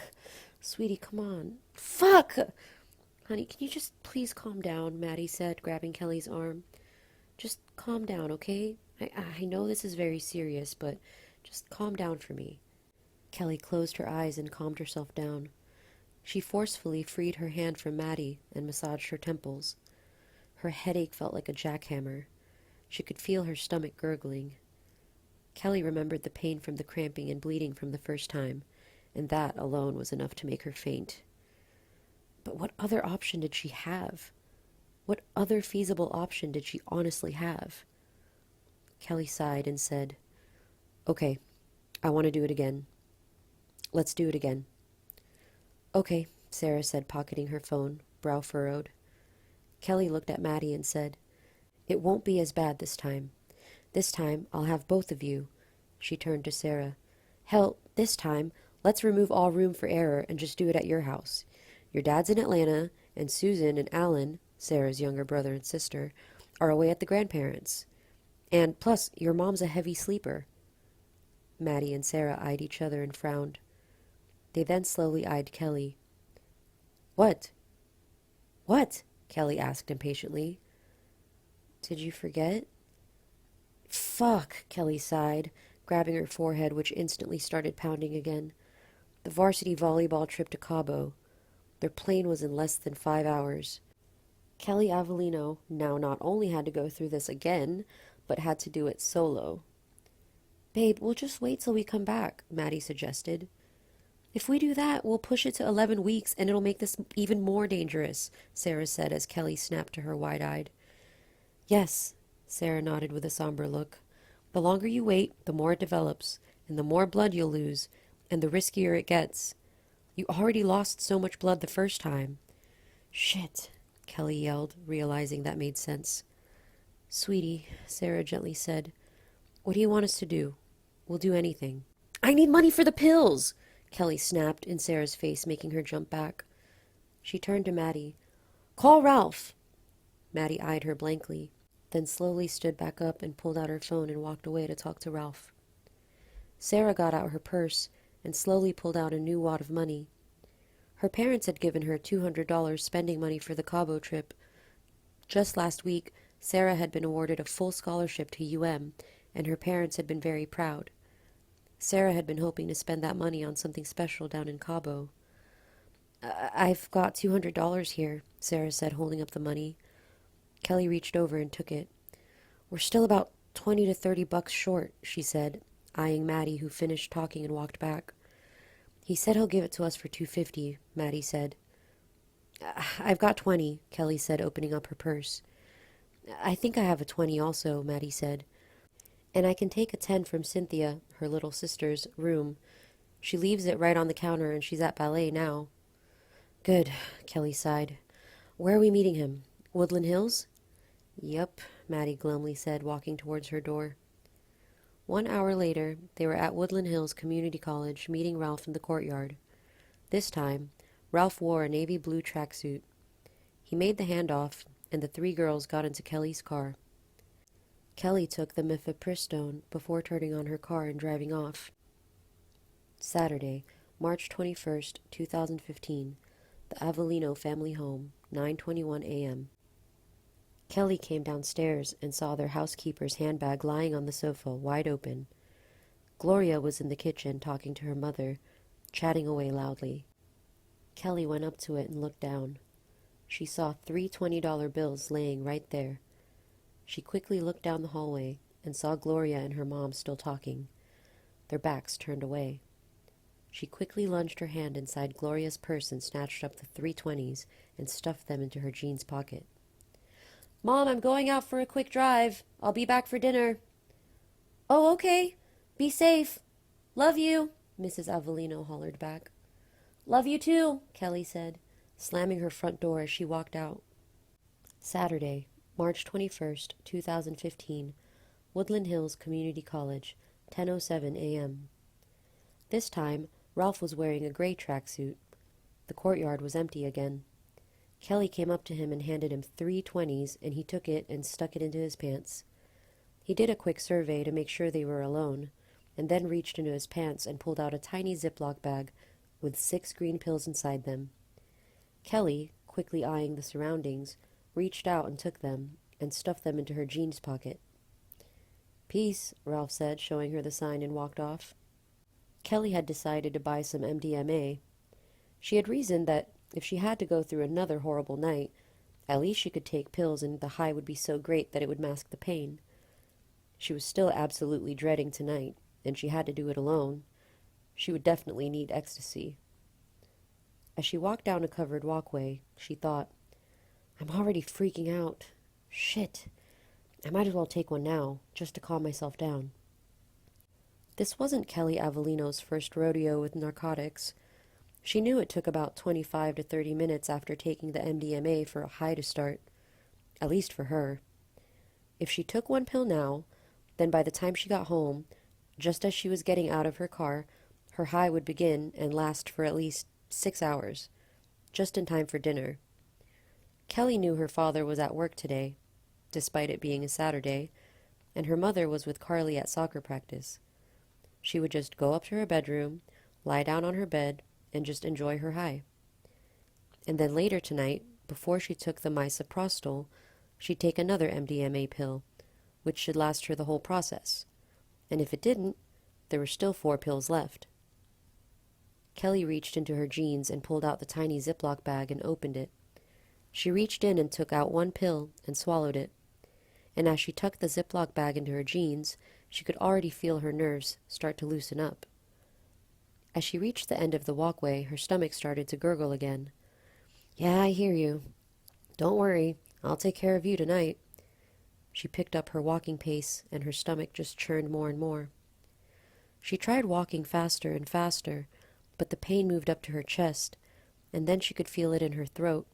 Sweetie, come on. Fuck! Honey, can you just please calm down, Maddie said, grabbing Kelly's arm. Just calm down, okay? I know this is very serious, but just calm down for me. Kelly closed her eyes and calmed herself down. She forcefully freed her hand from Maddie and massaged her temples. Her headache felt like a jackhammer. She could feel her stomach gurgling. Kelly remembered the pain from the cramping and bleeding from the first time, and that alone was enough to make her faint. But what other option did she have? What other feasible option did she honestly have? Kelly sighed and said, Okay, I want to do it again. Let's do it again. Okay, Sarah said, pocketing her phone, brow furrowed. Kelly looked at Maddie and said, It won't be as bad this time. This time, I'll have both of you. She turned to Sarah. Hell, this time, let's remove all room for error and just do it at your house. Your dad's in Atlanta, and Susan and Alan, Sarah's younger brother and sister, are away at the grandparents'. And, plus, your mom's a heavy sleeper. Maddie and Sarah eyed each other and frowned. They then slowly eyed Kelly. What? What? Kelly asked impatiently. Did you forget? Fuck, Kelly sighed, grabbing her forehead, which instantly started pounding again. The varsity volleyball trip to Cabo. Their plane was in less than 5 hours. Kelly Avelleno now not only had to go through this again, but had to do it solo. Babe, we'll just wait till we come back, Maddie suggested. If we do that, we'll push it to 11 weeks, and it'll make this even more dangerous, Sarah said as Kelly snapped to her wide-eyed. Yes, Sarah nodded with a somber look. The longer you wait, the more it develops, and the more blood you'll lose, and the riskier it gets. You already lost so much blood the first time. Shit, Kelly yelled, realizing that made sense. Sweetie, Sarah gently said, what do you want us to do? We'll do anything. I need money for the pills, Kelly snapped in Sarah's face, making her jump back. She turned to Maddie. Call Ralph. Maddie eyed her blankly, then slowly stood back up and pulled out her phone and walked away to talk to Ralph. Sarah got out her purse and slowly pulled out a new wad of money. Her parents had given her $200 spending money for the Cabo trip. Just last week, Sarah had been awarded a full scholarship to UM, and her parents had been very proud. Sarah had been hoping to spend that money on something special down in Cabo. I've got $200 here, Sarah said, holding up the money. Kelly reached over and took it. We're still about $20 to $30 short, she said, eyeing Maddie, who finished talking and walked back. He said he'll give it to us for $250, Maddie said. I've got 20, Kelly said, opening up her purse. I think I have a 20 also, Maddie said. And I can take a 10 from Cynthia, her little sister's, room. She leaves it right on the counter, and she's at ballet now. Good, Kelly sighed. Where are we meeting him? Woodland Hills? Yep, Maddie glumly said, walking towards her door. 1 hour later, they were at Woodland Hills Community College, meeting Ralph in the courtyard. This time, Ralph wore a navy blue tracksuit. He made the handoff, and the 3 girls got into Kelly's car. Kelly took the mifepristone before turning on her car and driving off. Saturday, March 21st, 2015. The Avelleno family home, 9:21 a.m. Kelly came downstairs and saw their housekeeper's handbag lying on the sofa, wide open. Gloria was in the kitchen talking to her mother, chatting away loudly. Kelly went up to it and looked down. She saw 3 $20 bills laying right there. She quickly looked down the hallway and saw Gloria and her mom still talking, their backs turned away. She quickly lunged her hand inside Gloria's purse and snatched up the 3 20s and stuffed them into her jeans pocket. Mom, I'm going out for a quick drive. I'll be back for dinner. Oh, okay. Be safe. Love you, Mrs. Avelleno hollered back. Love you too, Kelly said, slamming her front door as she walked out. Saturday, March 21st, 2015, Woodland Hills Community College, 10:07 a.m. This time, Ralph was wearing a gray tracksuit. The courtyard was empty again. Kelly came up to him and handed him 3 20s, and he took it and stuck it into his pants. He did a quick survey to make sure they were alone, and then reached into his pants and pulled out a tiny Ziploc bag with 6 green pills inside them. Kelly, quickly eyeing the surroundings, reached out and took them, and stuffed them into her jeans pocket. Peace, Ralph said, showing her the sign, and walked off. Kelly had decided to buy some MDMA. She had reasoned that if she had to go through another horrible night, at least she could take pills and the high would be so great that it would mask the pain. She was still absolutely dreading tonight, and she had to do it alone. She would definitely need ecstasy. As she walked down a covered walkway, she thought, I'm already freaking out. Shit. I might as well take one now, just to calm myself down. This wasn't Kelly Avelleno's first rodeo with narcotics. She knew it took about 25 to 30 minutes after taking the MDMA for a high to start, at least for her. If she took one pill now, Then by the time she got home, just as she was getting out of her car, her high would begin and last for at least 6 hours, just in time for dinner. Kelly knew her father was at work today, despite it being a Saturday, and her mother was with Carly at soccer practice. She would just go up to her bedroom, lie down on her bed, and just enjoy her high. And then later tonight, before she took the misoprostol, she'd take another MDMA pill, which should last her the whole process. And if it didn't, there were still 4 pills left. Kelly reached into her jeans and pulled out the tiny Ziploc bag and opened it. She reached in and took out 1 pill and swallowed it. And as she tucked the Ziploc bag into her jeans, she could already feel her nerves start to loosen up. As she reached the end of the walkway, her stomach started to gurgle again. "Yeah, I hear you. Don't worry, I'll take care of you tonight." She picked up her walking pace, and her stomach just churned more and more. She tried walking faster and faster, but the pain moved up to her chest, and then she could feel it in her throat.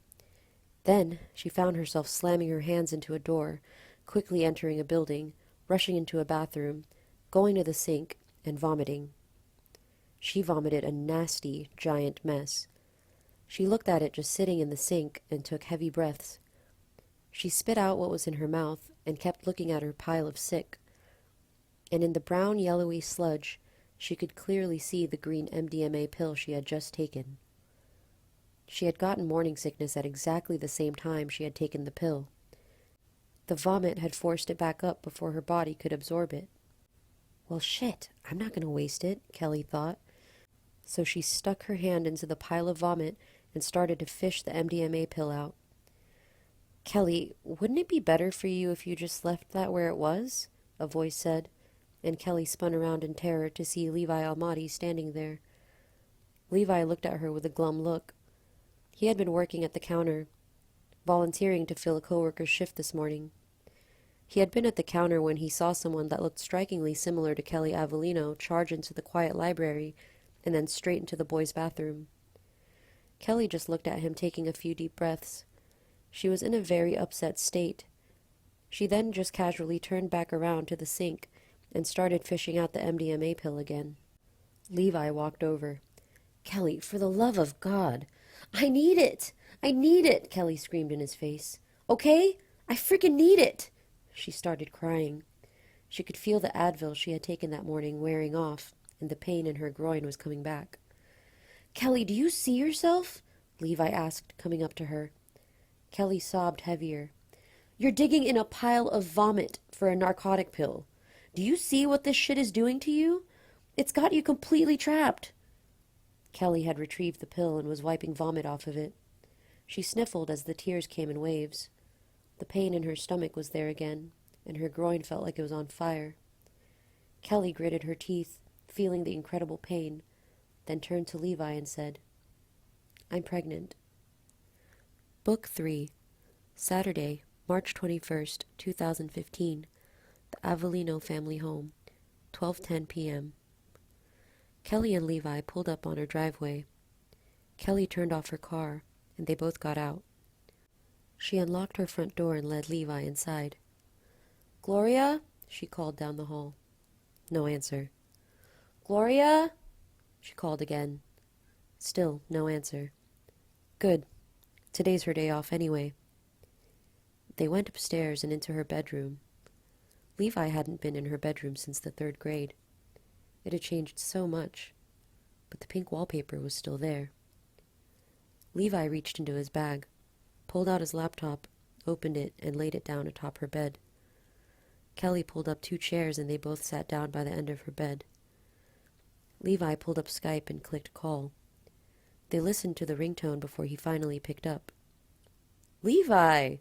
Then she found herself slamming her hands into a door, quickly entering a building, rushing into a bathroom, going to the sink, and vomiting. She vomited a nasty, giant mess. She looked at it just sitting in the sink and took heavy breaths. She spit out what was in her mouth and kept looking at her pile of sick. And in the brown, yellowy sludge, she could clearly see the green MDMA pill she had just taken. She had gotten morning sickness at exactly the same time she had taken the pill. The vomit had forced it back up before her body could absorb it. Well, shit, I'm not going to waste it, Kelly thought. So she stuck her hand into the pile of vomit and started to fish the MDMA pill out. "Kelly, wouldn't it be better for you if you just left that where it was?" a voice said, and Kelly spun around in terror to see Levi Almadi standing there. Levi looked at her with a glum look. He had been working at the counter, volunteering to fill a coworker's shift this morning. He had been at the counter when he saw someone that looked strikingly similar to Kelly Avelleno charge into the quiet library and then straight into the boys' bathroom. Kelly just looked at him, taking a few deep breaths. She was in a very upset state. She then just casually turned back around to the sink and started fishing out the MDMA pill again. Levi walked over. "Kelly, for the love of God." "I need it! I need it!" Kelly screamed in his face. "Okay? I freaking need it!" She started crying. She could feel the Advil she had taken that morning wearing off, and the pain in her groin was coming back. "Kelly, do you see yourself?" Levi asked, coming up to her. Kelly sobbed heavier. "You're digging in a pile of vomit for a narcotic pill. Do you see what this shit is doing to you? It's got you completely trapped." Kelly had retrieved the pill and was wiping vomit off of it. She sniffled as the tears came in waves. The pain in her stomach was there again, and her groin felt like it was on fire. Kelly gritted her teeth, feeling the incredible pain, then turned to Levi and said, "I'm pregnant." Book 3, Saturday, March 21st, 2015, the Avelleno family home, 12:10 p.m. Kelly and Levi pulled up on her driveway. Kelly turned off her car, and they both got out. She unlocked her front door and led Levi inside. "Gloria?" she called down the hall. No answer. "Gloria?" she called again. Still no answer. Good. Today's her day off anyway. They went upstairs and into her bedroom. Levi hadn't been in her bedroom since the 3rd grade. It had changed so much, but the pink wallpaper was still there. Levi reached into his bag, pulled out his laptop, opened it, and laid it down atop her bed. Kelly pulled up 2 chairs and they both sat down by the end of her bed. Levi pulled up Skype and clicked call. They listened to the ringtone before he finally picked up. "Levi!"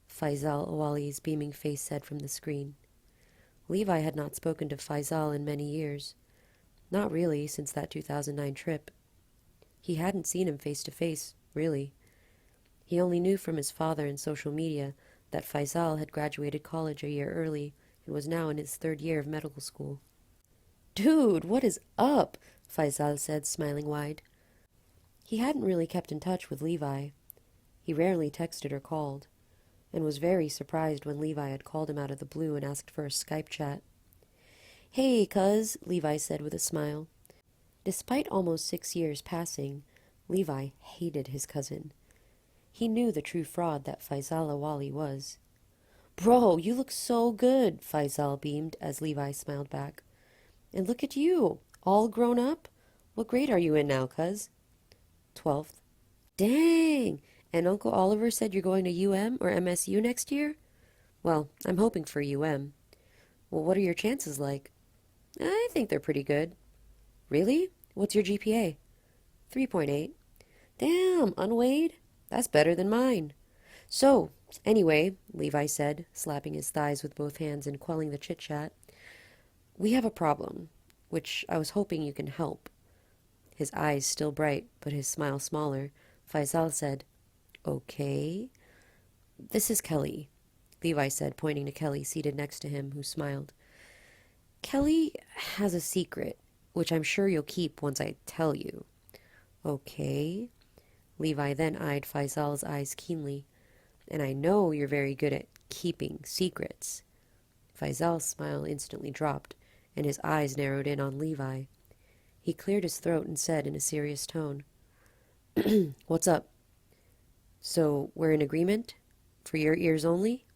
Faisal Awali's beaming face said from the screen. Levi had not spoken to Faisal in many years. Not really, since that 2009 trip. He hadn't seen him face to face, really. He only knew from his father and social media that Faisal had graduated college a year early and was now in his 3rd year of medical school. "Dude, what is up?" Faisal said, smiling wide. He hadn't really kept in touch with Levi. He rarely texted or called, and was very surprised when Levi had called him out of the blue and asked for a Skype chat. "Hey, cuz," Levi said with a smile. Despite almost 6 years passing, Levi hated his cousin. He knew the true fraud that Faisal Awali was. "Bro, you look so good," Faisal beamed as Levi smiled back. "And look at you, all grown up. What grade are you in now, cuz?" 12th. "Dang! And Uncle Oliver said you're going to UM or MSU next year?" "Well, I'm hoping for UM." "Well, what are your chances like?" "I think they're pretty good." "Really? What's your GPA?" 3.8. "Damn, unweighed? That's better than mine." "So, anyway," Levi said, slapping his thighs with both hands and quelling the chit-chat, "we have a problem, which I was hoping you can help." His eyes still bright, but his smile smaller, Faisal said, "Okay." "This is Kelly," Levi said, pointing to Kelly seated next to him, who smiled. "Kelly has a secret, which I'm sure you'll keep once I tell you." "Okay." Levi then eyed Faisal's eyes keenly. "And I know you're very good at keeping secrets." Faisal's smile instantly dropped, and his eyes narrowed in on Levi. He cleared his throat and said in a serious tone, "What's up?" "So we're in agreement? For your ears only?"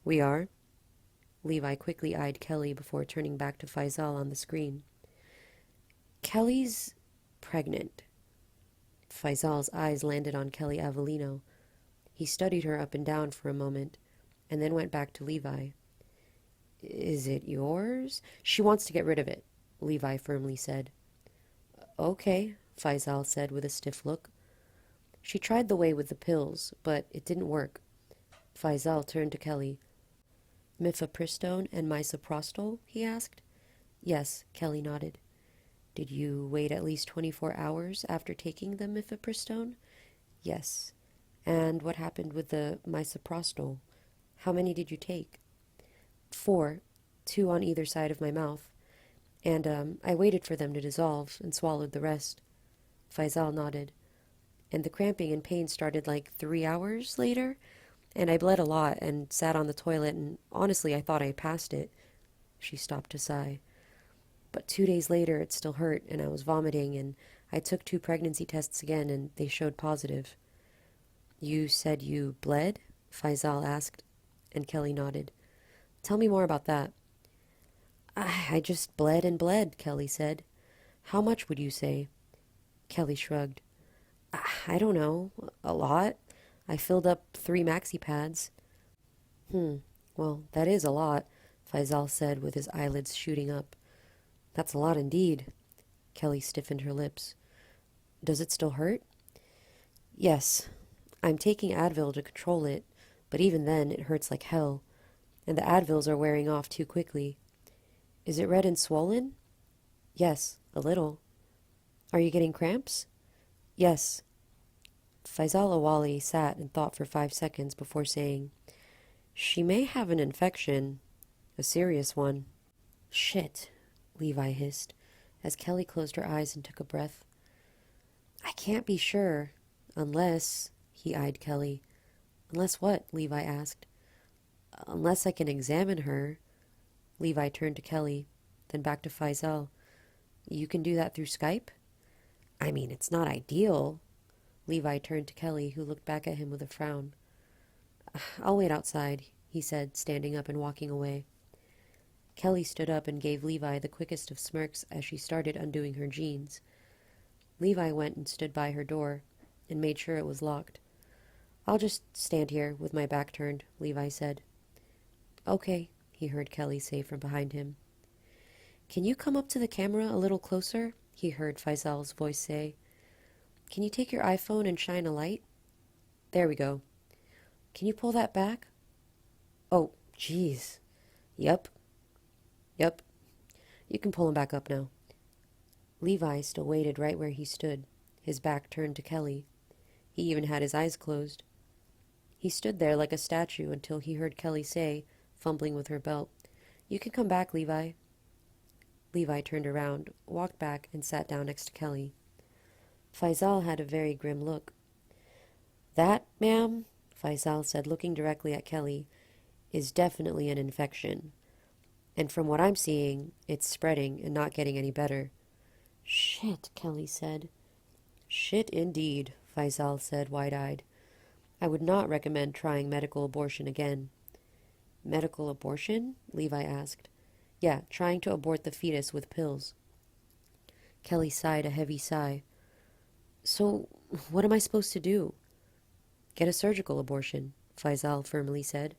"We are." Levi quickly eyed Kelly before turning back to Faisal on the screen. "Kelly's pregnant." Faisal's eyes landed on Kelly Avelleno. He studied her up and down for a moment, and then went back to Levi. "Is it yours?" "She wants to get rid of it," Levi firmly said. "Okay," Faisal said with a stiff look. "She tried the way with the pills, but it didn't work." Faisal turned to Kelly. "Mifepristone and misoprostol?" he asked. "Yes," Kelly nodded. "Did you wait at least 24 hours after taking the mifepristone?" "Yes." "And what happened with the misoprostol? How many did you take?" "4, 2 on either side of my mouth. And I waited for them to dissolve and swallowed the rest." Faisal nodded. "And the cramping and pain started like 3 hours later? And I bled a lot and sat on the toilet, and honestly I thought I passed it." She stopped to sigh. "But 2 days later it still hurt, and I was vomiting, and I took 2 pregnancy tests again, and they showed positive." "You said you bled?" Faisal asked, and Kelly nodded. "Tell me more about that." I just bled and bled," Kelly said. "How much would you say?" Kelly shrugged. I don't know. A lot. I filled up 3 maxi pads." Well, that is a lot," Faisal said with his eyelids shooting up. "That's a lot indeed." Kelly stiffened her lips. "Does it still hurt?" "Yes. I'm taking Advil to control it, but even then it hurts like hell, and the Advils are wearing off too quickly." "Is it red and swollen?" "Yes, a little." "Are you getting cramps?" "Yes." Faisal Awali sat and thought for 5 seconds before saying, "She may have an infection, a serious one." "Shit," Levi hissed, as Kelly closed her eyes and took a breath. "I can't be sure, unless," he eyed Kelly. "Unless what?" Levi asked. "Unless I can examine her." Levi turned to Kelly, then back to Faisal. "You can do that through Skype?" "I mean, it's not ideal." Levi turned to Kelly, who looked back at him with a frown. "I'll wait outside," he said, standing up and walking away. Kelly stood up and gave Levi the quickest of smirks as she started undoing her jeans. Levi went and stood by her door and made sure it was locked. "I'll just stand here with my back turned," Levi said. "Okay," he heard Kelly say from behind him. "Can you come up to the camera a little closer?" he heard Faisal's voice say. "Can you take your iPhone and shine a light? There we go. Can you pull that back? Oh, jeez. Yep. Yep. You can pull him back up now." Levi still waited right where he stood, his back turned to Kelly. He even had his eyes closed. He stood there like a statue until he heard Kelly say, fumbling with her belt, "You can come back, Levi." Levi turned around, walked back, and sat down next to Kelly. Faisal had a very grim look. "That, ma'am," Faisal said, looking directly at Kelly, "is definitely an infection. And from what I'm seeing, it's spreading and not getting any better. Shit, Kelly said. Shit indeed, Faisal said, wide-eyed. I would not recommend trying medical abortion again. Medical abortion? Levi asked. Yeah, trying to abort the fetus with pills. Kelly sighed a heavy sigh. So, what am I supposed to do? Get a surgical abortion, Faisal firmly said.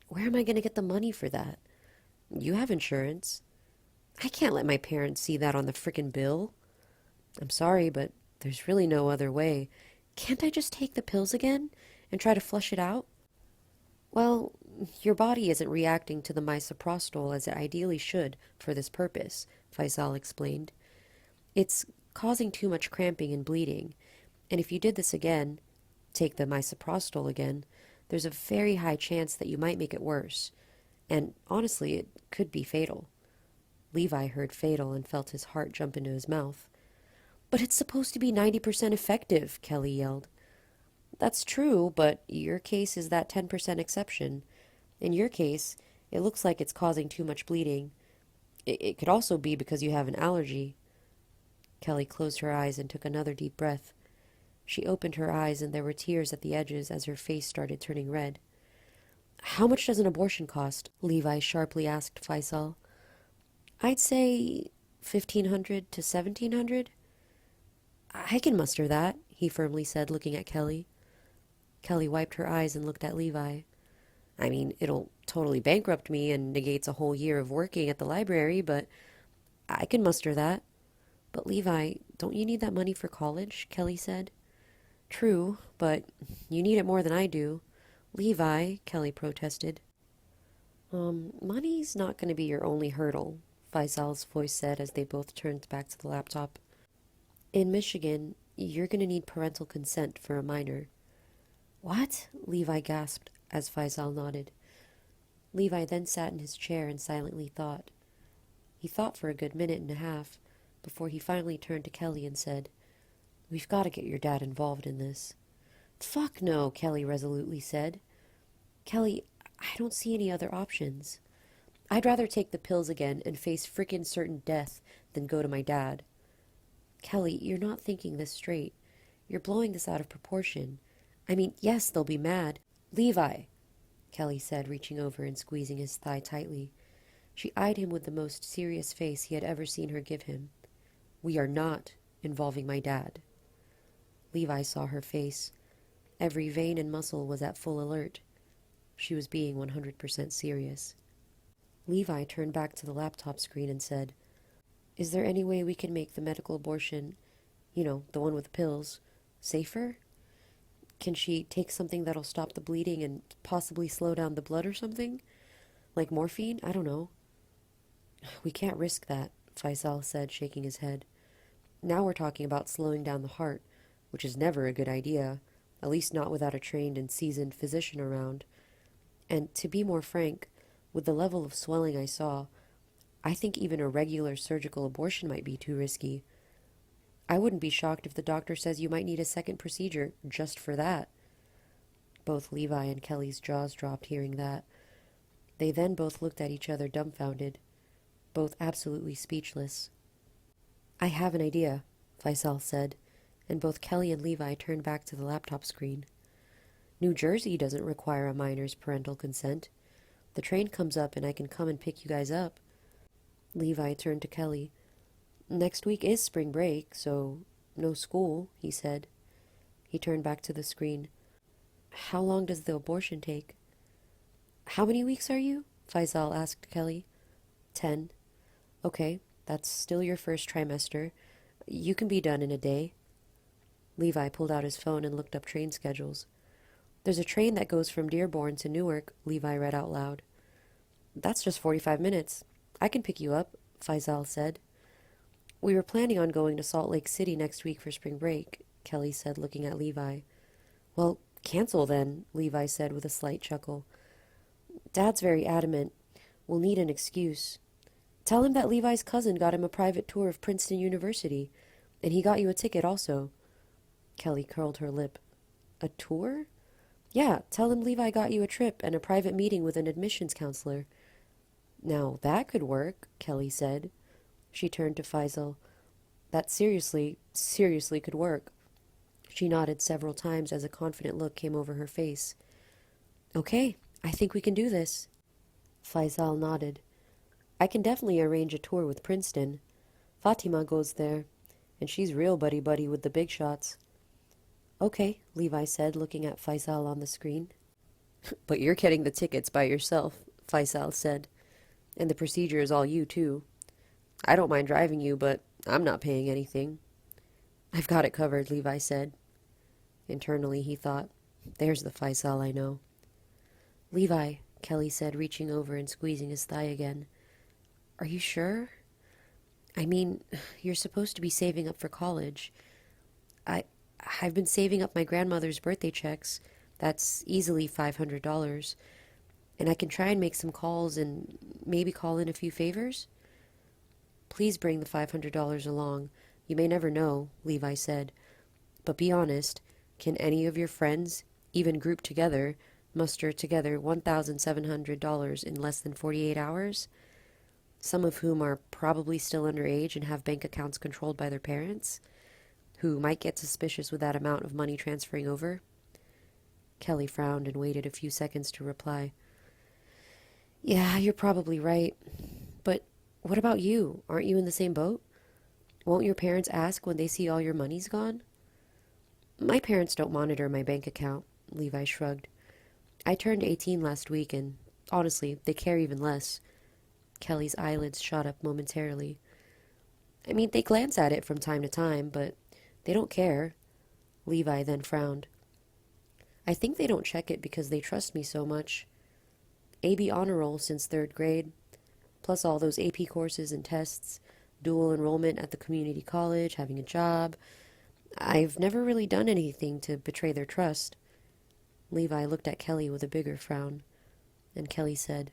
Where am I going to get the money for that? You have insurance. I can't let my parents see that on the frickin' bill. I'm sorry, but there's really no other way. Can't I just take the pills again and try to flush it out? Well, your body isn't reacting to the misoprostol as it ideally should for this purpose, Faisal explained. It's causing too much cramping and bleeding, and if you did this again, take the misoprostol again, there's a very high chance that you might make it worse, and honestly, it could be fatal. Levi heard fatal and felt his heart jump into his mouth. But it's supposed to be 90% effective, Kelly yelled. That's true, but your case is that 10% exception. In your case, it looks like it's causing too much bleeding. It could also be because you have an allergy. Kelly closed her eyes and took another deep breath. She opened her eyes and there were tears at the edges as her face started turning red. How much does an abortion cost? Levi sharply asked Faisal. I'd say 1,500 to 1,700. I can muster that, he firmly said, looking at Kelly. Kelly wiped her eyes and looked at Levi. I mean, it'll totally bankrupt me and negates a whole year of working at the library, but I can muster that. But Levi, don't you need that money for college? Kelly said. True, but you need it more than I do. Levi, Kelly protested. Money's not going to be your only hurdle, Faisal's voice said as they both turned back to the laptop. In Michigan, you're going to need parental consent for a minor. What? Levi gasped as Faisal nodded. Levi then sat in his chair and silently thought. He thought for a good minute and a half before he finally turned to Kelly and said, We've got to get your dad involved in this. Fuck no, Kelly resolutely said. Kelly, I don't see any other options. I'd rather take the pills again and face frickin' certain death than go to my dad. Kelly, you're not thinking this straight. You're blowing this out of proportion. I mean, yes, they'll be mad. Levi, Kelly said, reaching over and squeezing his thigh tightly. She eyed him with the most serious face he had ever seen her give him. We are not involving my dad. Levi saw her face. Every vein and muscle was at full alert. She was being 100% serious. Levi turned back to the laptop screen and said, Is there any way we can make the medical abortion, the one with the pills, safer? Can she take something that'll stop the bleeding and possibly slow down the blood or something? Like morphine? I don't know. We can't risk that, Faisal said, shaking his head. Now we're talking about slowing down the heart, which is never a good idea, at least not without a trained and seasoned physician around. And to be more frank, with the level of swelling I saw, I think even a regular surgical abortion might be too risky. I wouldn't be shocked if the doctor says you might need a second procedure just for that. Both Levi and Kelly's jaws dropped hearing that. They then both looked at each other dumbfounded, both absolutely speechless. I have an idea, Faisal said, and both Kelly and Levi turned back to the laptop screen. New Jersey doesn't require a minor's parental consent. The train comes up and I can come and pick you guys up. Levi turned to Kelly. Next week is spring break, so no school, he said. He turned back to the screen. How long does the abortion take? How many weeks are you? Faisal asked Kelly. 10. Okay, that's still your first trimester. You can be done in a day. Levi pulled out his phone and looked up train schedules. There's a train that goes from Dearborn to Newark, Levi read out loud. That's just 45 minutes. I can pick you up, Faisal said. We were planning on going to Salt Lake City next week for spring break, Kelly said, looking at Levi. Well, cancel then, Levi said with a slight chuckle. Dad's very adamant. We'll need an excuse. Tell him that Levi's cousin got him a private tour of Princeton University, and he got you a ticket also. Kelly curled her lip. A tour? Yeah, tell him Levi got you a trip and a private meeting with an admissions counselor. Now that could work, Kelly said. She turned to Faisal. That seriously could work. She nodded several times as a confident look came over her face. Okay, I think we can do this. Faisal nodded. I can definitely arrange a tour with Princeton. Fatima goes there, and she's real buddy-buddy with the big shots. Okay, Levi said, looking at Faisal on the screen. But you're getting the tickets by yourself, Faisal said. And the procedure is all you, too. I don't mind driving you, but I'm not paying anything. I've got it covered, Levi said. Internally, he thought, there's the Faisal I know. Levi, Kelly said, reaching over and squeezing his thigh again. Are you sure? I mean, you're supposed to be saving up for college. I've been saving up my grandmother's birthday checks. That's easily $500. And I can try and make some calls and maybe call in a few favors? Please bring the $500 along. You may never know, Levi said. But be honest, can any of your friends, even grouped together, muster together $1,700 in less than 48 hours? Some of whom are probably still underage and have bank accounts controlled by their parents, who might get suspicious with that amount of money transferring over? Kelly frowned and waited a few seconds to reply. Yeah, you're probably right. But what about you? Aren't you in the same boat? Won't your parents ask when they see all your money's gone? My parents don't monitor my bank account, Levi shrugged. I turned 18 last week, and honestly, they care even less. Kelly's eyelids shot up momentarily. I mean, they glance at it from time to time, but they don't care. Levi then frowned. I think they don't check it because they trust me so much. AB honor roll since 3rd grade, plus all those AP courses and tests, dual enrollment at the community college, having a job. I've never really done anything to betray their trust. Levi looked at Kelly with a bigger frown, and Kelly said,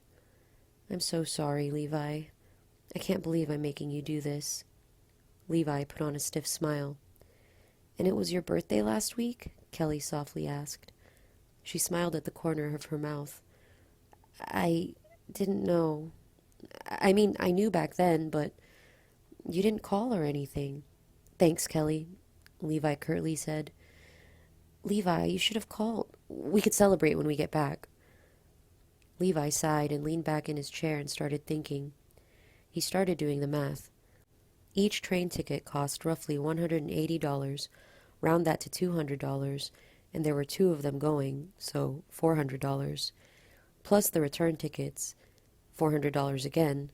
I'm so sorry, Levi. I can't believe I'm making you do this. Levi put on a stiff smile. And it was your birthday last week? Kelly softly asked. She smiled at the corner of her mouth. I didn't know. I mean, I knew back then, but you didn't call or anything. Thanks, Kelly, Levi curtly said. Levi, you should have called. We could celebrate when we get back. Levi sighed and leaned back in his chair and started thinking. He started doing the math. Each train ticket cost roughly $180, round that to $200, and there were 2 of them going, so $400. Plus the return tickets, $400 again.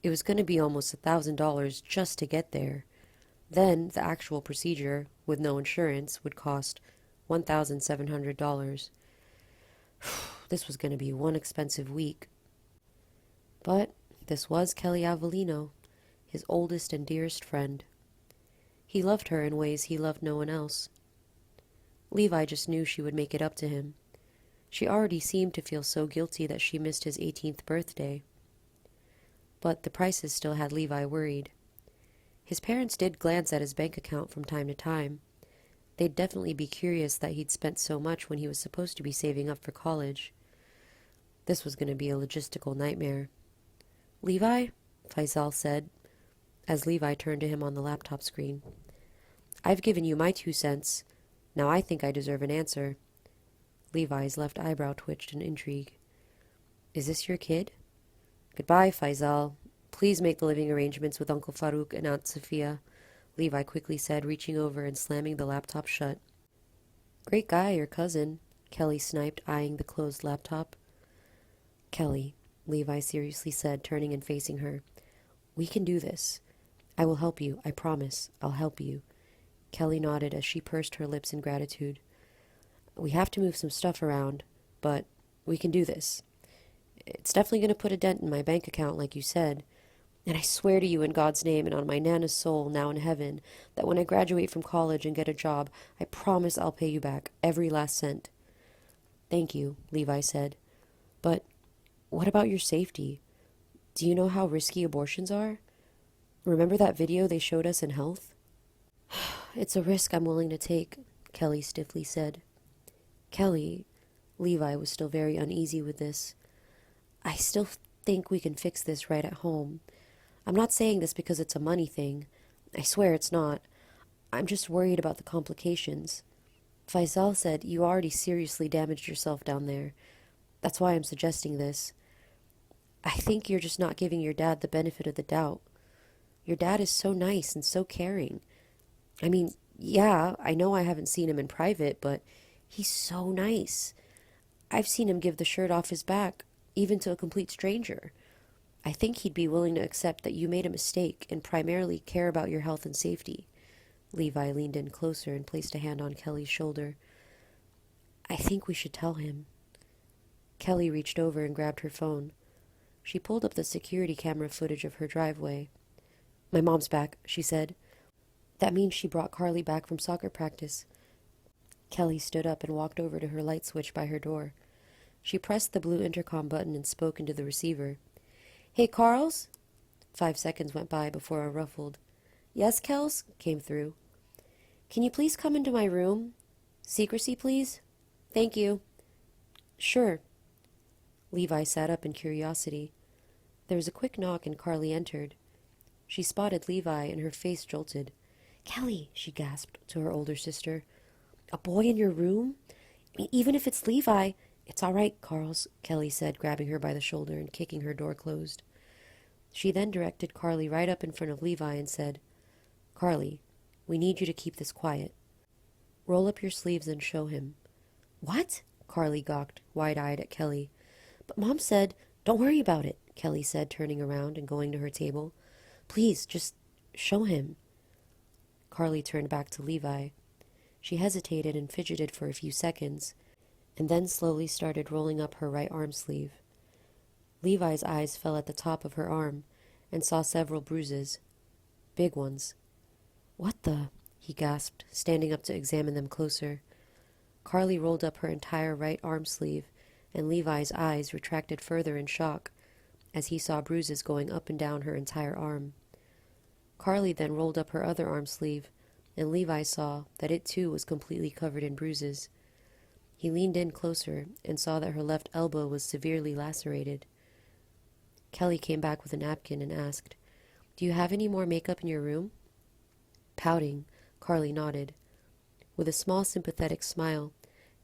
It was going to be almost $1,000 just to get there. Then the actual procedure, with no insurance, would cost $1,700. This was going to be one expensive week. But this was Kelly Avelleno, his oldest and dearest friend. He loved her in ways he loved no one else. Levi just knew she would make it up to him. She already seemed to feel so guilty that she missed his 18th birthday. But the prices still had Levi worried. His parents did glance at his bank account from time to time. They'd definitely be curious that he'd spent so much when he was supposed to be saving up for college. This was going to be a logistical nightmare. Levi? Faisal said, as Levi turned to him on the laptop screen. I've given you my 2 cents. Now I think I deserve an answer. Levi's left eyebrow twitched in intrigue. Is this your kid? Goodbye, Faisal. Please make the living arrangements with Uncle Farouk and Aunt Sophia, Levi quickly said, reaching over and slamming the laptop shut. Great guy, your cousin, Kelly sniped, eyeing the closed laptop. Kelly, Levi seriously said, turning and facing her. We can do this. I will help you, I promise. I'll help you. Kelly nodded as she pursed her lips in gratitude. We have to move some stuff around, but we can do this. It's definitely going to put a dent in my bank account, like you said. And I swear to you in God's name and on my Nana's soul now in heaven that when I graduate from college and get a job, I promise I'll pay you back every last cent. Thank you, Levi said. But what about your safety? Do you know how risky abortions are? Remember that video they showed us in Health? It's a risk I'm willing to take, Kelly stiffly said. Kelly, Levi was still very uneasy with this. I still think we can fix this right at home. I'm not saying this because it's a money thing. I swear it's not. I'm just worried about the complications. Faisal said you already seriously damaged yourself down there. That's why I'm suggesting this. I think you're just not giving your dad the benefit of the doubt. Your dad is so nice and so caring. I mean, yeah, I know I haven't seen him in private, but he's so nice. I've seen him give the shirt off his back, even to a complete stranger. I think he'd be willing to accept that you made a mistake and primarily care about your health and safety. Levi leaned in closer and placed a hand on Kelly's shoulder. I think we should tell him. Kelly reached over and grabbed her phone. She pulled up the security camera footage of her driveway. My mom's back, she said. That means she brought Carly back from soccer practice. Kelly stood up and walked over to her light switch by her door. She pressed the blue intercom button and spoke into the receiver. Hey, Carls? 5 seconds went by before a ruffled, Yes, Kels? Came through. Can you please come into my room? Secrecy, please? Thank you. Sure. Levi sat up in curiosity. There was a quick knock and Carly entered. She spotted Levi and her face jolted. Kelly, she gasped to her older sister. A boy in your room? Even if it's Levi, it's all right, Carls, Kelly said, grabbing her by the shoulder and kicking her door closed. She then directed Carly right up in front of Levi and said, Carly, we need you to keep this quiet. Roll up your sleeves and show him. What? Carly gawked, wide-eyed at Kelly. But Mom said, don't worry about it, Kelly said, turning around and going to her table. Please, just show him. Carly turned back to Levi. She hesitated and fidgeted for a few seconds, and then slowly started rolling up her right arm sleeve. Levi's eyes fell at the top of her arm and saw several bruises. Big ones. What the? He gasped, standing up to examine them closer. Carly rolled up her entire right arm sleeve, and Levi's eyes retracted further in shock as he saw bruises going up and down her entire arm. Carly then rolled up her other arm sleeve, and Levi saw that it too was completely covered in bruises. He leaned in closer and saw that her left elbow was severely lacerated. Kelly came back with a napkin and asked, Do you have any more makeup in your room? Pouting, Carly nodded. With a small sympathetic smile,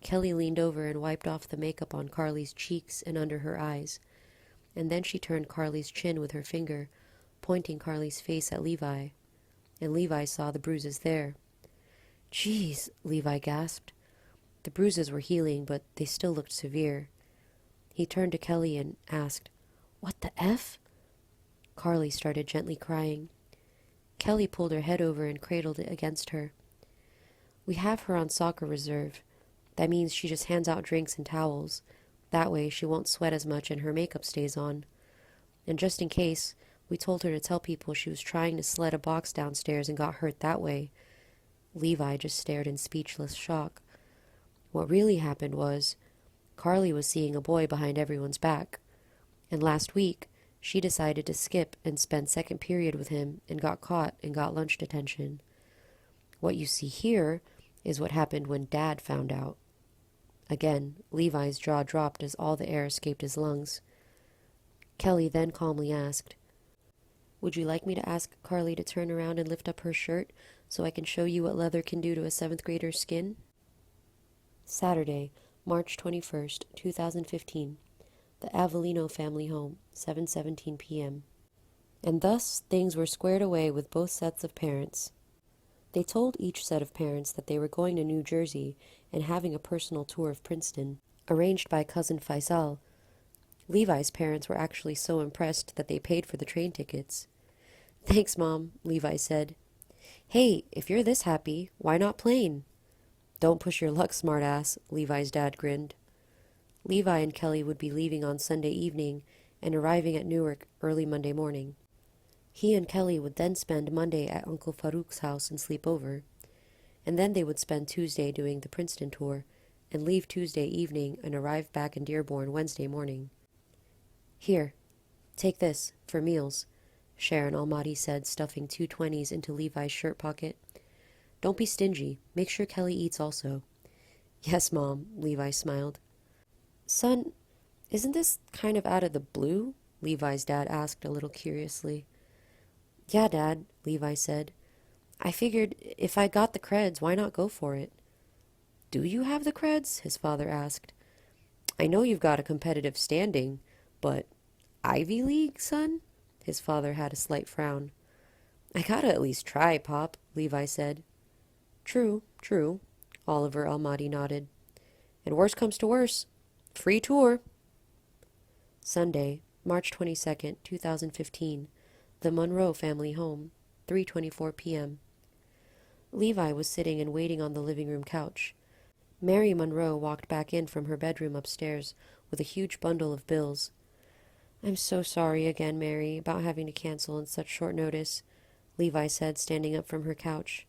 Kelly leaned over and wiped off the makeup on Carly's cheeks and under her eyes, and then she turned Carly's chin with her finger, pointing Carly's face at Levi, and Levi saw the bruises there. Jeez, Levi gasped. The bruises were healing, but they still looked severe. He turned to Kelly and asked, What the F? Carly started gently crying. Kelly pulled her head over and cradled it against her. We have her on soccer reserve. That means she just hands out drinks and towels. That way she won't sweat as much and her makeup stays on. And just in case, we told her to tell people she was trying to sled a box downstairs and got hurt that way. Levi just stared in speechless shock. What really happened was, Carly was seeing a boy behind everyone's back. And last week, she decided to skip and spend second period with him and got caught and got lunch detention. What you see here is what happened when Dad found out. Again, Levi's jaw dropped as all the air escaped his lungs. Kelly then calmly asked, Would you like me to ask Carly to turn around and lift up her shirt so I can show you what leather can do to a 7th grader's skin? Saturday, March 21st, 2015. The Avelleno family home, 7:17 p.m. And thus things were squared away with both sets of parents. They told each set of parents that they were going to New Jersey and having a personal tour of Princeton, arranged by cousin Faisal. Levi's parents were actually so impressed that they paid for the train tickets. Thanks, Mom, Levi said. Hey, if you're this happy, why not plane? Don't push your luck, smartass, Levi's dad grinned. Levi and Kelly would be leaving on Sunday evening and arriving at Newark early Monday morning. He and Kelly would then spend Monday at Uncle Farouk's house and sleep over, and then they would spend Tuesday doing the Princeton tour and leave Tuesday evening and arrive back in Dearborn Wednesday morning. Here, take this, for meals, Sharon Almadi said, stuffing 2 20s into Levi's shirt pocket. Don't be stingy. Make sure Kelly eats also. Yes, Mom, Levi smiled. Son, isn't this kind of out of the blue? Levi's dad asked a little curiously. Yeah, Dad, Levi said. I figured if I got the creds, why not go for it? Do you have the creds? His father asked. I know you've got a competitive standing, but Ivy League, son? His father had a slight frown. I gotta at least try, Pop, Levi said. True, true, Oliver Almadi nodded. And worst comes to worst, free tour. Sunday, March 22nd, 2015. The Monroe family home, 3:24 p.m. Levi was sitting and waiting on the living room couch. Mary Monroe walked back in from her bedroom upstairs with a huge bundle of bills. I'm so sorry again, Mary, about having to cancel on such short notice, Levi said, standing up from her couch.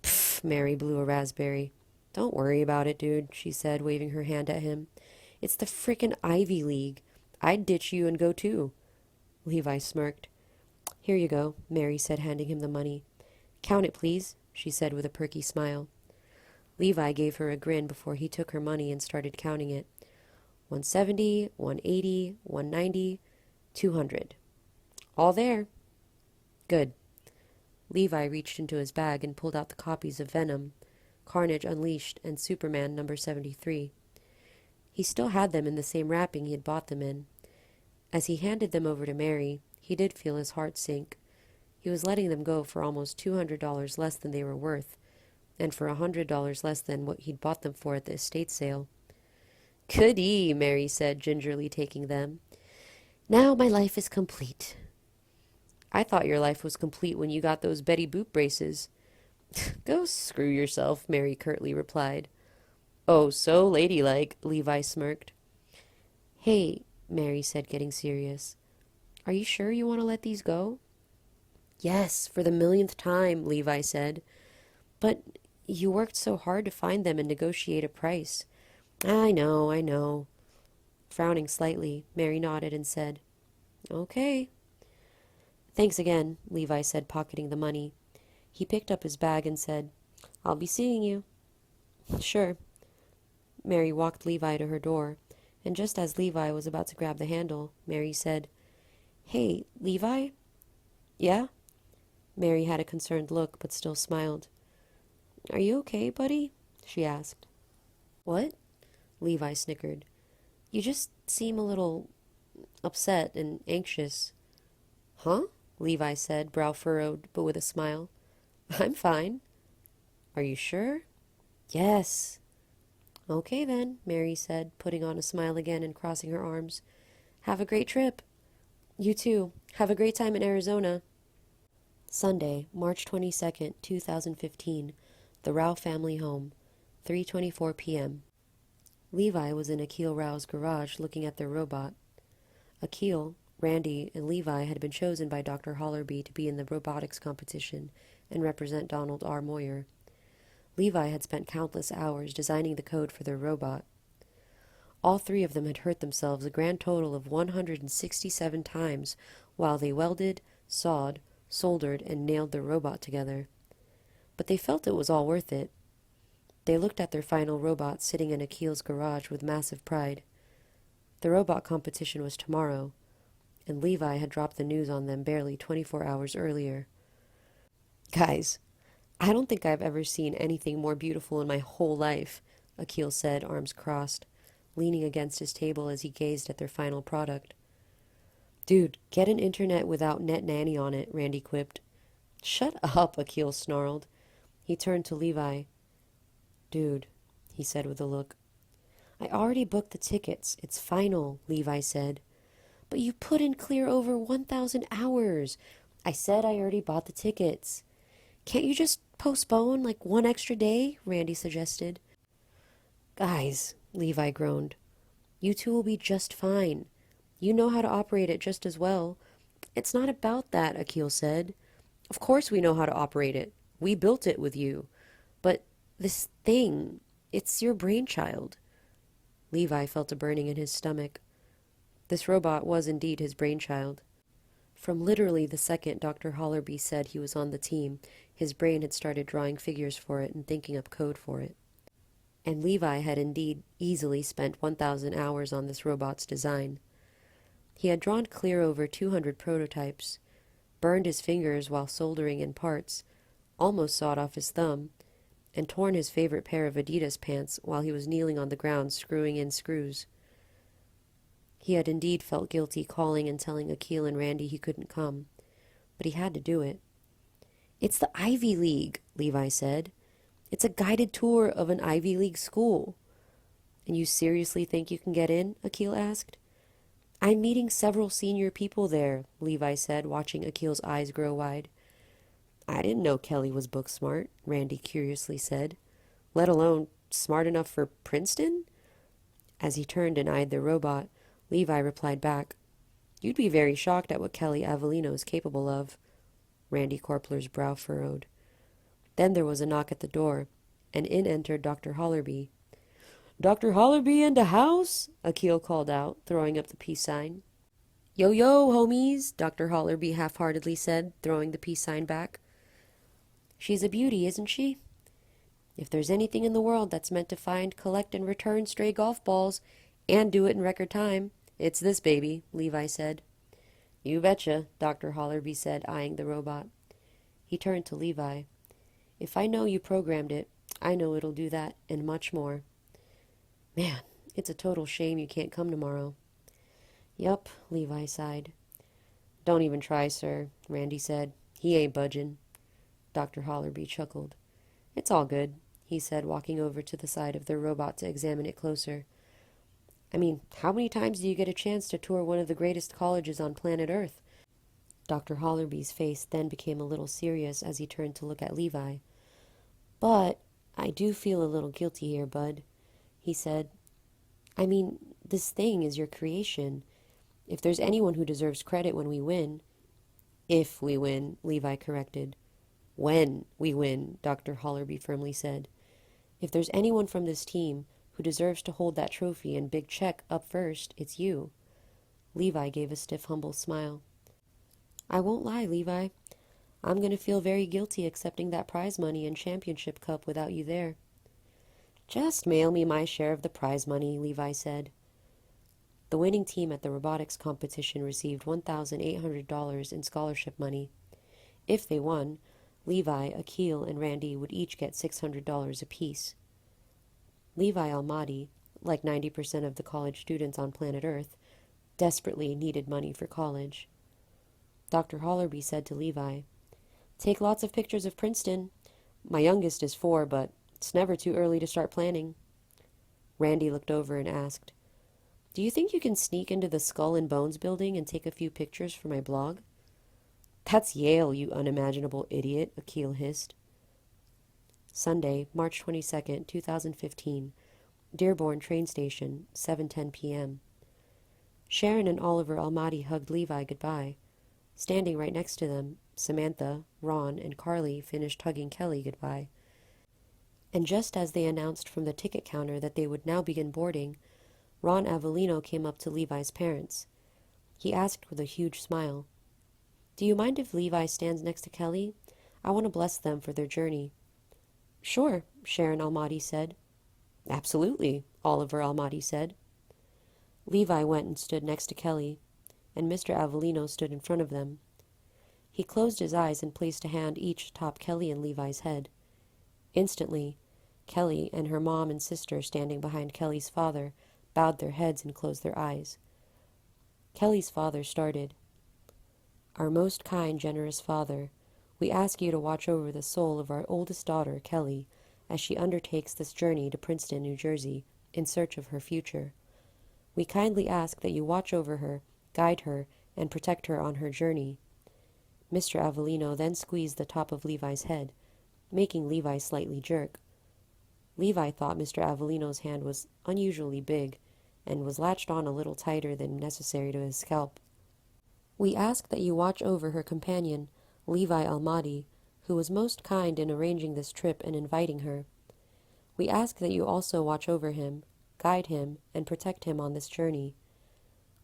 Pfft, Mary blew a raspberry. Don't worry about it, dude, she said, waving her hand at him. It's the frickin' Ivy League. I'd ditch you and go too. Levi smirked. Here you go, Mary said, handing him the money. Count it, please, she said with a perky smile. Levi gave her a grin before he took her money and started counting it. 170, 180, 190, 200. All there. Good. Levi reached into his bag and pulled out the copies of Venom, Carnage Unleashed, and Superman number 73. He still had them in the same wrapping he had bought them in. As he handed them over to Mary, he did feel his heart sink. He was letting them go for almost $200 less than they were worth, and for $100 less than what he'd bought them for at the estate sale. Goody, Mary said, gingerly taking them. Now my life is complete. I thought your life was complete when you got those Betty Boop braces. Go screw yourself, Mary curtly replied. Oh, so ladylike, Levi smirked. Hey, Mary said, getting serious. Are you sure you want to let these go? Yes, for the millionth time, Levi said. But you worked so hard to find them and negotiate a price. I know. Frowning slightly, Mary nodded and said, Okay. Thanks again, Levi said, pocketing the money. He picked up his bag and said, I'll be seeing you. Sure. Mary walked Levi to her door, and just as Levi was about to grab the handle, Mary said, Hey, Levi? Yeah? Mary had a concerned look, but still smiled. Are you okay, buddy? She asked. What? Levi snickered. You just seem a little upset and anxious. Huh? Levi said, brow furrowed, but with a smile. I'm fine. Are you sure? Yes. Okay then, Mary said, putting on a smile again and crossing her arms. Have a great trip. You too. Have a great time in Arizona. Sunday, March 22nd, 2015. The Rao family home, 3:24 p.m. Levi was in Akil Rao's garage looking at their robot. Akil, Randy, and Levi had been chosen by Dr. Hollerby to be in the robotics competition and represent Donald R. Moyer. Levi had spent countless hours designing the code for their robot. All three of them had hurt themselves a grand total of 167 times while they welded, sawed, soldered, and nailed their robot together. But they felt it was all worth it. They looked at their final robot sitting in Akil's garage with massive pride. The robot competition was tomorrow, and Levi had dropped the news on them barely 24 hours earlier. Guys, I don't think I've ever seen anything more beautiful in my whole life, Akil said, arms crossed, leaning against his table as he gazed at their final product. Dude, get an internet without Net Nanny on it, Randy quipped. Shut up, Akil snarled. He turned to Levi. Dude, he said with a look. I already booked the tickets. It's final, Levi said. But you put in clear over 1,000 hours. I said I already bought the tickets. Can't you just postpone, like, one extra day? Randy suggested. Guys, Levi groaned. You two will be just fine. You know how to operate it just as well. It's not about that, Akil said. Of course we know how to operate it. We built it with you. But this thing, it's your brainchild. Levi felt a burning in his stomach. This robot was indeed his brainchild. From literally the second Dr. Hollerby said he was on the team, his brain had started drawing figures for it and thinking up code for it. And Levi had indeed easily spent 1,000 hours on this robot's design. He had drawn clear over 200 prototypes, burned his fingers while soldering in parts, almost sawed off his thumb, and torn his favorite pair of Adidas pants while he was kneeling on the ground screwing in screws. He had indeed felt guilty calling and telling Akil and Randy he couldn't come, but he had to do it. "It's the Ivy League," Levi said. "It's a guided tour of an Ivy League school." "And you seriously think you can get in?" Akil asked. "I'm meeting several senior people there," Levi said, watching Akil's eyes grow wide. "I didn't know Kelly was book smart," Randy curiously said. "Let alone smart enough for Princeton?" As he turned and eyed the robot, Levi replied back, "You'd be very shocked at what Kelly Avelleno is capable of." Randy Corpler's brow furrowed. Then there was a knock at the door, and in entered Dr. Hollerby. "Dr. Hollerby in the house?" Akil called out, throwing up the peace sign. "Yo, yo, homies," Dr. Hollerby half-heartedly said, throwing the peace sign back. "She's a beauty, isn't she? If there's anything in the world that's meant to find, collect, and return stray golf balls, and do it in record time, it's this baby," Levi said. "You betcha," Dr. Hollerby said, eyeing the robot. He turned to Levi. "If I know you programmed it, I know it'll do that, and much more. Man, it's a total shame you can't come tomorrow." "Yup," Levi sighed. "Don't even try, sir," Randy said. "He ain't budging." Dr. Hollerby chuckled. "It's all good," he said, walking over to the side of the robot to examine it closer. "I mean, how many times do you get a chance to tour one of the greatest colleges on planet Earth?" Dr. Hollerby's face then became a little serious as he turned to look at Levi. "But I do feel a little guilty here, bud," he said. "I mean, this thing is your creation. If there's anyone who deserves credit when we win—" "If we win," Levi corrected. "When we win," Dr. Hollerby firmly said. "If there's anyone from this team who deserves to hold that trophy and big check up first, it's you." Levi gave a stiff, humble smile. "I won't lie, Levi. I'm going to feel very guilty accepting that prize money and championship cup without you there." "Just mail me my share of the prize money," Levi said. The winning team at the robotics competition received $1,800 in scholarship money. If they won, Levi, Akil, and Randy would each get $600 apiece. Levi Almadi, like 90% of the college students on planet Earth, desperately needed money for college. Dr. Hollerby said to Levi, "Take lots of pictures of Princeton. My youngest is 4, but it's never too early to start planning." Randy looked over and asked, "Do you think you can sneak into the Skull and Bones building and take a few pictures for my blog?" "That's Yale, you unimaginable idiot," Akil hissed. Sunday, March 22nd, 2015, Dearborn train station, 7:10 p.m. Sharon and Oliver Almadi hugged Levi goodbye. Standing right next to them, Samantha, Ron, and Carly finished hugging Kelly goodbye. And just as they announced from the ticket counter that they would now begin boarding, Ron Avelleno came up to Levi's parents. He asked with a huge smile, "Do you mind if Levi stands next to Kelly? I want to bless them for their journey." "Sure," Sharon Almadi said. "Absolutely," Oliver Almadi said. Levi went and stood next to Kelly, and Mr. Avelleno stood in front of them. He closed his eyes and placed a hand each atop Kelly and Levi's head. Instantly, Kelly and her mom and sister standing behind Kelly's father bowed their heads and closed their eyes. Kelly's father started, "Our most kind, generous Father, we ask you to watch over the soul of our oldest daughter, Kelly, as she undertakes this journey to Princeton, New Jersey, in search of her future. We kindly ask that you watch over her, guide her, and protect her on her journey." Mr. Avelleno then squeezed the top of Levi's head, making Levi slightly jerk. Levi thought Mr. Avelleno's hand was unusually big, and was latched on a little tighter than necessary to his scalp. "We ask that you watch over her companion, Levi Almadi, who was most kind in arranging this trip and inviting her. We ask that you also watch over him, guide him, and protect him on this journey.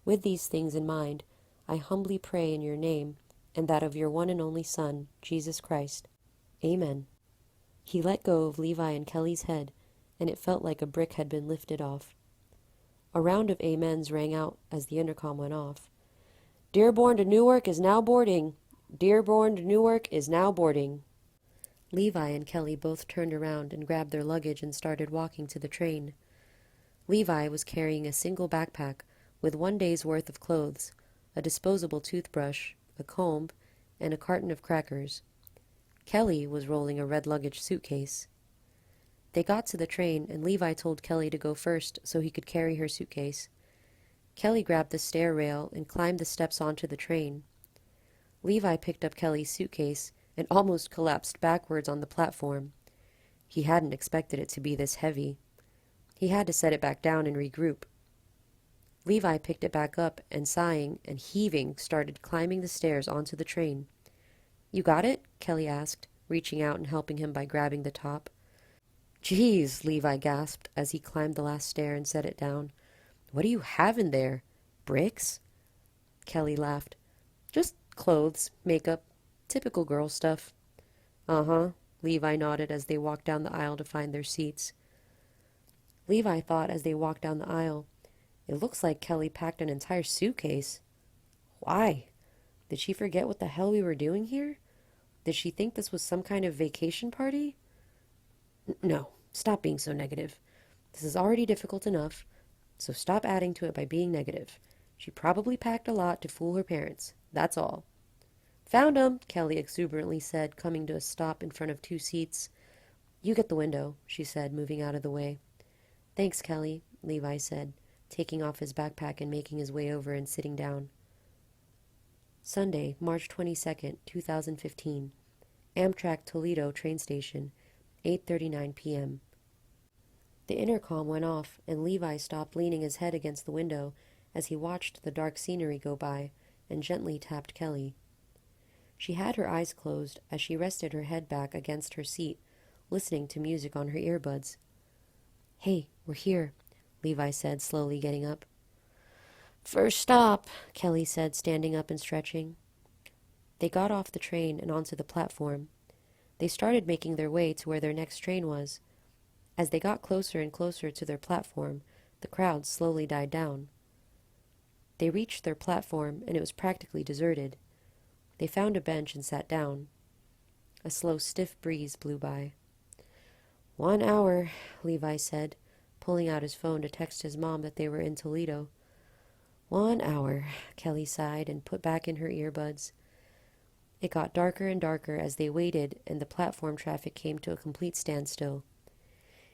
With these things in mind, I humbly pray in your name and that of your one and only Son, Jesus Christ. Amen." He let go of Levi and Kelly's head, and it felt like a brick had been lifted off. A round of amens rang out as the intercom went off, Dearborn to Newark is now boarding. Dearborn to Newark is now boarding. Levi and Kelly both turned around and grabbed their luggage and started walking to the train. Levi was carrying a single backpack with 1 day's worth of clothes, a disposable toothbrush, a comb, and a carton of crackers. Kelly was rolling a red luggage suitcase. They got to the train, and Levi told Kelly to go first so he could carry her suitcase. Kelly grabbed the stair rail and climbed the steps onto the train. Levi picked up Kelly's suitcase and almost collapsed backwards on the platform. He hadn't expected it to be this heavy. He had to set it back down and regroup. Levi picked it back up and, sighing and heaving, started climbing the stairs onto the train. "You got it?" Kelly asked, reaching out and helping him by grabbing the top. "Geez," Levi gasped as he climbed the last stair and set it down. "What do you have in there? Bricks?" Kelly laughed. "Just clothes, makeup, typical girl stuff." "Uh-huh," Levi nodded as they walked down the aisle to find their seats. Levi thought as they walked down the aisle, "It looks like Kelly packed an entire suitcase. Why? Did she forget what the hell we were doing here? Did she think this was some kind of vacation party? No, stop being so negative. This is already difficult enough, so stop adding to it by being negative. She probably packed a lot to fool her parents. That's all." "Found 'em," Kelly exuberantly said, coming to a stop in front of 2 seats. "You get the window," she said, moving out of the way. "Thanks, Kelly," Levi said, taking off his backpack and making his way over and sitting down. Sunday, March 22nd, 2015. Amtrak Toledo train station, 8:39 p.m. The intercom went off, and Levi stopped leaning his head against the window as he watched the dark scenery go by and gently tapped Kelly. She had her eyes closed as she rested her head back against her seat, listening to music on her earbuds. "Hey, we're here," Levi said, slowly getting up. "First stop," Kelly said, standing up and stretching. They got off the train and onto the platform. They started making their way to where their next train was. As they got closer and closer to their platform, the crowd slowly died down. They reached their platform, and it was practically deserted. They found a bench and sat down. A slow, stiff breeze blew by. 1 hour, Levi said, pulling out his phone to text his mom that they were in Toledo. 1 hour, Kelly sighed and put back in her earbuds. It got darker and darker as they waited, and the platform traffic came to a complete standstill.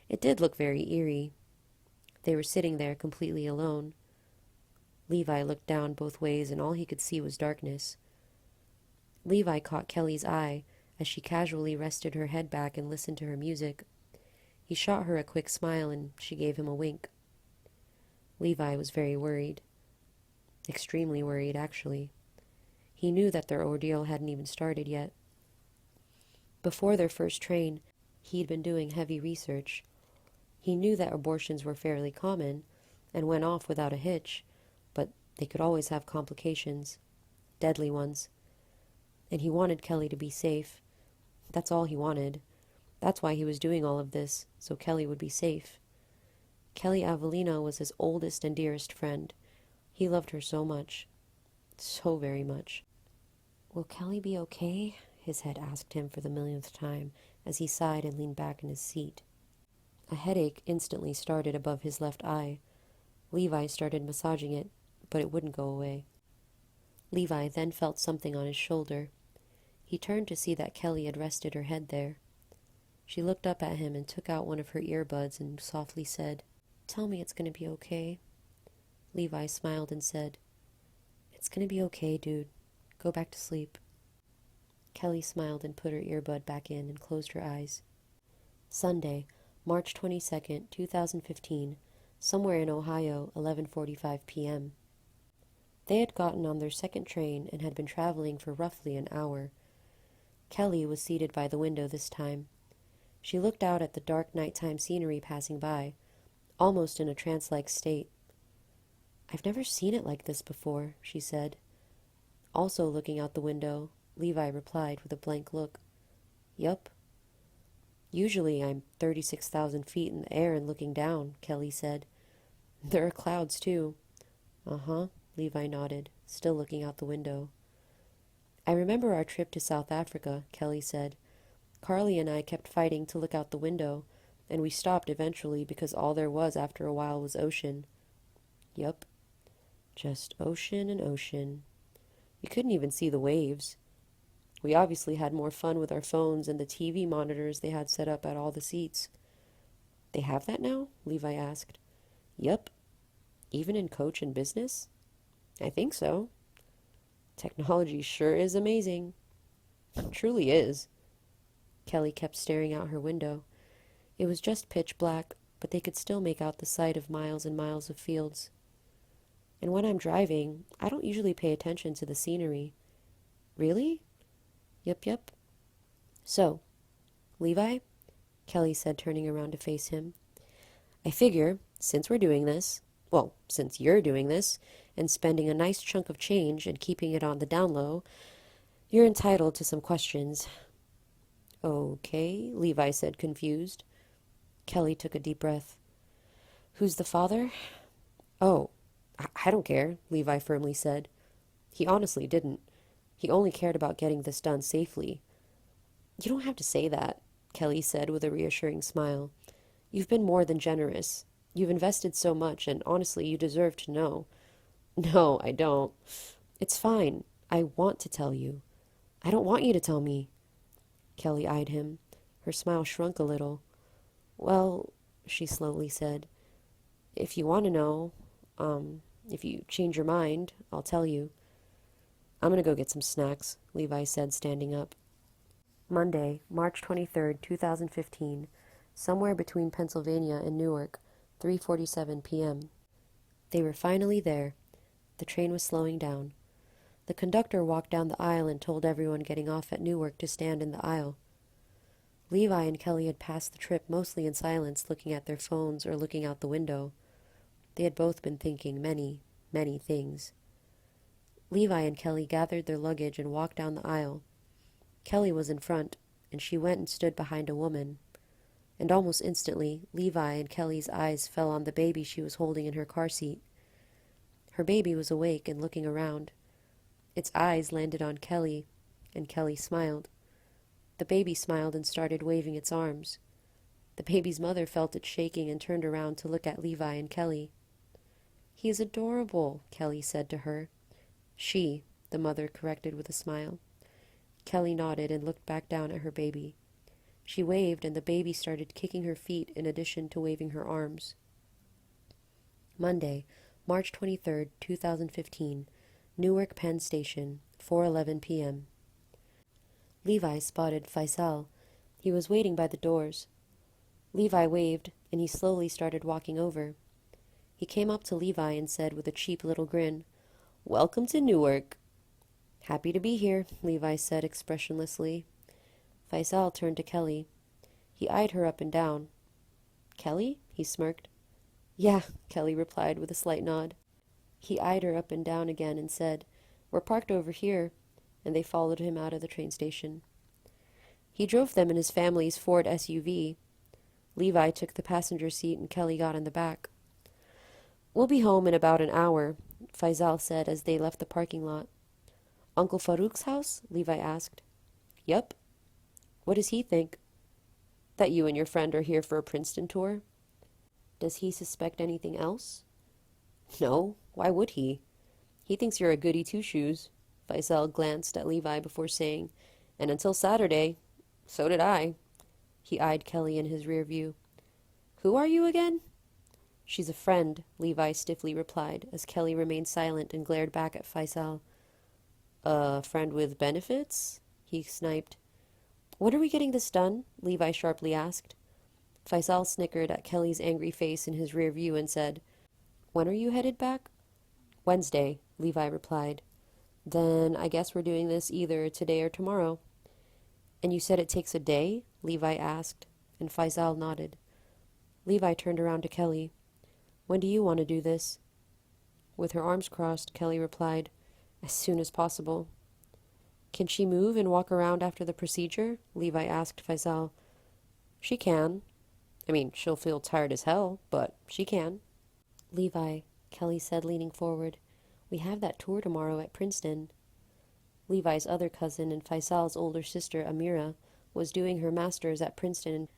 It did look very eerie. They were sitting there completely alone. Levi looked down both ways, and all he could see was darkness. Levi caught Kelly's eye as she casually rested her head back and listened to her music. He shot her a quick smile, and she gave him a wink. Levi was very worried. Extremely worried, actually. He knew that their ordeal hadn't even started yet. Before their first train, he'd been doing heavy research. He knew that abortions were fairly common and went off without a hitch, but they could always have complications, deadly ones. And he wanted Kelly to be safe. That's all he wanted. That's why he was doing all of this, so Kelly would be safe. Kelly Avelleno was his oldest and dearest friend. He loved her so much. So very much. "Will Kelly be okay?" his head asked him for the millionth time as he sighed and leaned back in his seat. A headache instantly started above his left eye. Levi started massaging it, but it wouldn't go away. Levi then felt something on his shoulder. He turned to see that Kelly had rested her head there. She looked up at him and took out one of her earbuds and softly said, "Tell me it's going to be okay." Levi smiled and said, "It's going to be okay, dude. Go back to sleep." Kelly smiled and put her earbud back in and closed her eyes. Sunday, March 22nd, 2015, somewhere in Ohio, 11:45 p.m. They had gotten on their second train and had been traveling for roughly an hour. Kelly was seated by the window this time. She looked out at the dark nighttime scenery passing by, almost in a trance-like state. "I've never seen it like this before," she said. Also looking out the window, Levi replied with a blank look. "Yup." "Usually I'm 36,000 feet in the air and looking down," Kelly said. "There are clouds, too." "Uh-huh," Levi nodded. still looking out the window. I remember our trip to South Africa, Kelly said. Carly and I kept fighting to look out the window, and we stopped eventually because all there was after a while was ocean. Yup. Just ocean and ocean. You couldn't even see the waves. We obviously had more fun with our phones and the TV monitors they had set up at all the seats. They have that now? Levi asked. Yup. Even in coach and business? I think so. Technology sure is amazing. It truly is. Kelly kept staring out her window. It was just pitch black, but they could still make out the sight of miles and miles of fields. And when I'm driving, I don't usually pay attention to the scenery. Really? Yep. So, Levi, Kelly said, turning around to face him, I figure, since you're doing this, and spending a nice chunk of change and keeping it on the down low, you're entitled to some questions. Okay, Levi said, confused. Kelly took a deep breath. Who's the father? Oh, I don't care, Levi firmly said. He honestly didn't. He only cared about getting this done safely. You don't have to say that, Kelly said with a reassuring smile. You've been more than generous. You've invested so much, and honestly, you deserve to know. No, I don't. It's fine. I want to tell you. I don't want you to tell me. Kelly eyed him. Her smile shrunk a little. Well, she slowly said, if you want to know, if you change your mind, I'll tell you. I'm going to go get some snacks, Levi said, standing up. Monday, March 23rd, 2015, somewhere between Pennsylvania and Newark, 3:47 p.m. They were finally there. The train was slowing down. The conductor walked down the aisle and told everyone getting off at Newark to stand in the aisle. Levi and Kelly had passed the trip mostly in silence, looking at their phones or looking out the window. They had both been thinking many, many things. Levi and Kelly gathered their luggage and walked down the aisle. Kelly was in front, and she went and stood behind a woman. And almost instantly, Levi and Kelly's eyes fell on the baby she was holding in her car seat. Her baby was awake and looking around. Its eyes landed on Kelly, and Kelly smiled. The baby smiled and started waving its arms. The baby's mother felt it shaking and turned around to look at Levi and Kelly. He is adorable, Kelly said to her. She, the mother corrected with a smile. Kelly nodded and looked back down at her baby. She waved, and the baby started kicking her feet in addition to waving her arms. Monday, March 23rd, 2015, Newark Penn Station, 4:11 p.m. Levi spotted Faisal. He was waiting by the doors. Levi waved, and he slowly started walking over. He came up to Levi and said with a cheap little grin, "Welcome to Newark." "Happy to be here," Levi said expressionlessly. Faisal turned to Kelly. He eyed her up and down. "Kelly?" he smirked. "Yeah," Kelly replied with a slight nod. He eyed her up and down again and said, "We're parked over here," and they followed him out of the train station. He drove them in his family's Ford SUV. Levi took the passenger seat and Kelly got in the back. "We'll be home in about an hour," Faisal said as they left the parking lot. "Uncle Farouk's house?" Levi asked. "Yup." "What does he think?" "That you and your friend are here for a Princeton tour." "Does he suspect anything else?" "No, why would he? He thinks you're a goody two-shoes." Faisal glanced at Levi before saying, "And until Saturday, so did I." He eyed Kelly in his rear view. "Who are you again?" "She's a friend," Levi stiffly replied, as Kelly remained silent and glared back at Faisal. "A friend with benefits?" he sniped. "When are we getting this done?" Levi sharply asked. Faisal snickered at Kelly's angry face in his rear view and said, "When are you headed back?" "Wednesday," Levi replied. "Then I guess we're doing this either today or tomorrow." "And you said it takes a day?" Levi asked, and Faisal nodded. Levi turned around to Kelly. "When do you want to do this?" With her arms crossed, Kelly replied, "As soon as possible." "Can she move and walk around after the procedure?" Levi asked Faisal. "She can. I mean, she'll feel tired as hell, but she can." "Levi," Kelly said, leaning forward, We have that tour tomorrow at Princeton. Levi's other cousin and Faisal's older sister, Amira, was doing her master's at Princeton.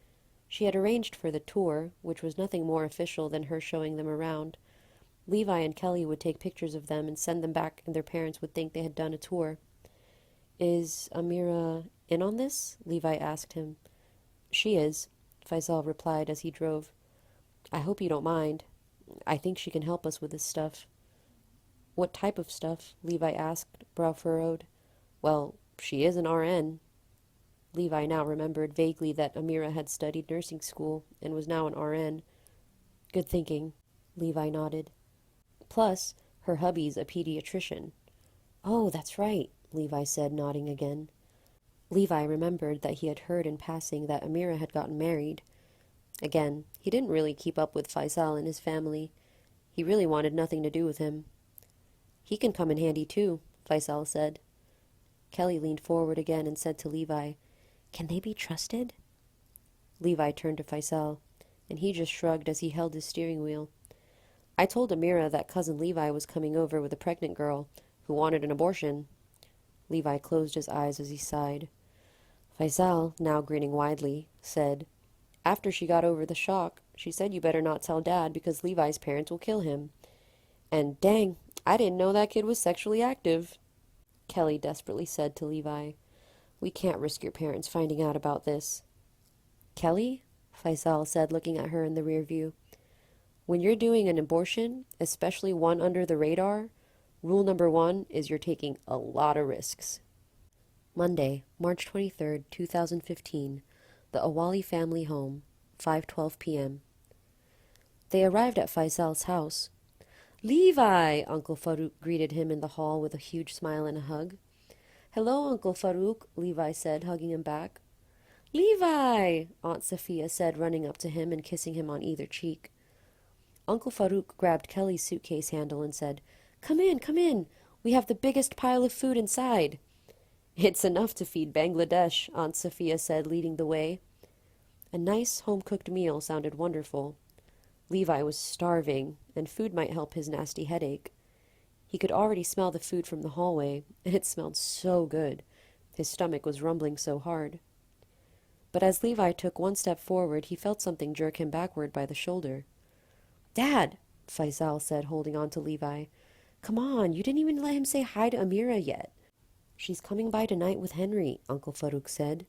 She had arranged for the tour, which was nothing more official than her showing them around. Levi and Kelly would take pictures of them and send them back, and their parents would think they had done a tour. "Is Amira in on this?" Levi asked him. "She is," Faisal replied as he drove. "I hope you don't mind. I think she can help us with this stuff." "What type of stuff?" Levi asked, brow furrowed. "Well, she is an RN." Levi now remembered vaguely that Amira had studied nursing school and was now an RN. "Good thinking," Levi nodded. "Plus, her hubby's a pediatrician." "Oh, that's right," Levi said, nodding again. Levi remembered that he had heard in passing that Amira had gotten married. Again, he didn't really keep up with Faisal and his family. He really wanted nothing to do with him. "He can come in handy too," Faisal said. Kelly leaned forward again and said to Levi, "Can they be trusted?" Levi turned to Faisal, and he just shrugged as he held his steering wheel. "I told Amira that cousin Levi was coming over with a pregnant girl who wanted an abortion." Levi closed his eyes as he sighed. Faisal, now grinning widely, said, "After she got over the shock, she said you better not tell Dad because Levi's parents will kill him. And dang, I didn't know that kid was sexually active." Kelly desperately said to Levi, "We can't risk your parents finding out about this." "Kelly," Faisal said, looking at her in the rear view, "when you're doing an abortion, especially one under the radar, rule number 1 is you're taking a lot of risks." Monday, March 23rd, 2015, the Awali family home, 5:12 p.m. They arrived at Faisal's house. "Levi!" Uncle Farouk greeted him in the hall with a huge smile and a hug. "Hello, Uncle Farouk," Levi said, hugging him back. "Levi!" Aunt Sophia said, running up to him and kissing him on either cheek. Uncle Farouk grabbed Kelly's suitcase handle and said, Come in, come in. We have the biggest pile of food inside." "It's enough to feed Bangladesh," Aunt Sophia said, leading the way. A nice home-cooked meal sounded wonderful. Levi was starving, and food might help his nasty headache. He could already smell the food from the hallway, and it smelled so good. His stomach was rumbling so hard. But as Levi took one step forward, he felt something jerk him backward by the shoulder. "Dad," Faisal said, holding on to Levi. "Come on, you didn't even let him say hi to Amira yet." "She's coming by tonight with Henry," Uncle Farouk said.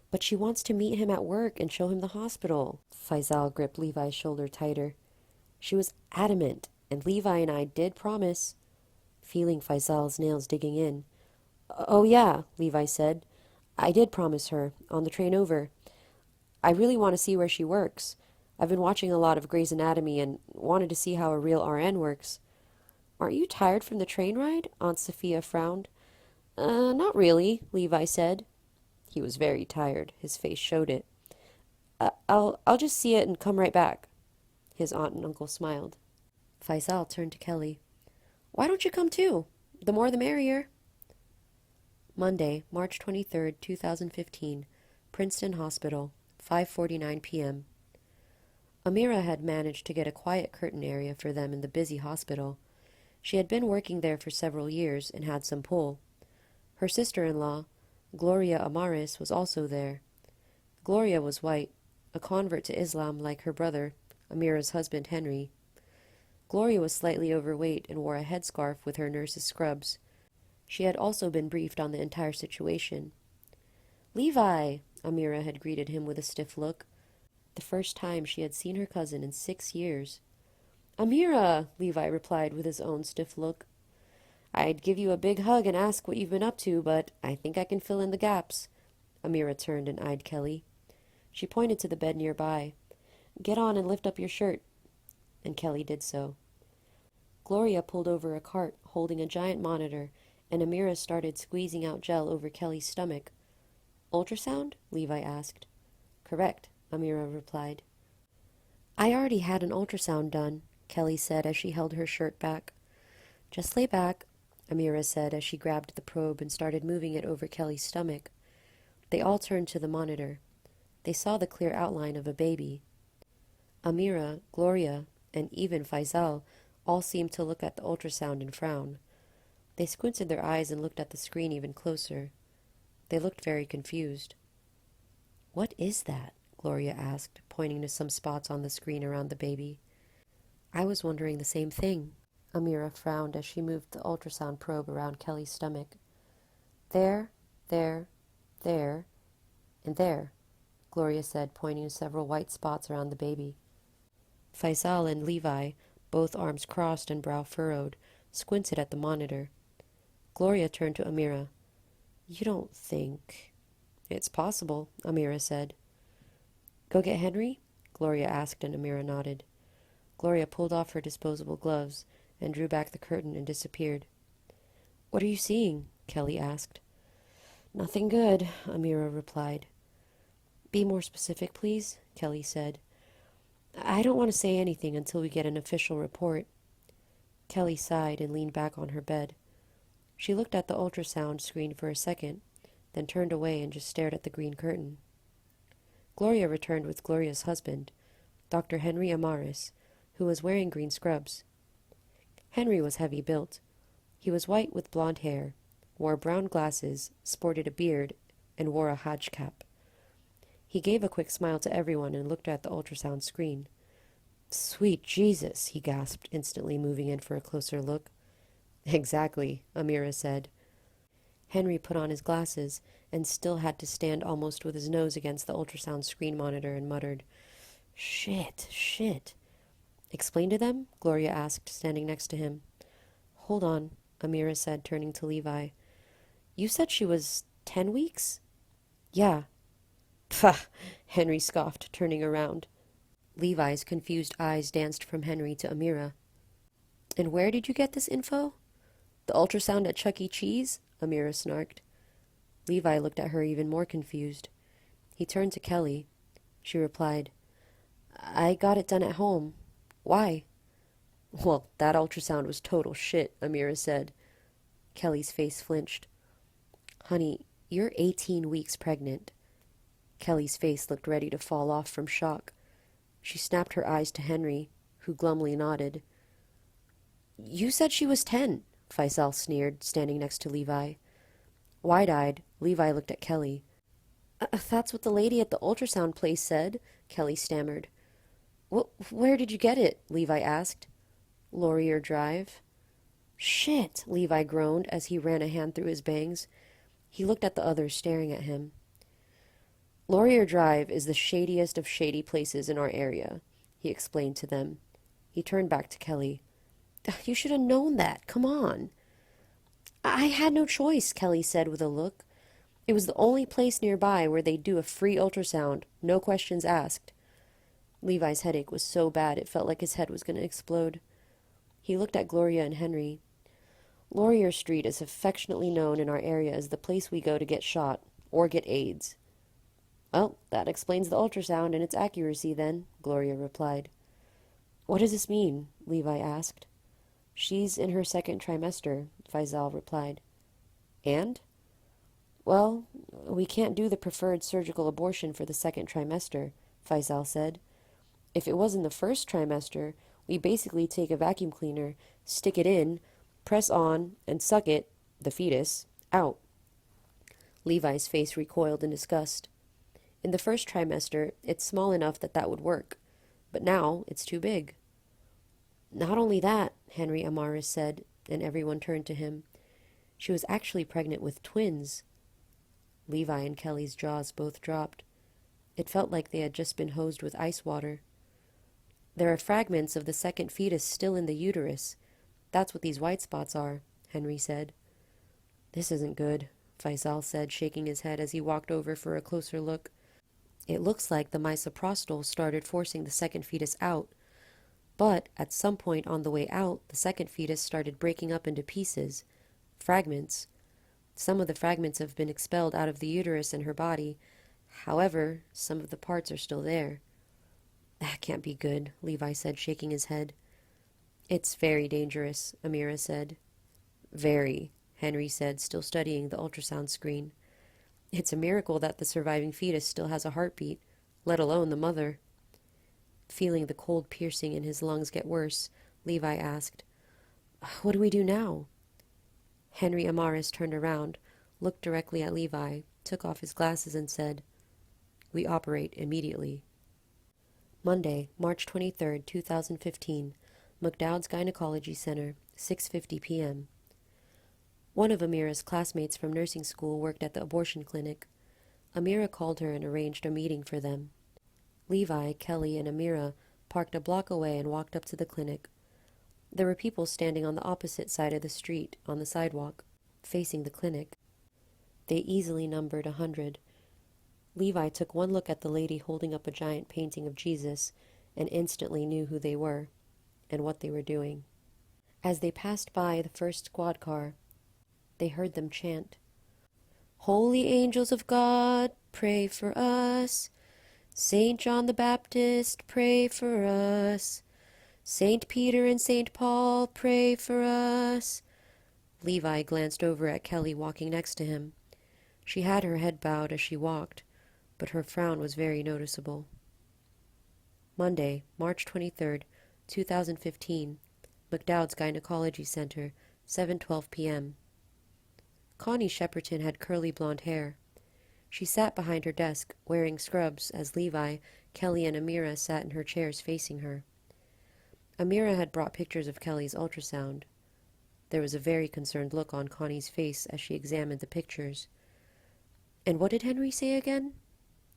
"But she wants to meet him at work and show him the hospital." Faisal gripped Levi's shoulder tighter. "She was adamant, and Levi and I did promise," feeling Faisal's nails digging in. "Oh yeah," Levi said. "I did promise her, on the train over. I really want to see where she works. I've been watching a lot of Grey's Anatomy and wanted to see how a real RN works." "Aren't you tired from the train ride?" Aunt Sophia frowned. Not really," Levi said. He was very tired. His face showed it. I'll just see it and come right back." His aunt and uncle smiled. Faisal turned to Kelly. "Why don't you come too? The more the merrier." Monday, March 23rd, 2015, Princeton Hospital, 5:49 p.m. Amira had managed to get a quiet curtain area for them in the busy hospital. She had been working there for several years and had some pull. Her sister-in-law, Gloria Amaris, was also there. Gloria was white, a convert to Islam like her brother, Amira's husband Henry. Gloria was slightly overweight and wore a headscarf with her nurse's scrubs. She had also been briefed on the entire situation. "Levi!" Amira had greeted him with a stiff look, the first time she had seen her cousin in 6 years. "Amira!" Levi replied with his own stiff look. "I'd give you a big hug and ask what you've been up to, but I think I can fill in the gaps." Amira turned and eyed Kelly. She pointed to the bed nearby. "Get on and lift up your shirt." And Kelly did so. Gloria pulled over a cart holding a giant monitor, and Amira started squeezing out gel over Kelly's stomach. "Ultrasound?" Levi asked. "Correct," Amira replied. "I already had an ultrasound done," Kelly said as she held her shirt back. "Just lay back," Amira said as she grabbed the probe and started moving it over Kelly's stomach. They all turned to the monitor. They saw the clear outline of a baby. Amira, Gloria, and even Faisal All seemed to look at the ultrasound and frown. They squinted their eyes and looked at the screen even closer. They looked very confused. "What is that?" Gloria asked, pointing to some spots on the screen around the baby. "I was wondering the same thing." Amira frowned as she moved the ultrasound probe around Kelly's stomach. There, there, and there," Gloria said, pointing to several white spots around the baby. Faisal and Levi, both arms crossed and brow furrowed, squinted at the monitor. Gloria turned to Amira. "You don't think—" "It's possible," Amira said. "Go get Henry?" Gloria asked, and Amira nodded. Gloria pulled off her disposable gloves and drew back the curtain and disappeared. "What are you seeing?" Kelly asked. "Nothing good," Amira replied. "Be more specific, please," Kelly said. "I don't want to say anything until we get an official report." Kelly sighed and leaned back on her bed. She looked at the ultrasound screen for a second, then turned away and just stared at the green curtain. Gloria returned with Gloria's husband, Dr. Henry Amaris, who was wearing green scrubs. Henry was heavy-built. He was white with blonde hair, wore brown glasses, sported a beard, and wore a Hajj cap. He gave a quick smile to everyone and looked at the ultrasound screen. "Sweet Jesus," he gasped, instantly moving in for a closer look. "Exactly," Amira said. Henry put on his glasses and still had to stand almost with his nose against the ultrasound screen monitor and muttered, Shit. "Explain to them?" Gloria asked, standing next to him. "Hold on," Amira said, turning to Levi. "You said she was 10 weeks?" "Yeah." "Pah!" Henry scoffed, turning around. Levi's confused eyes danced from Henry to Amira. "And where did you get this info?" "The ultrasound at Chuck E. Cheese?" Amira snarked. Levi looked at her even more confused. He turned to Kelly. She replied, "I got it done at home. Why?" "Well, that ultrasound was total shit," Amira said. Kelly's face flinched. "Honey, you're 18 weeks pregnant." Kelly's face looked ready to fall off from shock. She snapped her eyes to Henry, who glumly nodded. "You said she was 10, Faisal sneered, standing next to Levi. Wide-eyed, Levi looked at Kelly. That's what the lady at the ultrasound place said," Kelly stammered. Where did you get it?" Levi asked. "Laurier Drive." "Shit," Levi groaned as he ran a hand through his bangs. He looked at the others, staring at him. "Laurier Drive is the shadiest of shady places in our area," he explained to them. He turned back to Kelly. "You should have known that. Come on." "I had no choice," Kelly said with a look. "It was the only place nearby where they'd do a free ultrasound, no questions asked." Levi's headache was so bad it felt like his head was going to explode. He looked at Gloria and Henry. "Laurier Street is affectionately known in our area as the place we go to get shot, or get AIDS." "Well, that explains the ultrasound and its accuracy, then," Gloria replied. "What does this mean?" Levi asked. "She's in her second trimester," Faisal replied. "And?" "Well, we can't do the preferred surgical abortion for the second trimester," Faisal said. "If it was in the first trimester, we basically take a vacuum cleaner, stick it in, press on, and suck it, the fetus, out." Levi's face recoiled in disgust. "In the first trimester, it's small enough that would work. But now, it's too big." "Not only that," Henry Amaris said, and everyone turned to him. "She was actually pregnant with twins." Levi and Kelly's jaws both dropped. It felt like they had just been hosed with ice water. "There are fragments of the second fetus still in the uterus. That's what these white spots are," Henry said. "This isn't good," Faisal said, shaking his head as he walked over for a closer look. "It looks like the misoprostol started forcing the second fetus out. But at some point on the way out, the second fetus started breaking up into pieces, fragments. Some of the fragments have been expelled out of the uterus and her body. However, some of the parts are still there." "That can't be good," Levi said, shaking his head. "It's very dangerous," Amira said. "Very," Henry said, still studying the ultrasound screen. "It's a miracle that the surviving fetus still has a heartbeat, let alone the mother." Feeling the cold piercing in his lungs get worse, Levi asked. What do we do now? Henry Amaris turned around, looked directly at Levi, took off his glasses, and said, "We operate immediately." Monday, March 23rd, 2015, McDowd's Gynecology Center, 6:50 p.m. One of Amira's classmates from nursing school worked at the abortion clinic. Amira called her and arranged a meeting for them. Levi, Kelly, and Amira parked a block away and walked up to the clinic. There were people standing on the opposite side of the street, on the sidewalk, facing the clinic. They easily numbered 100. Levi took one look at the lady holding up a giant painting of Jesus and instantly knew who they were and what they were doing. As they passed by the first squad car, they heard them chant, "Holy angels of God, pray for us. Saint John the Baptist, pray for us. Saint Peter and Saint Paul, pray for us." Levi glanced over at Kelly walking next to him. She had her head bowed as she walked, but her frown was very noticeable. Monday, March 23rd, 2015, McDowd's Gynecology Center, 7:12 p.m. Connie Shepperton had curly blonde hair. She sat behind her desk, wearing scrubs, as Levi, Kelly, and Amira sat in her chairs facing her. Amira had brought pictures of Kelly's ultrasound. There was a very concerned look on Connie's face as she examined the pictures. "And what did Henry say again?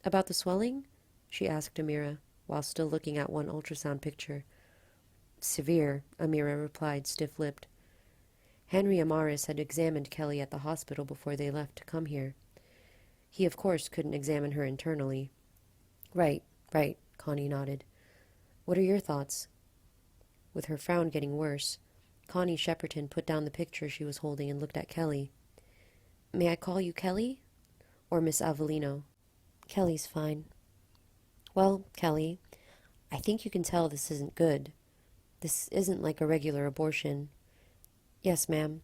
About the swelling?" she asked Amira, while still looking at one ultrasound picture. "Severe," Amira replied, stiff-lipped. Henry Amaris had examined Kelly at the hospital before they left to come here. He, of course, couldn't examine her internally. Right, Connie nodded. "What are your thoughts?" With her frown getting worse, Connie Shepperton put down the picture she was holding and looked at Kelly. "May I call you Kelly? Or Miss Avelleno?" "Kelly's fine." "Well, Kelly, I think you can tell this isn't good. This isn't like a regular abortion." "Yes, ma'am."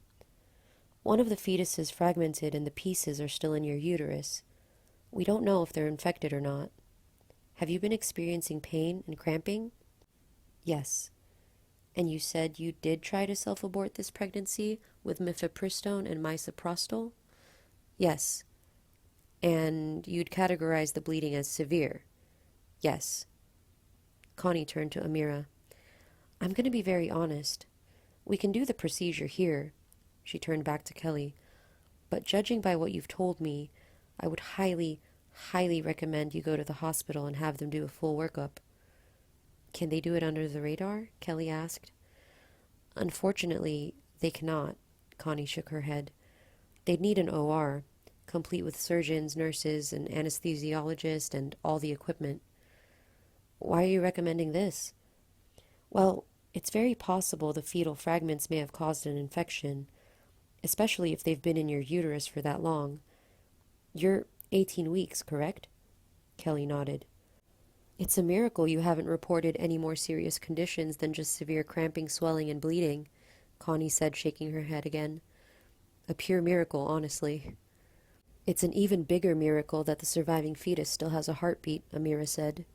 "One of the fetuses fragmented and the pieces are still in your uterus. We don't know if they're infected or not. Have you been experiencing pain and cramping?" "Yes." "And you said you did try to self-abort this pregnancy with mifepristone and misoprostol?" "Yes." "And you'd categorize the bleeding as severe?" "Yes." Connie turned to Amira. "I'm going to be very honest. We can do the procedure here." She turned back to Kelly. "But judging by what you've told me, I would highly recommend you go to the hospital and have them do a full workup." "Can they do it under the radar?" Kelly asked. "Unfortunately, they cannot." Connie shook her head. "They'd need an OR, complete with surgeons, nurses, an anesthesiologist, and all the equipment." "Why are you recommending this?" "Well, it's very possible the fetal fragments may have caused an infection, especially if they've been in your uterus for that long. You're 18 weeks, correct?" Kelly nodded. "It's a miracle you haven't reported any more serious conditions than just severe cramping, swelling, and bleeding," Connie said, shaking her head again. "A pure miracle, honestly." "It's an even bigger miracle that the surviving fetus still has a heartbeat," Amira said.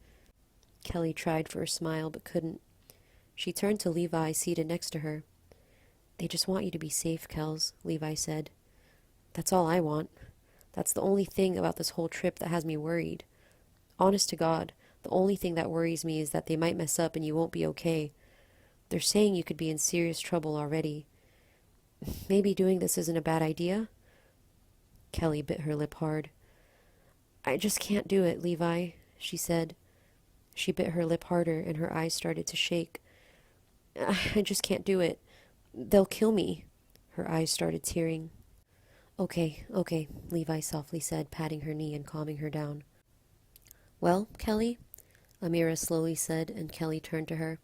Kelly tried for a smile but couldn't. She turned to Levi, seated next to her. "They just want you to be safe, Kels," Levi said. "That's all I want. That's the only thing about this whole trip that has me worried. Honest to God, the only thing that worries me is that they might mess up and you won't be okay. They're saying you could be in serious trouble already. Maybe doing this isn't a bad idea?" Kelly bit her lip hard. "I just can't do it, Levi," she said. She bit her lip harder and her eyes started to shake. "I just can't do it. They'll kill me." Her eyes started tearing. Okay, Levi softly said, patting her knee and calming her down. "Well, Kelly," Amira slowly said, and Kelly turned to her.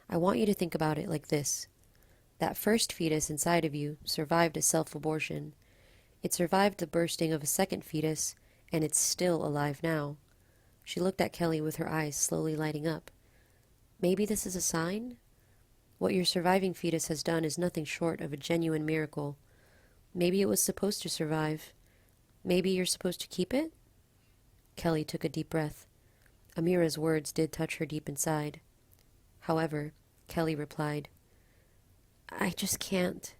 "I want you to think about it like this. That first fetus inside of you survived a self-abortion. It survived the bursting of a second fetus, and it's still alive now." She looked at Kelly with her eyes slowly lighting up. "Maybe this is a sign? What your surviving fetus has done is nothing short of a genuine miracle. Maybe it was supposed to survive. Maybe you're supposed to keep it?" Kelly took a deep breath. Amira's words did touch her deep inside. However, Kelly replied. I just can't.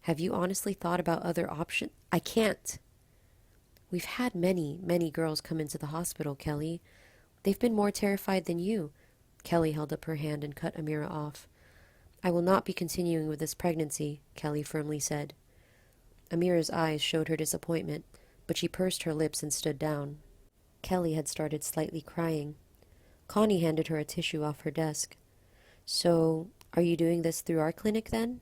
Have you honestly thought about other options? I can't. We've had many girls come into the hospital, Kelly. They've been more terrified than you. Kelly held up her hand and cut Amira off. I will not be continuing with this pregnancy, Kelly firmly said. Amira's eyes showed her disappointment, but she pursed her lips and stood down. Kelly had started slightly crying. Connie handed her a tissue off her desk. So, are you doing this through our clinic then?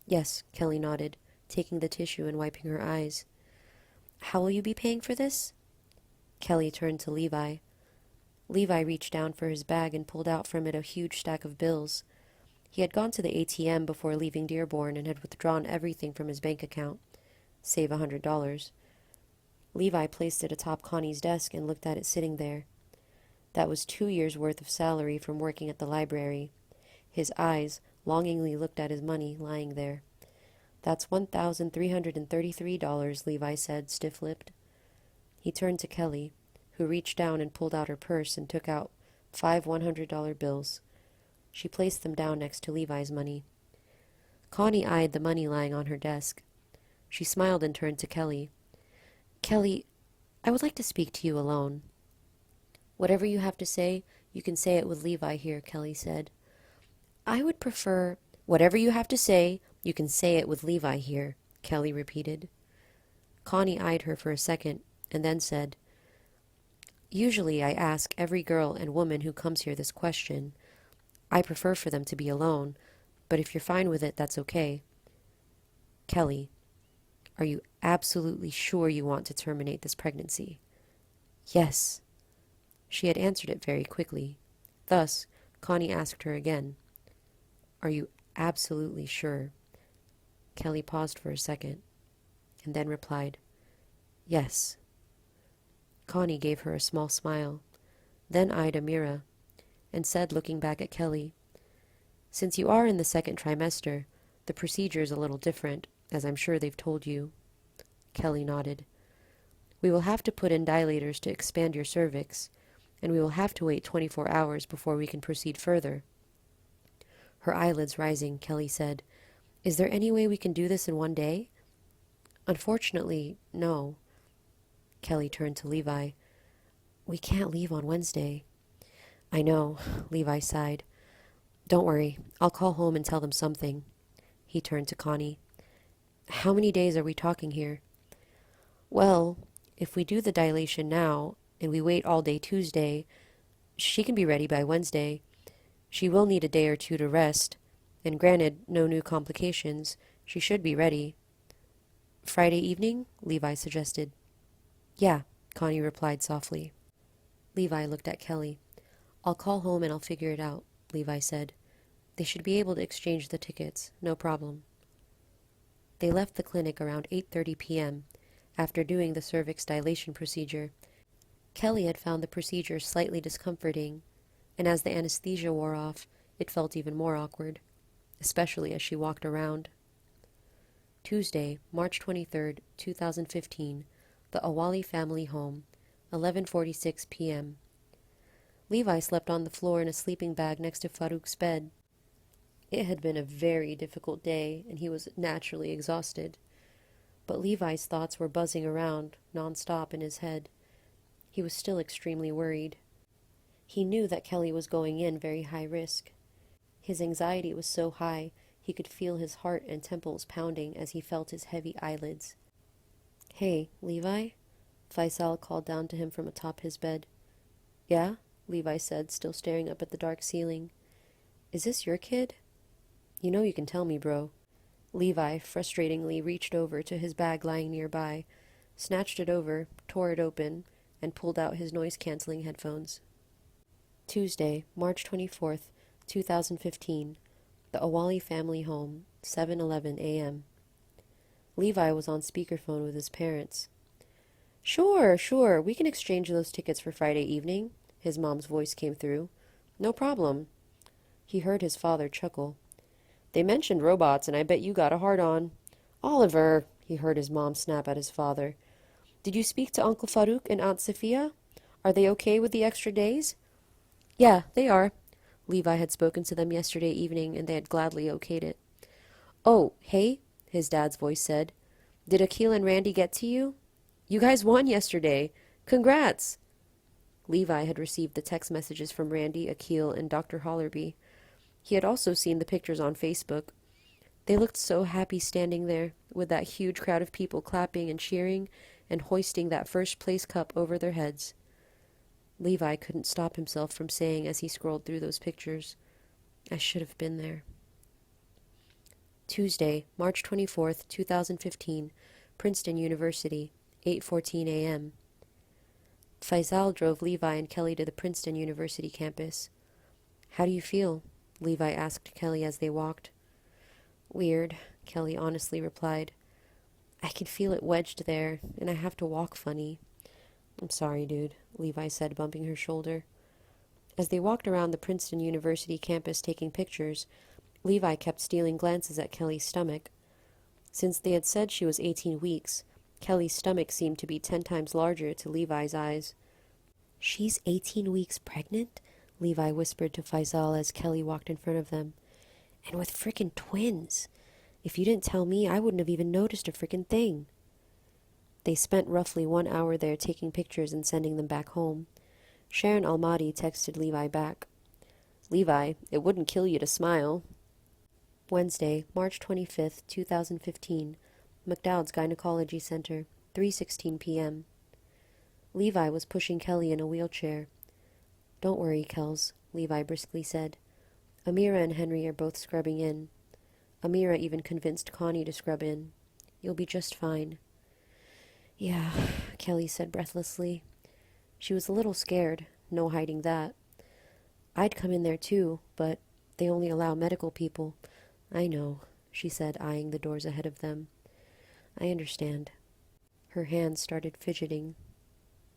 Yes, Kelly nodded, taking the tissue and wiping her eyes. How will you be paying for this? Kelly turned to Levi. Levi reached down for his bag and pulled out from it a huge stack of bills. He had gone to the ATM before leaving Dearborn and had withdrawn everything from his bank account, save $100. Levi placed it atop Connie's desk and looked at it sitting there. That was 2 years' worth of salary from working at the library. His eyes longingly looked at his money lying there. That's $1,333, Levi said, stiff-lipped. He turned to Kelly, who reached down and pulled out her purse and took out 5 $100 bills. She placed them down next to Levi's money. Connie eyed the money lying on her desk. She smiled and turned to Kelly. Kelly, I would like to speak to you alone. Whatever you have to say, you can say it with Levi here, Kelly said. I would prefer... Whatever you have to say, you can say it with Levi here, Kelly repeated. Connie eyed her for a second, and then said, Usually I ask every girl and woman who comes here this question. I prefer for them to be alone, but if you're fine with it, that's okay. Kelly, are you absolutely sure you want to terminate this pregnancy? Yes. She had answered it very quickly. Thus, Connie asked her again, Are you absolutely sure? Kelly paused for a second, and then replied, Yes. Connie gave her a small smile, then eyed Amira, and said, looking back at Kelly, Since you are in the second trimester, the procedure is a little different, as I'm sure they've told you. Kelly nodded. We will have to put in dilators to expand your cervix, and we will have to wait 24 hours before we can proceed further. Her eyelids rising, Kelly said, Is there any way we can do this in one day? Unfortunately, no. Kelly turned to Levi. We can't leave on Wednesday. I know, Levi sighed. Don't worry, I'll call home and tell them something. He turned to Connie. How many days are we talking here? Well, if we do the dilation now, and we wait all day Tuesday, she can be ready by Wednesday. She will need a day or two to rest, and granted no new complications, she should be ready. Friday evening? Levi suggested. Yeah, Connie replied softly. Levi looked at Kelly. I'll call home and I'll figure it out, Levi said. They should be able to exchange the tickets, no problem. They left the clinic around 8:30 p.m. After doing the cervix dilation procedure. Kelly had found the procedure slightly discomforting, and as the anesthesia wore off, it felt even more awkward, especially as she walked around. Tuesday, March 23rd, 2015, the Awali family home, 11:46 p.m. Levi slept on the floor in a sleeping bag next to Farouk's bed. It had been a very difficult day, and he was naturally exhausted. But Levi's thoughts were buzzing around, non-stop in his head. He was still extremely worried. He knew that Kelly was going in very high risk. His anxiety was so high, he could feel his heart and temples pounding as he felt his heavy eyelids. Hey, Levi? Faisal called down to him from atop his bed. Yeah? Levi said, still staring up at the dark ceiling. Is this your kid? You know you can tell me, bro. Levi frustratingly reached over to his bag lying nearby, snatched it over, tore it open, and pulled out his noise-canceling headphones. Tuesday, March 24th, 2015, the Awali family home, 7:11 a.m. Levi was on speakerphone with his parents. Sure, we can exchange those tickets for Friday evening, his mom's voice came through. No problem. He heard his father chuckle. They mentioned robots, and I bet you got a hard-on. Oliver, he heard his mom snap at his father. Did you speak to Uncle Farouk and Aunt Sophia? Are they okay with the extra days? Yeah, they are. Levi had spoken to them yesterday evening, and they had gladly okayed it. "Oh, hey," his dad's voice said. "Did Akil and Randy get to you? You guys won yesterday. Congrats!" Levi had received the text messages from Randy, Akil, and Dr. Hollerby. He had also seen the pictures on Facebook. They looked so happy standing there, with that huge crowd of people clapping and cheering and hoisting that first-place cup over their heads. Levi couldn't stop himself from saying as he scrolled through those pictures, "I should have been there." Tuesday, March 24th, 2015, Princeton University, 8:14 a.m. Faisal drove Levi and Kelly to the Princeton University campus. "How do you feel?" Levi asked Kelly as they walked. "Weird," Kelly honestly replied. "I can feel it wedged there, and I have to walk funny." "I'm sorry, dude," Levi said, bumping her shoulder. As they walked around the Princeton University campus taking pictures, Levi kept stealing glances at Kelly's stomach. Since they had said she was 18 weeks, Kelly's stomach seemed to be 10 times larger to Levi's eyes. "She's 18 weeks pregnant?" Levi whispered to Faisal as Kelly walked in front of them. "And with frickin' twins. If you didn't tell me, I wouldn't have even noticed a frickin' thing." They spent roughly 1 hour there taking pictures and sending them back home. Sharon Almadi texted Levi back. "Levi, it wouldn't kill you to smile." Wednesday, March 25th, 2015, McDowd's Gynecology Center, 3:16 p.m. Levi was pushing Kelly in a wheelchair. "Don't worry, Kels," Levi briskly said. "Amira and Henry are both scrubbing in. Amira even convinced Connie to scrub in. You'll be just fine." "Yeah," Kelly said breathlessly. She was a little scared, no hiding that. "I'd come in there too, but they only allow medical people." "I know," she said, eyeing the doors ahead of them. "I understand." Her hands started fidgeting.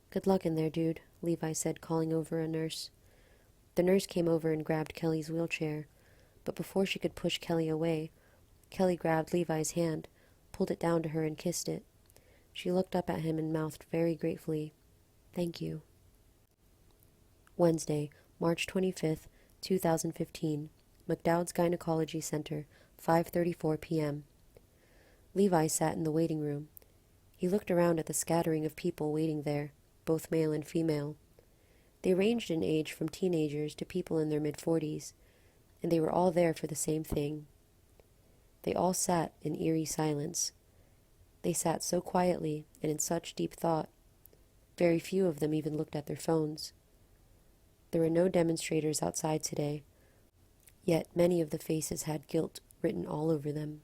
"Good luck in there, dude," Levi said, calling over a nurse. The nurse came over and grabbed Kelly's wheelchair, but before she could push Kelly away, Kelly grabbed Levi's hand, pulled it down to her, and kissed it. She looked up at him and mouthed very gratefully, "Thank you." Wednesday, March 25th, 2015, McDowd's Gynecology Center, 5:34 p.m. Levi sat in the waiting room. He looked around at the scattering of people waiting there, both male and female. They ranged in age from teenagers to people in their mid-40s, and they were all there for the same thing. They all sat in eerie silence. They sat so quietly and in such deep thought. Very few of them even looked at their phones. There were no demonstrators outside today, yet many of the faces had guilt written all over them.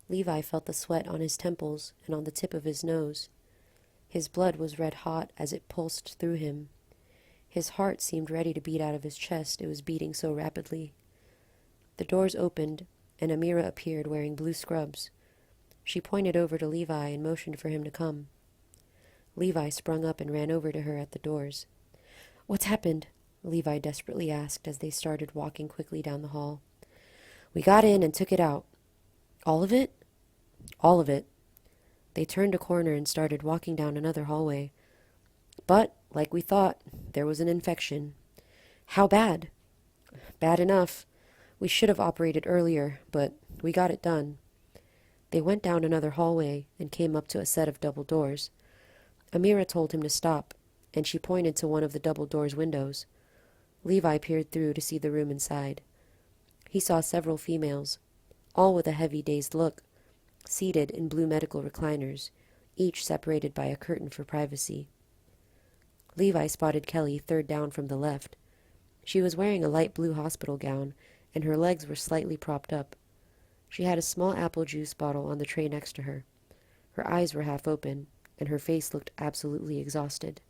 Levi felt the sweat on his temples and on the tip of his nose. His blood was red hot as it pulsed through him. His heart seemed ready to beat out of his chest, it was beating so rapidly. The doors opened, and Amira appeared wearing blue scrubs. She pointed over to Levi and motioned for him to come. Levi sprung up and ran over to her at the doors. "What's happened?" Levi desperately asked as they started walking quickly down the hall. "We got in and took it out." "All of it?" "All of it." They turned a corner and started walking down another hallway. "But, like we thought, there was an infection." "How bad?" "Bad enough. We should have operated earlier, but we got it done." They went down another hallway and came up to a set of double doors. Amira told him to stop, and she pointed to one of the double doors' windows. Levi peered through to see the room inside. He saw several females, all with a heavy, dazed look, seated in blue medical recliners, each separated by a curtain for privacy. Levi spotted Kelly third down from the left. She was wearing a light blue hospital gown, and her legs were slightly propped up. She had a small apple juice bottle on the tray next to her. Her eyes were half open, and her face looked absolutely exhausted.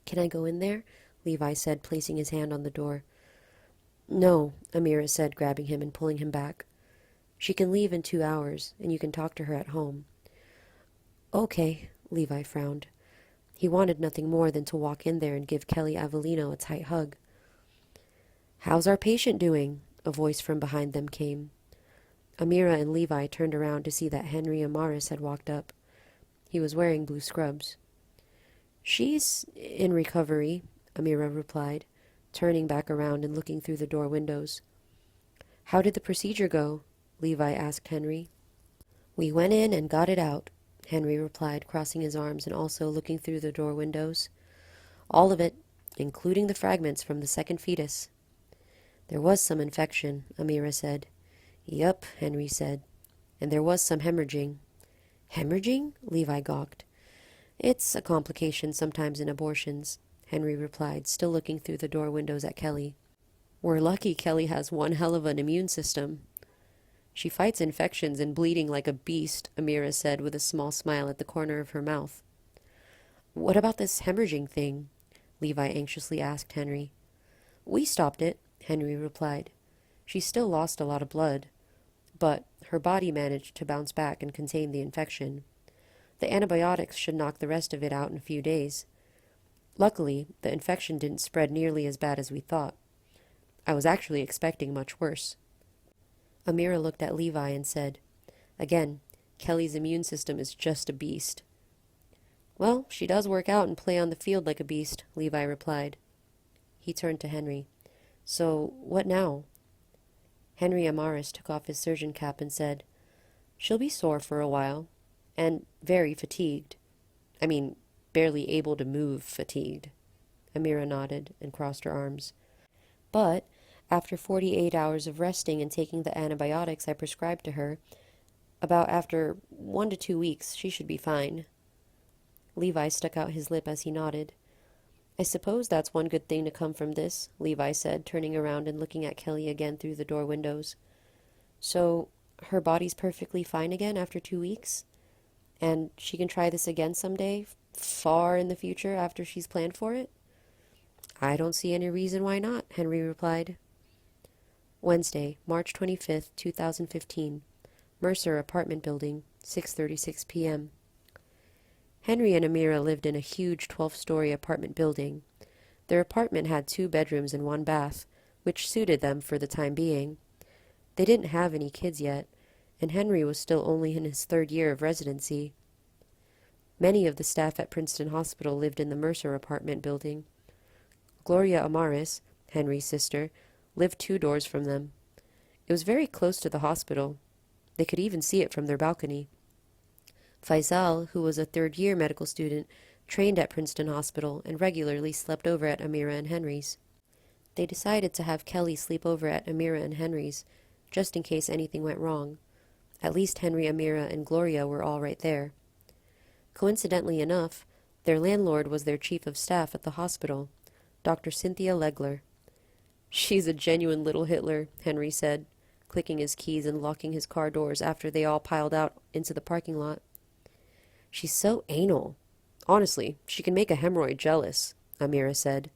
"Can I go in there?" Levi said, placing his hand on the door. "No," Amira said, grabbing him and pulling him back. "She can leave in 2 hours, and you can talk to her at home." "Okay," Levi frowned. He wanted nothing more than to walk in there and give Kelly Avelleno a tight hug. "How's our patient doing?" a voice from behind them came. Amira and Levi turned around to see that Henry Amaris had walked up. He was wearing blue scrubs. "She's in recovery," Amira replied, turning back around and looking through the door windows. "How did the procedure go?" Levi asked Henry. "We went in and got it out," Henry replied, crossing his arms and also looking through the door windows. "All of it, including the fragments from the second fetus." "There was some infection," Amira said. "Yup," Henry said. "And there was some hemorrhaging." "Hemorrhaging?" Levi gawked. "It's a complication sometimes in abortions," Henry replied, still looking through the door windows at Kelly. "We're lucky Kelly has one hell of an immune system." "She fights infections and bleeding like a beast," Amira said with a small smile at the corner of her mouth. "What about this hemorrhaging thing?" Levi anxiously asked Henry. "We stopped it," Henry replied. "She still lost a lot of blood, but her body managed to bounce back and contain the infection. The antibiotics should knock the rest of it out in a few days. Luckily, the infection didn't spread nearly as bad as we thought. I was actually expecting much worse." Amira looked at Levi and said, "Again, Kelly's immune system is just a beast." "Well, she does work out and play on the field like a beast," Levi replied. He turned to Henry. "So, what now?" Henry Amaris took off his surgeon cap and said, "She'll be sore for a while, and very fatigued. I mean, barely able to move fatigued." Amira nodded and crossed her arms. "But after 48 hours of resting and taking the antibiotics I prescribed to her, about after 1 to 2 weeks, she should be fine." Levi stuck out his lip as he nodded. "I suppose that's one good thing to come from this," Levi said, turning around and looking at Kelly again through the door windows. "So, her body's perfectly fine again after 2 weeks? And she can try this again someday, far in the future after she's planned for it?" "I don't see any reason why not," Henry replied. Wednesday, March 25th, 2015. Mercer Apartment Building, 6:36 p.m. Henry and Amira lived in a huge 12-story apartment building. Their apartment had 2 bedrooms and 1 bath, which suited them for the time being. They didn't have any kids yet, and Henry was still only in his 3rd year of residency. Many of the staff at Princeton Hospital lived in the Mercer apartment building. Gloria Amaris, Henry's sister, lived 2 doors from them. It was very close to the hospital. They could even see it from their balcony. Faisal, who was a 3rd-year medical student, trained at Princeton Hospital and regularly slept over at Amira and Henry's. They decided to have Kelly sleep over at Amira and Henry's, just in case anything went wrong. At least Henry, Amira, and Gloria were all right there. Coincidentally enough, their landlord was their chief of staff at the hospital, Dr. Cynthia Legler. "She's a genuine little Hitler," Henry said, clicking his keys and locking his car doors after they all piled out into the parking lot. "She's so anal. Honestly, she can make a hemorrhoid jealous," Amira said.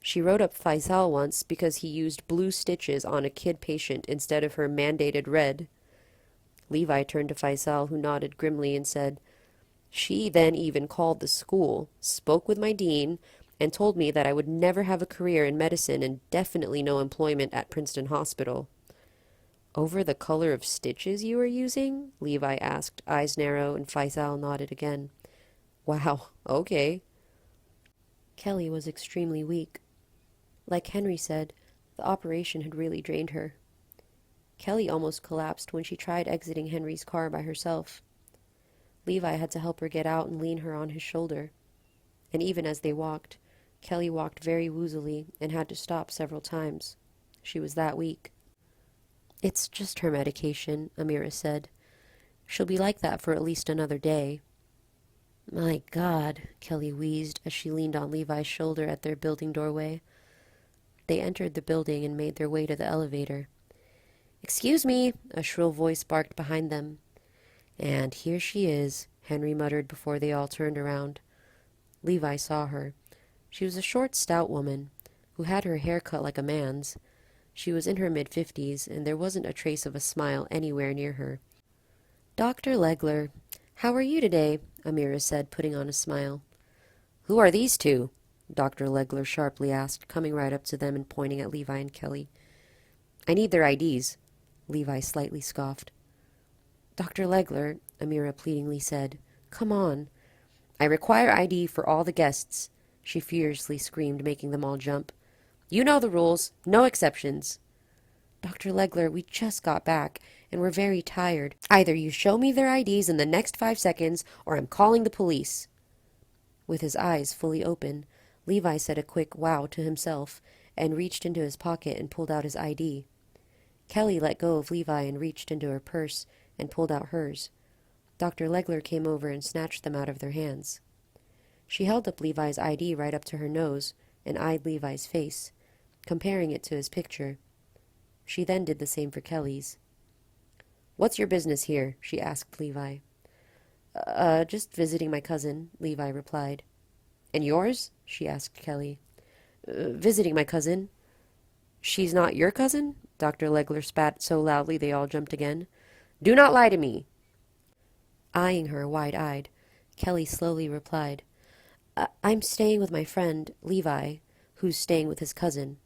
"She wrote up Faisal once because he used blue stitches on a kid patient instead of her mandated red." Levi turned to Faisal, who nodded grimly and said, "She then even called the school, spoke with my dean, and told me that I would never have a career in medicine and definitely no employment at Princeton Hospital." "Over the color of stitches you were using?" Levi asked, eyes narrow, and Faisal nodded again. "Wow, okay." Kelly was extremely weak. Like Henry said, the operation had really drained her. Kelly almost collapsed when she tried exiting Henry's car by herself. Levi had to help her get out and lean her on his shoulder. And even as they walked, Kelly walked very woozily and had to stop several times. She was that weak. "It's just her medication," Amira said. "She'll be like that for at least another day." "My God," Kelly wheezed as she leaned on Levi's shoulder at their building doorway. They entered the building and made their way to the elevator. "Excuse me," a shrill voice barked behind them. "And here she is," Henry muttered before they all turned around. Levi saw her. She was a short, stout woman, who had her hair cut like a man's. She was in her mid-50s, and there wasn't a trace of a smile anywhere near her. "Dr. Legler, how are you today?" Amira said, putting on a smile. "Who are these 2? Dr. Legler sharply asked, coming right up to them and pointing at Levi and Kelly. "I need their IDs," Levi slightly scoffed. "Dr. Legler," Amira pleadingly said, "come on." "I require ID for all the guests," she furiously screamed, making them all jump. You know the rules. No exceptions. Dr. Legler, we just got back, and we're very tired. Either you show me their IDs in the next 5 seconds, or I'm calling the police. With his eyes fully open, Levi said a quick wow to himself, and reached into his pocket and pulled out his ID. Kelly let go of Levi and reached into her purse and pulled out hers. Dr. Legler came over and snatched them out of their hands. She held up Levi's ID right up to her nose and eyed Levi's face, comparing it to his picture. She then did the same for Kelly's. "What's your business here?" she asked Levi. Just visiting my cousin," Levi replied. "And yours?" she asked Kelly. Visiting my cousin." "She's not your cousin?" Dr. Legler spat so loudly they all jumped again. "Do not lie to me." Eyeing her wide-eyed, Kelly slowly replied, "I'm staying with my friend, Levi, who's staying with his cousin."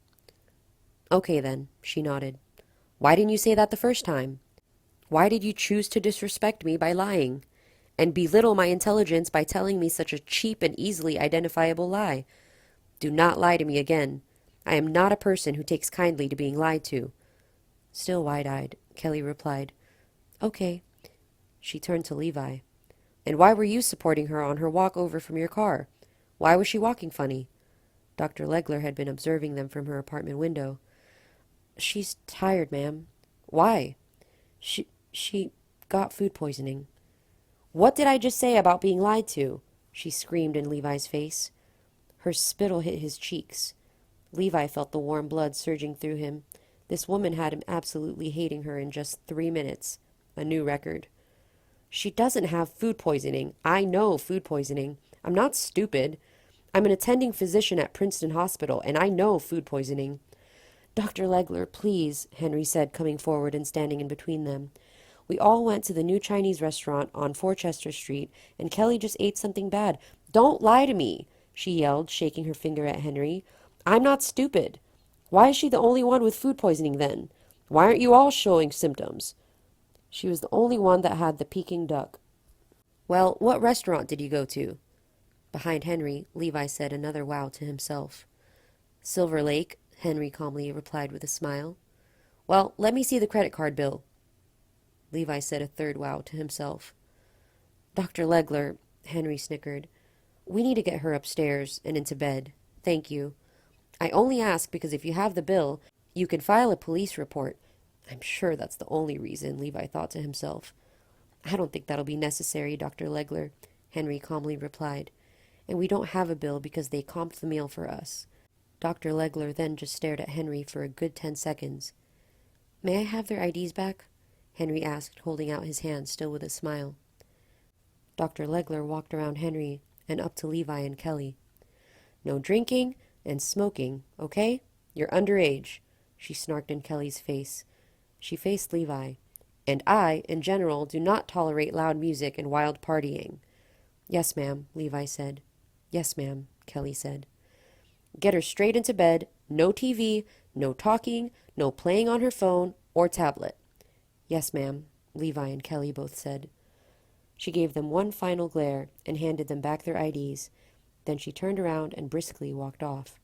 "Okay, then," she nodded. "Why didn't you say that the first time? Why did you choose to disrespect me by lying, and belittle my intelligence by telling me such a cheap and easily identifiable lie? Do not lie to me again. I am not a person who takes kindly to being lied to." Still wide-eyed, Kelly replied, "Okay." She turned to Levi. "And why were you supporting her on her walk over from your car? Why was she walking funny?" Dr. Legler had been observing them from her apartment window. "She's tired, ma'am." "Why?" She got food poisoning." "What did I just say about being lied to?" she screamed in Levi's face. Her spittle hit his cheeks. Levi felt the warm blood surging through him. This woman had him absolutely hating her in just 3 minutes. A new record. "She doesn't have food poisoning. I know food poisoning. I'm not stupid. I'm an attending physician at Princeton Hospital, and I know food poisoning." "Dr. Legler, please," Henry said, coming forward and standing in between them. "We all went to the new Chinese restaurant on Forchester Street, and Kelly just ate something bad." "Don't lie to me," she yelled, shaking her finger at Henry. "I'm not stupid. Why is she the only one with food poisoning then? Why aren't you all showing symptoms?" "She was the only one that had the Peking duck." "Well, what restaurant did you go to?" Behind Henry, Levi said another wow to himself. "Silver Lake," Henry calmly replied with a smile. "Well, let me see the credit card bill." Levi said a third wow to himself. "Dr. Legler," Henry snickered, "we need to get her upstairs and into bed. Thank you. I only ask because if you have the bill, you can file a police report." "I'm sure that's the only reason," Levi thought to himself. "I don't think that'll be necessary, Dr. Legler," Henry calmly replied. "And we don't have a bill because they comped the meal for us." Dr. Legler then just stared at Henry for a good 10 seconds. "May I have their IDs back?" Henry asked, holding out his hand, still with a smile. Dr. Legler walked around Henry and up to Levi and Kelly. "No drinking and smoking, okay? You're underage," she snarked in Kelly's face. She faced Levi. "And I, in general, do not tolerate loud music and wild partying." "Yes, ma'am," Levi said. "Yes, ma'am," Kelly said. "Get her straight into bed. No TV, no talking, no playing on her phone or tablet." "Yes, ma'am," Levi and Kelly both said. She gave them one final glare and handed them back their IDs. Then she turned around and briskly walked off.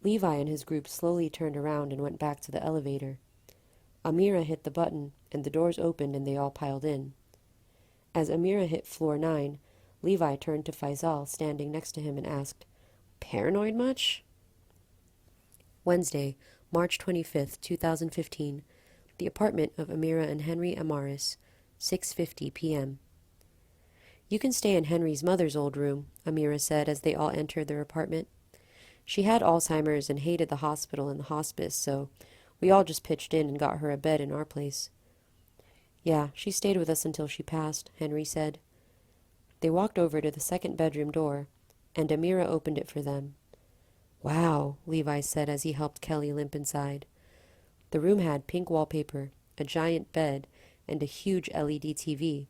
Levi and his group slowly turned around and went back to the elevator. Amira hit the button, and the doors opened and they all piled in. As Amira hit floor 9, Levi turned to Faisal, standing next to him, and asked, "Paranoid much?" Wednesday, March 25th, 2015. The apartment of Amira and Henry Amaris, 6:50 p.m. "You can stay in Henry's mother's old room," Amira said as they all entered their apartment. "She had Alzheimer's and hated the hospital and the hospice, so we all just pitched in and got her a bed in our place." "Yeah, she stayed with us until she passed," Henry said. They walked over to the second bedroom door, and Amira opened it for them. "Wow," Levi said as he helped Kelly limp inside. The room had pink wallpaper, a giant bed, and a huge LED TV.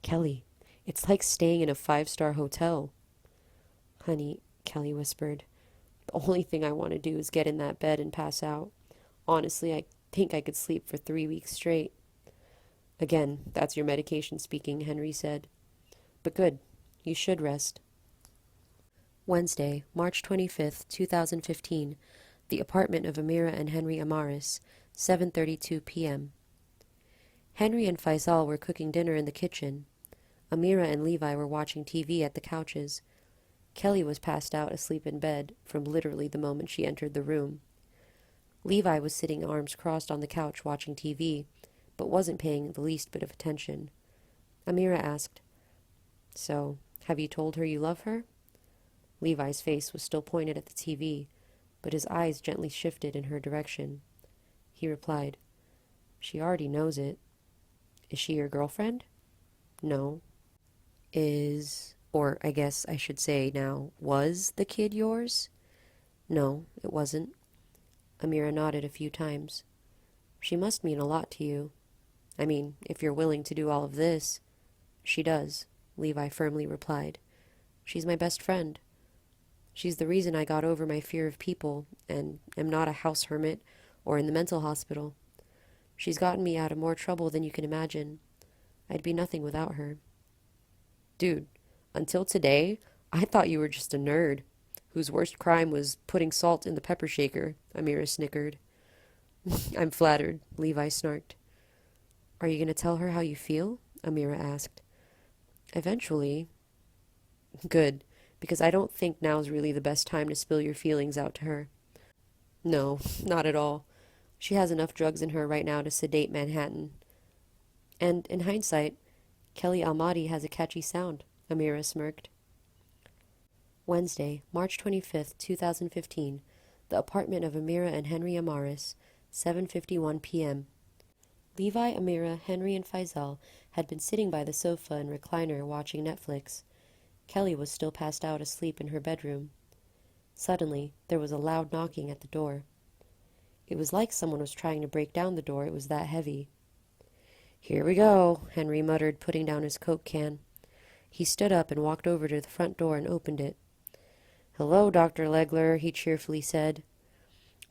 "Kelly, it's like staying in a 5-star hotel." "Honey," Kelly whispered, "the only thing I want to do is get in that bed and pass out. Honestly, I think I could sleep for 3 weeks straight." "Again, that's your medication speaking," Henry said. "But good. You should rest." Wednesday, March 25th, 2015. The apartment of Amira and Henry Amaris, 7:32 p.m. Henry and Faisal were cooking dinner in the kitchen. Amira and Levi were watching TV at the couches. Kelly was passed out asleep in bed from literally the moment she entered the room. Levi was sitting arms crossed on the couch watching TV, but wasn't paying the least bit of attention. Amira asked, "So, have you told her you love her?" Levi's face was still pointed at the TV, but his eyes gently shifted in her direction. He replied, "She already knows it." "Is she your girlfriend?" "No." Or I guess I should say now, was the kid yours?" "No, it wasn't." Amira nodded a few times. "She must mean a lot to you. I mean, if you're willing to do all of this." "She does," Levi firmly replied. "She's my best friend. She's the reason I got over my fear of people and am not a house hermit or in the mental hospital. She's gotten me out of more trouble than you can imagine. I'd be nothing without her." "Dude, until today, I thought you were just a nerd whose worst crime was putting salt in the pepper shaker," Amira snickered. "I'm flattered," Levi snarked. "Are you going to tell her how you feel?" Amira asked. "Eventually." "Good, because I don't think now's really the best time to spill your feelings out to her." "No, not at all. She has enough drugs in her right now to sedate Manhattan." "And in hindsight, Kelly Almadi has a catchy sound," Amira smirked. Wednesday, March 25th, 2015. The apartment of Amira and Henry Amaris, 7:51 p.m. Levi, Amira, Henry, and Faisal had been sitting by the sofa and recliner watching Netflix. Kelly was still passed out asleep in her bedroom. Suddenly, there was a loud knocking at the door. It was like someone was trying to break down the door, it was that heavy. "Here we go," Henry muttered, putting down his Coke can. He stood up and walked over to the front door and opened it. "Hello, Dr. Legler," he cheerfully said.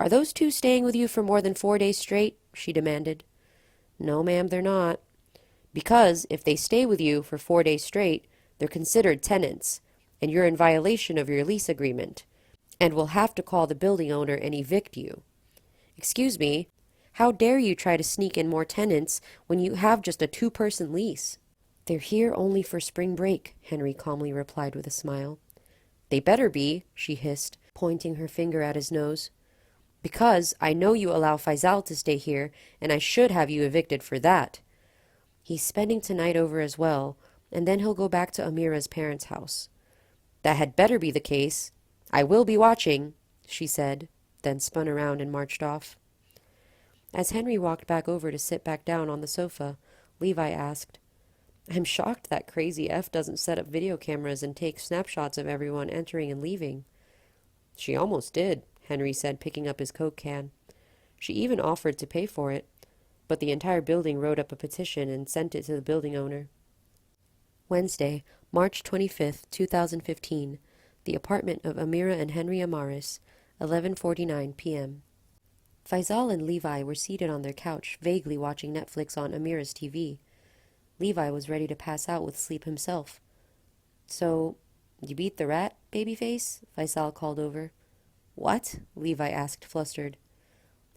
"Are those two staying with you for more than 4 days straight?" she demanded. "No, ma'am, they're not." "Because if they stay with you for 4 days straight, they're considered tenants, and you're in violation of your lease agreement, and we'll have to call the building owner and evict you." "Excuse me, how dare you try to sneak in more tenants when you have just a 2-person lease?" "They're here only for spring break," Henry calmly replied with a smile. "They better be," she hissed, pointing her finger at his nose. "Because I know you allow Faisal to stay here, and I should have you evicted for that. He's spending tonight over as well, and then he'll go back to Amira's parents' house." "That had better be the case. I will be watching," she said, then spun around and marched off. As Henry walked back over to sit back down on the sofa, Levi asked, "I'm shocked that crazy F doesn't set up video cameras and take snapshots of everyone entering and leaving." "She almost did," Henry said, picking up his Coke can. "She even offered to pay for it, but the entire building wrote up a petition and sent it to the building owner." Wednesday, March 25th, 2015. The apartment of Amira and Henry Amaris, 11:49 p.m. Faisal and Levi were seated on their couch, vaguely watching Netflix on Amira's TV. Levi was ready to pass out with sleep himself. "So, you beat the rat, babyface?" Faisal called over. "What?" Levi asked, flustered.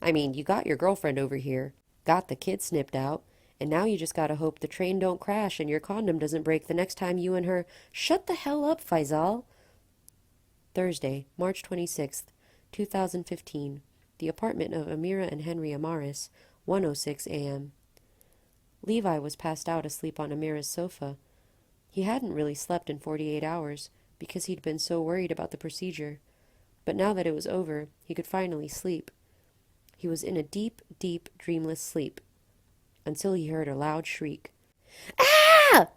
"I mean, you got your girlfriend over here, got the kid snipped out, and now you just gotta hope the train don't crash and your condom doesn't break the next time you and her—" "Shut the hell up, Faisal!" Thursday, March 26th, 2015. The apartment of Amira and Henry Amaris, 1:06 a.m. Levi was passed out asleep on Amira's sofa. He hadn't really slept in 48 hours because he'd been so worried about the procedure. But now that it was over, he could finally sleep. He was in a deep, deep, dreamless sleep, until he heard a loud shriek. "Ah!"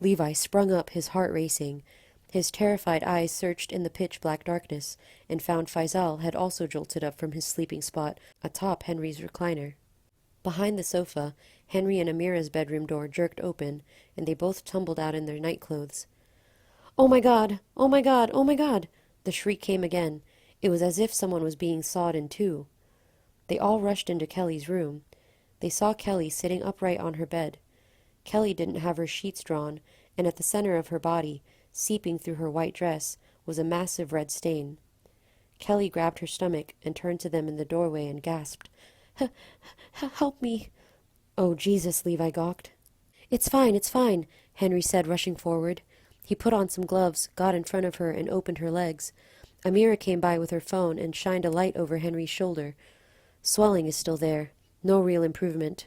Levi sprung up, his heart racing. His terrified eyes searched in the pitch-black darkness, and found Faisal had also jolted up from his sleeping spot atop Henry's recliner. Behind the sofa, Henry and Amira's bedroom door jerked open, and they both tumbled out in their nightclothes. "Oh my God! Oh my God! Oh my God!" The shriek came again. It was as if someone was being sawed in two. They all rushed into Kelly's room. They saw Kelly sitting upright on her bed. Kelly didn't have her sheets drawn, and at the center of her body, seeping through her white dress, was a massive red stain. Kelly grabbed her stomach and turned to them in the doorway and gasped, Help me. Oh, Jesus, Levi gawked. It's fine, Henry said, rushing forward. He put on some gloves, got in front of her, and opened her legs. Amira came by with her phone and shined a light over Henry's shoulder. Swelling is still there. No real improvement.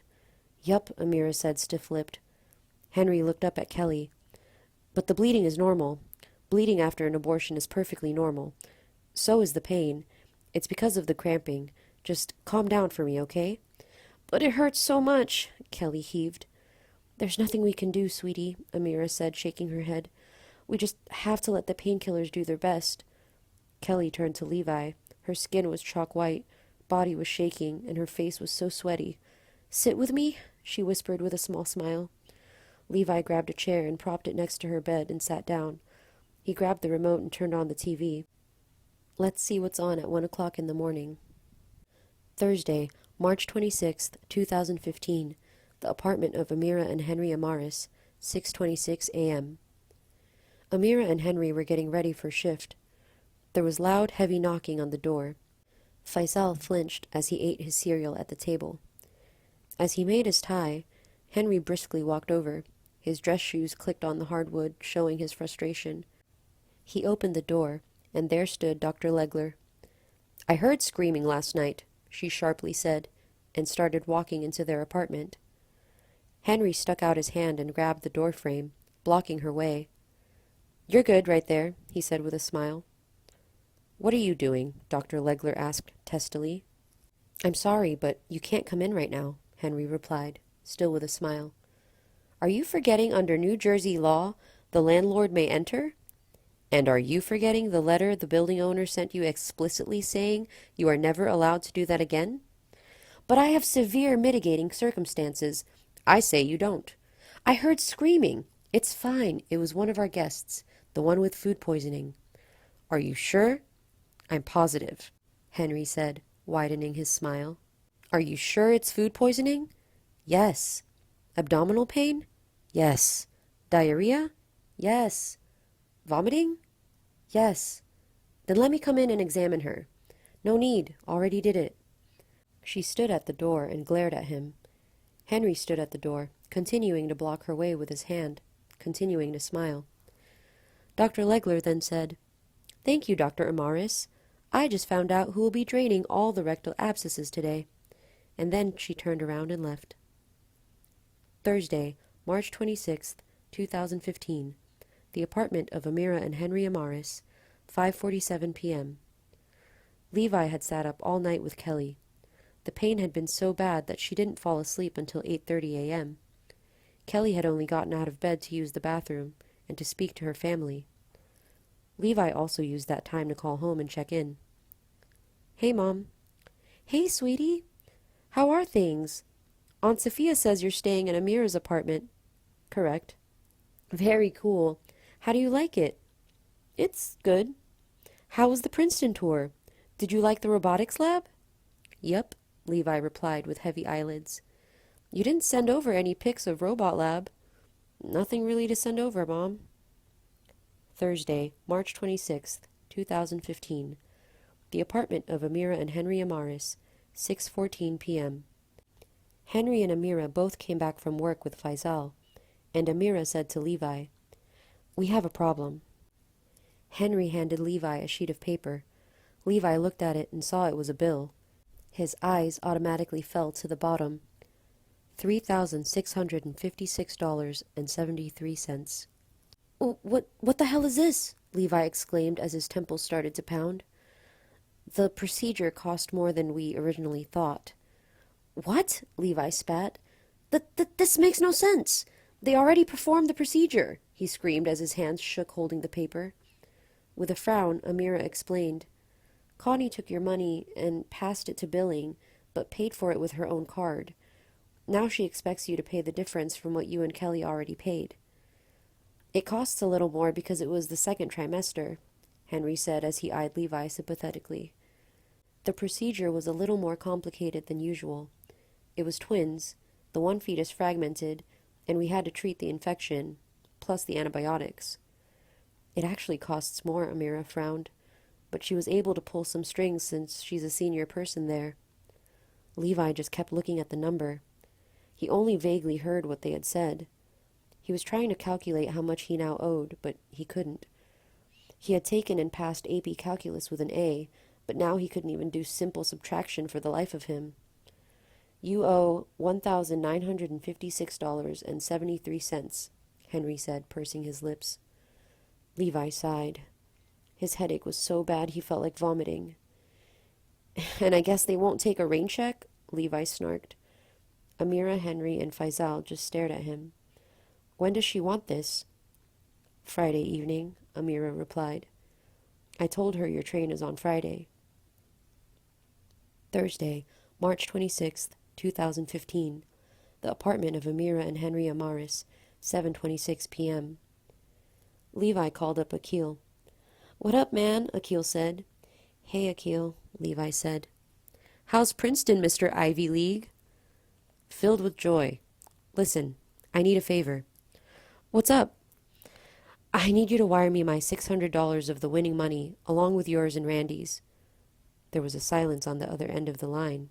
Yup, Amira said, stiff-lipped. Henry looked up at Kelly. But the bleeding is normal. Bleeding after an abortion is perfectly normal. So is the pain. It's because of the cramping. Just calm down for me, okay? But it hurts so much, Kelly heaved. There's nothing we can do, sweetie, Amira said, shaking her head. We just have to let the painkillers do their best. Kelly turned to Levi. Her skin was chalk white, body was shaking, and her face was so sweaty. Sit with me, she whispered with a small smile. Levi grabbed a chair and propped it next to her bed and sat down. He grabbed the remote and turned on the TV. Let's see what's on at 1 o'clock in the morning. Thursday, March 26th, 2015. The apartment of Amira and Henry Amaris, 6:26 a.m. Amira and Henry were getting ready for shift. There was loud, heavy knocking on the door. Faisal flinched as he ate his cereal at the table. As he made his tie, Henry briskly walked over. His dress shoes clicked on the hardwood, showing his frustration. He opened the door, and there stood Dr. Legler. I heard screaming last night, she sharply said, and started walking into their apartment. Henry stuck out his hand and grabbed the doorframe, blocking her way. You're good right there, he said with a smile. What are you doing? Dr. Legler asked testily. I'm sorry, but you can't come in right now, Henry replied, still with a smile. Are you forgetting under New Jersey law the landlord may enter? And are you forgetting the letter the building owner sent you explicitly saying you are never allowed to do that again? But I have severe mitigating circumstances. I say you don't. I heard screaming. It's fine. It was one of our guests, the one with food poisoning. Are you sure? I'm positive, Henry said, widening his smile. Are you sure it's food poisoning? Yes. Abdominal pain? Yes. Diarrhea? Yes. Vomiting? Yes. Then let me come in and examine her. No need. Already did it. She stood at the door and glared at him. Henry stood at the door, continuing to block her way with his hand, continuing to smile. Dr. Legler then said, Thank you, Dr. Amaris. I just found out who will be draining all the rectal abscesses today. And then she turned around and left. Thursday, March 26th, 2015. The apartment of Amira and Henry Amaris, 5:47 p.m. Levi had sat up all night with Kelly. The pain had been so bad that she didn't fall asleep until 8:30 a.m. Kelly had only gotten out of bed to use the bathroom and to speak to her family. Levi also used that time to call home and check in. Hey, Mom. Hey, sweetie. How are things? Aunt Sophia says you're staying in Amira's apartment. Correct. Very cool. How do you like it? It's good. How was the Princeton tour? Did you like the robotics lab? Yep, Levi replied with heavy eyelids. You didn't send over any pics of Robot Lab. Nothing really to send over, Mom. Thursday, March 26th, 2015. The apartment of Amira and Henry Amaris, 6:14 p.m. Henry and Amira both came back from work with Faisal, and Amira said to Levi, We have a problem. Henry handed Levi a sheet of paper. Levi looked at it and saw it was a bill. His eyes automatically fell to the bottom. $3,656.73. What the hell is this? Levi exclaimed as his temples started to pound. The procedure cost more than we originally thought. What? Levi spat. This makes no sense. They already performed the procedure, he screamed as his hands shook holding the paper. With a frown, Amira explained. Connie took your money and passed it to billing, but paid for it with her own card. Now she expects you to pay the difference from what you and Kelly already paid. It costs a little more because it was the second trimester, Henry said as he eyed Levi sympathetically. The procedure was a little more complicated than usual. It was twins, the one fetus fragmented, and we had to treat the infection, plus the antibiotics. It actually costs more, Amira frowned, but she was able to pull some strings since she's a senior person there. Levi just kept looking at the number. He only vaguely heard what they had said. He was trying to calculate how much he now owed, but he couldn't. He had taken and passed AP Calculus with an A, but now he couldn't even do simple subtraction for the life of him. "You owe $1,956.73, Henry said, pursing his lips. Levi sighed. His headache was so bad he felt like vomiting. "And I guess they won't take a rain check?" Levi snarked. Amira, Henry, and Faisal just stared at him. "When does she want this?" "Friday evening," Amira replied. "I told her your train is on Friday." Thursday, March 26th, 2015. The apartment of Amira and Henry Amaris, 7:26 p.m. Levi called up Akil. "What up, man?" Akil said. "Hey, Akil," Levi said. "How's Princeton, Mr. Ivy League?" "Filled with joy. Listen, I need a favor." "What's up?" "I need you to wire me my $600 of the winning money, along with yours and Randy's." There was a silence on the other end of the line.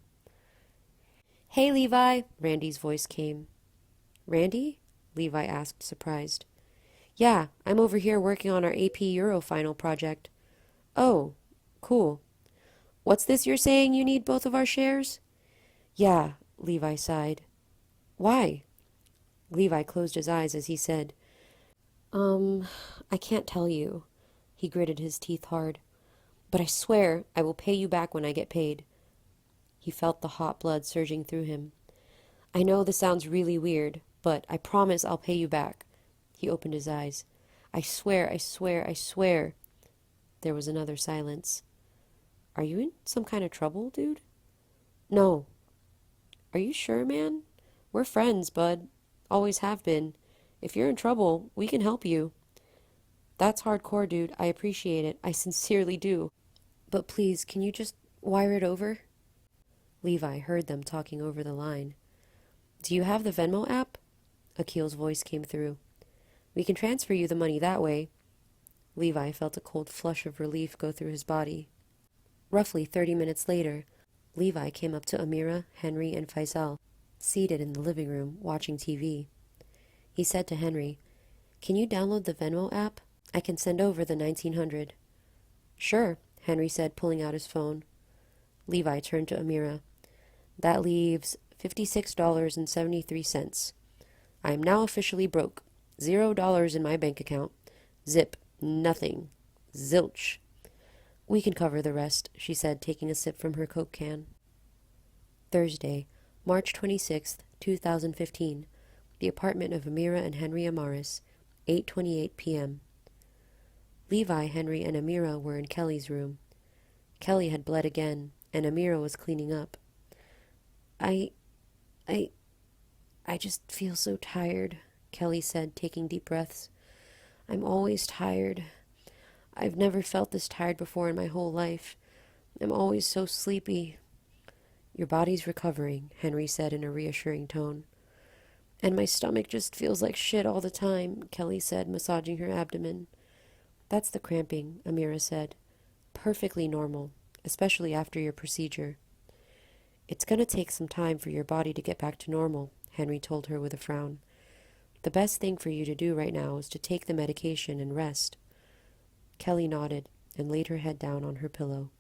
"Hey, Levi," Randy's voice came. "Randy?" Levi asked, surprised. "Yeah, I'm over here working on our AP Euro final project." "Oh, cool. What's this you're saying you need both of our shares?" "Yeah," Levi sighed. "Why?" Levi closed his eyes as he said, I can't tell you." He gritted his teeth hard. "But I swear I will pay you back when I get paid." He felt the hot blood surging through him. "I know this sounds really weird, but I promise I'll pay you back." He opened his eyes. "I swear, I swear, I swear." There was another silence. "Are you in some kind of trouble, dude?" "No." "Are you sure, man? We're friends, bud. Always have been. If you're in trouble, we can help you." "That's hardcore, dude. I appreciate it. I sincerely do. But please, can you just wire it over?" Levi heard them talking over the line. "Do you have the Venmo app?" Akil's voice came through. "We can transfer you the money that way." Levi felt a cold flush of relief go through his body. Roughly 30 minutes later, Levi came up to Amira, Henry, and Faisal, seated in the living room, watching TV. He said to Henry, "Can you download the Venmo app? I can send over the $1,900. "Sure," Henry said, pulling out his phone. Levi turned to Amira. "That leaves $56.73. I am now officially broke. $0 in my bank account. Zip. Nothing. Zilch." "We can cover the rest," she said, taking a sip from her Coke can. Thursday, March 26th, 2015. The apartment of Amira and Henry Amaris, 8:28 p.m. Levi, Henry, and Amira were in Kelly's room. Kelly had bled again, and Amira was cleaning up. I just feel so tired," Kelly said, taking deep breaths. "I'm always tired. I've never felt this tired before in my whole life. I'm always so sleepy." "Your body's recovering," Henry said in a reassuring tone. "And my stomach just feels like shit all the time," Kelly said, massaging her abdomen. "That's the cramping," Amira said. "Perfectly normal, especially after your procedure." "It's going to take some time for your body to get back to normal," Henry told her with a frown. "The best thing for you to do right now is to take the medication and rest." Kelly nodded and laid her head down on her pillow.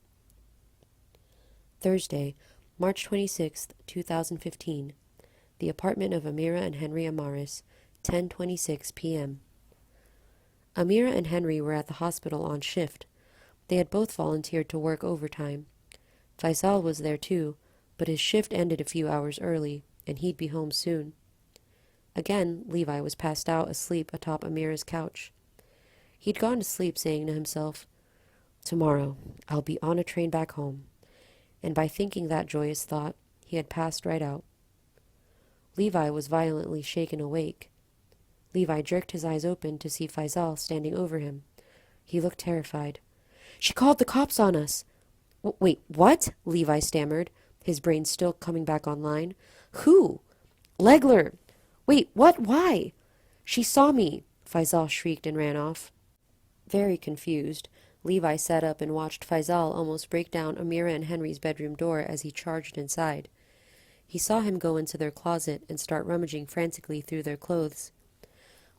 Thursday, March 26th, 2015. The apartment of Amira and Henry Amaris, 10:26 p.m. Amira and Henry were at the hospital on shift. They had both volunteered to work overtime. Faisal was there too, but his shift ended a few hours early, and he'd be home soon. Again, Levi was passed out asleep atop Amira's couch. He'd gone to sleep saying to himself, "Tomorrow, I'll be on a train back home." And by thinking that joyous thought, he had passed right out. Levi was violently shaken awake. Levi jerked his eyes open to see Faisal standing over him. He looked terrified. "She called the cops on us." Wait, what?" Levi stammered, his brain still coming back online. "Who?" "Legler." "Wait, what? Why?" "She saw me," Faisal shrieked and ran off. Very confused, Levi sat up and watched Faisal almost break down Amira and Henry's bedroom door as he charged inside. He saw him go into their closet and start rummaging frantically through their clothes.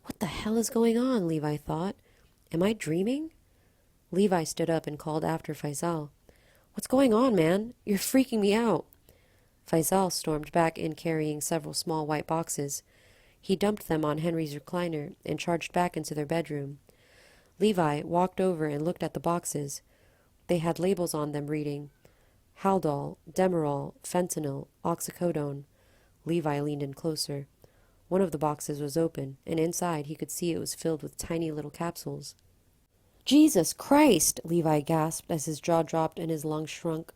What the hell is going on? Levi thought. Am I dreaming? Levi stood up and called after Faisal. What's going on, man? You're freaking me out. Faisal stormed back in carrying several small white boxes. He dumped them on Henry's recliner and charged back into their bedroom. Levi walked over and looked at the boxes. They had labels on them reading, Haldol, Demerol, Fentanyl, Oxycodone. Levi leaned in closer. One of the boxes was open, and inside he could see it was filled with tiny little capsules. Jesus Christ! Levi gasped as his jaw dropped and his lungs shrunk.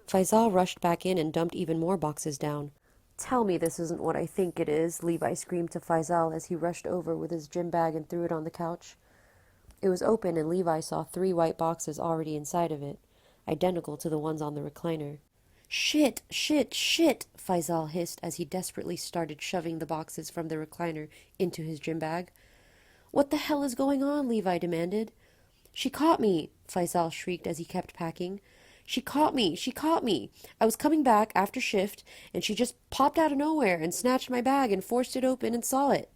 Faisal rushed back in and dumped even more boxes down. Tell me this isn't what I think it is, Levi screamed to Faisal as he rushed over with his gym bag and threw it on the couch. It was open, and Levi saw 3 white boxes already inside of it, identical to the ones on the recliner. Shit, shit, shit, Faisal hissed as he desperately started shoving the boxes from the recliner into his gym bag. What the hell is going on? Levi demanded. She caught me, Faisal shrieked as he kept packing. She caught me! She caught me! I was coming back after shift, and she just popped out of nowhere and snatched my bag and forced it open and saw it.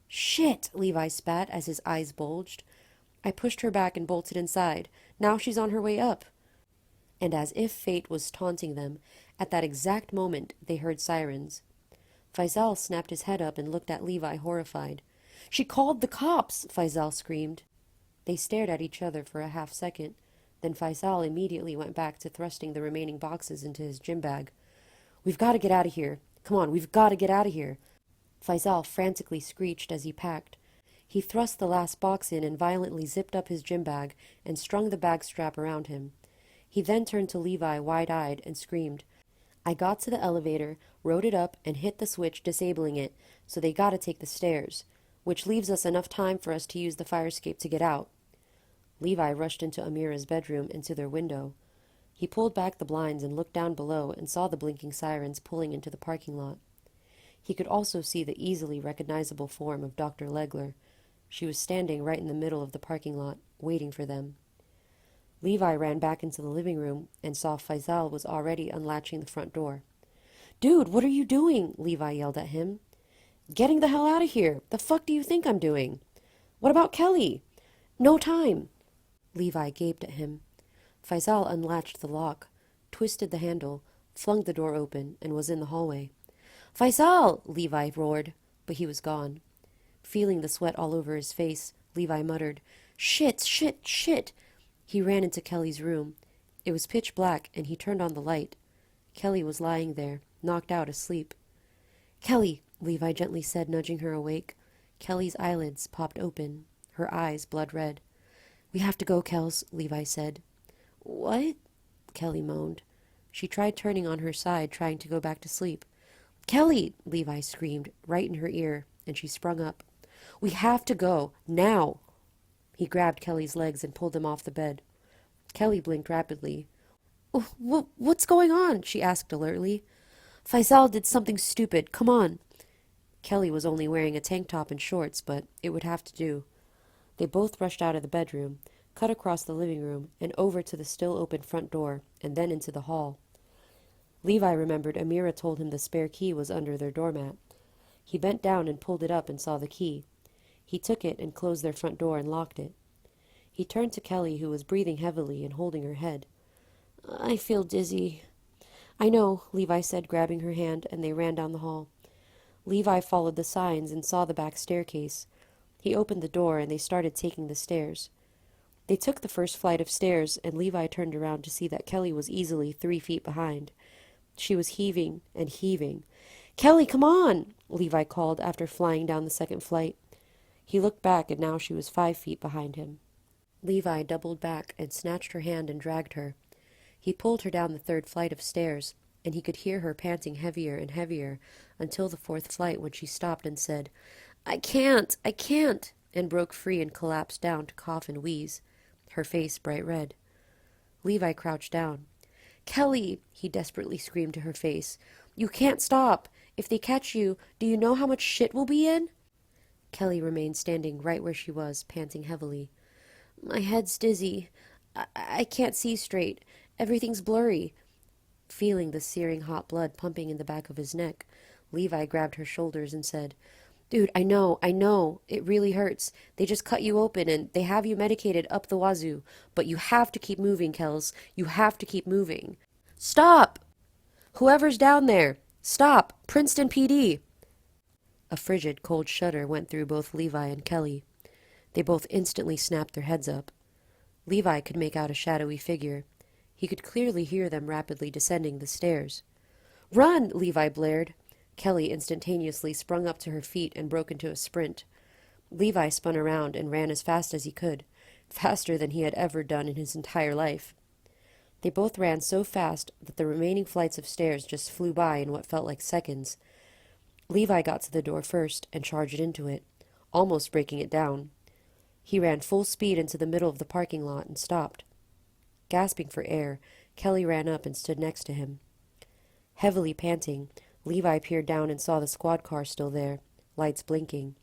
Shit! Levi spat as his eyes bulged. I pushed her back and bolted inside. Now she's on her way up. And as if fate was taunting them, at that exact moment they heard sirens. Faisal snapped his head up and looked at Levi horrified. She called the cops! Faisal screamed. They stared at each other for a half-second. Then Faisal immediately went back to thrusting the remaining boxes into his gym bag. We've got to get out of here. Come on, we've got to get out of here. Faisal frantically screeched as he packed. He thrust the last box in and violently zipped up his gym bag and strung the bag strap around him. He then turned to Levi wide-eyed and screamed. I got to the elevator, rode it up, and hit the switch disabling it, so they got to take the stairs, which leaves us enough time for us to use the fire escape to get out. Levi rushed into Amira's bedroom and to their window. He pulled back the blinds and looked down below and saw the blinking sirens pulling into the parking lot. He could also see the easily recognizable form of Dr. Legler. She was standing right in the middle of the parking lot, waiting for them. Levi ran back into the living room and saw Faisal was already unlatching the front door. Dude, what are you doing? Levi yelled at him. Getting the hell out of here. The fuck do you think I'm doing? What about Kelly? No time. Levi gaped at him. Faisal unlatched the lock, twisted the handle, flung the door open, and was in the hallway. Faisal! Levi roared, but he was gone. Feeling the sweat all over his face, Levi muttered, Shit, shit, shit! He ran into Kelly's room. It was pitch black, and he turned on the light. Kelly was lying there, knocked out asleep. Kelly, Levi gently said, nudging her awake. Kelly's eyelids popped open, her eyes blood red. We have to go, Kels, Levi said. What? Kelly moaned. She tried turning on her side, trying to go back to sleep. Kelly, Levi screamed, right in her ear, and she sprung up. We have to go, now. He grabbed Kelly's legs and pulled him off the bed. Kelly blinked rapidly. What's going on? She asked alertly. Faisal did something stupid. Come on. Kelly was only wearing a tank top and shorts, but it would have to do. They both rushed out of the bedroom, cut across the living room, and over to the still open front door, and then into the hall. Levi remembered Amira told him the spare key was under their doormat. He bent down and pulled it up and saw the key. He took it and closed their front door and locked it. He turned to Kelly, who was breathing heavily and holding her head. I feel dizzy. I know, Levi said, grabbing her hand, and they ran down the hall. Levi followed the signs and saw the back staircase. He opened the door, and they started taking the stairs. They took the first flight of stairs, and Levi turned around to see that Kelly was easily 3 feet behind. She was heaving and heaving. Kelly, come on! Levi called after flying down the second flight. He looked back, and now she was 5 feet behind him. Levi doubled back and snatched her hand and dragged her. He pulled her down the third flight of stairs, and he could hear her panting heavier and heavier until the fourth flight, when she stopped and said, I can't, and broke free and collapsed down to cough and wheeze, her face bright red. Levi crouched down. Kelly, he desperately screamed to her face, you can't stop. If they catch you, do you know how much shit we'll be in? Kelly remained standing right where she was, panting heavily. My head's dizzy. I can't see straight. Everything's blurry. Feeling the searing hot blood pumping in the back of his neck, Levi grabbed her shoulders and said, Dude, I know. It really hurts. They just cut you open and they have you medicated up the wazoo. But you have to keep moving, Kels. You have to keep moving. Stop! Whoever's down there! Stop! Princeton PD! A frigid, cold shudder went through both Levi and Kelly. They both instantly snapped their heads up. Levi could make out a shadowy figure. He could clearly hear them rapidly descending the stairs. Run! Levi blared. Kelly instantaneously sprung up to her feet and broke into a sprint. Levi spun around and ran as fast as he could, faster than he had ever done in his entire life. They both ran so fast that the remaining flights of stairs just flew by in what felt like seconds. Levi got to the door first and charged into it, almost breaking it down. He ran full speed into the middle of the parking lot and stopped. Gasping for air, Kelly ran up and stood next to him. Heavily panting, Levi peered down and saw the squad car still there, lights blinking.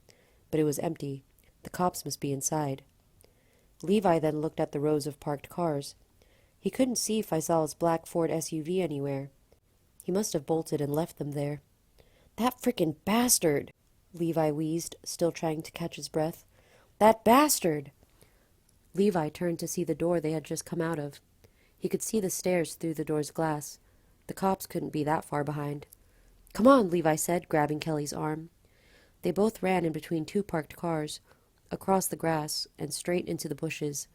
But it was empty. The cops must be inside. Levi then looked at the rows of parked cars. He couldn't see Faisal's black Ford SUV anywhere. He must have bolted and left them there. That frickin' bastard! Levi wheezed, still trying to catch his breath. That bastard! Levi turned to see the door they had just come out of. He could see the stairs through the door's glass. The cops couldn't be that far behind. Come on, Levi said, grabbing Kelly's arm. They both ran in between two parked cars, across the grass, and straight into the bushes.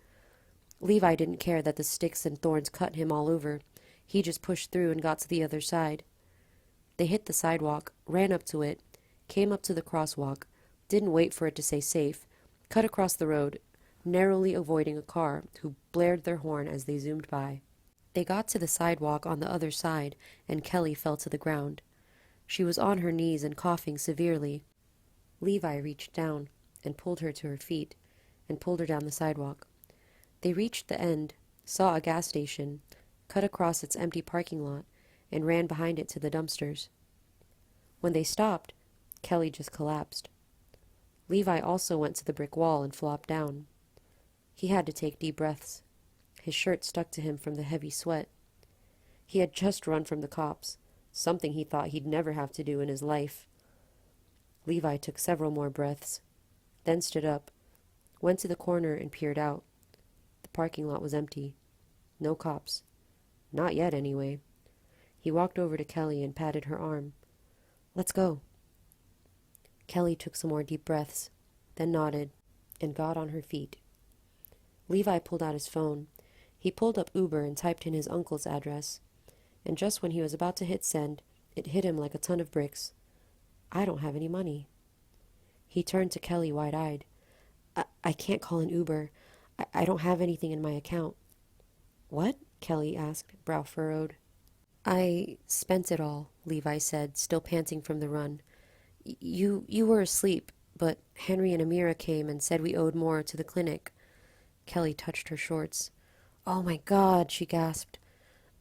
Levi didn't care that the sticks and thorns cut him all over. He just pushed through and got to the other side. They hit the sidewalk, ran up to it, came up to the crosswalk, didn't wait for it to say safe, cut across the road, narrowly avoiding a car who blared their horn as they zoomed by. They got to the sidewalk on the other side, and Kelly fell to the ground. She was on her knees and coughing severely. Levi reached down and pulled her to her feet and pulled her down the sidewalk. They reached the end, saw a gas station, cut across its empty parking lot, and ran behind it to the dumpsters. When they stopped, Kelly just collapsed. Levi also went to the brick wall and flopped down. He had to take deep breaths. His shirt stuck to him from the heavy sweat. He had just run from the cops, something he thought he'd never have to do in his life. Levi took several more breaths, then stood up, went to the corner and peered out. The parking lot was empty. No cops. Not yet, anyway. He walked over to Kelly and patted her arm. Let's go. Kelly took some more deep breaths, then nodded, and got on her feet. Levi pulled out his phone. He pulled up Uber and typed in his uncle's address. And just when he was about to hit send, it hit him like a ton of bricks. I don't have any money. He turned to Kelly wide-eyed. I can't call an Uber. I don't have anything in my account. What? Kelly asked, brow furrowed. I spent it all, Levi said, still panting from the run. You were asleep, but Henry and Amira came and said we owed more to the clinic. Kelly touched her shorts. Oh my God, she gasped.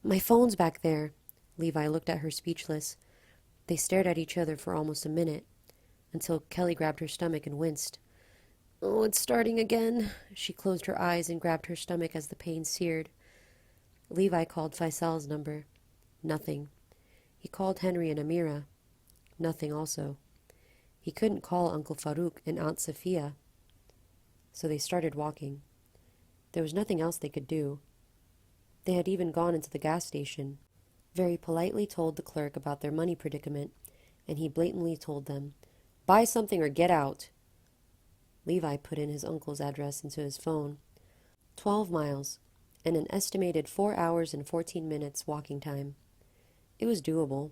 My phone's back there. Levi looked at her speechless. They stared at each other for almost a minute, until Kelly grabbed her stomach and winced. Oh, it's starting again. She closed her eyes and grabbed her stomach as the pain seared. Levi called Faisal's number. Nothing. He called Henry and Amira. Nothing also. He couldn't call Uncle Farouk and Aunt Sophia. So they started walking. There was nothing else they could do. They had even gone into the gas station, very politely told the clerk about their money predicament, and he blatantly told them, buy something or get out. Levi put in his uncle's address into his phone. 12 miles, and an estimated 4 hours and 14 minutes walking time. It was doable.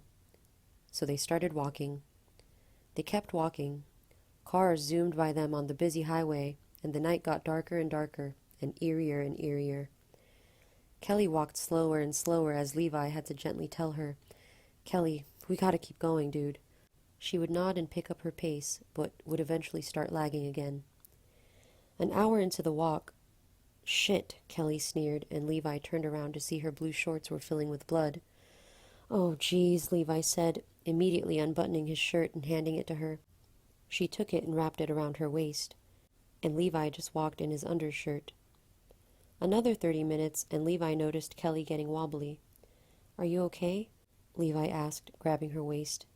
So they started walking. They kept walking. Cars zoomed by them on the busy highway, and the night got darker and darker, and eerier and eerier. Kelly walked slower and slower as Levi had to gently tell her, Kelly, we gotta keep going, dude. She would nod and pick up her pace, but would eventually start lagging again. An hour into the walk, shit, Kelly sneered, and Levi turned around to see her blue shorts were filling with blood. Oh, geez, Levi said, immediately unbuttoning his shirt and handing it to her. She took it and wrapped it around her waist, and Levi just walked in his undershirt, Another 30 minutes, and Levi noticed Kelly getting wobbly. "Are you okay?" Levi asked, grabbing her waist.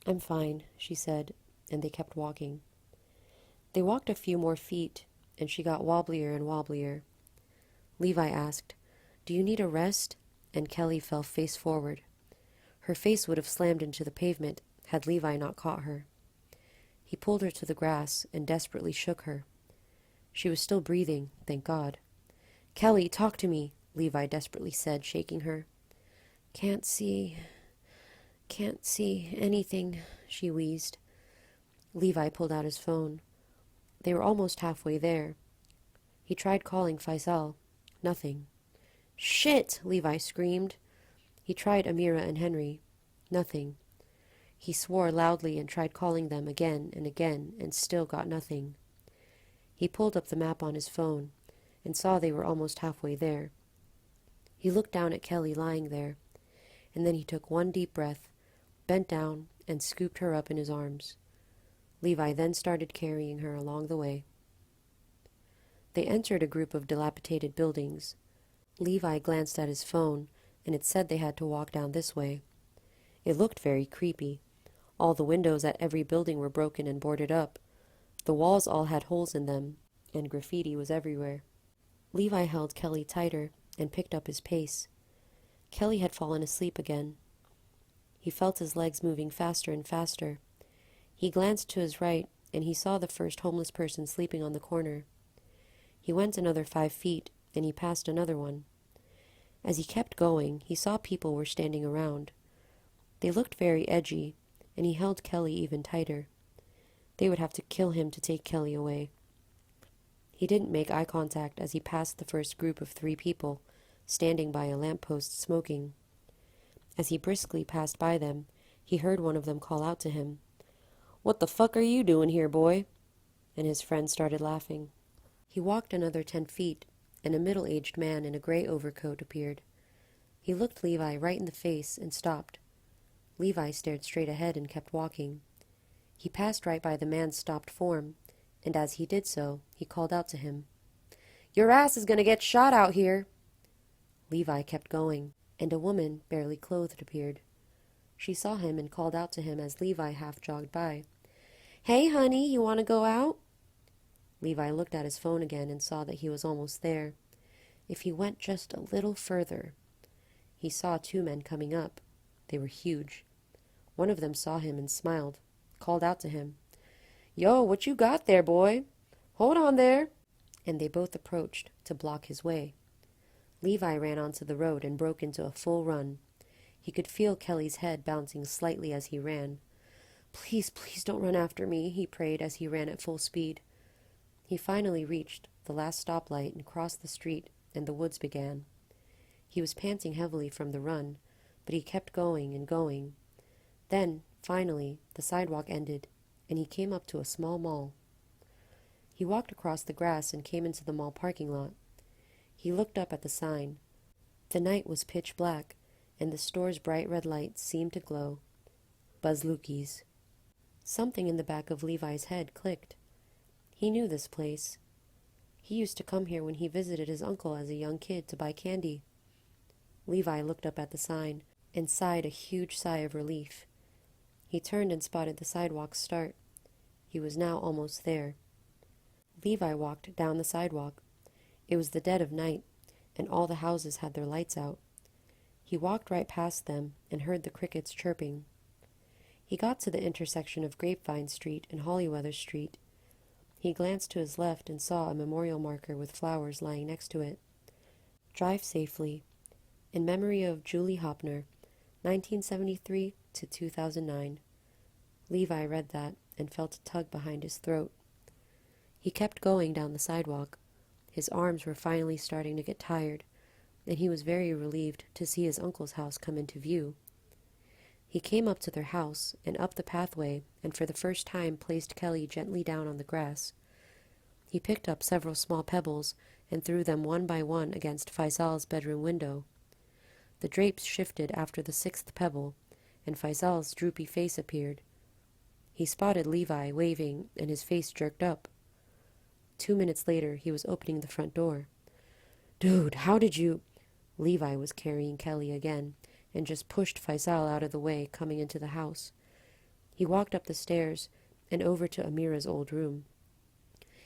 "I'm fine," she said, and they kept walking. They walked a few more feet, and she got wobblier and wobblier. Levi asked, "Do you need a rest?" And Kelly fell face forward. Her face would have slammed into the pavement had Levi not caught her. He pulled her to the grass and desperately shook her. She was still breathing, thank God. "Kelly, talk to me," Levi desperately said, shaking her. Can't see anything," she wheezed. Levi pulled out his phone. They were almost halfway there. He tried calling Faisal. Nothing. "Shit!" Levi screamed. He tried Amira and Henry. Nothing. He swore loudly and tried calling them again and still got nothing. He pulled up the map on his phone and saw they were almost halfway there. He looked down at Kelly lying there, and then he took one deep breath, bent down, and scooped her up in his arms. Levi then started carrying her along the way. They entered a group of dilapidated buildings. Levi glanced at his phone, and it said they had to walk down this way. It looked very creepy. All the windows at every building were broken and boarded up. The walls all had holes in them, and graffiti was everywhere. Levi held Kelly tighter and picked up his pace. Kelly had fallen asleep again. He felt his legs moving faster and faster. He glanced to his right, and he saw the first homeless person sleeping on the corner. He went another 5 feet, and he passed another one. As he kept going, he saw people were standing around. They looked very edgy, and he held Kelly even tighter. They would have to kill him to take Kelly away. He didn't make eye contact as he passed the first group of 3 people, standing by a lamppost smoking. As he briskly passed by them, he heard one of them call out to him, "What the fuck are you doing here, boy?" And his friend started laughing. He walked another 10 feet, and a middle-aged man in a gray overcoat appeared. He looked Levi right in the face and stopped. Levi stared straight ahead and kept walking. He passed right by the man's stopped form, and as he did so, he called out to him, "Your ass is going to get shot out here." Levi kept going, and a woman, barely clothed, appeared. She saw him and called out to him as Levi half jogged by, "Hey, honey, you want to go out?" Levi looked at his phone again and saw that he was almost there. If he went just a little further. He saw 2 men coming up. They were huge. One of them saw him and smiled, called out to him, "Yo, what you got there, boy? Hold on there." And they both approached to block his way. Levi ran onto the road and broke into a full run. He could feel Kelly's head bouncing slightly as he ran. "Please, please don't run after me," he prayed as he ran at full speed. He finally reached the last stoplight and crossed the street, and the woods began. He was panting heavily from the run, but he kept going and going. Then, finally, the sidewalk ended, and he came up to a small mall. He walked across the grass and came into the mall parking lot. He looked up at the sign. The night was pitch black, and the store's bright red lights seemed to glow. Buzz-Lukey's. Something in the back of Levi's head clicked. He knew this place. He used to come here when he visited his uncle as a young kid to buy candy. Levi looked up at the sign and sighed a huge sigh of relief. He turned and spotted the sidewalk start. He was now almost there. Levi walked down the sidewalk. It was the dead of night, and all the houses had their lights out. He walked right past them and heard the crickets chirping. He got to the intersection of Grapevine Street and Hollyweather Street. He glanced to his left and saw a memorial marker with flowers lying next to it. "Drive safely. In memory of Julie Hopner, 1973 to 2009. Levi read that and felt a tug behind his throat. He kept going down the sidewalk. His arms were finally starting to get tired, and he was very relieved to see his uncle's house come into view. He came up to their house and up the pathway, and for the first time placed Kelly gently down on the grass. He picked up several small pebbles and threw them one by one against Faisal's bedroom window. The drapes shifted after the 6th pebble, and Faisal's droopy face appeared. He spotted Levi waving, and his face jerked up. 2 minutes later, he was opening the front door. Dude, how did you... Levi was carrying Kelly again, and just pushed Faisal out of the way, coming into the house. He walked up the stairs and over to Amira's old room.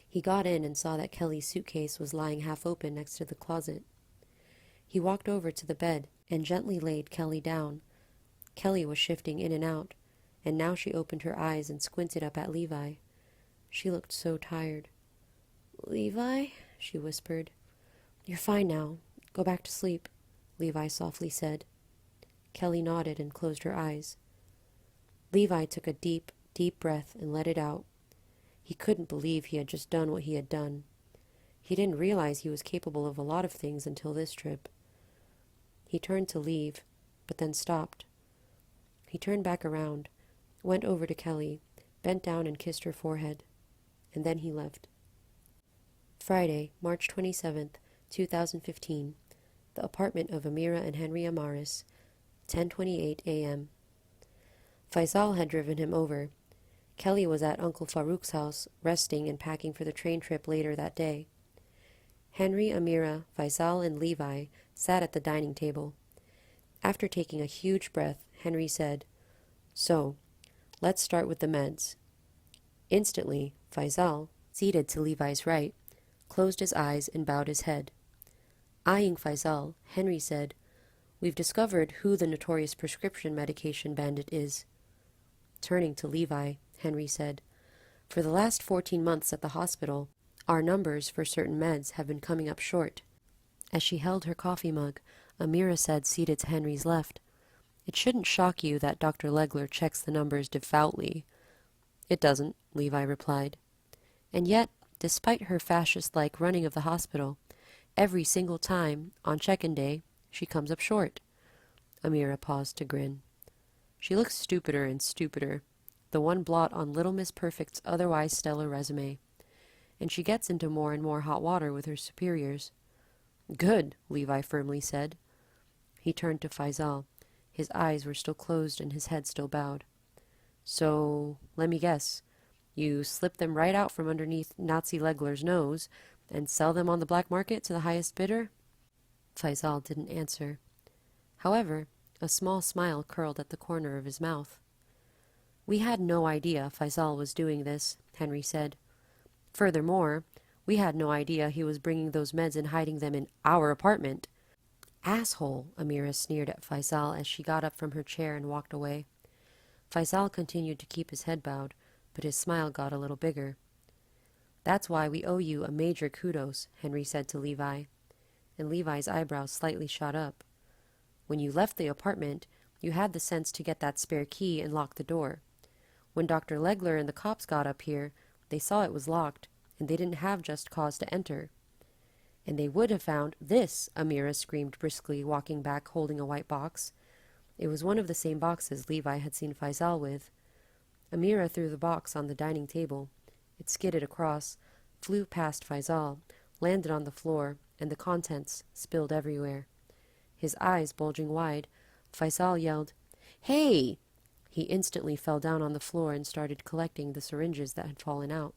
He got in and saw that Kelly's suitcase was lying half open next to the closet. He walked over to the bed and gently laid Kelly down. Kelly was shifting in and out, and now she opened her eyes and squinted up at Levi. She looked so tired. "Levi?" she whispered. "You're fine now. Go back to sleep," Levi softly said. Kelly nodded and closed her eyes. Levi took a deep, deep breath and let it out. He couldn't believe he had just done what he had done. He didn't realize he was capable of a lot of things until this trip. He turned to leave, but then stopped. He turned back around, went over to Kelly, bent down and kissed her forehead, and then he left. Friday, March 27th, 2015. The apartment of Amira and Henry Amaris, 10:28 a.m. Faisal had driven him over. Kelly was at Uncle Farouk's house, resting and packing for the train trip later that day. Henry, Amira, Faisal, and Levi sat at the dining table. After taking a huge breath, Henry said, "So, let's start with the meds." Instantly, Faisal, seated to Levi's right, closed his eyes and bowed his head. Eyeing Faisal, Henry said, "We've discovered who the notorious prescription medication bandit is." Turning to Levi, Henry said, "For the last 14 months at the hospital, our numbers for certain meds have been coming up short." As she held her coffee mug, Amira said, seated to Henry's left, "It shouldn't shock you that Dr. Legler checks the numbers devoutly." "It doesn't," Levi replied. "And yet, despite her fascist-like running of the hospital, every single time, on check-in day, she comes up short." Amira paused to grin. "She looks stupider and stupider, the one blot on Little Miss Perfect's otherwise stellar resume. And she gets into more and more hot water with her superiors." "Good," Levi firmly said. He turned to Faisal. His eyes were still closed and his head still bowed. "So, let me guess. You slip them right out from underneath Nazi Legler's nose and sell them on the black market to the highest bidder?" Faisal didn't answer. However, a small smile curled at the corner of his mouth. "We had no idea Faisal was doing this," Henry said. "Furthermore, we had no idea he was bringing those meds and hiding them in our apartment." "Asshole," Amira sneered at Faisal as she got up from her chair and walked away. Faisal continued to keep his head bowed, but his smile got a little bigger. "That's why we owe you a major kudos," Henry said to Levi, and Levi's eyebrows slightly shot up. "When you left the apartment, you had the sense to get that spare key and lock the door. When Dr. Legler and the cops got up here, they saw it was locked, and they didn't have just cause to enter." "And they would have found this," Amira screamed briskly, walking back holding a white box. It was one of the same boxes Levi had seen Faisal with. Amira threw the box on the dining table. It skidded across, flew past Faisal, landed on the floor, and the contents spilled everywhere. His eyes bulging wide, Faisal yelled, "Hey!" He instantly fell down on the floor and started collecting the syringes that had fallen out.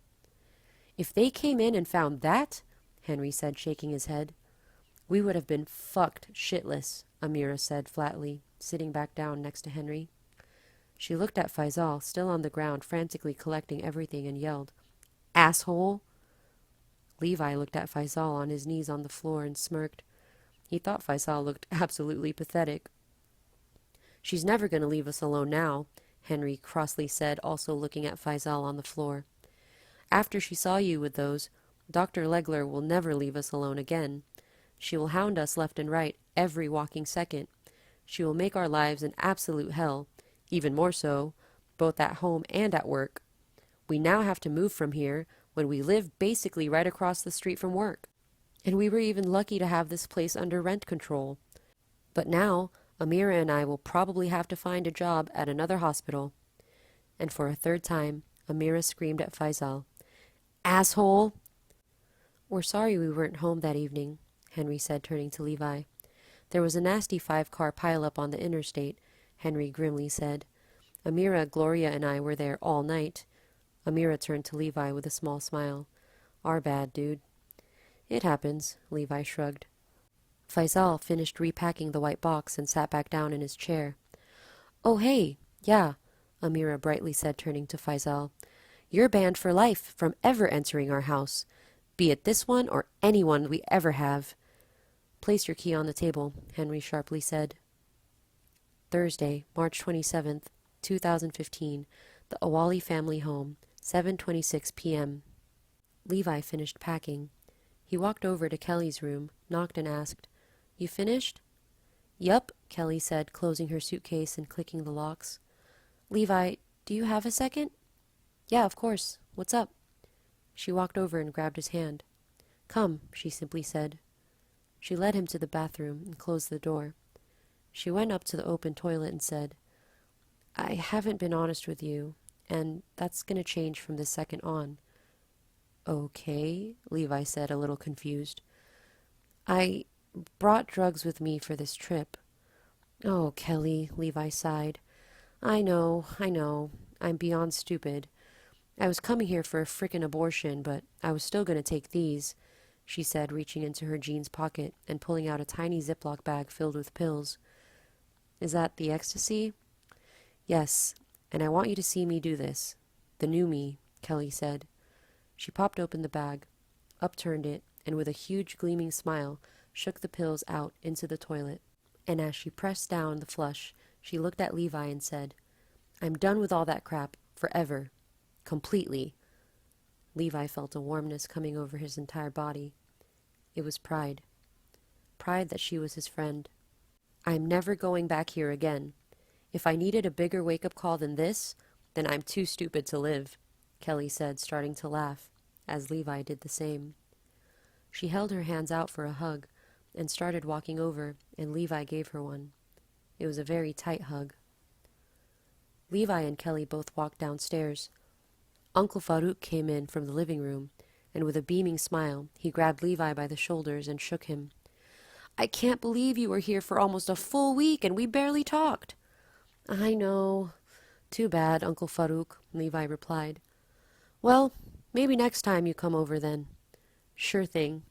"If they came in and found that," Henry said, shaking his head. "We would have been fucked shitless," Amira said flatly, sitting back down next to Henry. She looked at Faisal, still on the ground, frantically collecting everything, and yelled, "Asshole!" Levi looked at Faisal on his knees on the floor and smirked. He thought Faisal looked absolutely pathetic. "She's never going to leave us alone now," Henry crossly said, also looking at Faisal on the floor. "After she saw you with those, Dr. Legler will never leave us alone again. She will hound us left and right every walking second. She will make our lives an absolute hell, even more so, both at home and at work. We now have to move from here when we live basically right across the street from work. And we were even lucky to have this place under rent control. But now, Amira and I will probably have to find a job at another hospital." And for a third time, Amira screamed at Faisal, "Asshole!" "We're sorry we weren't home that evening," Henry said, turning to Levi. "There was a nasty 5-car pileup on the interstate," Henry grimly said. "Amira, Gloria, and I were there all night." Amira turned to Levi with a small smile. "Our bad, dude." "It happens," Levi shrugged. Faisal finished repacking the white box and sat back down in his chair. "Oh, hey, yeah," Amira brightly said, turning to Faisal. "You're banned for life from ever entering our house, be it this one or any one we ever have." "Place your key on the table," Henry sharply said. Thursday, March 27th, 2015, the Awali family home, 7:26 p.m. Levi finished packing. He walked over to Kelly's room, knocked and asked, "You finished?" "Yup," Kelly said, closing her suitcase and clicking the locks. "Levi, do you have a second?" "Yeah, of course. What's up?" She walked over and grabbed his hand. "Come," she simply said. She led him to the bathroom and closed the door. She went up to the open toilet and said, "I haven't been honest with you, and that's going to change from this second on." "Okay," Levi said, a little confused. "I brought drugs with me for this trip." "Oh, Kelly," Levi sighed. I know. I'm beyond stupid. I was coming here for a frickin' abortion, but I was still going to take these," she said, reaching into her jeans pocket and pulling out a tiny Ziploc bag filled with pills. "Is that the ecstasy?" "Yes, and I want you to see me do this. The new me," Kelly said. She popped open the bag, upturned it, and with a huge gleaming smile, shook the pills out into the toilet. And as she pressed down the flush, she looked at Levi and said, "I'm done with all that crap, forever. Completely." Levi felt a warmness coming over his entire body. It was pride. Pride that she was his friend. "I'm never going back here again. If I needed a bigger wake-up call than this, then I'm too stupid to live," Kelly said, starting to laugh, as Levi did the same. She held her hands out for a hug and started walking over, and Levi gave her one. It was a very tight hug. Levi and Kelly both walked downstairs. Uncle Farouk came in from the living room, and with a beaming smile, he grabbed Levi by the shoulders and shook him. "I can't believe you were here for almost a full week and we barely talked." "I know. Too bad, Uncle Farouk," Levi replied. "Well, maybe next time you come over then." "Sure thing."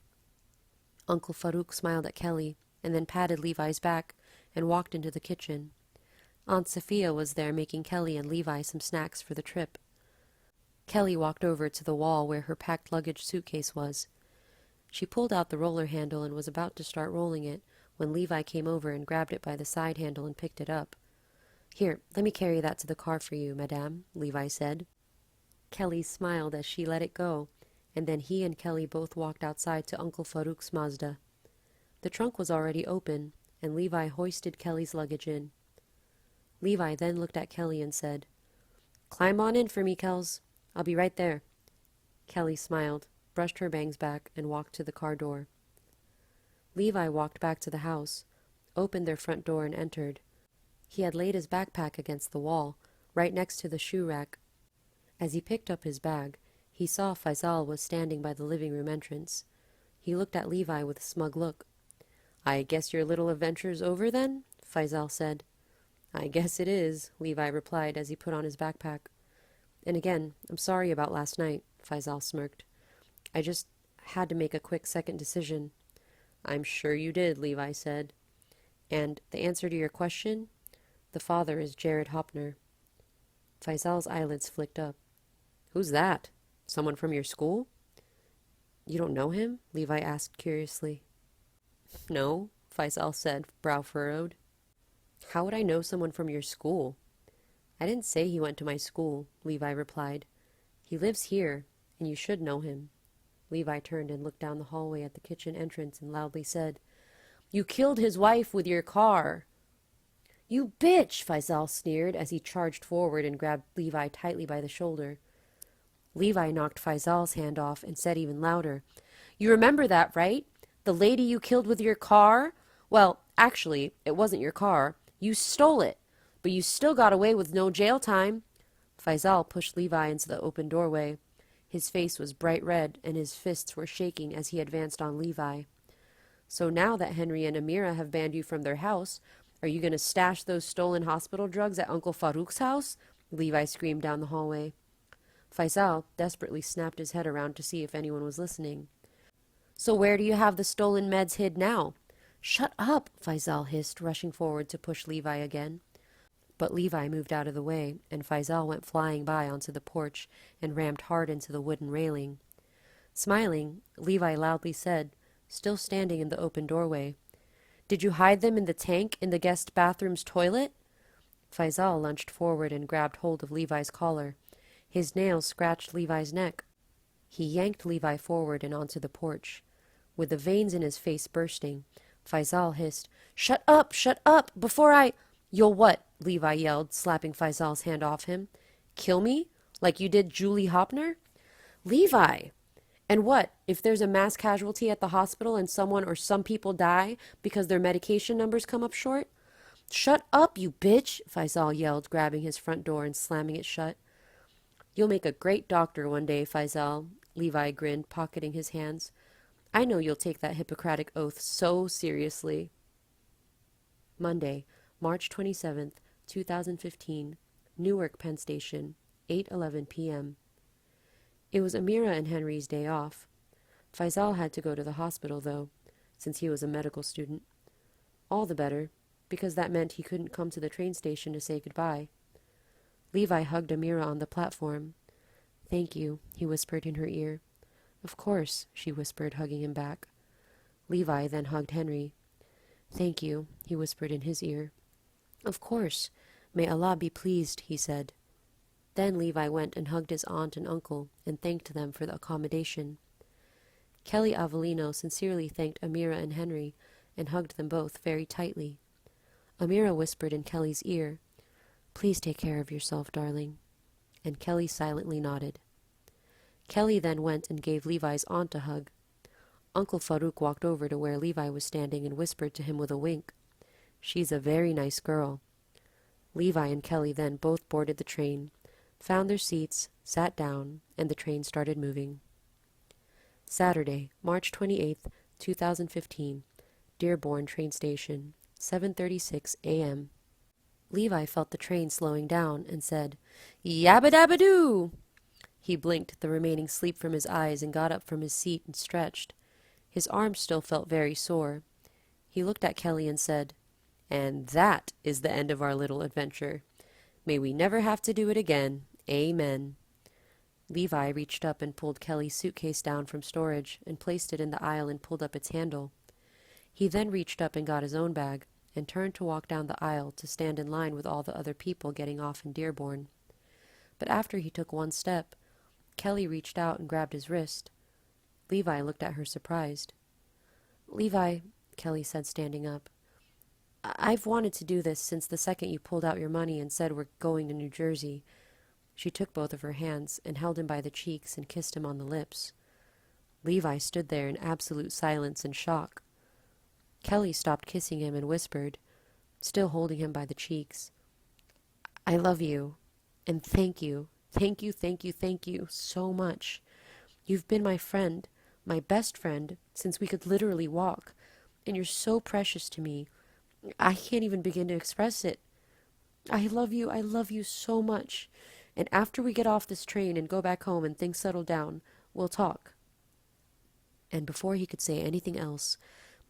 Uncle Farouk smiled at Kelly and then patted Levi's back and walked into the kitchen. Aunt Sophia was there making Kelly and Levi some snacks for the trip. Kelly walked over to the wall where her packed luggage suitcase was. She pulled out the roller handle and was about to start rolling it when Levi came over and grabbed it by the side handle and picked it up. "Here, let me carry that to the car for you, madame," Levi said. Kelly smiled as she let it go, and then he and Kelly both walked outside to Uncle Farouk's Mazda. The trunk was already open, and Levi hoisted Kelly's luggage in. Levi then looked at Kelly and said, "Climb on in for me, Kels. I'll be right there." Kelly smiled, brushed her bangs back, and walked to the car door. Levi walked back to the house, opened their front door, and entered. He had laid his backpack against the wall, right next to the shoe rack. As he picked up his bag, he saw Faisal was standing by the living room entrance. He looked at Levi with a smug look. "I guess your little adventure's over then?" Faisal said. "I guess it is," Levi replied as he put on his backpack. "And again, I'm sorry about last night," Faisal smirked. "I just had to make a quick second decision." "I'm sure you did," Levi said. "And the answer to your question? The father is Jared Hopner." Faisal's eyelids flicked up. "Who's that? Someone from your school?" "You don't know him?" Levi asked curiously. "No," Faisal said, brow furrowed. "How would I know someone from your school?" "I didn't say he went to my school," Levi replied. "He lives here, and you should know him." Levi turned and looked down the hallway at the kitchen entrance and loudly said, "You killed his wife with your car." "You bitch!" Faisal sneered as he charged forward and grabbed Levi tightly by the shoulder. Levi knocked Faisal's hand off and said even louder, "You remember that, right? The lady you killed with your car? Well, actually, it wasn't your car. You stole it, but you still got away with no jail time." Faisal pushed Levi into the open doorway. His face was bright red, and his fists were shaking as he advanced on Levi. "So now that Henry and Amira have banned you from their house, are you going to stash those stolen hospital drugs at Uncle Farouk's house?" Levi screamed down the hallway. Faisal desperately snapped his head around to see if anyone was listening. "So where do you have the stolen meds hid now? "Shut up!" Faisal hissed, rushing forward to push Levi again. But Levi moved out of the way, and Faisal went flying by onto the porch and rammed hard into the wooden railing. Smiling, Levi loudly said, still standing in the open doorway, "Did you hide them in the tank in the guest bathroom's toilet?" Faisal lunged forward and grabbed hold of Levi's collar. His nails scratched Levi's neck. He yanked Levi forward and onto the porch. With the veins in his face bursting, Faisal hissed, "Shut up, before I—" "You'll what?" Levi yelled, slapping Faisal's hand off him. "Kill me? Like you did Julie Hopner?" "Levi!" "And what, if there's a mass casualty at the hospital and someone or some people die because their medication numbers come up short?" "Shut up, you bitch!" Faisal yelled, grabbing his front door and slamming it shut. "You'll make a great doctor one day, Faisal," Levi grinned, pocketing his hands. "I know you'll take that Hippocratic oath so seriously." Monday, March 27th, 2015, Newark Penn Station, 8:11 p.m. It was Amira and Henry's day off. Faisal had to go to the hospital, though, since he was a medical student. All the better, because that meant he couldn't come to the train station to say goodbye. Levi hugged Amira on the platform. "Thank you," he whispered in her ear. "Of course," she whispered, hugging him back. Levi then hugged Henry. "Thank you," he whispered in his ear. "Of course. May Allah be pleased," he said. Then Levi went and hugged his aunt and uncle and thanked them for the accommodation. Kelly Avelleno sincerely thanked Amira and Henry and hugged them both very tightly. Amira whispered in Kelly's ear, "Please take care of yourself, darling," and Kelly silently nodded. Kelly then went and gave Levi's aunt a hug. Uncle Farouk walked over to where Levi was standing and whispered to him with a wink, "She's a very nice girl." Levi and Kelly then both boarded the train, found their seats, sat down, and the train started moving. Saturday, March 28th, 2015, Dearborn train station, 7:36 a.m. Levi felt the train slowing down and said, "Yabba-dabba-doo!" He blinked the remaining sleep from his eyes and got up from his seat and stretched. His arms still felt very sore. He looked at Kelly and said, "And that is the end of our little adventure. May we never have to do it again. Amen." Levi reached up and pulled Kelly's suitcase down from storage and placed it in the aisle and pulled up its handle. He then reached up and got his own bag and turned to walk down the aisle to stand in line with all the other people getting off in Dearborn. But after he took one step, Kelly reached out and grabbed his wrist. Levi looked at her surprised. "Levi," Kelly said, standing up, "I've wanted to do this since the second you pulled out your money and said we're going to New Jersey." She took both of her hands and held him by the cheeks and kissed him on the lips. Levi stood there in absolute silence and shock. Kelly stopped kissing him and whispered, still holding him by the cheeks, "I love you, and thank you so much. You've been my friend, my best friend, since we could literally walk, and you're so precious to me. I can't even begin to express it. I love you so much, and after we get off this train and go back home and things settle down, we'll talk." And before he could say anything else,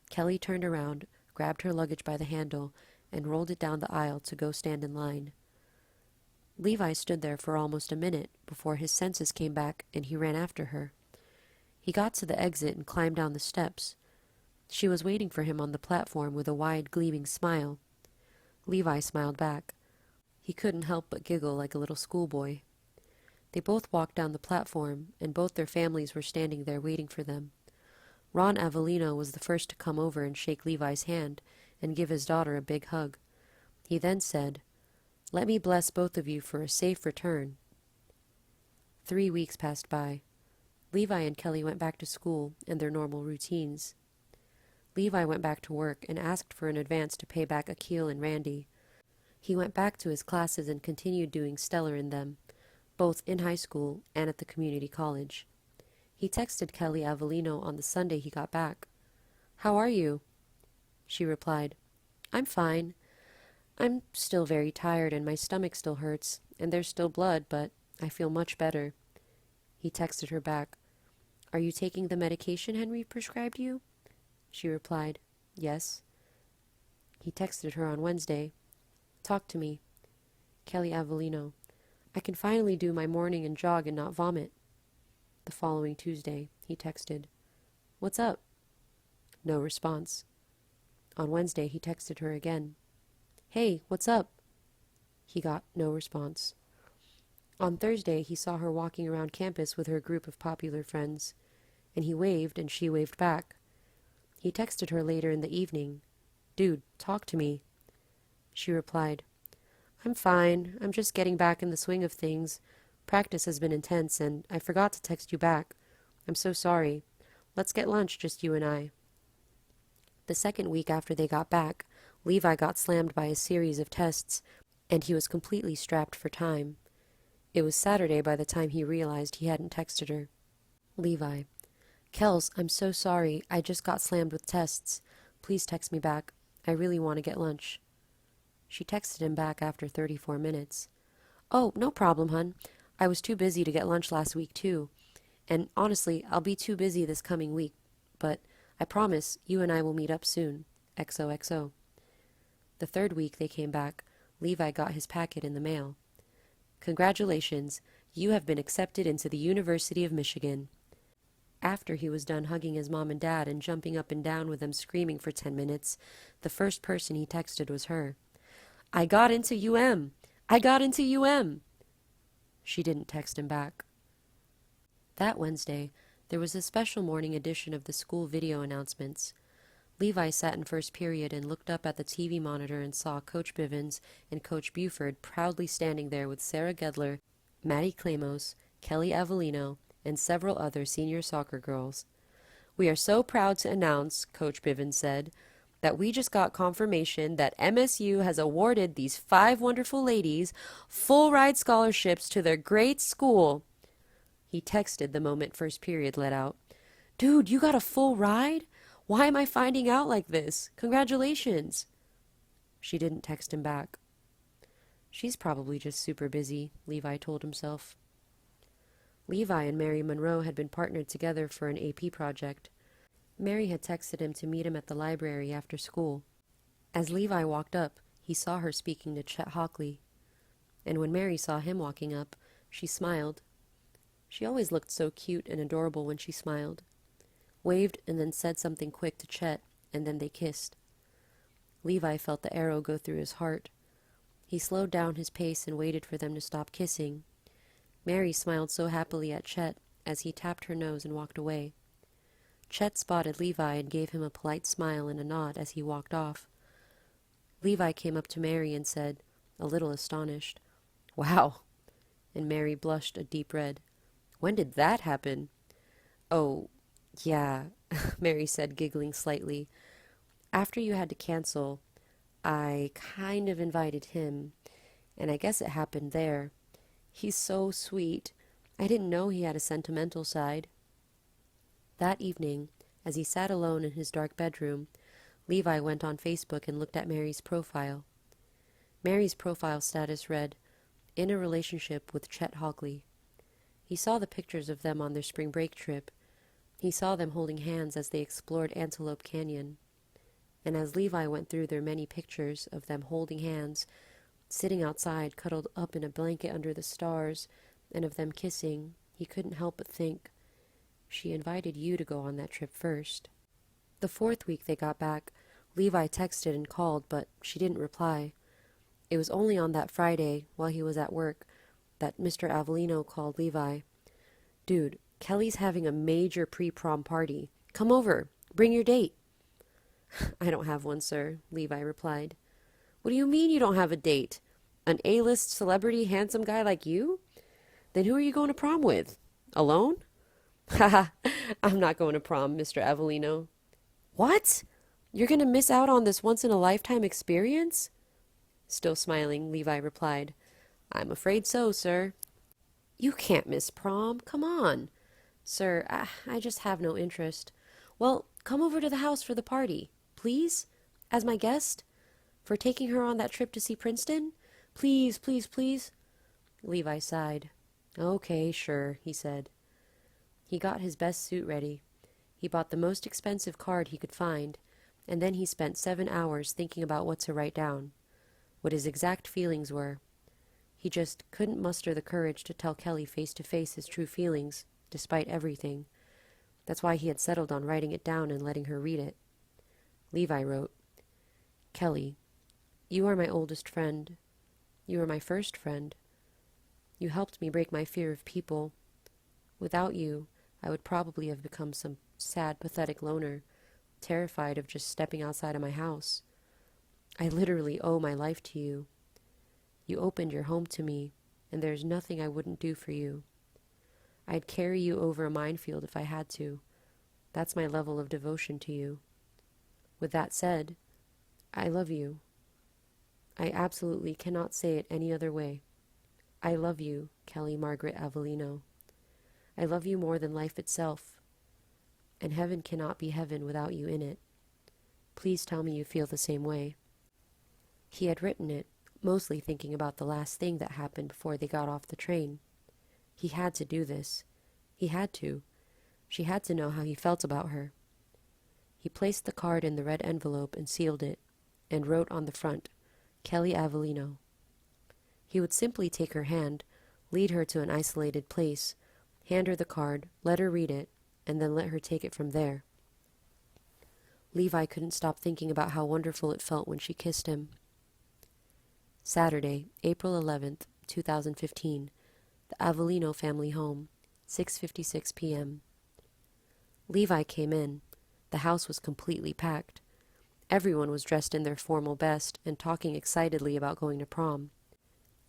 Kelly turned around, grabbed her luggage by the handle, and rolled it down the aisle to go stand in line. Levi stood there for almost a minute before his senses came back and he ran after her. He got to the exit and climbed down the steps. She was waiting for him on the platform with a wide, gleaming smile. Levi smiled back. He couldn't help but giggle like a little schoolboy. They both walked down the platform, and both their families were standing there waiting for them. Ron Avelleno was the first to come over and shake Levi's hand and give his daughter a big hug. He then said, "Let me bless both of you for a safe return." 3 weeks passed by. Levi and Kelly went back to school and their normal routines. Levi went back to work and asked for an advance to pay back Akil and Randy. He went back to his classes and continued doing stellar in them, both in high school and at the community college. He texted Kelly Avelleno on the Sunday he got back. "How are you?" She replied, "I'm fine. I'm still very tired and my stomach still hurts, and there's still blood, but I feel much better." He texted her back, "Are you taking the medication Henry prescribed you?" She replied, Yes. He texted her on Wednesday. Talk to me. Kelly Avelleno. I can finally do my morning and jog and not vomit. The following Tuesday, he texted. What's up? No response. On Wednesday, he texted her again. Hey, what's up? He got no response. On Thursday, he saw her walking around campus with her group of popular friends, and he waved and she waved back. He texted her later in the evening. Dude, talk to me. She replied, I'm fine. I'm just getting back in the swing of things. Practice has been intense, and I forgot to text you back. I'm so sorry. Let's get lunch, just you and I. The second week after they got back, Levi got slammed by a series of tests, and he was completely strapped for time. It was Saturday by the time he realized he hadn't texted her. Levi. Kels, I'm so sorry. I just got slammed with tests. Please text me back. I really want to get lunch. She texted him back after 34 minutes. Oh, no problem, hun. I was too busy to get lunch last week, too. And honestly, I'll be too busy this coming week. But I promise you and I will meet up soon. XOXO. The third week they came back, Levi got his packet in the mail. Congratulations, you have been accepted into the University of Michigan. After he was done hugging his mom and dad and jumping up and down with them screaming for 10 minutes, the first person he texted was her. I got into UM! I got into UM! She didn't text him back. That Wednesday, there was a special morning edition of the school video announcements. Levi sat in first period and looked up at the TV monitor and saw Coach Bivens and Coach Buford proudly standing there with Sarah Gedler, Maddie Klamos, Kelly Avelleno, and several other senior soccer girls. We are so proud to announce, Coach Bivens said, that we just got confirmation that MSU has awarded these 5 wonderful ladies full ride scholarships to their great school. He texted the moment first period let out. Dude, you got a full ride? Why am I finding out like this? Congratulations. She didn't text him back. She's probably just super busy, Levi told himself. Levi and Mary Monroe had been partnered together for an AP project. Mary had texted him to meet him at the library after school. As Levi walked up, he saw her speaking to Chet Hockley. And when Mary saw him walking up, she smiled. She always looked so cute and adorable when she smiled. Waved and then said something quick to Chet, and then they kissed. Levi felt the arrow go through his heart. He slowed down his pace and waited for them to stop kissing. Mary smiled so happily at Chet as he tapped her nose and walked away. Chet spotted Levi and gave him a polite smile and a nod as he walked off. Levi came up to Mary and said, a little astonished, Wow! And Mary blushed a deep red. When did that happen? Oh, yeah, Mary said, giggling slightly. After you had to cancel, I kind of invited him, and I guess it happened there. He's so sweet. I didn't know he had a sentimental side. That evening, as he sat alone in his dark bedroom, Levi went on Facebook and looked at Mary's profile. Mary's profile status read, in a relationship with Chet Hockley. He saw the pictures of them on their spring break trip. He saw them holding hands as they explored Antelope Canyon. And as Levi went through their many pictures of them holding hands, sitting outside cuddled up in a blanket under the stars, and of them kissing, he couldn't help but think, she invited you to go on that trip first. The fourth week they got back, Levi texted and called, but she didn't reply. It was only on that Friday, while he was at work, that Mr. Avelleno called Levi. Dude, Kelly's having a major pre-prom party. Come over. Bring your date. I don't have one, sir, Levi replied. What do you mean you don't have a date? An A-list celebrity handsome guy like you? Then who are you going to prom with? Alone? Haha, I'm not going to prom, Mr. Avelleno. What? You're going to miss out on this once-in-a-lifetime experience? Still smiling, Levi replied, I'm afraid so, sir. You can't miss prom. Come on. Sir, I just have no interest. Well, come over to the house for the party, please, as my guest, for taking her on that trip to see Princeton. Please, please, please. Levi sighed. Okay, sure, he said. He got his best suit ready. He bought the most expensive card he could find, and then he spent 7 hours thinking about what to write down, what his exact feelings were. He just couldn't muster the courage to tell Kelly face to face his true feelings, despite everything. That's why he had settled on writing it down and letting her read it. Levi wrote, "Kelly, you are my oldest friend. You are my first friend. You helped me break my fear of people. Without you, I would probably have become some sad, pathetic loner, terrified of just stepping outside of my house. I literally owe my life to you. You opened your home to me, and there's nothing I wouldn't do for you. I'd carry you over a minefield if I had to. That's my level of devotion to you. With that said, I love you. I absolutely cannot say it any other way. I love you, Kelly Margaret Avelleno. I love you more than life itself, and heaven cannot be heaven without you in it. Please tell me you feel the same way." He had written it, mostly thinking about the last thing that happened before they got off the train. He had to do this. He had to. She had to know how he felt about her. He placed the card in the red envelope and sealed it, and wrote on the front, "Kelly Avelleno." He would simply take her hand, lead her to an isolated place, hand her the card, let her read it, and then let her take it from there. Levi couldn't stop thinking about how wonderful it felt when she kissed him. Saturday, April 11th, 2015, the Avelleno family home, 6:56 p.m. Levi came in. The house was completely packed. Everyone was dressed in their formal best and talking excitedly about going to prom.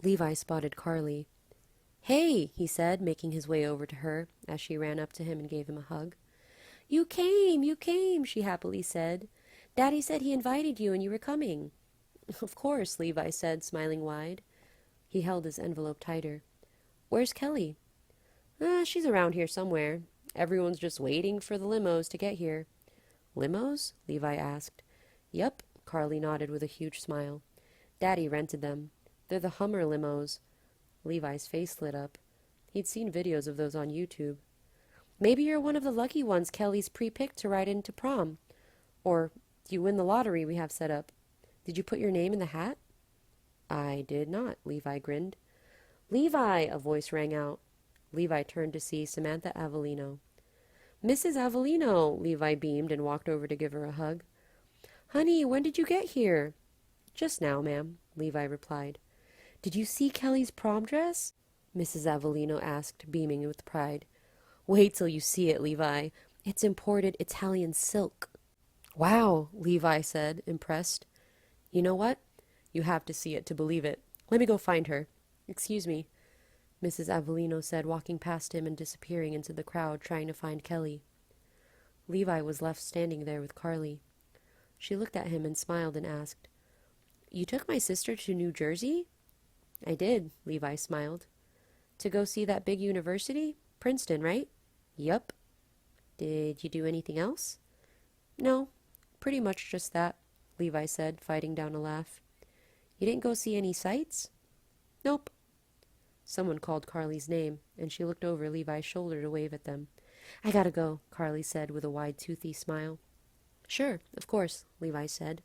Levi spotted Carly. "Hey," he said, making his way over to her as she ran up to him and gave him a hug. You came, she happily said. "Daddy said he invited you and you were coming." "Of course," Levi said, smiling wide. He held his envelope tighter. "Where's Kelly?" She's around here somewhere. Everyone's just waiting for the limos to get here." "Limos?" Levi asked. "Yup," Carly nodded with a huge smile. "Daddy rented them. They're the Hummer limos." Levi's face lit up. He'd seen videos of those on YouTube. "Maybe you're one of the lucky ones Kelly's pre-picked to ride into prom. Or you win the lottery we have set up. Did you put your name in the hat?" "I did not," Levi grinned. "Levi!" a voice rang out. Levi turned to see Samantha Avelleno. "Mrs. Avelleno!" Levi beamed and walked over to give her a hug. "Honey, when did you get here?" "Just now, ma'am," Levi replied. "Did you see Kelly's prom dress?" Mrs. Avelleno asked, beaming with pride. "Wait till you see it, Levi. It's imported Italian silk." "Wow," Levi said, impressed. "You know what? You have to see it to believe it. Let me go find her." "Excuse me," Mrs. Avelleno said, walking past him and disappearing into the crowd, trying to find Kelly. Levi was left standing there with Carly. She looked at him and smiled and asked, "You took my sister to New Jersey?" "I did," Levi smiled. "To go see that big university? Princeton, right?" "Yup." "Did you do anything else?" "No, pretty much just that," Levi said, fighting down a laugh. "You didn't go see any sights?" "Nope." Someone called Carly's name, and she looked over Levi's shoulder to wave at them. "I gotta go," Carly said with a wide, toothy smile. "Sure, of course," Levi said.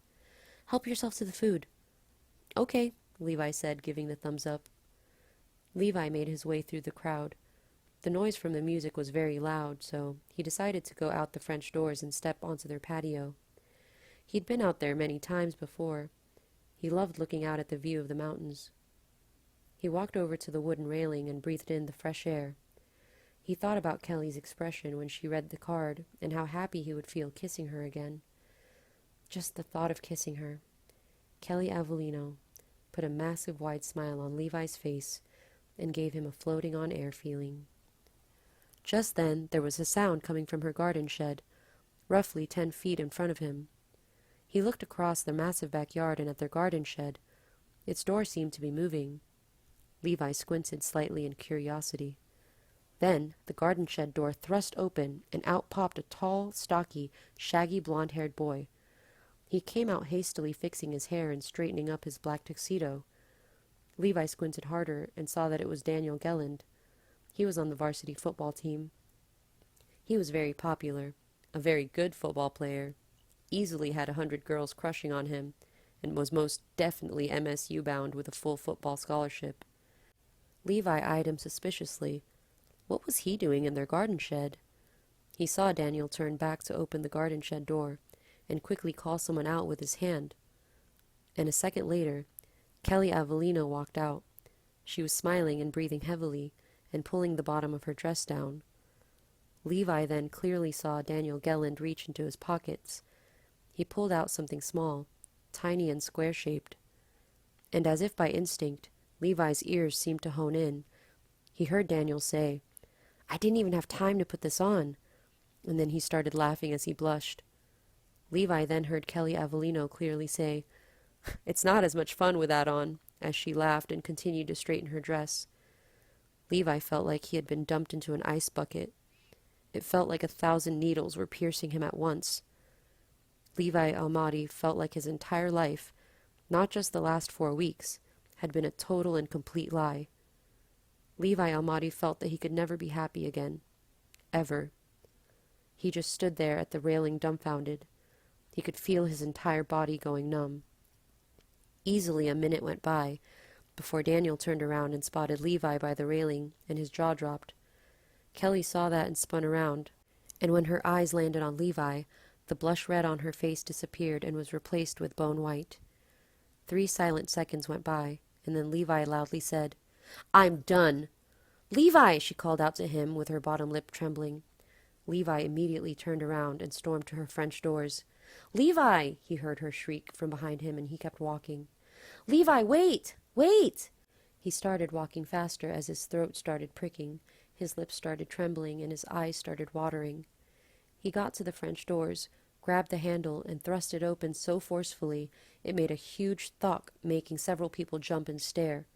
"Help yourself to the food." "Okay," Levi said, giving the thumbs up. Levi made his way through the crowd. The noise from the music was very loud, so he decided to go out the French doors and step onto their patio. He'd been out there many times before. He loved looking out at the view of the mountains. He walked over to the wooden railing and breathed in the fresh air. He thought about Kelly's expression when she read the card and how happy he would feel kissing her again. Just the thought of kissing her. Kelly Avelleno put a massive wide smile on Levi's face and gave him a floating on air feeling. Just then there was a sound coming from her garden shed, roughly 10 feet in front of him. He looked across the massive backyard and at their garden shed. Its door seemed to be moving. Levi squinted slightly in curiosity. Then the garden shed door thrust open, and out popped a tall, stocky, shaggy blonde-haired boy. He came out hastily fixing his hair and straightening up his black tuxedo. Levi squinted harder and saw that it was Daniel Gelland. He was on the varsity football team. He was very popular, a very good football player. easily had 100 girls crushing on him, and was most definitely MSU bound with a full football scholarship. Levi eyed him suspiciously. What was he doing in their garden shed? He saw Daniel turn back to open the garden shed door, and quickly call someone out with his hand. And a second later, Kelly Avelleno walked out. She was smiling and breathing heavily, and pulling the bottom of her dress down. Levi then clearly saw Daniel Gelland reach into his pockets. He pulled out something small, tiny and square-shaped. And as if by instinct, Levi's ears seemed to hone in. He heard Daniel say, "I didn't even have time to put this on." And then he started laughing as he blushed. Levi then heard Kelly Avelleno clearly say, "It's not as much fun with that on," as she laughed and continued to straighten her dress. Levi felt like he had been dumped into an ice bucket. It felt like 1,000 needles were piercing him at once. Levi Almadi felt like his entire life, not just the last 4 weeks, had been a total and complete lie. Levi Almadi felt that he could never be happy again. Ever. He just stood there at the railing dumbfounded. He could feel his entire body going numb. Easily a minute went by before Daniel turned around and spotted Levi by the railing, and his jaw dropped. Kelly saw that and spun around, and when her eyes landed on Levi, the blush red on her face disappeared and was replaced with bone white. 3 silent seconds went by, and then Levi loudly said, "I'm done." "Levi!" she called out to him with her bottom lip trembling. Levi immediately turned around and stormed to her French doors. "Levi!" he heard her shriek from behind him, and he kept walking. "Levi, wait! Wait!" He started walking faster as his throat started pricking, his lips started trembling, and his eyes started watering. He got to the French doors, grabbed the handle, and thrust it open so forcefully it made a huge thunk, making several people jump and stare.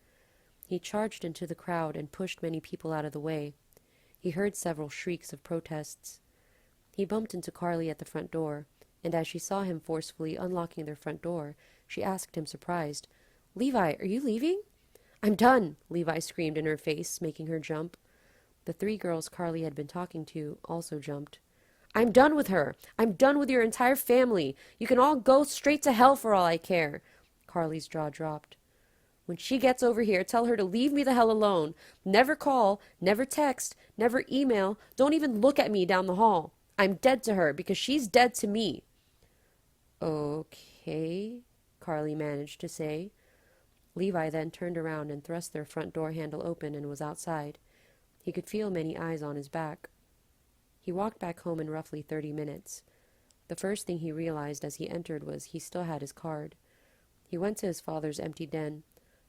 He charged into the crowd and pushed many people out of the way. He heard several shrieks of protests. He bumped into Carly at the front door, and as she saw him forcefully unlocking their front door, she asked him, surprised, "Levi, are you leaving?" "I'm done!" Levi screamed in her face, making her jump. The 3 girls Carly had been talking to also jumped. "I'm done with her! I'm done with your entire family! You can all go straight to hell for all I care!" Carly's jaw dropped. "When she gets over here, tell her to leave me the hell alone. Never call, never text, never email, don't even look at me down the hall. I'm dead to her because she's dead to me." "Okay," Carly managed to say. Levi then turned around and thrust their front door handle open and was outside. He could feel many eyes on his back. He walked back home in roughly 30 minutes. The first thing he realized as he entered was he still had his card. He went to his father's empty den,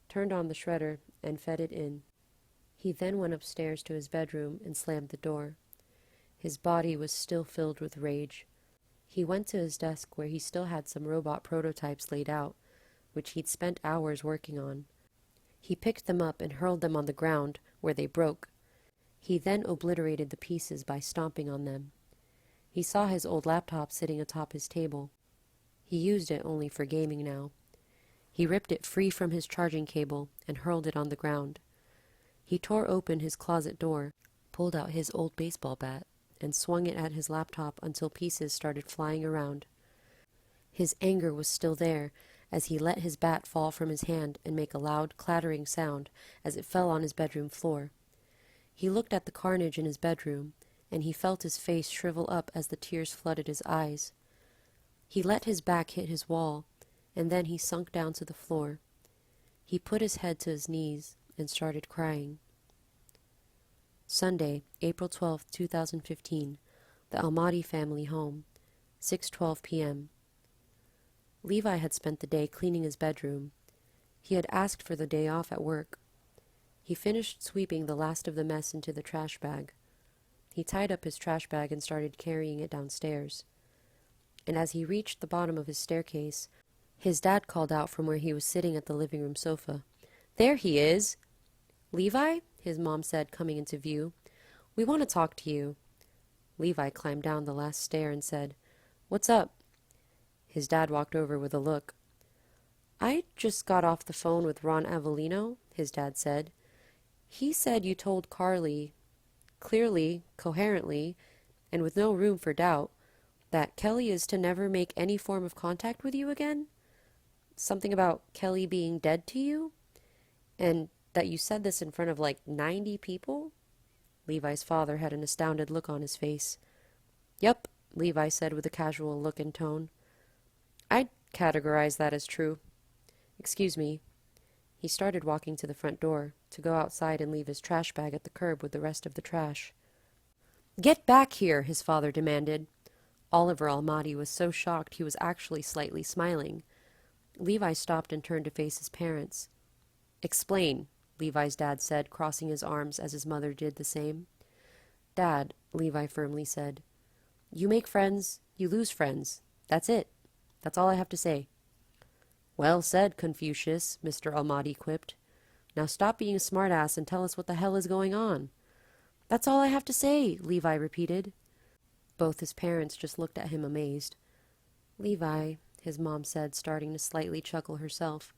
turned on the shredder, and fed it in. He then went upstairs to his bedroom and slammed the door. His body was still filled with rage. He went to his desk where he still had some robot prototypes laid out, which he'd spent hours working on. He picked them up and hurled them on the ground, where they broke. He then obliterated the pieces by stomping on them. He saw his old laptop sitting atop his table. He used it only for gaming now. He ripped it free from his charging cable and hurled it on the ground. He tore open his closet door, pulled out his old baseball bat, and swung it at his laptop until pieces started flying around. His anger was still there as he let his bat fall from his hand and make a loud, clattering sound as it fell on his bedroom floor. He looked at the carnage in his bedroom, and he felt his face shrivel up as the tears flooded his eyes. He let his back hit his wall, and then he sunk down to the floor. He put his head to his knees and started crying. Sunday, April 12, 2015, the Almadi family home, 6:12 p.m. Levi had spent the day cleaning his bedroom. He had asked for the day off at work. He finished sweeping the last of the mess into the trash bag. He tied up his trash bag and started carrying it downstairs. And as he reached the bottom of his staircase, his dad called out from where he was sitting at the living room sofa. "There he is!" "Levi?" his mom said, coming into view. "We want to talk to you." Levi climbed down the last stair and said, "What's up?" His dad walked over with a look. "I just got off the phone with Ron Avelleno," his dad said. "He said you told Carly, clearly, coherently, and with no room for doubt, That Kelly is to never make any form of contact with you again? Something about Kelly being dead to you? And that you said this in front of like 90 people? Levi's father had an astounded look on his face. Yep, Levi said with a casual look and tone. I'd categorize that as true. Excuse me. He started walking to the front door, to go outside and leave his trash bag at the curb with the rest of the trash. Get back here, his father demanded. Oliver Almadi was so shocked he was actually slightly smiling. Levi stopped and turned to face his parents. Explain, Levi's dad said, crossing his arms as his mother did the same. Dad, Levi firmly said, you make friends, you lose friends. That's it. That's all I have to say. Well said, Confucius, Mr. Almadi quipped. Now stop being a smartass and tell us what the hell is going on. That's all I have to say, Levi repeated. Both his parents just looked at him amazed. Levi, his mom said, starting to slightly chuckle herself.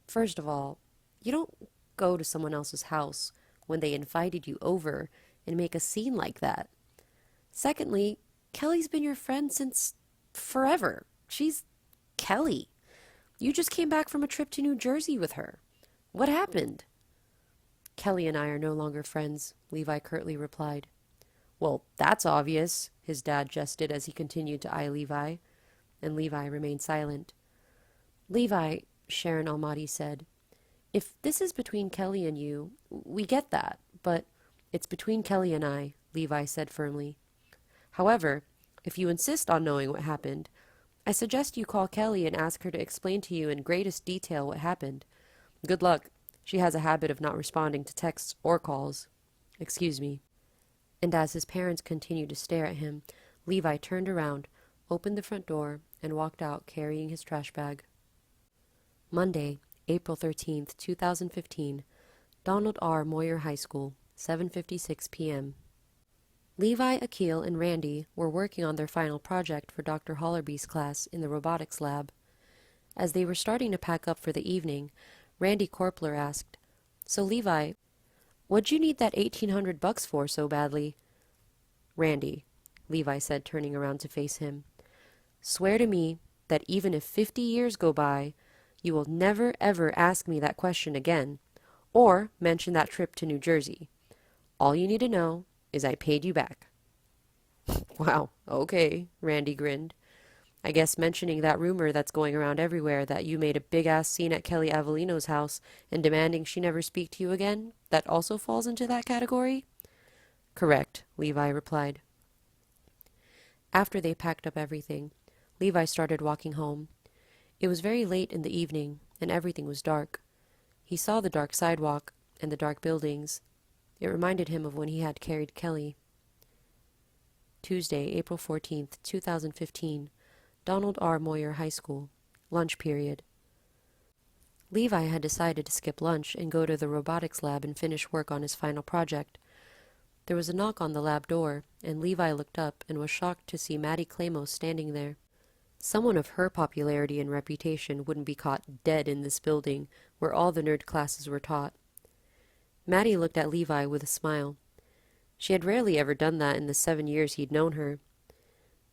First of all, you don't go to someone else's house when they invited you over and make a scene like that. Secondly, Kelly's been your friend since forever. She's Kelly. You just came back from a trip to New Jersey with her. What happened? Kelly and I are no longer friends, Levi curtly replied. Well, that's obvious, his dad jested as he continued to eye Levi, and Levi remained silent. Levi, Sharon Almadi said, if this is between Kelly and you, we get that, but it's between Kelly and I, Levi said firmly. However, if you insist on knowing what happened, I suggest you call Kelly and ask her to explain to you in greatest detail what happened. Good luck. She has a habit of not responding to texts or calls. Excuse me. And as his parents continued to stare at him, Levi turned around, opened the front door, and walked out carrying his trash bag. Monday, April 13th, 2015, Donald R. Moyer High School, 7:56 p.m. Levi, Akil, and Randy were working on their final project for Dr. Hollerby's class in the robotics lab. As they were starting to pack up for the evening, Randy Korpler asked, So, Levi, what'd you need that $1,800 for so badly? Randy, Levi said, turning around to face him, swear to me that even if 50 years go by, you will never ever ask me that question again, or mention that trip to New Jersey. All you need to know is I paid you back. Wow, okay, Randy grinned. I guess mentioning that rumor that's going around everywhere that you made a big-ass scene at Kelly Avelleno's house and demanding she never speak to you again, that also falls into that category? Correct, Levi replied. After they packed up everything, Levi started walking home. It was very late in the evening, and everything was dark. He saw the dark sidewalk and the dark buildings. It reminded him of when he had carried Kelly. Tuesday, April 14th, 2015, Donald R. Moyer High School, lunch period. Levi had decided to skip lunch and go to the robotics lab and finish work on his final project. There was a knock on the lab door, and Levi looked up and was shocked to see Maddie Claymos standing there. Someone of her popularity and reputation wouldn't be caught dead in this building where all the nerd classes were taught. Maddie looked at Levi with a smile. She had rarely ever done that in the 7 years he'd known her.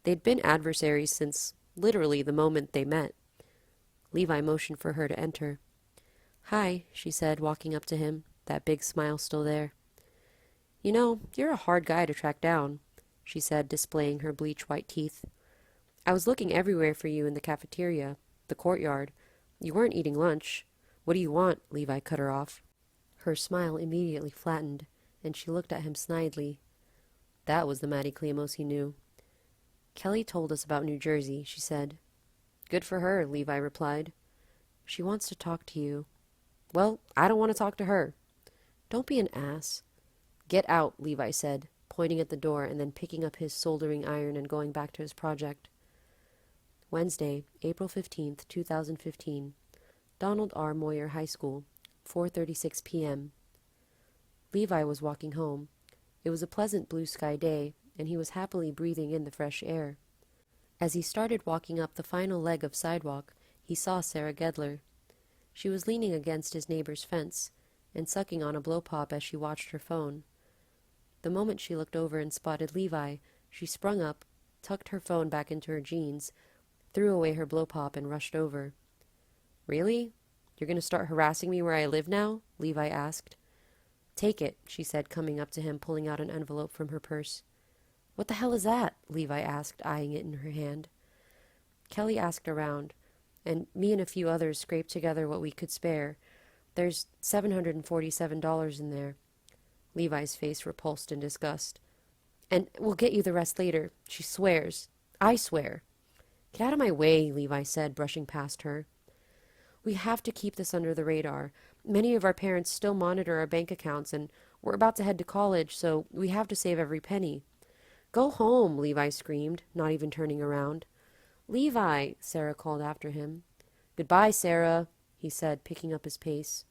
They'd been adversaries since literally the moment they met. Levi motioned for her to enter. Hi, she said, walking up to him, that big smile still there. You know, you're a hard guy to track down, she said, displaying her bleach-white teeth. I was looking everywhere for you in the cafeteria, the courtyard. You weren't eating lunch. What do you want? Levi cut her off. Her smile immediately flattened, and she looked at him snidely. That was the Maddie Claymos he knew. Kelly told us about New Jersey, she said. Good for her, Levi replied. She wants to talk to you. Well, I don't want to talk to her. Don't be an ass. Get out, Levi said, pointing at the door and then picking up his soldering iron and going back to his project. Wednesday, April 15th, 2015. Donald R. Moyer High School, 4:36 p.m. Levi was walking home. It was a pleasant blue sky day, and he was happily breathing in the fresh air. As he started walking up the final leg of sidewalk, he saw Sarah Gedler. She was leaning against his neighbor's fence and sucking on a blow-pop as she watched her phone. The moment she looked over and spotted Levi, she sprung up, tucked her phone back into her jeans, threw away her blow pop, and rushed over. "Really? You're going to start harassing me where I live now?" Levi asked. "Take it," she said, coming up to him, pulling out an envelope from her purse. "What the hell is that?" Levi asked, eyeing it in her hand. Kelly asked around, and me and a few others scraped together what we could spare. "There's $747 in there." Levi's face repulsed in disgust. "And we'll get you the rest later. She swears. I swear." "Get out of my way," Levi said, brushing past her. "We have to keep this under the radar. Many of our parents still monitor our bank accounts, and we're about to head to college, so we have to save every penny." "Go home," Levi screamed, not even turning around. "Levi," Sarah called after him. "Goodbye, Sarah," he said, picking up his pace.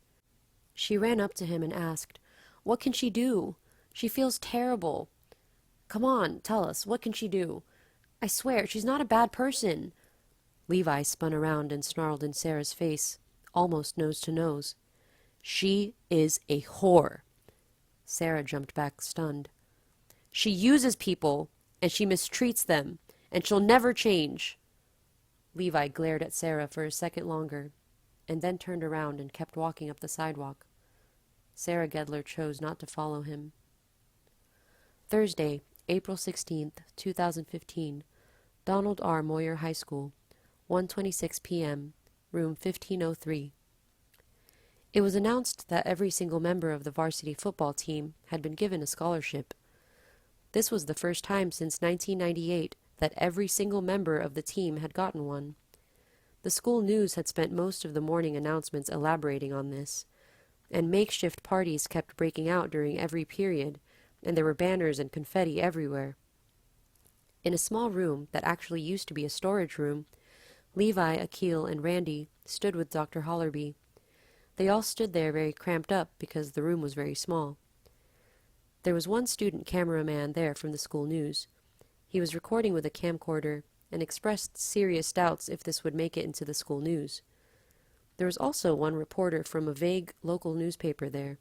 She ran up to him and asked, "What can she do? She feels terrible. Come on, tell us, what can she do? I swear, she's not a bad person." Levi spun around and snarled in Sarah's face, almost nose to nose. "She is a whore." Sarah jumped back, stunned. "She uses people, and she mistreats them, and she'll never change." Levi glared at Sarah for a second longer, and then turned around and kept walking up the sidewalk. Sarah Gedler chose not to follow him. Thursday, April 16th, 2015, Donald R. Moyer High School, 1:26 p.m., room 1503. It was announced that every single member of the varsity football team had been given a scholarship. This was the first time since 1998 that every single member of the team had gotten one. The school news had spent most of the morning announcements elaborating on this, and makeshift parties kept breaking out during every period, and there were banners and confetti everywhere. In a small room that actually used to be a storage room, Levi, Akil, and Randy stood with Dr. Hollerby. They all stood there very cramped up because the room was very small. There was one student cameraman there from the school news. He was recording with a camcorder and expressed serious doubts if this would make it into the school news. There was also one reporter from a vague local newspaper there,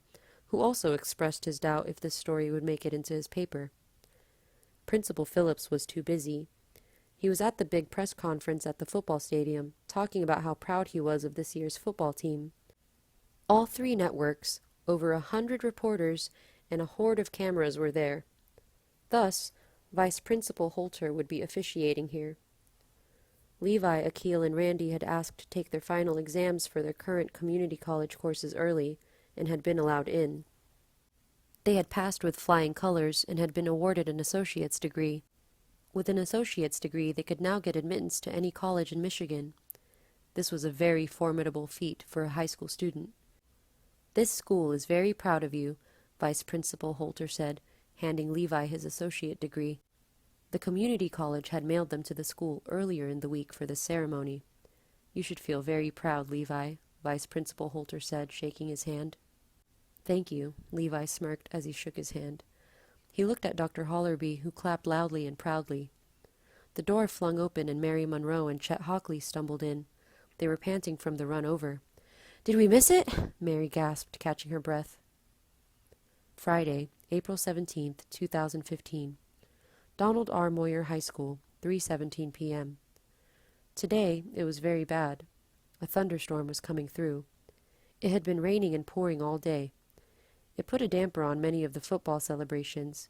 who also expressed his doubt if this story would make it into his paper. Principal Phillips was too busy. He was at the big press conference at the football stadium, talking about how proud he was of this year's football team. All three networks, over 100 reporters, and a horde of cameras were there. Thus, Vice Principal Holter would be officiating here. Levi, Akil, and Randy had asked to take their final exams for their current community college courses early, and had been allowed in. They had passed with flying colors and had been awarded an associate's degree. With an associate's degree, they could now get admittance to any college in Michigan. This was a very formidable feat for a high school student. "This school is very proud of you," Vice Principal Holter said, handing Levi his associate degree. The community college had mailed them to the school earlier in the week for this ceremony. "You should feel very proud, Levi," Vice Principal Holter said, shaking his hand. "Thank you," Levi smirked as he shook his hand. He looked at Dr. Hollerby, who clapped loudly and proudly. The door flung open and Mary Monroe and Chet Hockley stumbled in. They were panting from the run over. "Did we miss it?" Mary gasped, catching her breath. Friday, April 17th, 2015. Donald R. Moyer High School, 3:17 p.m. Today, it was very bad. A thunderstorm was coming through. It had been raining and pouring all day. It put a damper on many of the football celebrations,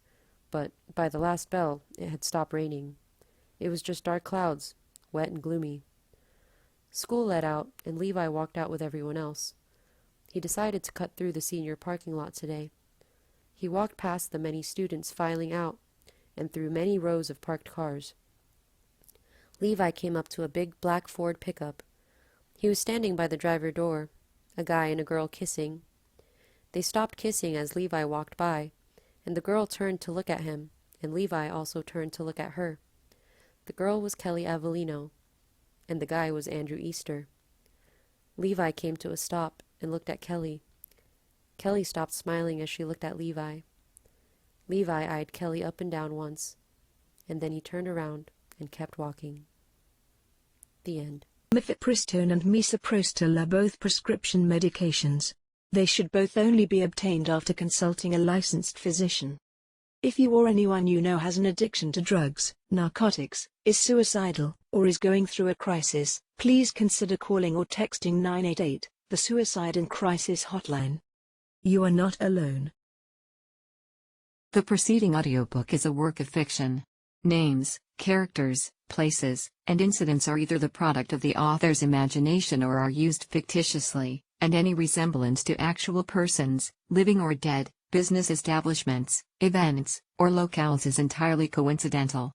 but by the last bell, it had stopped raining. It was just dark clouds, wet and gloomy. School let out, and Levi walked out with everyone else. He decided to cut through the senior parking lot today. He walked past the many students filing out, and through many rows of parked cars. Levi came up to a big black Ford pickup. He was standing by the driver door, a guy and a girl kissing. They stopped kissing as Levi walked by, and the girl turned to look at him, and Levi also turned to look at her. The girl was Kelly Avelleno, and the guy was Andrew Easter. Levi came to a stop and looked at Kelly. Kelly stopped smiling as she looked at Levi. Levi eyed Kelly up and down once, and then he turned around and kept walking. The end. Mifepristone and misoprostol are both prescription medications. They should both only be obtained after consulting a licensed physician. If you or anyone you know has an addiction to drugs, narcotics, is suicidal, or is going through a crisis, please consider calling or texting 988, the Suicide and Crisis Hotline. You are not alone. The preceding audiobook is a work of fiction. Names, characters, places, and incidents are either the product of the author's imagination or are used fictitiously, and any resemblance to actual persons, living or dead, business establishments, events, or locales is entirely coincidental.